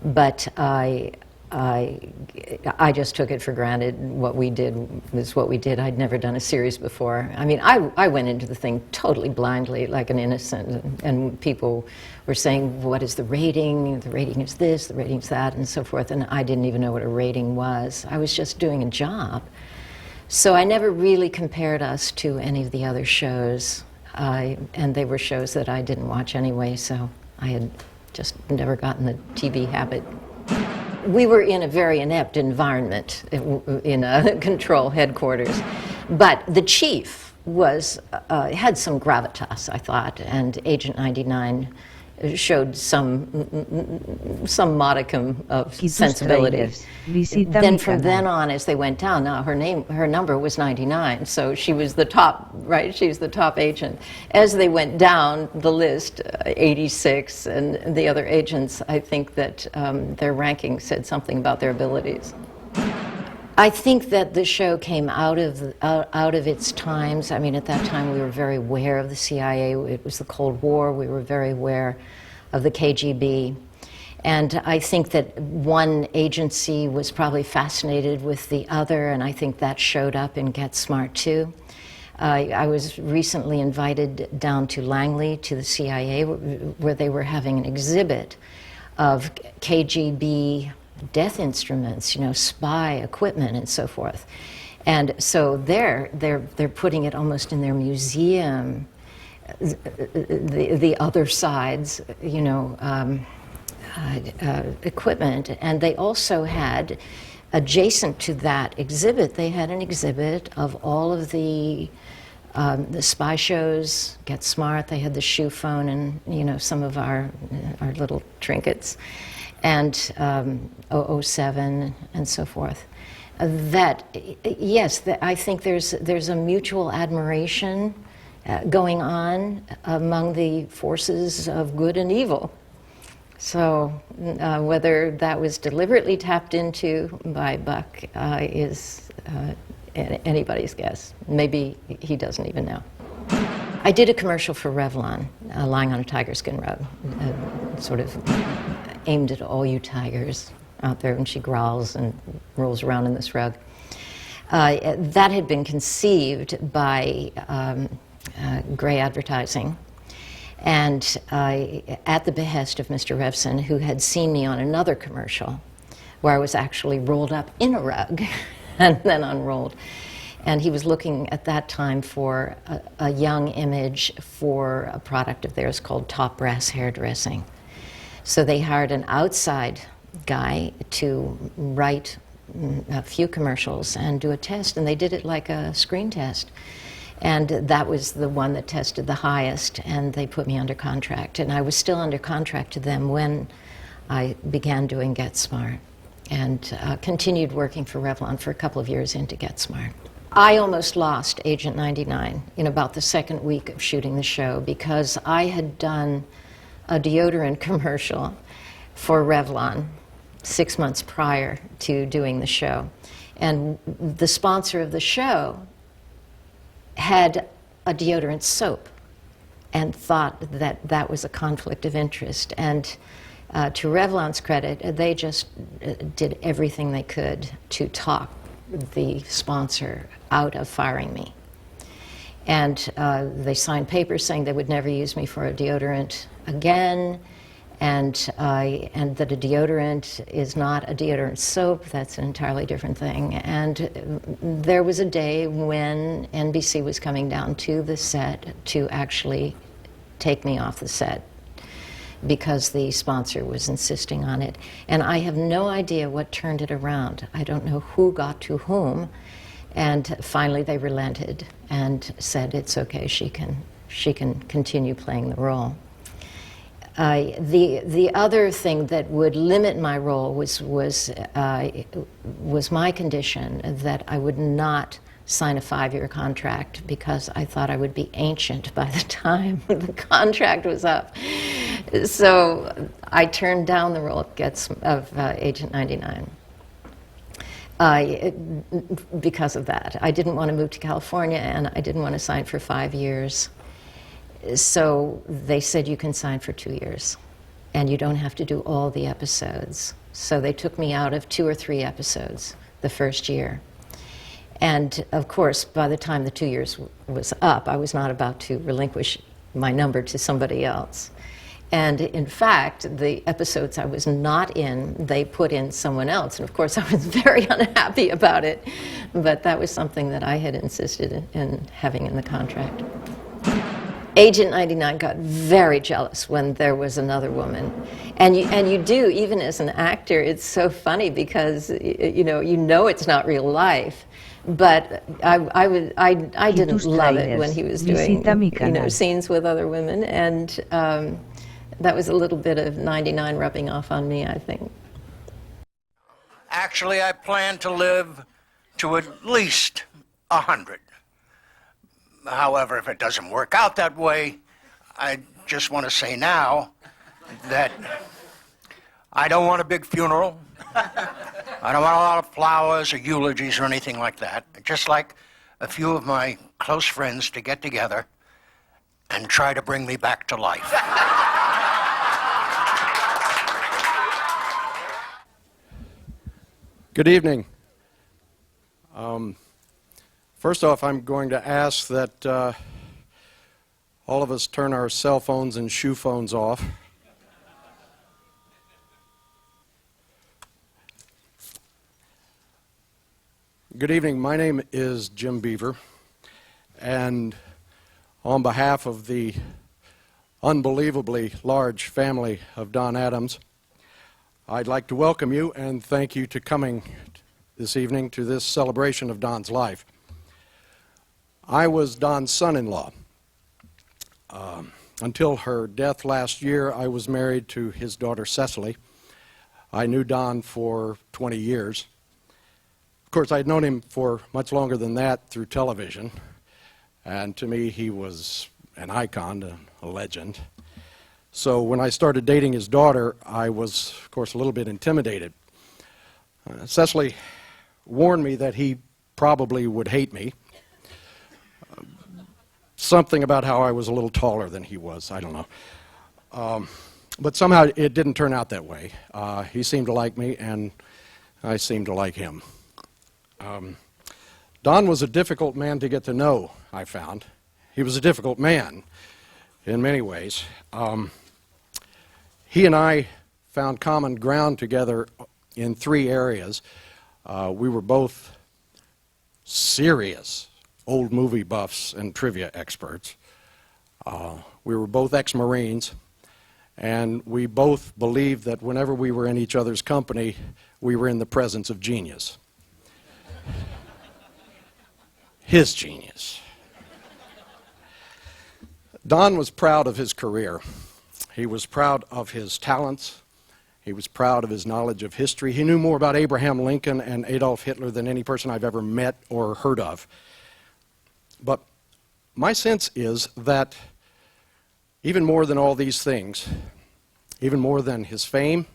but I I just took it for granted. What we did was what we did. I'd never done a series before. I mean, I went into the thing totally blindly, like an innocent, and people were saying, what is the rating? The rating is this, the rating's that, and so forth, and I didn't even know what a rating was. I was just doing a job. So I never really compared us to any of the other shows, and they were shows that I didn't watch anyway, so I had just never gotten the TV habit. We were in a very inept environment in a control headquarters, but the chief was had some gravitas, I thought, and Agent 99 showed some modicum of sensibility. Then from then on, as they went down, now her number was 99, so she was the top, right? She was the top agent. As they went down the list, 86 and the other agents, I think that their ranking said something about their abilities. I think that the show came out of its times. I mean, at that time we were very aware of the CIA. It was the Cold War. We were very aware of the KGB. And I think that one agency was probably fascinated with the other, and I think that showed up in Get Smart too. I was recently invited down to Langley to the CIA where they were having an exhibit of KGB death instruments, you know, spy equipment and so forth. And so they're putting it almost in their museum, the other side's, you know, equipment. And they also had, adjacent to that exhibit, they had an exhibit of all of the spy shows, Get Smart. They had the shoe phone and, you know, some of our little trinkets, and 007 and so forth. Yes, I think there's a mutual admiration going on among the forces of good and evil. So whether that was deliberately tapped into by Buck is anybody's guess. Maybe he doesn't even know. I did a commercial for Revlon, lying on a tiger skin rug, sort of aimed at all you tigers out there, and she growls and rolls around in this rug. That had been conceived by Gray Advertising, and at the behest of Mr. Revson, who had seen me on another commercial where I was actually rolled up in a rug and then unrolled. And he was looking at that time for a young image for a product of theirs called Top Brass Hairdressing. So they hired an outside guy to write a few commercials and do a test, and they did it like a screen test. And that was the one that tested the highest, and they put me under contract. And I was still under contract to them when I began doing Get Smart, and continued working for Revlon for a couple of years into Get Smart. I almost lost Agent 99 in about the second week of shooting the show, because I had done a deodorant commercial for Revlon 6 months prior to doing the show. And the sponsor of the show had a deodorant soap and thought that that was a conflict of interest. And to Revlon's credit, they just did everything they could to talk the sponsor out of firing me. And they signed papers saying they would never use me for a deodorant again, and that a deodorant is not a deodorant soap. That's an entirely different thing. And there was a day when NBC was coming down to the set to actually take me off the set because the sponsor was insisting on it. And I have no idea what turned it around. I don't know who got to whom. And finally they relented and said it's okay, she can continue playing the role. The other thing that would limit my role was my condition that I would not sign a 5-year contract, because I thought I would be ancient by the time the contract was up. So I turned down the role of Agent 99. Because of that. I didn't want to move to California, and I didn't want to sign for 5 years. So they said, you can sign for 2 years. and you don't have to do all the episodes. So they took me out of 2 or 3 episodes the first year. And of course, by the time the 2 years was up, I was not about to relinquish my number to somebody else. And in fact, the episodes I was not in, they put in someone else. And of course, I was very unhappy about it. But that was something that I had insisted in having in the contract. Agent 99 got very jealous when there was another woman. And you do, even as an actor, it's so funny because you know it's not real life. But I didn't love it when he was doing scenes with other women, and that was a little bit of 99 rubbing off on me, I think. Actually, I plan to live to at least 100. However, if it doesn't work out that way, I just want to say now that I don't want a big funeral. I don't want a lot of flowers or eulogies or anything like that. I'd just like a few of my close friends to get together and try to bring me back to life. Good evening. First off, I'm going to ask that all of us turn our cell phones and shoe phones off. Good evening. My name is Jim Beaver, and on behalf of the unbelievably large family of Don Adams, I'd like to welcome you and thank you for coming this evening to this celebration of Don's life. I was Don's son-in-law. Until her death last year, I was married to his daughter Cecily. I knew Don for 20 years. Of course, I'd known him for much longer than that through television, and to me he was an icon, a legend. So when I started dating his daughter, I was, of course, a little bit intimidated. Cecily warned me that he probably would hate me. Something about how I was a little taller than he was, I don't know. But somehow it didn't turn out that way. He seemed to like me, and I seemed to like him. Don was a difficult man to get to know, I found. He was a difficult man in many ways. He and I found common ground together in 3 areas. We were both serious old movie buffs and trivia experts. We were both ex-Marines, and we both believed that whenever we were in each other's company, we were in the presence of genius. His genius. Don was proud of his career. He was proud of his talents. He was proud of his knowledge of history. He knew more about Abraham Lincoln and Adolf Hitler than any person I've ever met or heard of. But my sense is that even more than all these things, even more than his fame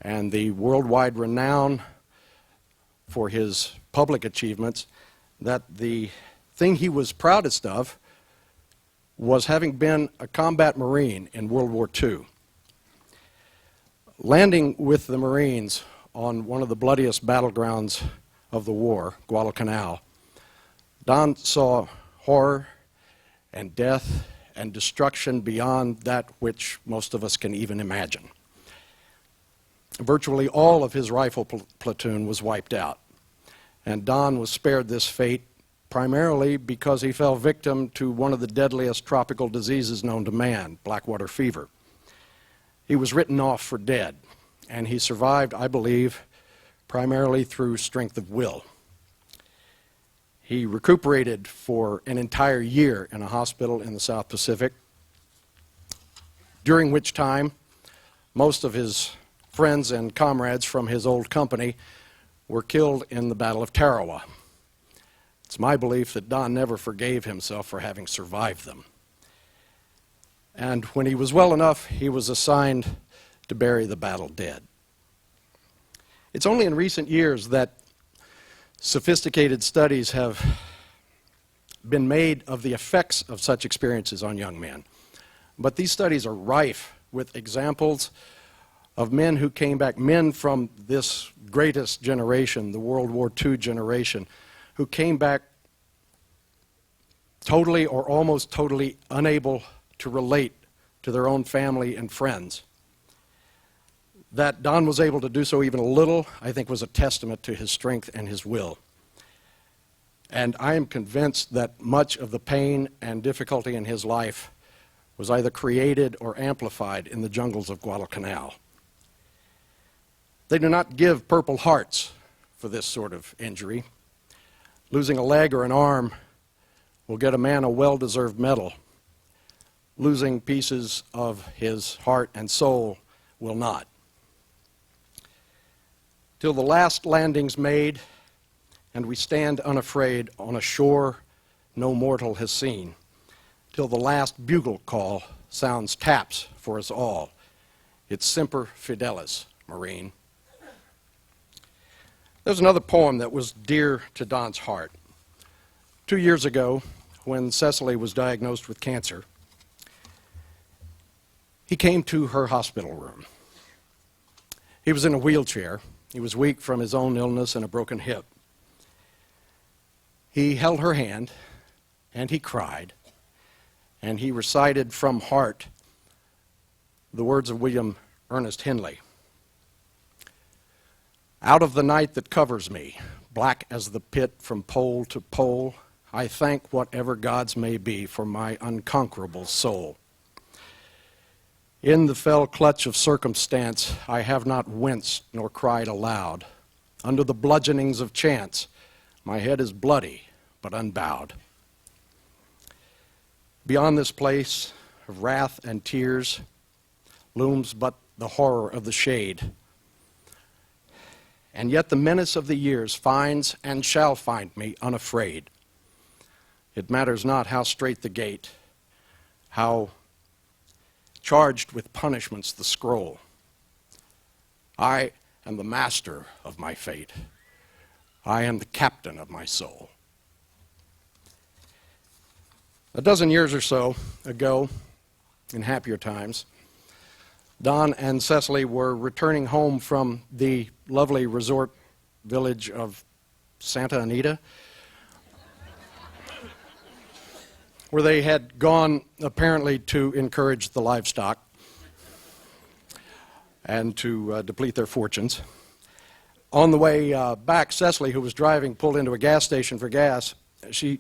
and the worldwide renown for his public achievements, that the thing he was proudest of was having been a combat Marine in World War II. Landing with the Marines on one of the bloodiest battlegrounds of the war, Guadalcanal, Don saw horror and death and destruction beyond that which most of us can even imagine. Virtually all of his rifle platoon was wiped out, and Don was spared this fate primarily because he fell victim to one of the deadliest tropical diseases known to man, blackwater fever. He was written off for dead, and he survived, I believe, primarily through strength of will. He recuperated for an entire year in a hospital in the South Pacific, during which time most of his friends and comrades from his old company were killed in the Battle of Tarawa. It's my belief that Don never forgave himself for having survived them. And when he was well enough, he was assigned to bury the battle dead. It's only in recent years that sophisticated studies have been made of the effects of such experiences on young men. But these studies are rife with examples of men who came back, men from this greatest generation, the World War II generation, who came back totally or almost totally unable to relate to their own family and friends. That Don was able to do so even a little, I think, was a testament to his strength and his will. And I am convinced that much of the pain and difficulty in his life was either created or amplified in the jungles of Guadalcanal. They do not give Purple Hearts for this sort of injury. Losing a leg or an arm will get a man a well-deserved medal. Losing pieces of his heart and soul will not. Till the last landing's made, and we stand unafraid on a shore no mortal has seen, till the last bugle call sounds taps for us all. It's Semper Fidelis, Marine. There's another poem that was dear to Don's heart. 2 years ago, when Cecily was diagnosed with cancer, he came to her hospital room. He was in a wheelchair. He was weak from his own illness and a broken hip. He held her hand, and he cried, and he recited from heart the words of William Ernest Henley. Out of the night that covers me, black as the pit from pole to pole, I thank whatever gods may be for my unconquerable soul. In the fell clutch of circumstance, I have not winced nor cried aloud. Under the bludgeonings of chance, my head is bloody but unbowed. Beyond this place of wrath and tears looms but the horror of the shade. And yet the menace of the years finds and shall find me unafraid. It matters not how strait the gate, how charged with punishments the scroll. I am the master of my fate. I am the captain of my soul. A dozen years or so ago, in happier times, Don and Cecily were returning home from the lovely resort village of Santa Anita, where they had gone apparently to encourage the livestock and to deplete their fortunes. On the way back, Cecily, who was driving, pulled into a gas station for gas. She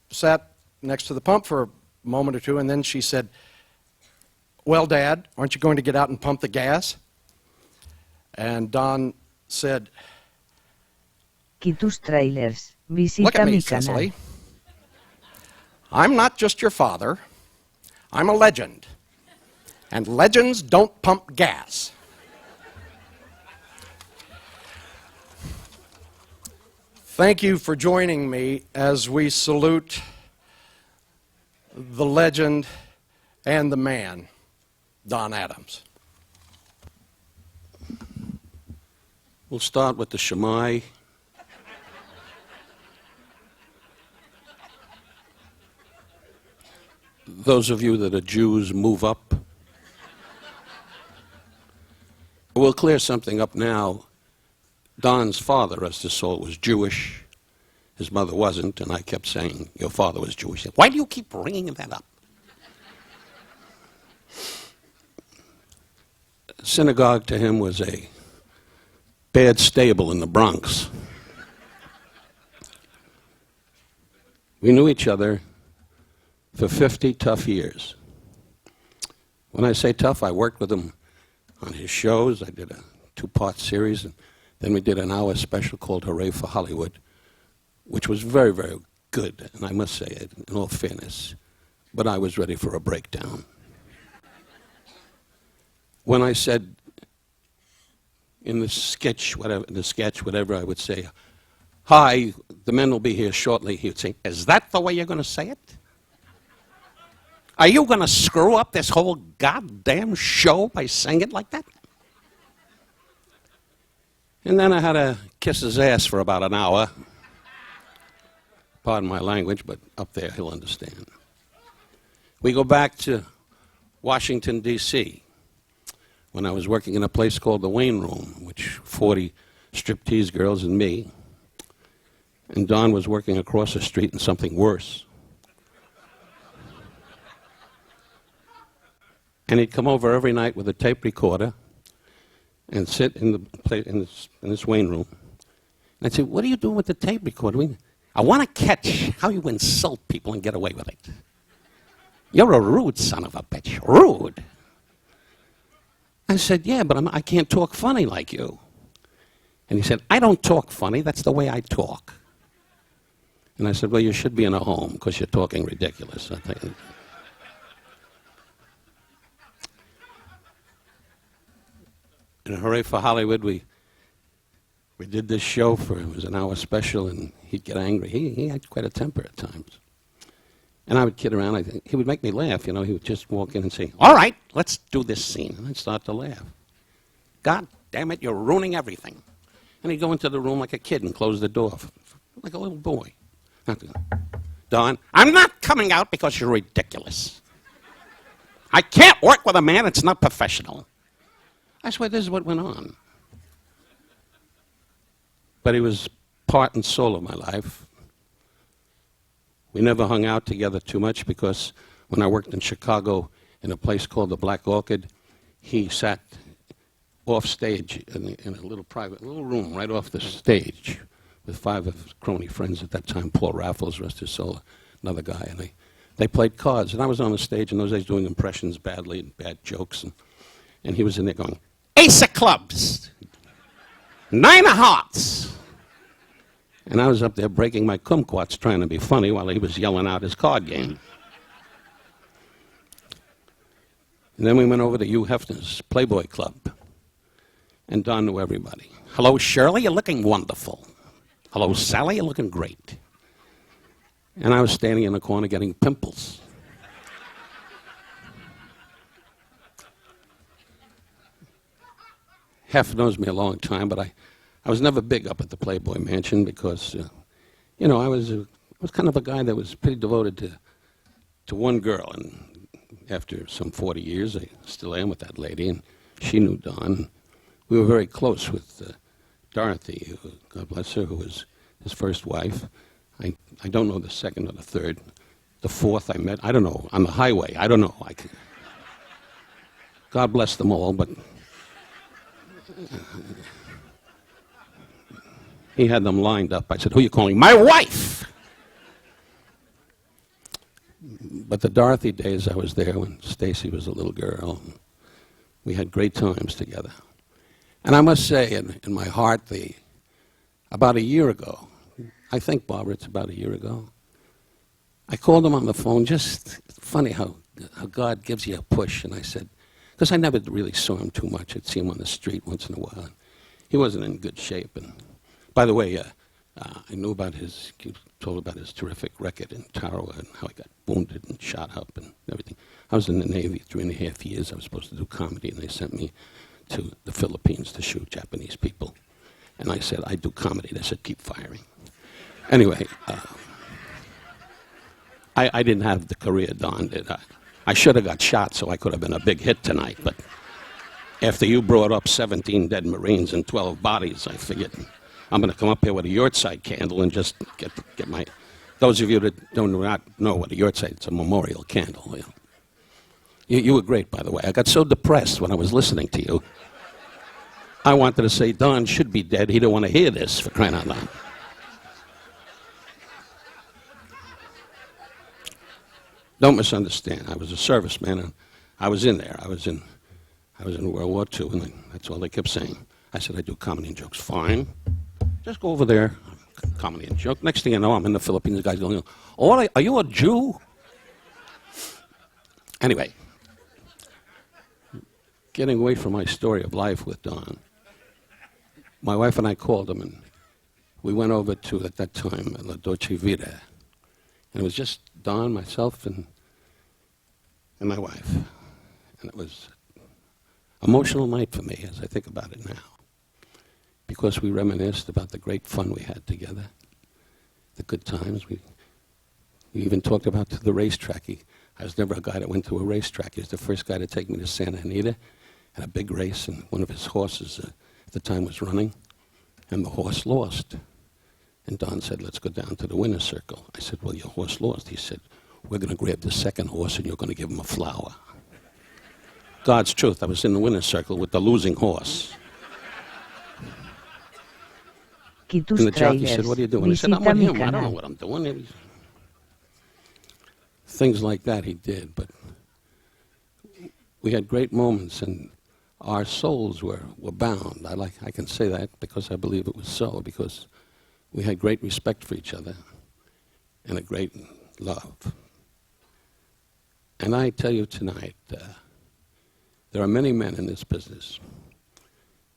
sat next to the pump for a moment or two, and then she said, "Well, Dad, aren't you going to get out and pump the gas?" And Don said, Tus trailers, visita "Look at me, mi canal." Cecily. I'm not just your father. I'm a legend. And legends don't pump gas. Thank you for joining me as we salute the legend and the man, Don Adams. We'll start with the Shemai. Those of you that are Jews, move up. We'll clear something up now. Don's father, rest his soul, was Jewish. His mother wasn't, and I kept saying, "Your father was Jewish." Why do you keep bringing that up? Synagogue to him was a bad stable in the Bronx. We knew each other for 50 tough years. When I say tough, I worked with him on his shows. I did a 2-part series, and then we did an hour special called Hooray for Hollywood, which was very, very good, and I must say it in all fairness, but I was ready for a breakdown. When I said in the sketch, whatever I would say, "Hi, the men will be here shortly," he would say, "Is that the way you're going to say it? Are you going to screw up this whole goddamn show by saying it like that?" And then I had to kiss his ass for about an hour. Pardon my language, but up there he'll understand. We go back to Washington, D.C. when I was working in a place called the Wayne Room, which 40 striptease girls and me. And Don was working across the street in something worse. And he'd come over every night with a tape recorder and sit in this Wayne Room. And I'd say, what are you doing with the tape recorder? I want to catch how you insult people and get away with it. You're a rude son of a bitch. Rude. I said, yeah, but I can't talk funny like you. And he said, I don't talk funny. That's the way I talk. And I said, well, you should be in a home because you're talking ridiculous. I think. In Hooray for Hollywood, we did this show it was an hour special, and he'd get angry. He had quite a temper at times. And I would kid around. He would make me laugh. He would just walk in and say, all right, let's do this scene. And I'd start to laugh. God damn it, you're ruining everything. And he'd go into the room like a kid and close the door, like a little boy. Don, I'm not coming out because you're ridiculous. I can't work with a man that's not professional. I swear this is what went on. But he was part and soul of my life. We never hung out together too much because when I worked in Chicago in a place called the Black Orchid, he sat off stage in a little room right off the stage with 5 of his crony friends at that time, Paul Raffles, rest his soul, another guy, and they played cards. And I was on the stage in those days doing impressions badly and bad jokes, and he was in there going, Ace of clubs, 9 of hearts. And I was up there breaking my kumquats trying to be funny while he was yelling out his card game. And then we went over to Hugh Hefner's Playboy Club, and Don knew everybody. Hello, Shirley, you're looking wonderful. Hello, Sally, you're looking great. And I was standing in the corner getting pimples. Hef knows me a long time, but I was never big up at the Playboy Mansion because, I was kind of a guy that was pretty devoted to one girl. And after some 40 years, I still am with that lady, and she knew Don. We were very close with Dorothy, God bless her, who was his first wife. I don't know the second or the third. The fourth I met, I don't know, on the highway. I don't know. God bless them all, but he had them lined up. I said, who are you calling? My wife! But the Dorothy days, I was there when Stacy was a little girl. We had great times together. And I must say, in my heart, about a year ago, I think, Barbara, it's about a year ago, I called him on the phone. Just funny how God gives you a push. And I said, because I never really saw him too much. I'd see him on the street once in a while. He wasn't in good shape. And by the way, I knew about told about his terrific record in Tarawa and how he got wounded and shot up and everything. I was in the Navy 3.5 years. I was supposed to do comedy, and they sent me to the Philippines to shoot Japanese people. And I said, I do comedy. They said, keep firing. Anyway, I didn't have the career Don did. I should have got shot so I could have been a big hit tonight. But after you brought up 17 dead Marines and 12 bodies, I figured I'm going to come up here with a Yortzeit candle and just get my... Those of you that do not know what a Yortzeit, it's a memorial candle. You were great, by the way. I got so depressed when I was listening to you. I wanted to say, Don should be dead. He didn't want to hear this, for crying out loud. Don't misunderstand. I was a serviceman, and I was in there. I was in World War II, and that's all they kept saying. I said, I do comedy and jokes. Fine. Just go over there. Comedy and joke. Next thing you know, I'm in the Philippines. The guy's going, oh, are you a Jew? Anyway, getting away from my story of life with Don, my wife and I called him, and we went over to, at that time, La Dolce Vita. And it was just Don, myself, and my wife. And it was an emotional night for me as I think about it now. Because we reminisced about the great fun we had together, the good times. We even talked about the racetrack. I was never a guy that went to a racetrack. He was the first guy to take me to Santa Anita. had a big race, and one of his horses at the time was running, and the horse lost. And Don said, let's go down to the winner's circle. I said, well, your horse lost. He said, we're going to grab the second horse, and you're going to give him a flower. God's truth, I was in the winner's circle with the losing horse. And the jockey said, what are you doing? I said, I'm with him. I don't know what I'm doing. Things like that he did, but we had great moments, and our souls were bound. I can say that because I believe it was so, because we had great respect for each other and a great love. And I tell you tonight, there are many men in this business.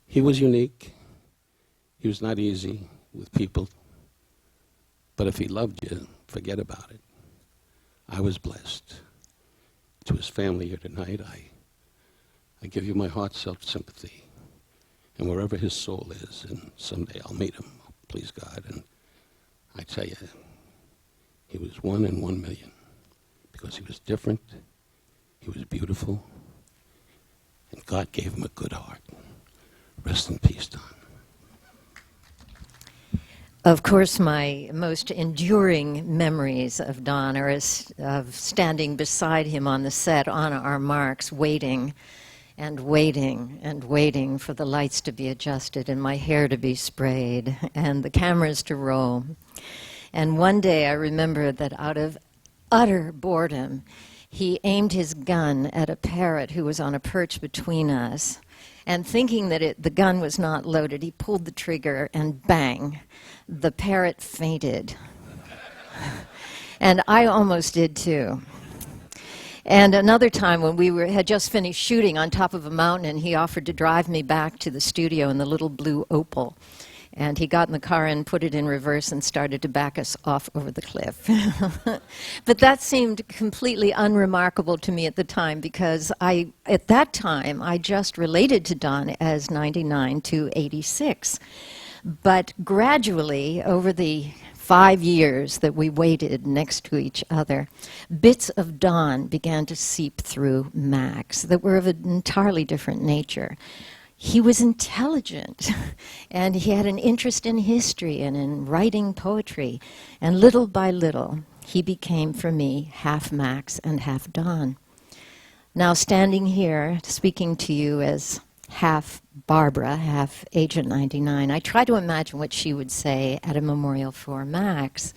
He was unique. He was not easy with people. But if he loved you, forget about it. I was blessed. To his family here tonight, I give you my heart's self-sympathy. And wherever his soul is, and someday I'll meet him, please God. And I tell you, he was 1 in 1 million. Because he was different, he was beautiful, and God gave him a good heart. Rest in peace, Don. Of course, my most enduring memories of Don are of standing beside him on the set, on our marks, waiting and waiting and waiting for the lights to be adjusted and my hair to be sprayed and the cameras to roll. And one day I remember that out of utter boredom, he aimed his gun at a parrot who was on a perch between us. And thinking that the gun was not loaded, he pulled the trigger and bang, the parrot fainted. And I almost did too. And another time when we had just finished shooting on top of a mountain, and he offered to drive me back to the studio in the little blue Opel. And he got in the car and put it in reverse and started to back us off over the cliff. But that seemed completely unremarkable to me at the time, because at that time, I just related to Don as 99 to 86. But gradually, over the 5 years that we waited next to each other, bits of Don began to seep through Max that were of an entirely different nature. He was intelligent, and he had an interest in history and in writing poetry. And little by little, he became, for me, half Max and half Don. Now, standing here, speaking to you as half Barbara, half Agent 99, I try to imagine what she would say at a memorial for Max.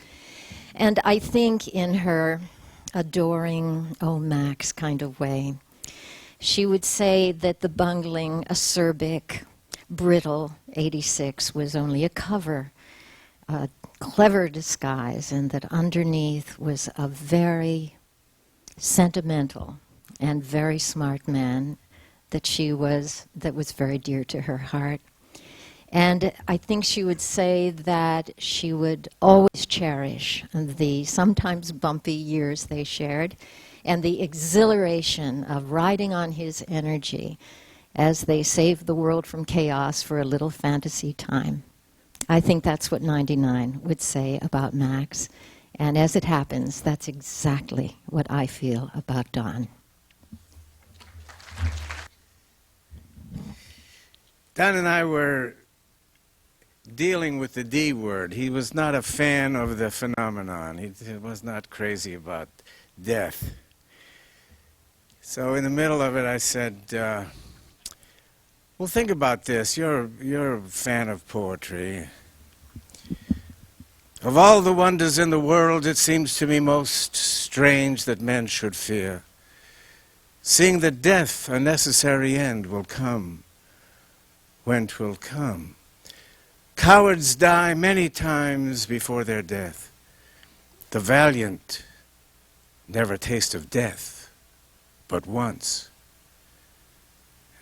And I think in her adoring, oh, Max kind of way, she would say that the bungling, acerbic, brittle 86 was only a cover, a clever disguise, and that underneath was a very sentimental and very smart man that was very dear to her heart. And I think she would say that she would always cherish the sometimes bumpy years they shared, and the exhilaration of riding on his energy as they saved the world from chaos for a little fantasy time. I think that's what 99 would say about Max. And as it happens, that's exactly what I feel about Don. Don and I were dealing with the D word. He was not a fan of the phenomenon. He was not crazy about death. So in the middle of it, I said, well, think about this. You're a fan of poetry. Of all the wonders in the world, it seems to me most strange that men should fear. Seeing that death, a necessary end, will come when 'twill come. Cowards die many times before their death. The valiant never taste of death but once.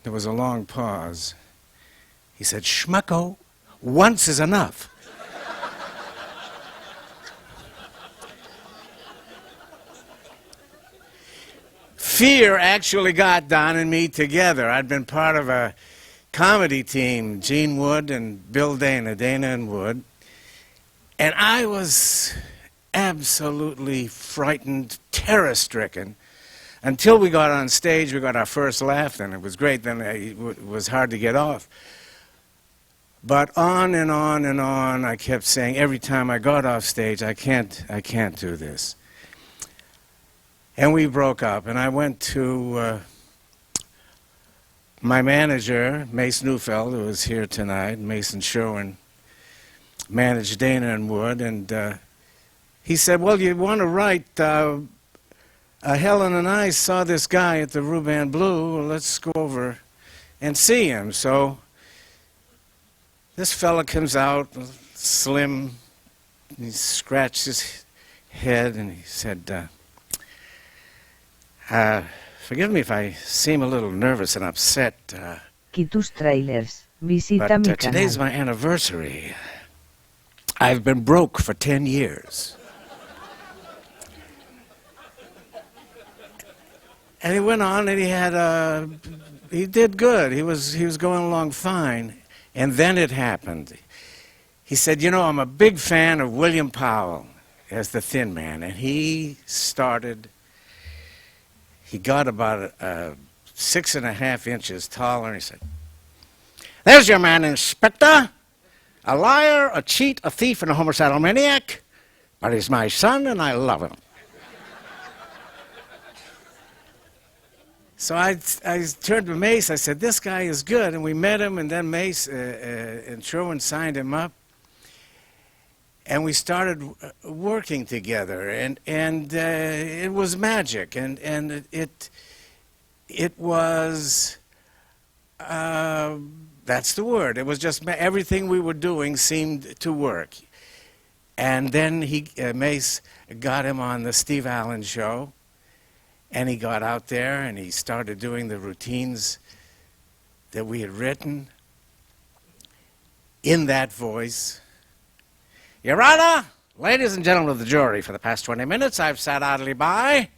There was a long pause. He said, "Schmucko, once is enough." Fear actually got Don and me together. I'd been part of a comedy team, Gene Wood and Bill Dana and Wood, and I was absolutely frightened, terror-stricken Until we got on stage, we got our first laugh, and it was great. Then it was hard to get off. But on and on and on, I kept saying every time I got off stage, I can't do this. And we broke up, and I went to my manager, Mace Neufeld, who was here tonight. Mason Sherwin managed Dana and Wood, and he said, well, you want to write, Helen and I saw this guy at the Ruban Blue, well, let's go over and see him. So this fella comes out, slim, and he scratched his head, and he said, forgive me if I seem a little nervous and upset, Tus trailers, visita but mi today's canal. my anniversary. I've been broke for 10 years. And he went on, and he did good. He was going along fine. And then it happened. He said, you know, I'm a big fan of William Powell as the Thin Man. And he got about 6.5 inches taller, and he said, there's your man, Inspector. A liar, a cheat, a thief, and a homicidal maniac. But he's my son, and I love him. So I turned to Mace, I said, this guy is good, and we met him, and then Mace and Sherwin signed him up, and we started working together, and it was magic, and it was, that's the word, it was just everything we were doing seemed to work. And then Mace got him on the Steve Allen Show, and he got out there and he started doing the routines that we had written in that voice. Your Honor, ladies and gentlemen of the jury, for the past 20 minutes I've sat idly by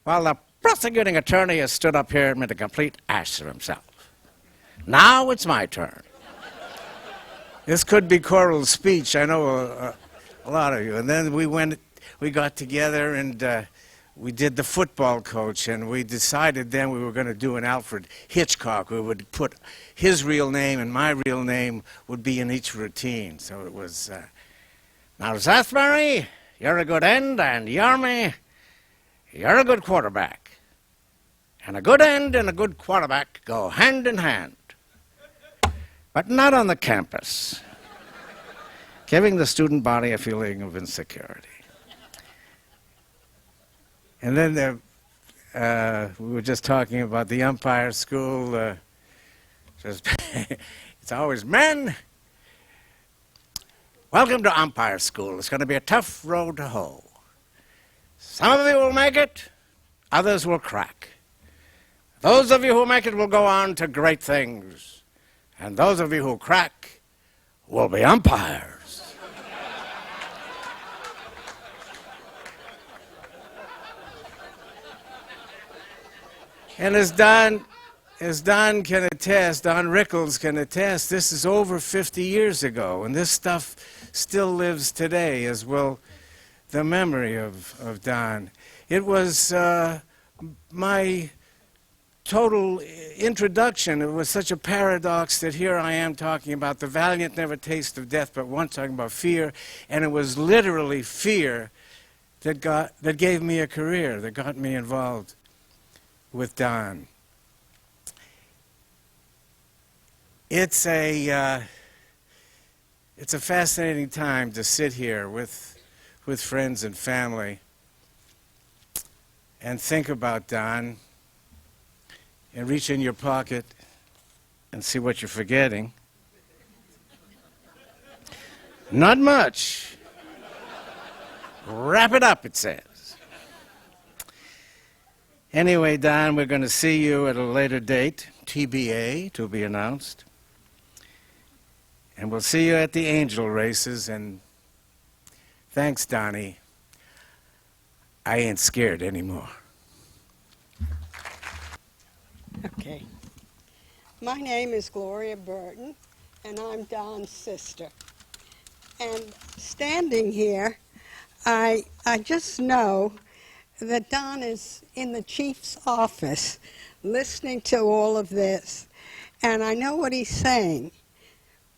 while the prosecuting attorney has stood up here and made a complete ass of himself. Now it's my turn. This could be Coral's speech, I know a lot of you. And then we got together and we did the football coach, and we decided then we were going to do an Alfred Hitchcock. We would put his real name and my real name would be in each routine. So it was, now Zathbury, you're a good end, and Yarmy, you're a good quarterback. And a good end and a good quarterback go hand in hand. But not on the campus, giving the student body a feeling of insecurity. And then we were just talking about the umpire school. It's always men. Welcome to umpire school. It's going to be a tough road to hoe. Some of you will make it, others will crack. Those of you who make it will go on to great things. And those of you who crack will be umpires. And as Don can attest, Don Rickles can attest, this is over 50 years ago, and this stuff still lives today, as will the memory of Don. It was my total introduction. It was such a paradox that here I am talking about the valiant never taste of death, but once talking about fear, and it was literally fear that gave me a career, that got me involved with Don. It's a fascinating time to sit here with friends and family and think about Don and reach in your pocket and see what you're forgetting. Not much. Wrap it up, it says. Anyway, Don, we're going to see you at a later date, TBA, to be announced. And we'll see you at the angel races, and thanks, Donnie. I ain't scared anymore. Okay. My name is Gloria Burton, and I'm Don's sister. And standing here, I just know that Don is in the chief's office listening to all of this, and I know what he's saying.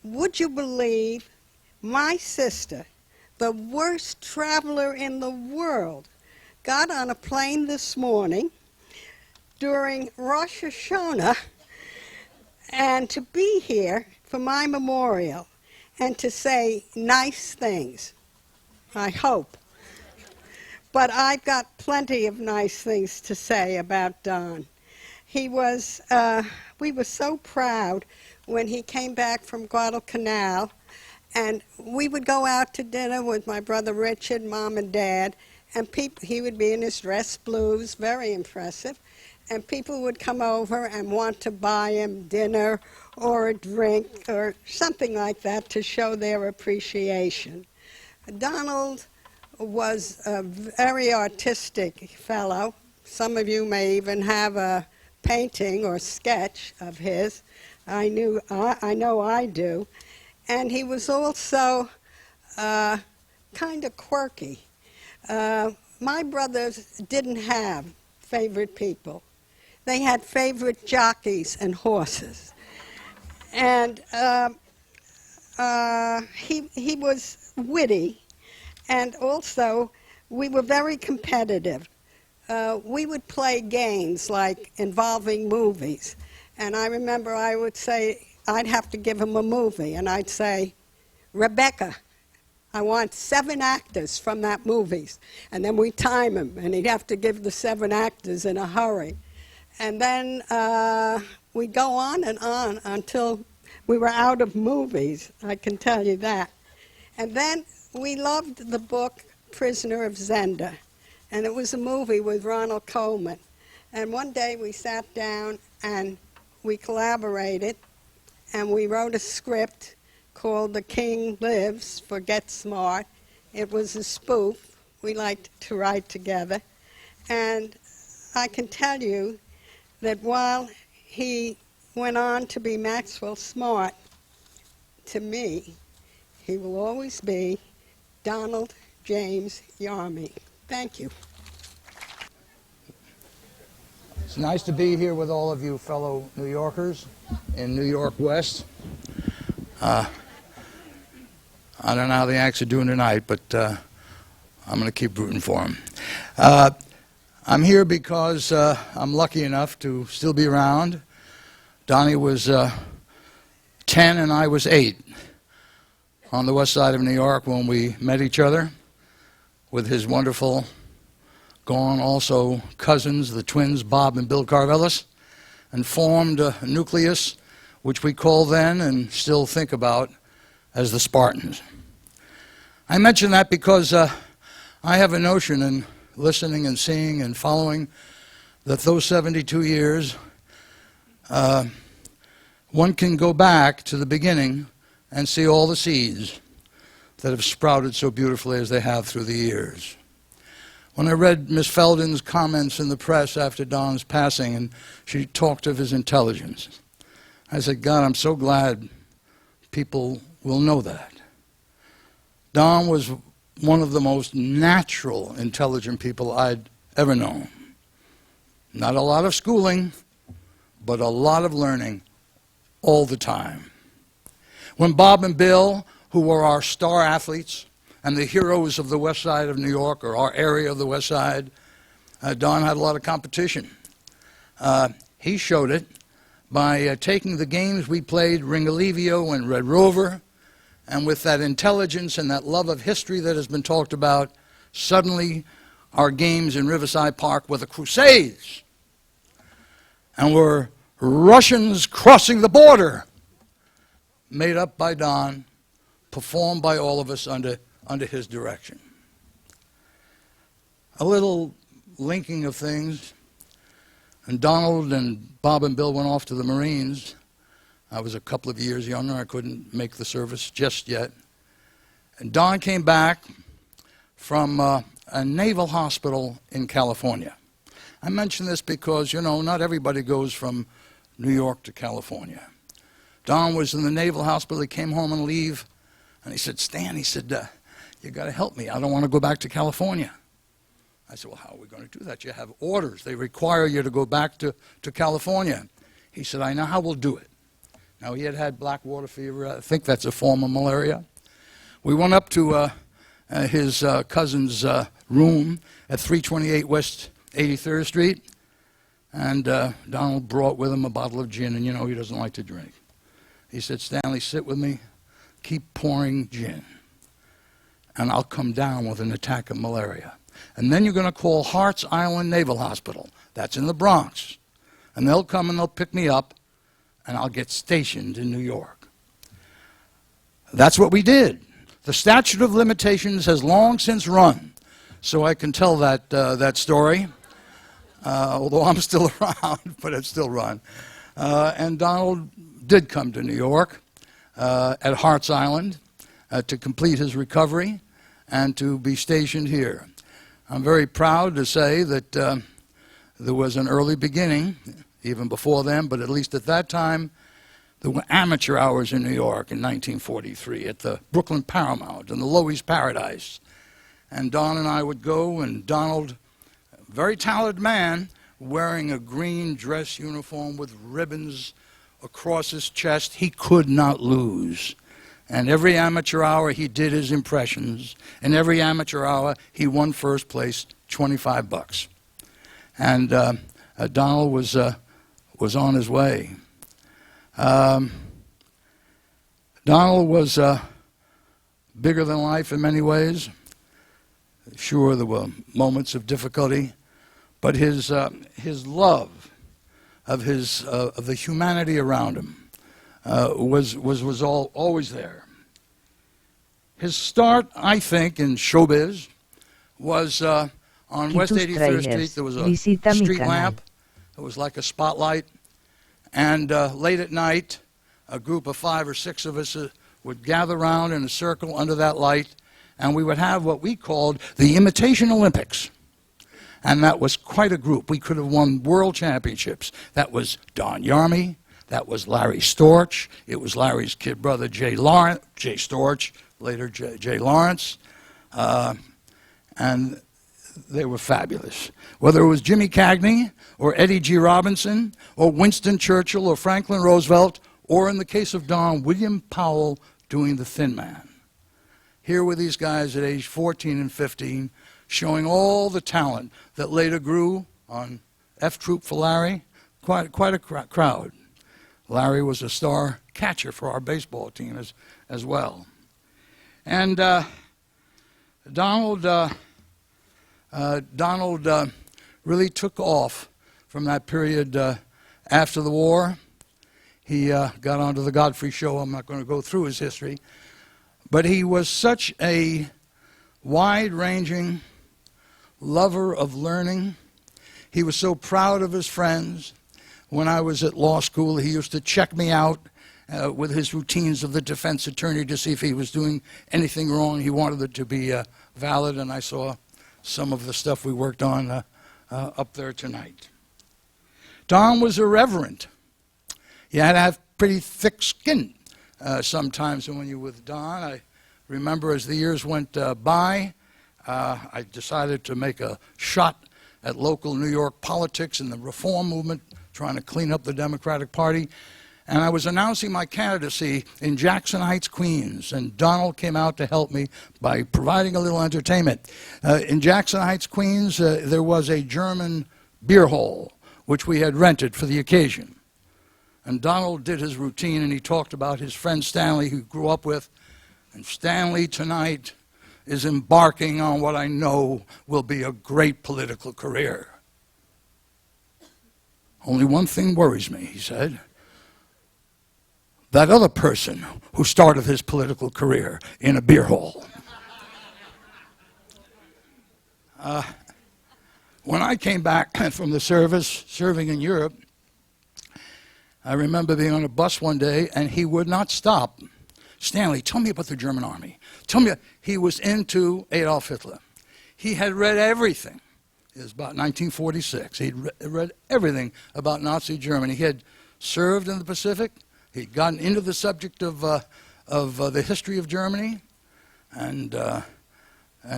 Would you believe my sister, the worst traveler in the world, got on a plane this morning during Rosh Hashanah and to be here for my memorial and to say nice things, I hope. But I've got plenty of nice things to say about Don. He was, we were so proud when he came back from Guadalcanal, and we would go out to dinner with my brother Richard, Mom and Dad, and he would be in his dress blues, very impressive, and people would come over and want to buy him dinner or a drink or something like that to show their appreciation. Donald was a very artistic fellow. Some of you may even have a painting or sketch of his. I know I do. And he was also kind of quirky. My brothers didn't have favorite people. They had favorite jockeys and horses. And he was witty, and also we were very competitive. We would play games like involving movies. And I remember I would say, I'd have to give him a movie, and I'd say, Rebecca, I want 7 actors from that movie. And then we'd time him, and he'd have to give the 7 actors in a hurry. And then we'd go on until we were out of movies, I can tell you that. And then we loved the book Prisoner of Zenda, and it was a movie with Ronald Colman. And one day we sat down and we collaborated, and we wrote a script called The King Lives for Get Smart. It was a spoof. We liked to write together. And I can tell you that while he went on to be Maxwell Smart, to me, he will always be Donald James Yarmy. Thank you. It's nice to be here with all of you fellow New Yorkers in New York West. I don't know how the Yanks are doing tonight, but I'm going to keep rooting for them. I'm here because I'm lucky enough to still be around. Donnie was 10 and I was 8 on the west side of New York when we met each other with his wonderful, gone also cousins, the twins Bob and Bill Carvelis, and formed a nucleus which we call then and still think about as the Spartans. I mention that because I have a notion in listening and seeing and following that those 72 years, one can go back to the beginning and see all the seeds that have sprouted so beautifully as they have through the years. When I read Miss Felden's comments in the press after Don's passing, and she talked of his intelligence, I said, God, I'm so glad people will know that. Don was one of the most natural, intelligent people I'd ever known. Not a lot of schooling, but a lot of learning all the time. When Bob and Bill, who were our star athletes and the heroes of the west side of New York, or our area of the west side, Don had a lot of competition. He showed it by taking the games we played, Ringalivio and Red Rover, and with that intelligence and that love of history that has been talked about, suddenly our games in Riverside Park were the Crusades, and were Russians crossing the border, made up by Don, performed by all of us under his direction. A little linking of things, and Donald and Bob and Bill went off to the Marines. I was a couple of years younger. I couldn't make the service just yet. And Don came back from a naval hospital in California. I mention this because, you know, not everybody goes from New York to California. Don was in the naval hospital. He came home on leave, and he said, Stan, he said, you got to help me. I don't want to go back to California. I said, well, how are we going to do that? You have orders. They require you to go back to California. He said, I know how we'll do it. Now, he had had black water fever. I think that's a form of malaria. We went up to his cousin's room at 328 West 83rd Street, and Donald brought with him a bottle of gin, and you know he doesn't like to drink. He said, Stanley, sit with me, keep pouring gin, and I'll come down with an attack of malaria. And then you're going to call Hart's Island Naval Hospital. That's in the Bronx. And they'll come and they'll pick me up, and I'll get stationed in New York. That's what we did. The statute of limitations has long since run, so I can tell that story, although I'm still around, but it's still run. And Donald did come to New York at Hart's Island to complete his recovery and to be stationed here. I'm very proud to say that there was an early beginning, even before then, but at least at that time, there were amateur hours in New York in 1943 at the Brooklyn Paramount and the Loewy's Paradise. And Don and I would go, and Donald, a very talented man, wearing a green dress uniform with ribbons across his chest, he could not lose. And every amateur hour he did his impressions, and every amateur hour he won first place, $25. And Donald was on his way. Donald was bigger than life in many ways. Sure, there were moments of difficulty, but his love of the humanity around him was always there. His start, I think, in showbiz was on West 83rd Street. There was a street lamp. It was like a spotlight. And late at night, a group of 5 or 6 of us would gather around in a circle under that light, and we would have what we called the Imitation Olympics. And that was quite a group. We could have won world championships. That was Don Yarmy. That was Larry Storch. It was Larry's kid brother, Jay Storch, later Jay Lawrence. And they were fabulous. Whether it was Jimmy Cagney or Eddie G. Robinson or Winston Churchill or Franklin Roosevelt, or in the case of Don, William Powell doing The Thin Man. Here were these guys at age 14 and 15 showing all the talent that later grew on F Troop for Larry. Quite a crowd. Larry was a star catcher for our baseball team as well. And Donald really took off from that period after the war. He got onto the Godfrey Show. I'm not going to go through his history. But he was such a wide-ranging lover of learning. He was so proud of his friends. When I was at law school, he used to check me out with his routines of the defense attorney to see if he was doing anything wrong. He wanted it to be valid, and I saw some of the stuff we worked on up there tonight. Don was irreverent. You had to have pretty thick skin sometimes when you were with Don. I remember as the years went by, I decided to make a shot at local New York politics and the reform movement, trying to clean up the Democratic Party. And I was announcing my candidacy in Jackson Heights, Queens, and Donald came out to help me by providing a little entertainment. In Jackson Heights, Queens, there was a German beer hall, which we had rented for the occasion. And Donald did his routine, and he talked about his friend Stanley, who he grew up with. And Stanley tonight is embarking on what I know will be a great political career. Only one thing worries me, he said. That other person who started his political career in a beer hall. When I came back from the service, serving in Europe, I remember being on a bus one day, and he would not stop. Stanley, tell me about the German army. Tell me. He was into Adolf Hitler. He had read everything. It was about 1946. He'd read everything about Nazi Germany. He had served in the Pacific. He'd gotten into the subject of the history of Germany and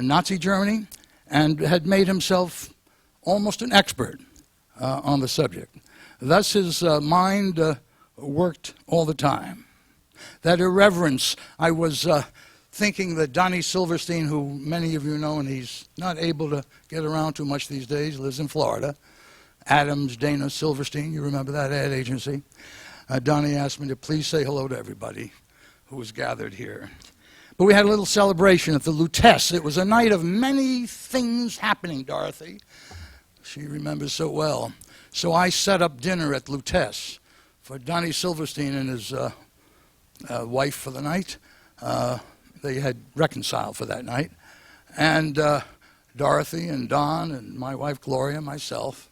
Nazi Germany. and had made himself almost an expert on the subject. Thus his mind worked all the time. That irreverence, I was thinking that Donnie Silverstein, who many of you know, and he's not able to get around too much these days, lives in Florida. Adams, Dana Silverstein, you remember that ad agency? Donnie asked me to please say hello to everybody who was gathered here. But we had a little celebration at the Lutece. It was a night of many things happening, Dorothy. She remembers so well. So I set up dinner at Lutece for Donnie Silverstein and his wife for the night. They had reconciled for that night. And Dorothy and Don and my wife Gloria, myself,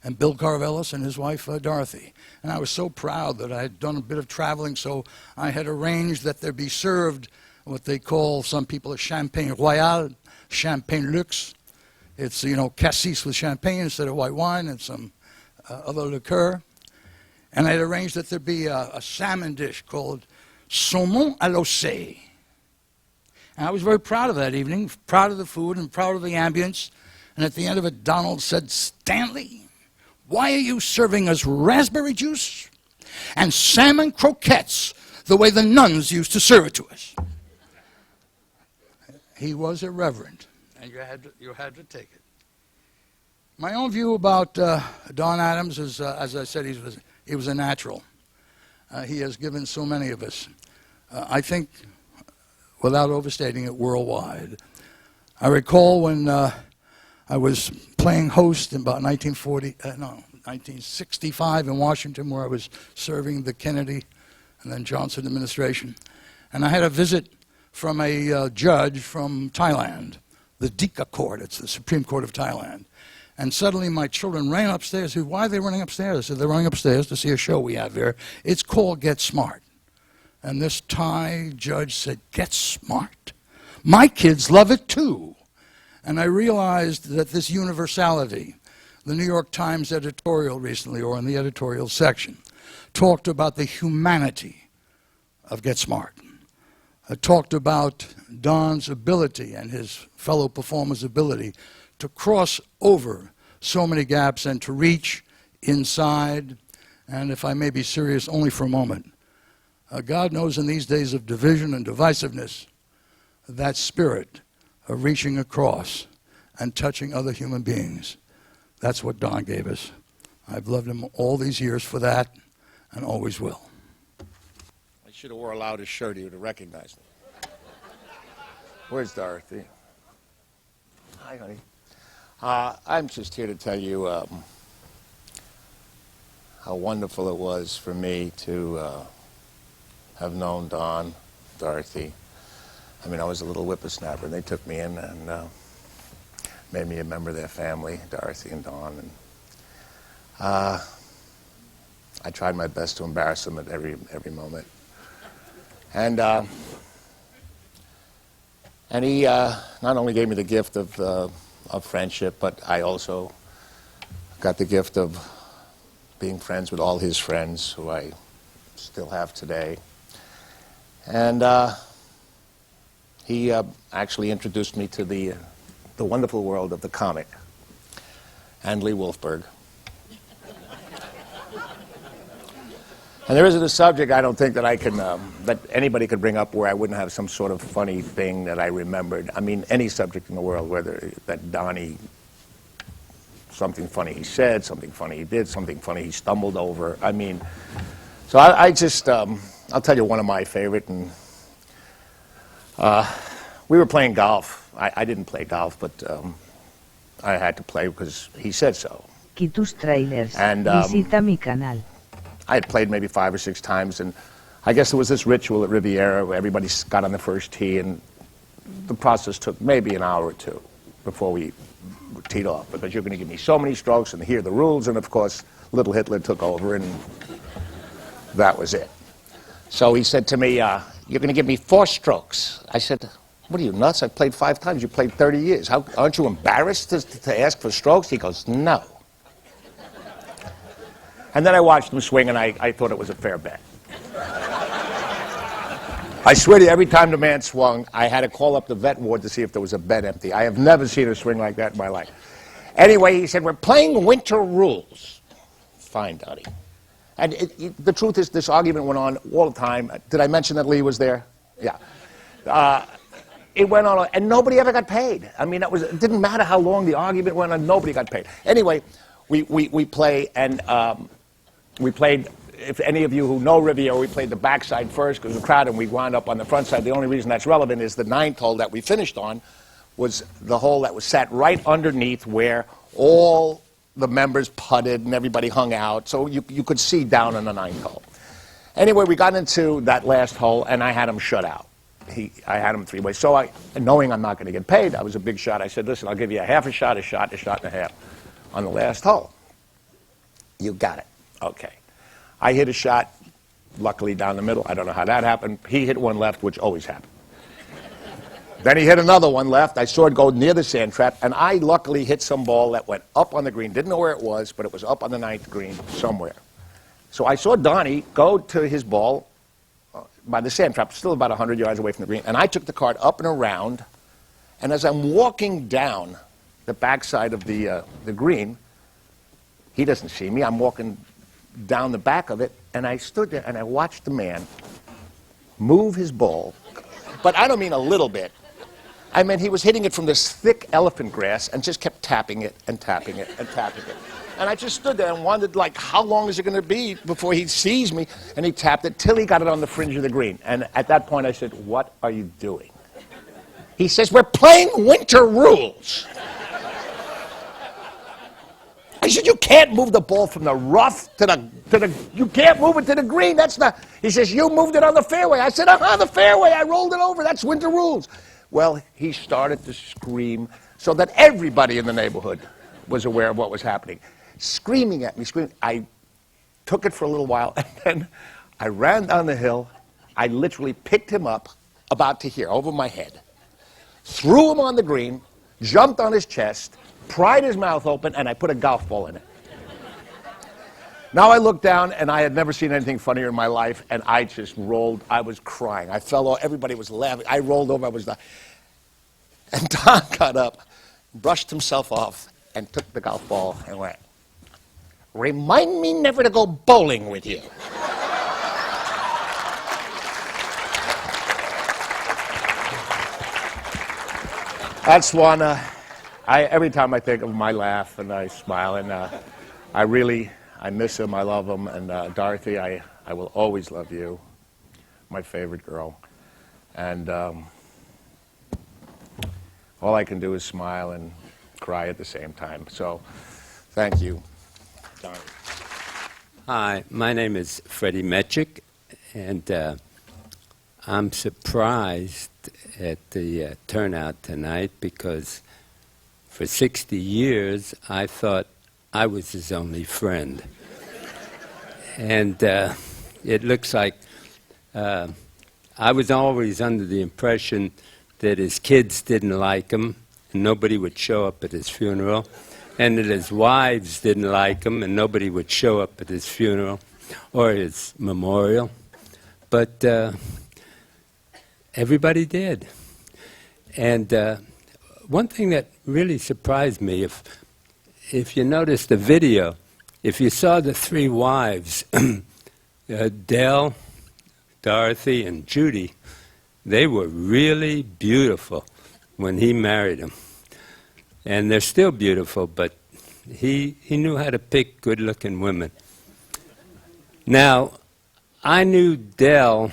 and Bill Carvelis and his wife Dorothy. And I was so proud that I had done a bit of traveling, so I had arranged that there be served what they call, some people, a champagne royal, champagne luxe. It's, you know, cassis with champagne instead of white wine and some other liqueur. And I had arranged that there be a salmon dish called saumon à l'ossé. And I was very proud of that evening, proud of the food and proud of the ambience. And at the end of it, Donald said, "Stanley, why are you serving us raspberry juice and salmon croquettes the way the nuns used to serve it to us?" He was irreverent, and you had to take it. My own view about Don Adams is, as I said, he was a natural. He has given so many of us. I think, without overstating it, worldwide. I recall when I was playing host in about 1965 in Washington, where I was serving the Kennedy and then Johnson administration. And I had a visit from a judge from Thailand, the Dika Court. It's the Supreme Court of Thailand. And suddenly my children ran upstairs. I said, "Why are they running upstairs?" I said, "They're running upstairs to see a show we have here. It's called Get Smart." And this Thai judge said, "Get Smart? My kids love it too." And I realized that this universality, the New York Times editorial recently, or in the editorial section, talked about the humanity of Get Smart. Talked about Don's ability and his fellow performers' ability to cross over so many gaps and to reach inside, and if I may be serious only for a moment, God knows in these days of division and divisiveness, that spirit of reaching across and touching other human beings, that's what Don gave us. I've loved him all these years for that and always will. I should have wore a louder shirt to recognize me. Where's Dorothy? Hi, honey. I'm just here to tell you how wonderful it was for me to have known Don, Dorothy. I mean, I was a little whippersnapper, and they took me in and made me a member of their family, Dorothy and Don. And I tried my best to embarrass them at every moment. And he not only gave me the gift of friendship, but I also got the gift of being friends with all his friends, who I still have today. And he actually introduced me to the wonderful world of the comic, and Lee Wolfberg. And there isn't a subject I don't think that I can, that anybody could bring up where I wouldn't have some sort of funny thing that I remembered. I mean, any subject in the world, whether that Donnie, something funny he said, something funny he did, something funny he stumbled over. I mean, so I just, I'll tell you one of my favorite, and we were playing golf. I didn't play golf, but I had to play because he said so. Tus trailers. And Visita mi canal. I had played maybe 5 or 6 times, and I guess there was this ritual at Riviera where everybody got on the first tee, and the process took maybe an hour or two before we teed off, because you're going to give me so many strokes, and here are the rules, and of course, little Hitler took over, and that was it. So he said to me, "You're going to give me 4 strokes." I said, "What are you, nuts? I played 5 times. You played 30 years. Aren't you embarrassed to ask for strokes?" He goes, "No." And then I watched him swing, and I thought it was a fair bet. I swear to you, every time the man swung, I had to call up the vet ward to see if there was a bed empty. I have never seen a swing like that in my life. Anyway, he said, we're playing winter rules. Fine, Donnie. And the truth is, this argument went on all the time. Did I mention that Lee was there? Yeah. It went on, and nobody ever got paid. I mean, it didn't matter how long the argument went on, nobody got paid. Anyway, we play, and we played, if any of you who know Riviera, we played the backside first because of the crowd, and we wound up on the front side. The only reason that's relevant is the ninth hole that we finished on was the hole that was sat right underneath where all the members putted and everybody hung out, so you could see down on the ninth hole. Anyway, we got into that last hole, and I had him shut out. I had him 3 ways. So knowing I'm not going to get paid, I was a big shot. I said, listen, I'll give you a half a shot, a shot and a half on the last hole. You got it. Okay. I hit a shot, luckily down the middle. I don't know how that happened. He hit one left, which always happened. Then he hit another one left. I saw it go near the sand trap, and I luckily hit some ball that went up on the green. Didn't know where it was, but it was up on the ninth green somewhere. So I saw Donnie go to his ball by the sand trap, still about 100 yards away from the green, and I took the cart up and around, and as I'm walking down the backside of the green, he doesn't see me. I'm walking down the back of it, and I stood there, and I watched the man move his ball, but I don't mean a little bit. I mean, he was hitting it from this thick elephant grass and just kept tapping it and tapping it and tapping it. And I just stood there and wondered, like, how long is it going to be before he sees me? And he tapped it till he got it on the fringe of the green. And at that point, I said, what are you doing? He says, we're playing winter rules. I said, you can't move the ball from the rough to the you can't move it to the green. That's not. He says, you moved it on the fairway. I said, the fairway. I rolled it over. That's winter rules. Well, he started to scream so that everybody in the neighborhood was aware of what was happening. Screaming at me, screaming. I took it for a little while, and then I ran down the hill. I literally picked him up about to here, over my head, threw him on the green, jumped on his chest, pried his mouth open, and I put a golf ball in it. Now I looked down, and I had never seen anything funnier in my life, and I just rolled. I was crying. I fell off. Everybody was laughing. I rolled over. I was dying. And Don got up, brushed himself off, and took the golf ball and went, remind me never to go bowling with you. That's one. Every time I think of him, I laugh and I smile, and I miss him. I love him. And Dorothy, I will always love you, my favorite girl. And all I can do is smile and cry at the same time. So, thank you. Hi, my name is Freddie Metrick, and I'm surprised at the turnout tonight because for 60 years I thought I was his only friend. And it looks like I was always under the impression that his kids didn't like him and nobody would show up at his funeral, and that his wives didn't like him and nobody would show up at his funeral or his memorial. But everybody did. And one thing that really surprised me, if you noticed the video, if you saw the three wives, Dell, Dorothy, and Judy, they were really beautiful when he married them. And they're still beautiful, but he knew how to pick good-looking women. Now, I knew Dell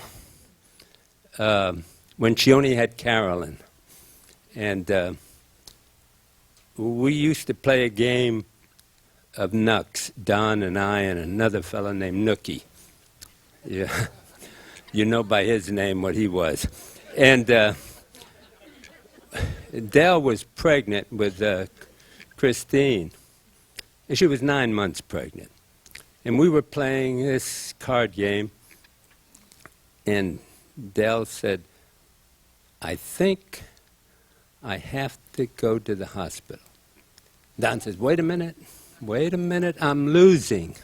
when she only had Carolyn. And we used to play a game of Nux, Don and I and another fellow named Nookie. Yeah. You know by his name what he was. And Dell was pregnant with Christine. And she was 9 months pregnant. And we were playing this card game, and Dell said, I think I have to go to the hospital. Don says, wait a minute, I'm losing.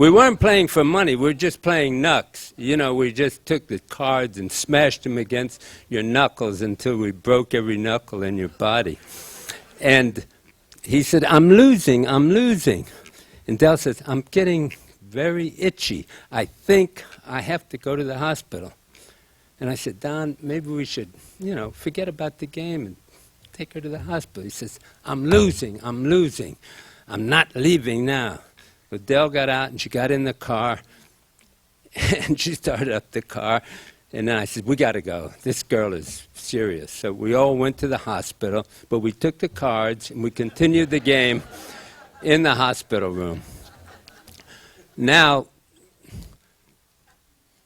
We weren't playing for money. We were just playing knucks. You know, we just took the cards and smashed them against your knuckles until we broke every knuckle in your body. And he said, I'm losing. And Del says, I'm getting very itchy. I think I have to go to the hospital. And I said, Don, maybe we should, you know, forget about the game and take her to the hospital. He says, I'm losing. I'm not leaving now. But Del got out and she got in the car and she started up the car. And then I said, we got to go. This girl is serious. So we all went to the hospital, but we took the cards and we continued the game in the hospital room. Now,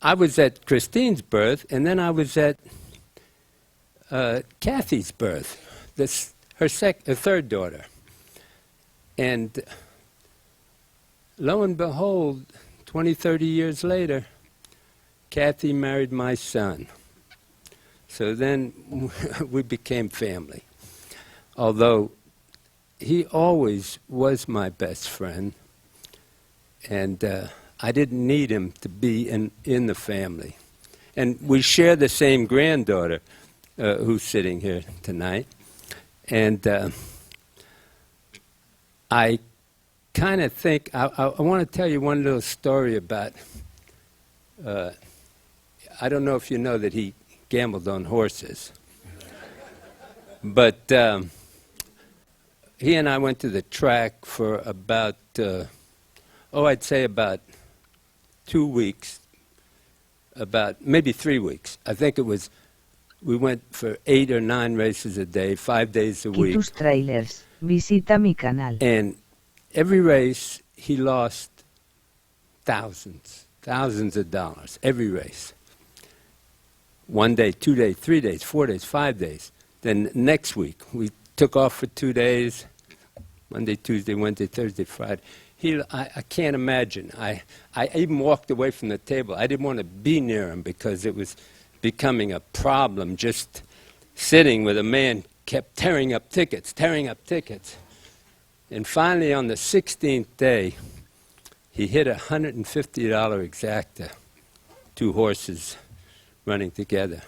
I was at Christine's birth, and then I was at Kathy's birth, her third daughter. And lo and behold, 20, 30 years later, Kathy married my son. So then we became family. Although he always was my best friend, and I didn't need him to be in the family. And we share the same granddaughter who's sitting here tonight. And I kind of think, I want to tell you one little story about, I don't know if you know that he gambled on horses. But he and I went to the track for about, I'd say about 2 weeks, about maybe 3 weeks. I think it was, we went for 8 or 9 races a day, 5 days a week. Tus trailers. Visita mi canal. And every race, he lost thousands of dollars, every race. 1 day, 2 days, 3 days, 4 days, 5 days. Then next week, we took off for 2 days, Monday, Tuesday, Wednesday, Thursday, Friday. I can't imagine. I even walked away from the table. I didn't want to be near him because it was becoming a problem just sitting with a man kept tearing up tickets. And finally, on the 16th day, he hit a $150 exacta, 2 horses running together.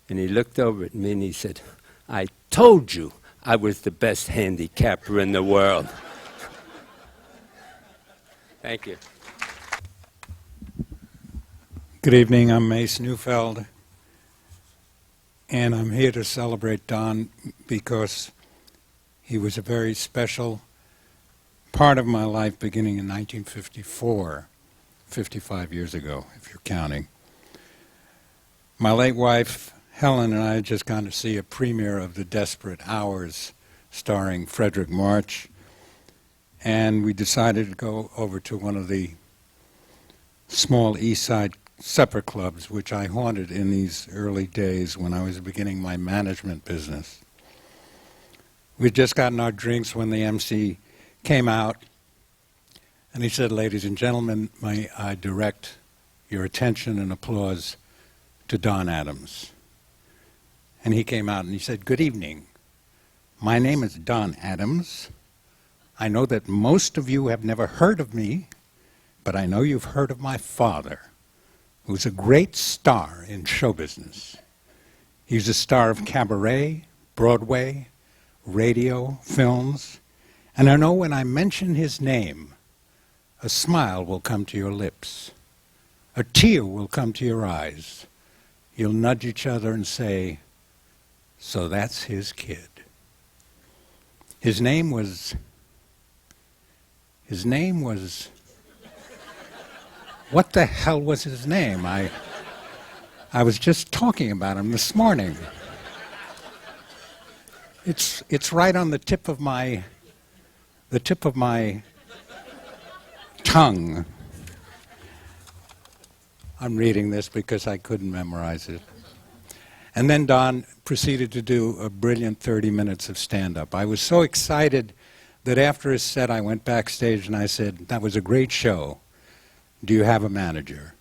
And he looked over at me and he said, I told you I was the best handicapper in the world. Thank you. Good evening, I'm Mace Neufeld, and I'm here to celebrate Don because he was a very special part of my life beginning in 1954, 55 years ago, if you're counting. My late wife, Helen, and I had just gone to see a premiere of The Desperate Hours starring Frederick March, and we decided to go over to one of the small East Side supper clubs, which I haunted in these early days when I was beginning my management business. We'd just gotten our drinks when the MC came out, and he said, ladies and gentlemen, may I direct your attention and applause to Don Adams. And he came out and he said, good evening. My name is Don Adams. I know that most of you have never heard of me, but I know you've heard of my father, who's a great star in show business. He's a star of cabaret, Broadway, radio, films, and I know when I mention his name, a smile will come to your lips, a tear will come to your eyes. You'll nudge each other and say, so that's his kid. His name was, what the hell was his name? I was just talking about him this morning. It's right on the tip of my tongue. I'm reading this because I couldn't memorize it. And then Don proceeded to do a brilliant 30 minutes of stand-up. I was so excited that after his set I went backstage and I said, that was a great show. Do you have a manager?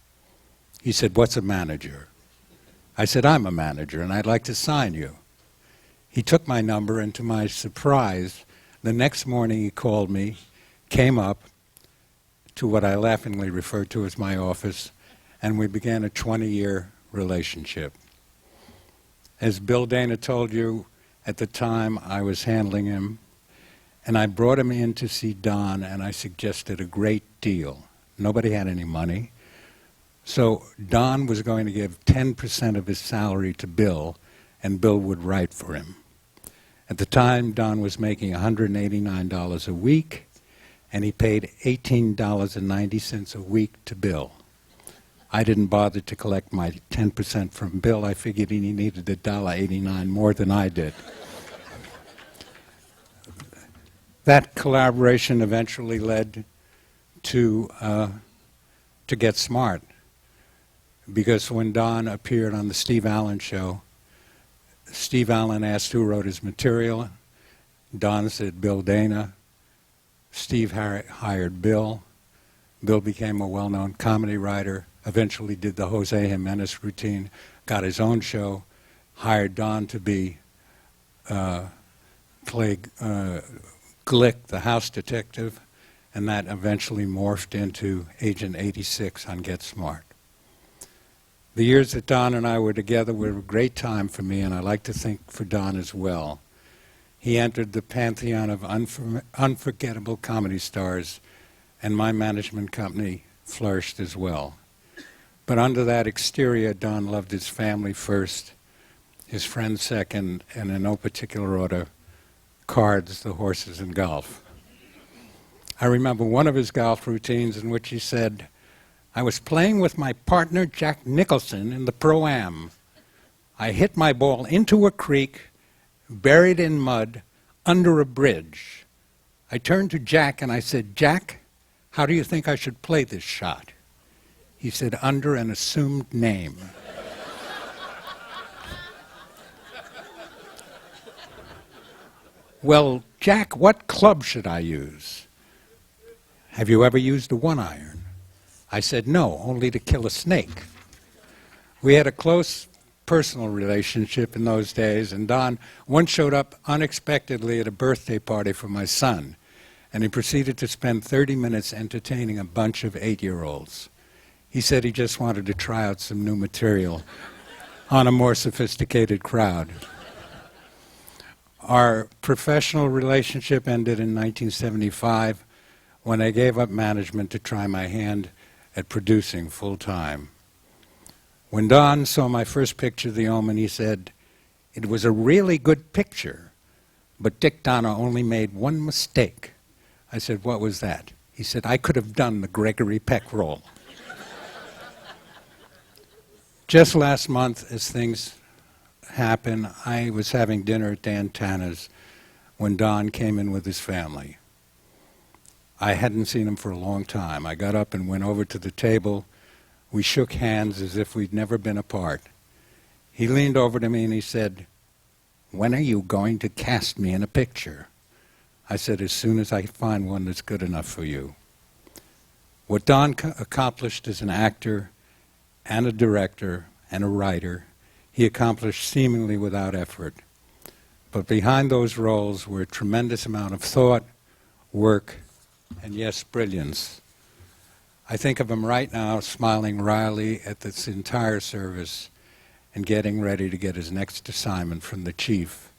He said, what's a manager? I said, I'm a manager and I'd like to sign you. He took my number and to my surprise, the next morning he called me, came up, to what I laughingly refer to as my office, and we began a 20-year relationship. As Bill Dana told you, at the time I was handling him, and I brought him in to see Don, and I suggested a great deal. Nobody had any money. So Don was going to give 10% of his salary to Bill, and Bill would write for him. At the time, Don was making $189 a week, and he paid $18.90 a week to Bill. I didn't bother to collect my 10% from Bill. I figured he needed $1.89 more than I did. That collaboration eventually led to Get Smart, because when Don appeared on the Steve Allen show, Steve Allen asked who wrote his material. Don said Bill Dana. Steve hired Bill. Bill became a well-known comedy writer, eventually did the Jose Jimenez routine, got his own show, hired Don to play Glick, the house detective, and that eventually morphed into Agent 86 on Get Smart. The years that Don and I were together were a great time for me, and I like to think for Don as well. He entered the pantheon of unforgettable comedy stars, and my management company flourished as well. But under that exterior, Don loved his family first, his friends second, and in no particular order, cards, the horses, and golf. I remember one of his golf routines in which he said, "I was playing with my partner Jack Nicholson in the Pro-Am. I hit my ball into a creek, buried in mud, under a bridge. I turned to Jack and I said, 'Jack, how do you think I should play this shot?' He said, 'Under an assumed name.'" "Well, Jack, what club should I use?" "Have you ever used a one-iron?" I said, "No, only to kill a snake." We had a close personal relationship in those days, and Don once showed up unexpectedly at a birthday party for my son, and he proceeded to spend 30 minutes entertaining a bunch of 8-year-olds. He said he just wanted to try out some new material on a more sophisticated crowd. Our professional relationship ended in 1975 when I gave up management to try my hand at producing full-time. When Don saw my first picture, The Omen, he said, "It was a really good picture, but Dick Donner only made one mistake." I said, "What was that?" He said, "I could have done the Gregory Peck role." Just last month, as things happen, I was having dinner at Dan Tanner's when Don came in with his family. I hadn't seen him for a long time. I got up and went over to the table. We shook hands as if we'd never been apart. He leaned over to me and he said, "When are you going to cast me in a picture?" I said, "As soon as I find one that's good enough for you." What Don accomplished as an actor and a director and a writer, he accomplished seemingly without effort. But behind those roles were a tremendous amount of thought, work, and yes, brilliance. I think of him right now smiling wryly at this entire service and getting ready to get his next assignment from the chief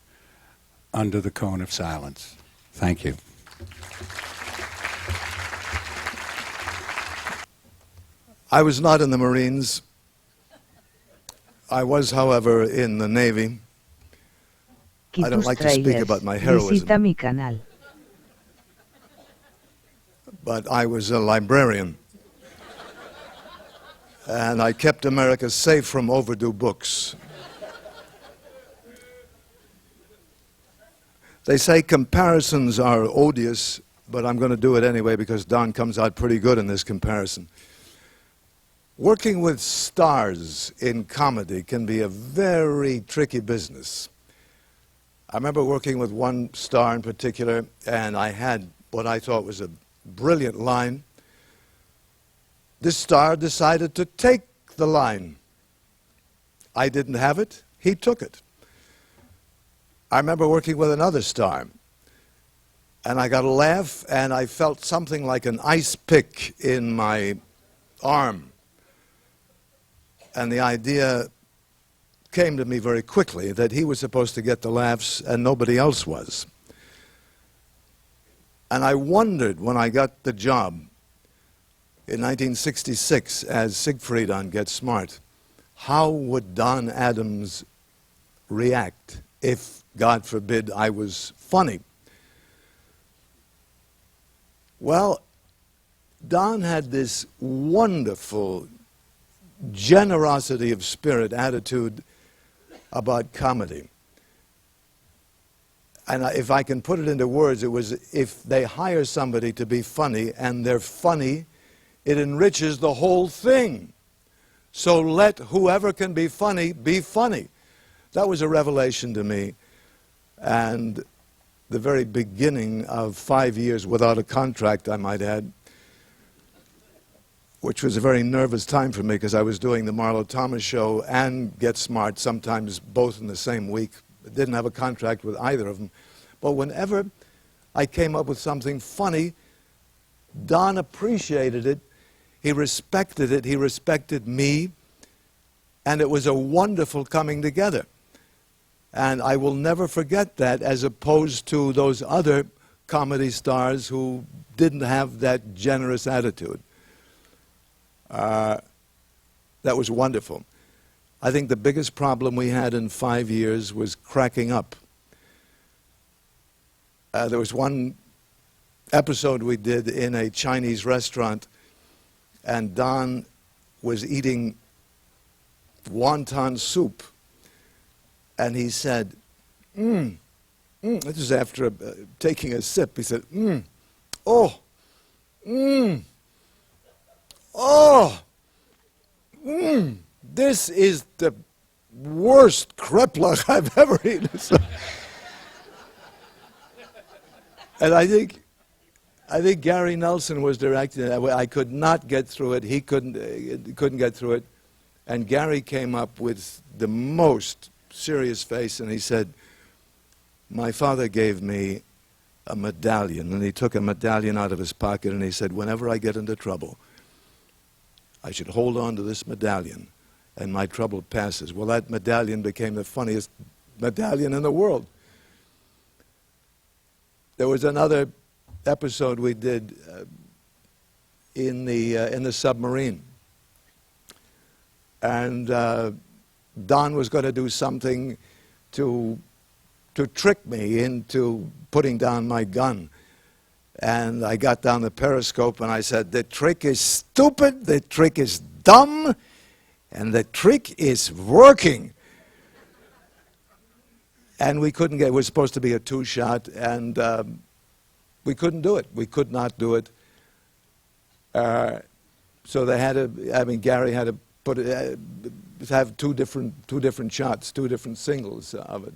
under the cone of silence. Thank you. I was not in the Marines. I was, however, in the Navy. I don't like to speak about my heroism. Visita mi canal. But I was a librarian. And I kept America safe from overdue books. They say comparisons are odious, but I'm going to do it anyway because Don comes out pretty good in this comparison. Working with stars in comedy can be a very tricky business. I remember working with one star in particular, and I had what I thought was a brilliant line. This star decided to take the line. I didn't have it, he took it. I remember working with another star, And I got a laugh, and I felt something like an ice pick in my arm. And the idea came to me very quickly that he was supposed to get the laughs and nobody else was. And I wondered when I got the job in 1966 as Siegfried on Get Smart, how would Don Adams react if, God forbid, I was funny? Well, Don had this wonderful generosity of spirit attitude about comedy. And if I can put it into words, it was if they hire somebody to be funny and they're funny, it enriches the whole thing. So let whoever can be funny be funny. That was a revelation to me. And the very beginning of 5 years without a contract, I might add, which was a very nervous time for me because I was doing the Marlo Thomas show and Get Smart, sometimes both in the same week. I didn't have a contract with either of them. But whenever I came up with something funny, Don appreciated it. He respected it. He respected me. And it was a wonderful coming together. And I will never forget that, as opposed to those other comedy stars who didn't have that generous attitude. That was wonderful. I think the biggest problem we had in 5 years was cracking up. There was one episode we did in a Chinese restaurant, and Don was eating wonton soup. And he said, this is after taking a sip. He said, oh, this is the worst kreplach I've ever eaten. And I think Gary Nelson was directing it. I could not get through it. He couldn't get through it. And Gary came up with the most serious face, and he said, my father gave me a medallion, and he took a medallion out of his pocket, and he said, whenever I get into trouble, I should hold on to this medallion, and my trouble passes. Well, that medallion became the funniest medallion in the world. There was another episode we did in the submarine, and Don was going to do something to trick me into putting down my gun. And I got down the periscope and I said, the trick is stupid, the trick is dumb, and the trick is working. And we couldn't get, it was supposed to be a two-shot, and we couldn't do it. We could not do it. So they had to, Gary had to put it, have two different shots, two different singles of it.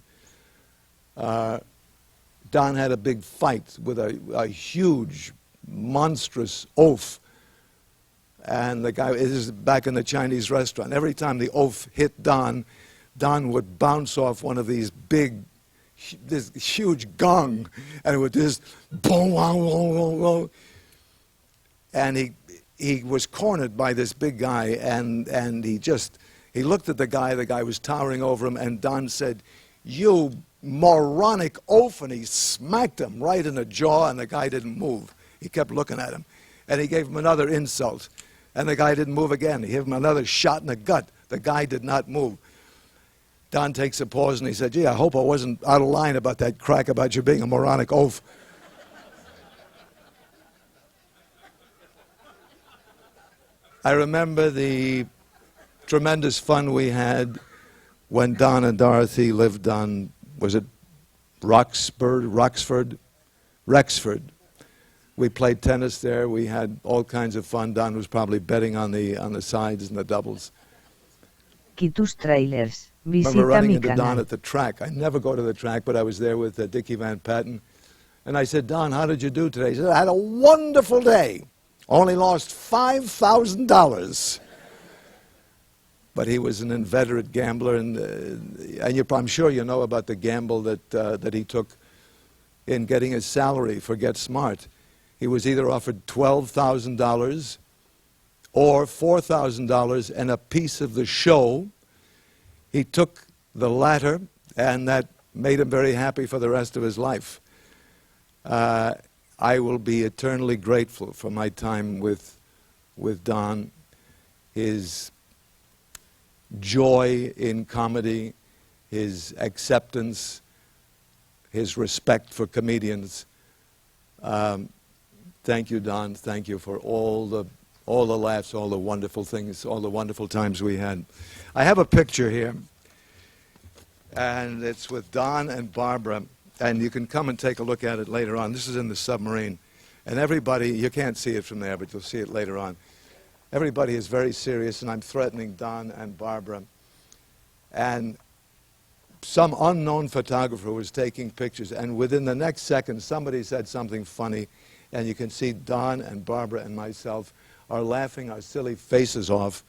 Don had a big fight with a huge, monstrous oaf. And the guy, this is back in the Chinese restaurant. Every time the oaf hit Don, Don would bounce off one of these this huge gong, and it would just boom, boom, boom, boom. And he was cornered by this big guy, and he looked at the guy was towering over him, and Don said, you moronic oaf, and he smacked him right in the jaw, and the guy didn't move. He kept looking at him, and he gave him another insult, and the guy didn't move again. He gave him another shot in the gut. The guy did not move. Don takes a pause, and he said, gee, I hope I wasn't out of line about that crack about you being a moronic oaf. I remember the tremendous fun we had when Don and Dorothy lived on, was it Rexford? We played tennis there. We had all kinds of fun. Don was probably betting on the sides and the doubles. Tus trailers. I remember Visita running mi into Don canal. at the track. I never go to the track, but I was there with Dickie Van Patten. And I said, Don, how did you do today? He said, I had a wonderful day. Only lost $5,000. But he was an inveterate gambler, and I'm sure you know about the gamble that he took in getting his salary for Get Smart. He was either offered $12,000 or $4,000 and a piece of the show. He took the latter, and that made him very happy for the rest of his life. I will be eternally grateful for my time with Don, his joy in comedy, his acceptance, his respect for comedians. Thank you, Don. Thank you for all the laughs, all the wonderful things, all the wonderful times we had. I have a picture here, and it's with Don and Barbara, and you can come and take a look at it later on. This is in the submarine, and everybody, you can't see it from there, but you'll see it later on. Everybody is very serious, and I'm threatening Don and Barbara. And some unknown photographer was taking pictures, and within the next second, somebody said something funny, and you can see Don and Barbara and myself are laughing our silly faces off.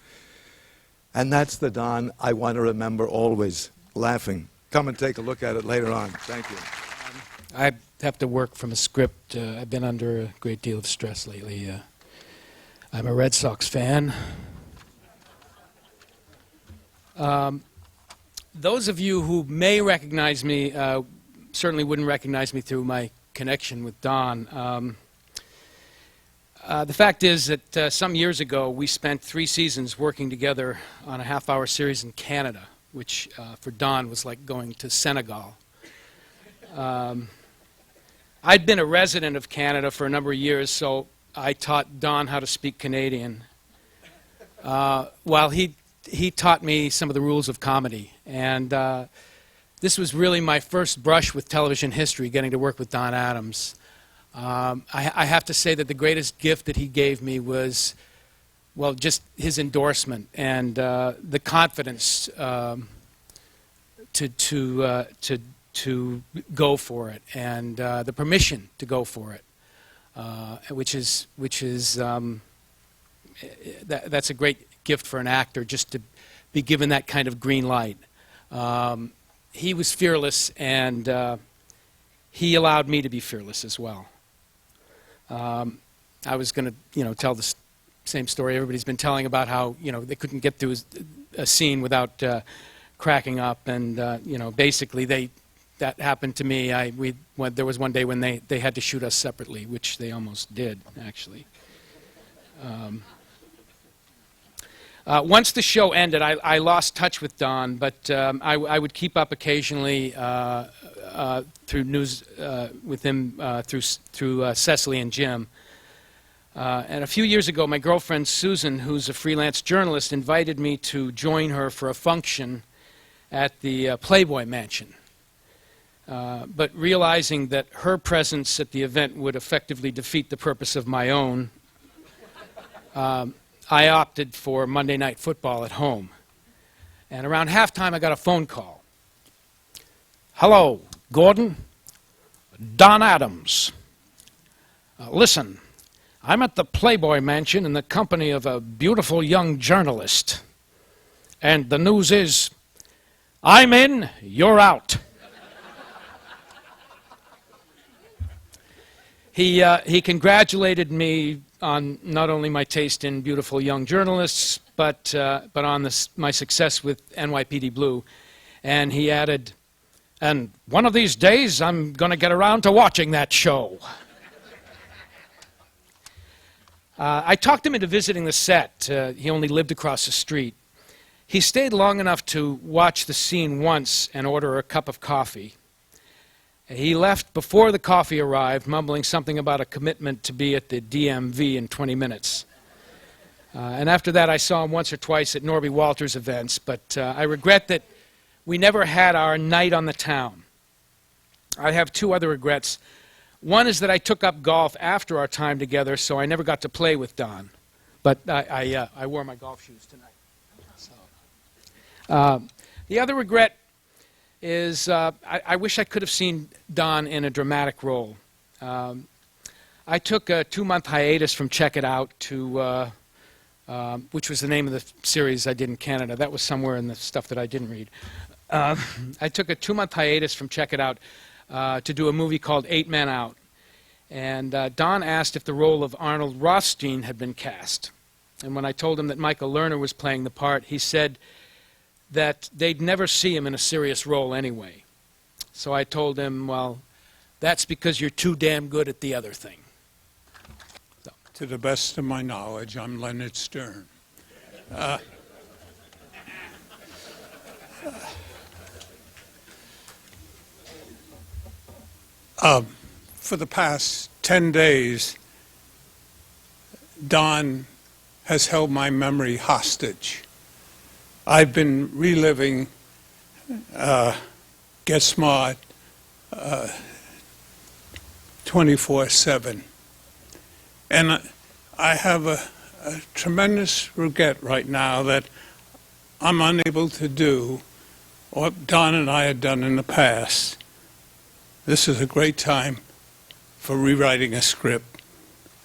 And that's the Don I want to remember always, laughing. Come and take a look at it later on. Thank you. I have to work from a script. I've been under a great deal of stress lately. I'm a Red Sox fan. Those of you who may recognize me certainly wouldn't recognize me through my connection with Don. The fact is that some years ago we spent 3 seasons working together on a half-hour series in Canada, which for Don was like going to Senegal. I'd been a resident of Canada for a number of years, so I taught Don how to speak Canadian, while he taught me some of the rules of comedy. And this was really my first brush with television history, getting to work with Don Adams. I have to say that the greatest gift that he gave me was, well, just his endorsement and the confidence to go for it, and the permission to go for it, which is that's a great gift for an actor, just to be given that kind of green light. He was fearless, and he allowed me to be fearless as well. I was going to, tell the same story everybody's been telling about how, they couldn't get through a scene without cracking up, and, basically that happened to me. There was one day when they had to shoot us separately, which they almost did, actually. Once the show ended, I lost touch with Don, but I would keep up occasionally through news with him through Cecily and Jim. And a few years ago, my girlfriend Susan, who's a freelance journalist, invited me to join her for a function at the Playboy Mansion. But realizing that her presence at the event would effectively defeat the purpose of my own, I opted for Monday Night Football at home. And around halftime, I got a phone call. "Hello, Gordon. Don Adams. Listen, I'm at the Playboy Mansion in the company of a beautiful young journalist. And the news is, I'm in, you're out." He congratulated me on not only my taste in beautiful young journalists, but on my success with NYPD Blue. And he added, "And one of these days, I'm going to get around to watching that show." I talked him into visiting the set. He only lived across the street. He stayed long enough to watch the scene once and order a cup of coffee. He left before the coffee arrived, mumbling something about a commitment to be at the DMV in 20 minutes. And after that, I saw him once or twice at Norby Walters events, but I regret that we never had our night on the town. I have 2 other regrets. One is that I took up golf after our time together, so I never got to play with Don. But I wore my golf shoes tonight. So. The other regret is I wish I could have seen Don in a dramatic role. I took a 2-month hiatus from Check It Out to, which was the name of the series I did in Canada. That was somewhere in the stuff that I didn't read. I took a 2-month hiatus from Check It Out to do a movie called 8 Men Out. And Don asked if the role of Arnold Rothstein had been cast. And when I told him that Michael Lerner was playing the part, he said that they'd never see him in a serious role anyway. So I told him, well, that's because you're too damn good at the other thing. To the best of my knowledge, I'm Leonard Stern. For the past 10 days, Don has held my memory hostage. I've been reliving Get Smart 24/7. And I have a tremendous regret right now that I'm unable to do what Don and I had done in the past. This is a great time for rewriting a script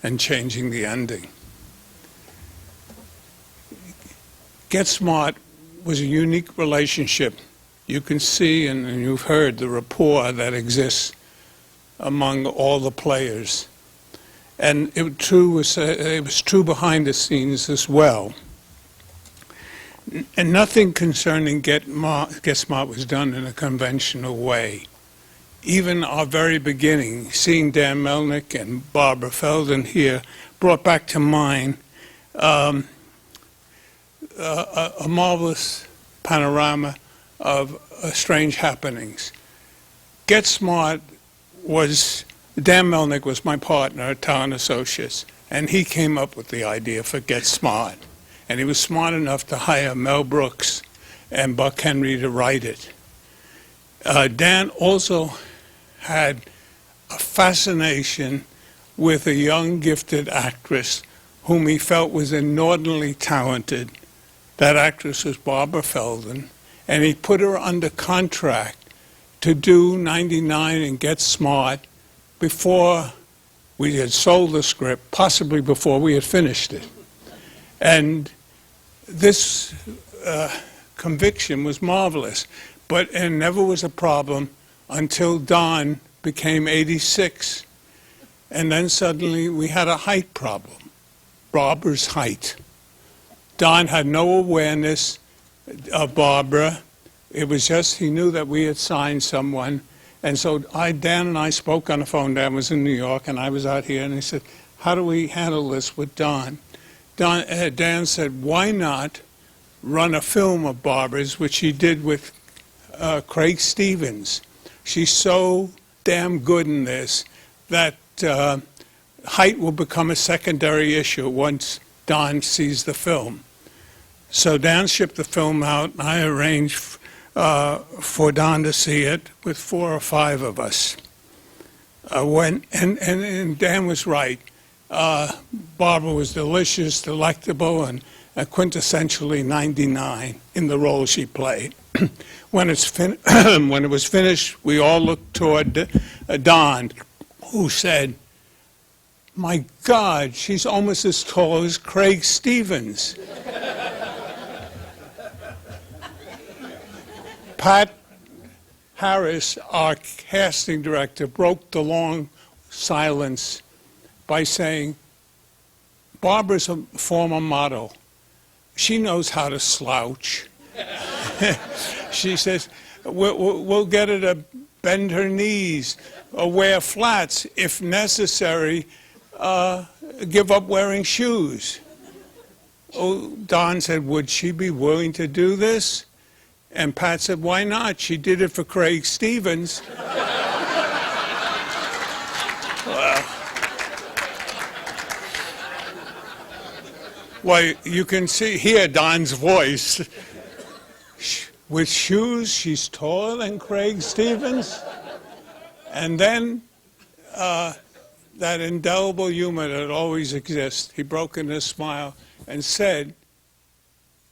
and changing the ending. Get Smart was a unique relationship. You can see and you've heard the rapport that exists among all the players. And it was true behind the scenes as well. And nothing concerning Get Smart was done in a conventional way. Even our very beginning, seeing Dan Melnick and Barbara Feldon here, brought back to mind a marvelous panorama of strange happenings. Get Smart was, Dan Melnick was my partner at Talent Associates, and he came up with the idea for Get Smart. And he was smart enough to hire Mel Brooks and Buck Henry to write it. Dan also had a fascination with a young, gifted actress whom he felt was inordinately talented. That actress was Barbara Feldon, and he put her under contract to do 99 and Get Smart before we had sold the script, possibly before we had finished it. And this conviction was marvelous, but it never was a problem until Don became 86. And then suddenly we had a height problem, Barbara's height. Don had no awareness of Barbara. It was just he knew that we had signed someone. And so Dan and I spoke on the phone. Dan was in New York and I was out here, and he said, how do we handle this with Don? Dan said, why not run a film of Barbara's, which he did with Craig Stevens. She's so damn good in this that height will become a secondary issue once Don sees the film. So Dan shipped the film out, and I arranged for Don to see it with 4 or 5 of us. And Dan was right. Barbara was delicious, delectable, and quintessentially 99 in the role she played. When it was finished, we all looked toward Don, who said, my God, she's almost as tall as Craig Stevens. Pat Harris, our casting director, broke the long silence by saying, Barbara's a former model. She knows how to slouch. She says, we'll get her to bend her knees or wear flats. If necessary, give up wearing shoes. Oh, Don said, would she be willing to do this? And Pat said, why not? She did it for Craig Stevens. Well, you can hear Don's voice. With shoes, she's taller than Craig Stevens. And then that indelible humor that always exists. He broke into a smile and said,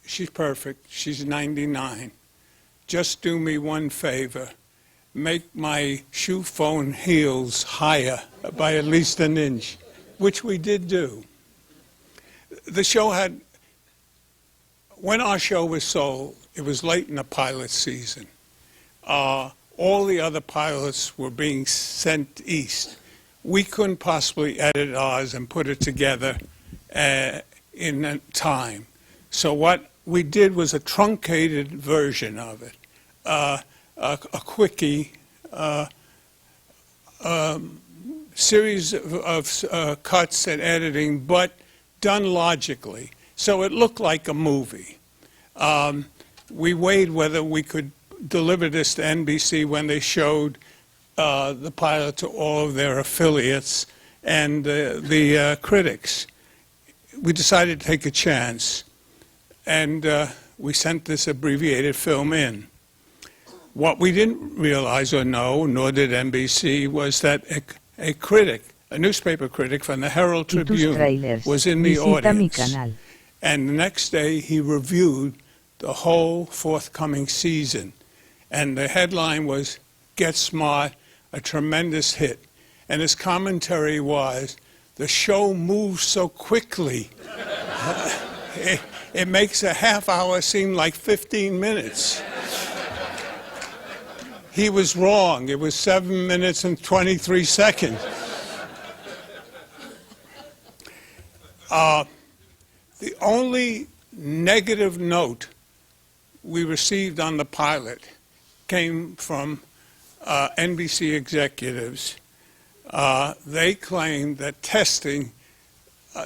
she's perfect. She's 99. Just do me one favor. Make my shoe phone heels higher by at least an inch, which we did do. The show had, when our show was sold, it was late in the pilot season. All all the other pilots were being sent east. We couldn't possibly edit ours and put it together in time. So what we did was a truncated version of it, a quickie, series of cuts and editing, but done logically. So it looked like a movie. We weighed whether we could deliver this to NBC when they showed the pilot to all of their affiliates and the critics. We decided to take a chance, and we sent this abbreviated film in. What we didn't realize or know, nor did NBC, was that a critic, a newspaper critic from the Herald Tribune, was in the audience. And the next day he reviewed the whole forthcoming season. And the headline was, "Get Smart, a tremendous hit." And his commentary was, "The show moves so quickly. It makes a half hour seem like 15 minutes. He was wrong. It was 7 minutes and 23 seconds. The only negative note we received on the pilot came from NBC executives. They claimed that testing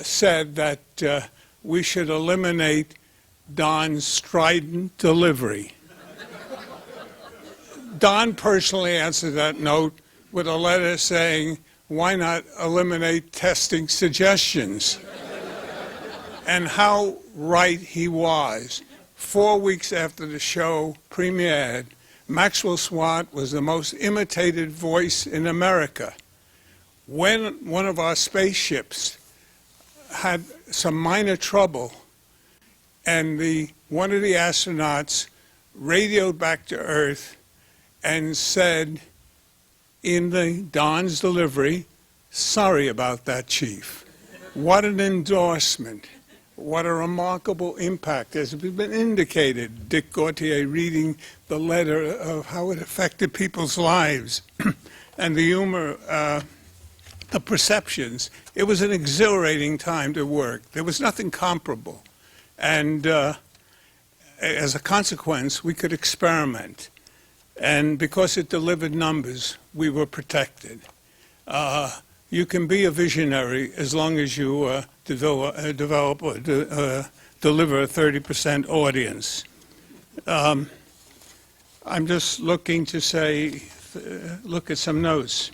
said that we should eliminate Don's strident delivery. Don personally answered that note with a letter saying, "Why not eliminate testing suggestions?" And how right he was. 4 weeks after the show premiered, Maxwell Smart was the most imitated voice in America. When one of our spaceships had some minor trouble, and one of the astronauts radioed back to Earth and said in Don's delivery, "Sorry about that, Chief." What an endorsement. What a remarkable impact. As has been indicated, Dick Gautier reading the letter of how it affected people's lives and the humor, the perceptions. It was an exhilarating time to work. There was nothing comparable. And as a consequence, we could experiment. And because it delivered numbers, we were protected. You can be a visionary as long as you develop or deliver a 30% audience. I'm just looking to say, look at some notes.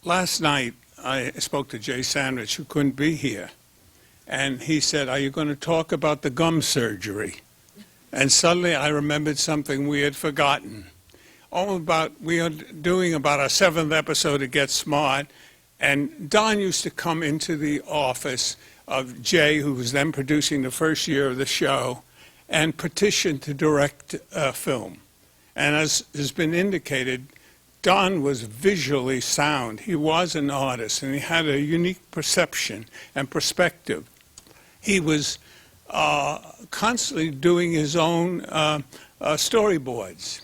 Last night, I spoke to Jay Sandrich, who couldn't be here. And he said, "Are you going to talk about the gum surgery?" And suddenly I remembered something we had forgotten. We are doing about our 7th episode of Get Smart, and Don used to come into the office of Jay, who was then producing the first year of the show, and petition to direct a film. And as has been indicated, Don was visually sound. He was an artist, and he had a unique perception and perspective. He was constantly doing his own storyboards,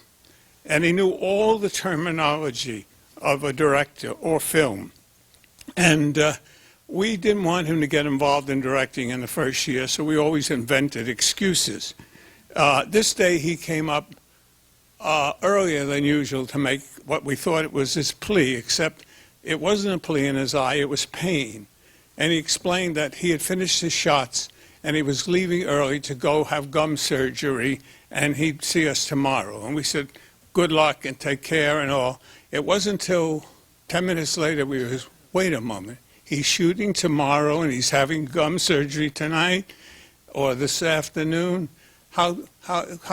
and he knew all the terminology of a director or film. And we didn't want him to get involved in directing in the first year, so we always invented excuses. This day he came up earlier than usual to make what we thought it was his plea, except it wasn't a plea in his eye, it was pain. And he explained that he had finished his shots and he was leaving early to go have gum surgery, and he'd see us tomorrow. And we said, "Good luck and take care," and all. It wasn't until 10 minutes later we was, wait a moment, he's shooting tomorrow and he's having gum surgery tonight or this afternoon? How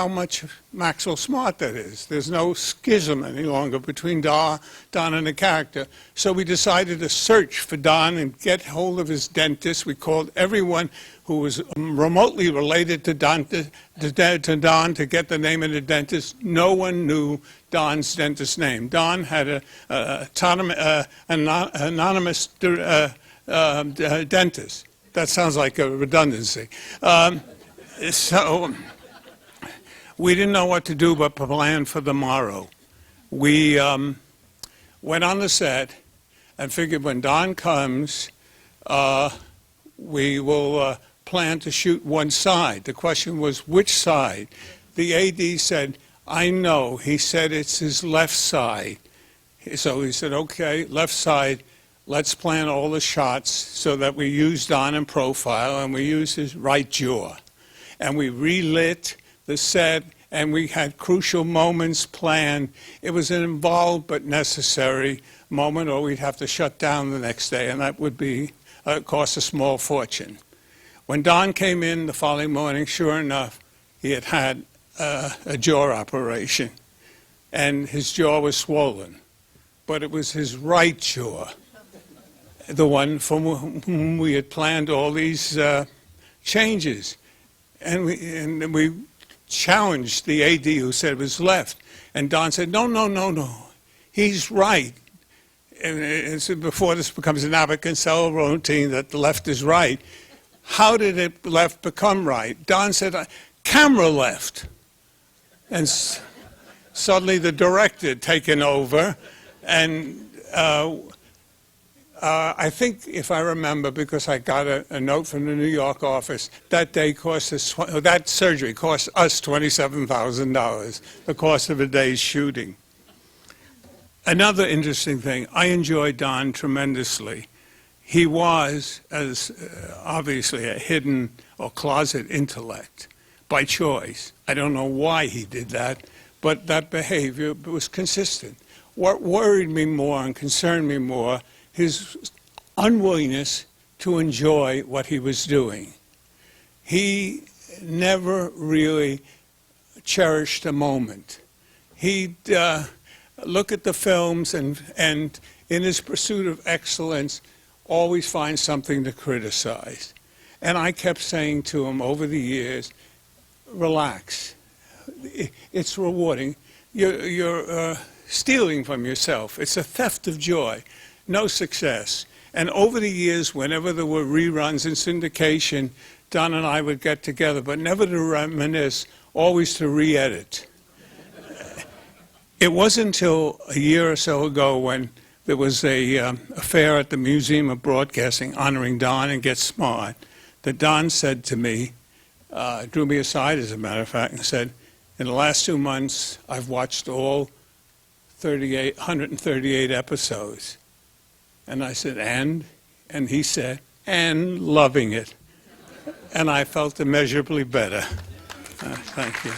much Maxwell Smart that is. There's no schism any longer between Don and the character. So we decided to search for Don and get hold of his dentist. We called everyone who was remotely related to Don to get the name of the dentist. No one knew Don's dentist's name. Don had an anonymous dentist. that sounds like a redundancy. So we didn't know what to do but plan for the morrow. We went on the set and figured when Don comes, we will plan to shoot one side. The question was which side. The AD said, I know. He said it's his left side. So he said, okay, left side, let's plan all the shots so that we use Don in profile and we use his right jaw. And we relit the set and we had crucial moments planned. It was an involved but necessary moment, or we'd have to shut down the next day, and that would be cost a small fortune. When Don came in the following morning, sure enough, he had had a jaw operation, and his jaw was swollen. But it was his right jaw, the one from whom we had planned all these changes. And we challenged the AD who said it was left. And Don said, no, he's right. And so before this becomes an Abbott and Costello routine that the left is right, how did it left become right? Don said, camera left. And suddenly the director had taken over. And I think, if I remember, because I got a note from the New York office, that day cost us, that surgery cost us $27,000, the cost of a day's shooting. Another interesting thing, I enjoyed Don tremendously. He was, as obviously, a hidden or closet intellect by choice. I don't know why he did that, but that behavior was consistent. What worried me more and concerned me more, his unwillingness to enjoy what he was doing. He never really cherished a moment. He'd look at the films and in his pursuit of excellence, always find something to criticize. And I kept saying to him over the years, relax. It's rewarding. You're stealing from yourself. It's a theft of joy. No success. And over the years, whenever there were reruns in syndication, Don and I would get together, but never to reminisce, always to re-edit. It wasn't until a year or so ago when there was a affair at the Museum of Broadcasting honoring Don and Get Smart that Don said to me, drew me aside as a matter of fact, and said, in the last 2 months, I've watched all 138 episodes. And I said, and? And he said, and loving it. And I felt immeasurably better. Thank you.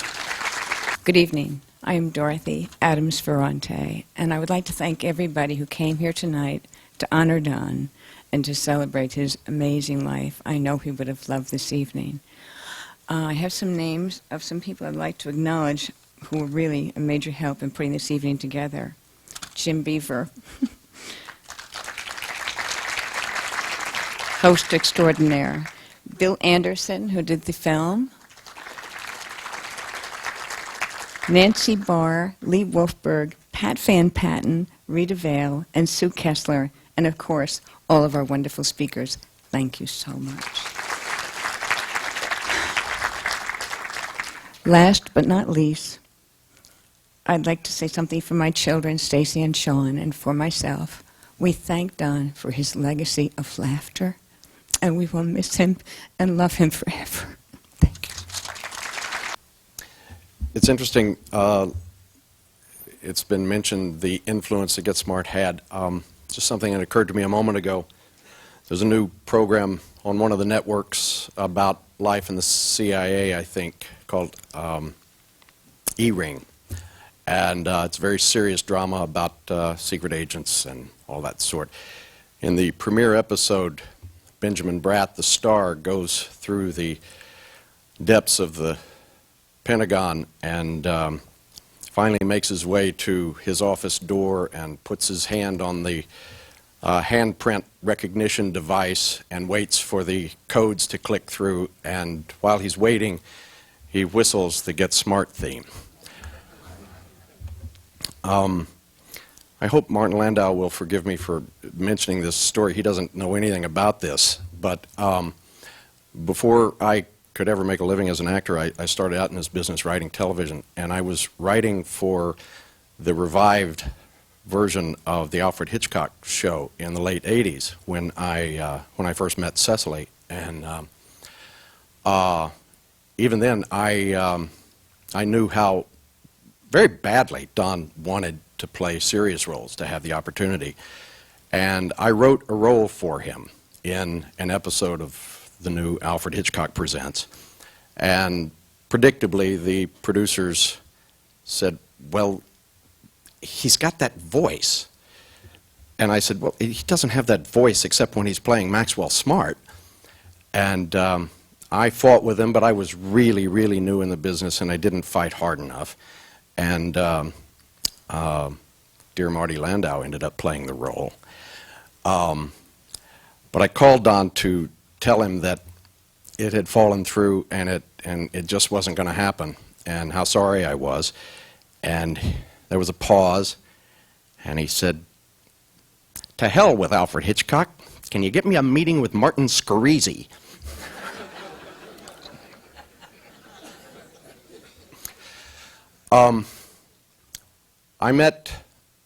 Good evening. I am Dorothy Adams Ferrante, and I would like to thank everybody who came here tonight to honor Don and to celebrate his amazing life. I know he would have loved this evening. I have some names of some people I'd like to acknowledge who were really a major help in putting this evening together. Jim Beaver, host extraordinaire. Bill Anderson, who did the film. Nancy Barr, Lee Wolfberg, Pat Van Patten, Rita Vale, and Sue Kessler, and of course, all of our wonderful speakers. Thank you so much. Last but not least, I'd like to say something for my children, Stacy and Sean, and for myself. We thank Don for his legacy of laughter, and we will miss him and love him forever. It's interesting, it's been mentioned the influence that Get Smart had. Just something that occurred to me a moment ago. There's a new program on one of the networks about life in the CIA, I think, called E-Ring. And it's a very serious drama about secret agents and all that sort. In the premiere episode, Benjamin Bratt, the star, goes through the depths of the Pentagon and finally makes his way to his office door and puts his hand on the handprint recognition device and waits for the codes to click through, and while he's waiting, he whistles the Get Smart theme. I hope Martin Landau will forgive me for mentioning this story. He doesn't know anything about this, but before I could ever make a living as an actor, I started out in this business writing television, and I was writing for the revived version of the Alfred Hitchcock show in the late 80s when I first met Cecily. And even then, I knew how very badly Don wanted to play serious roles, to have the opportunity. And I wrote a role for him in an episode of the new Alfred Hitchcock Presents. And predictably, the producers said, well, he's got that voice. And I said, well, he doesn't have that voice except when he's playing Maxwell Smart. And I fought with him, but I was really, really new in the business, and I didn't fight hard enough. And dear Marty Landau ended up playing the role. But I called Don to tell him that it had fallen through and it just wasn't going to happen, and how sorry I was. And there was a pause, and he said, "To hell with Alfred Hitchcock. Can you get me a meeting with Martin Scorsese?" I met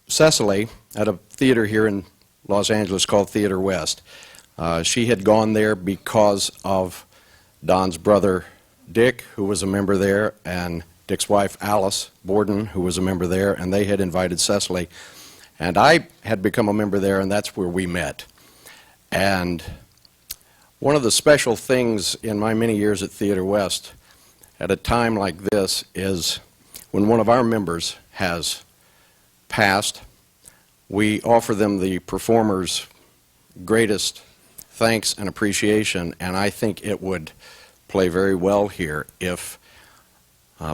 Cecily at a theater here in Los Angeles called Theater West. She had gone there because of Don's brother, Dick, who was a member there, and Dick's wife, Alice Borden, who was a member there, and they had invited Cecily. And I had become a member there, and that's where we met. And one of the special things in my many years at Theater West at a time like this is when one of our members has passed, we offer them the performer's greatest thanks and appreciation, and I think it would play very well here if,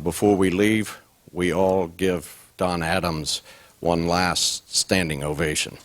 before we leave, we all give Don Adams one last standing ovation.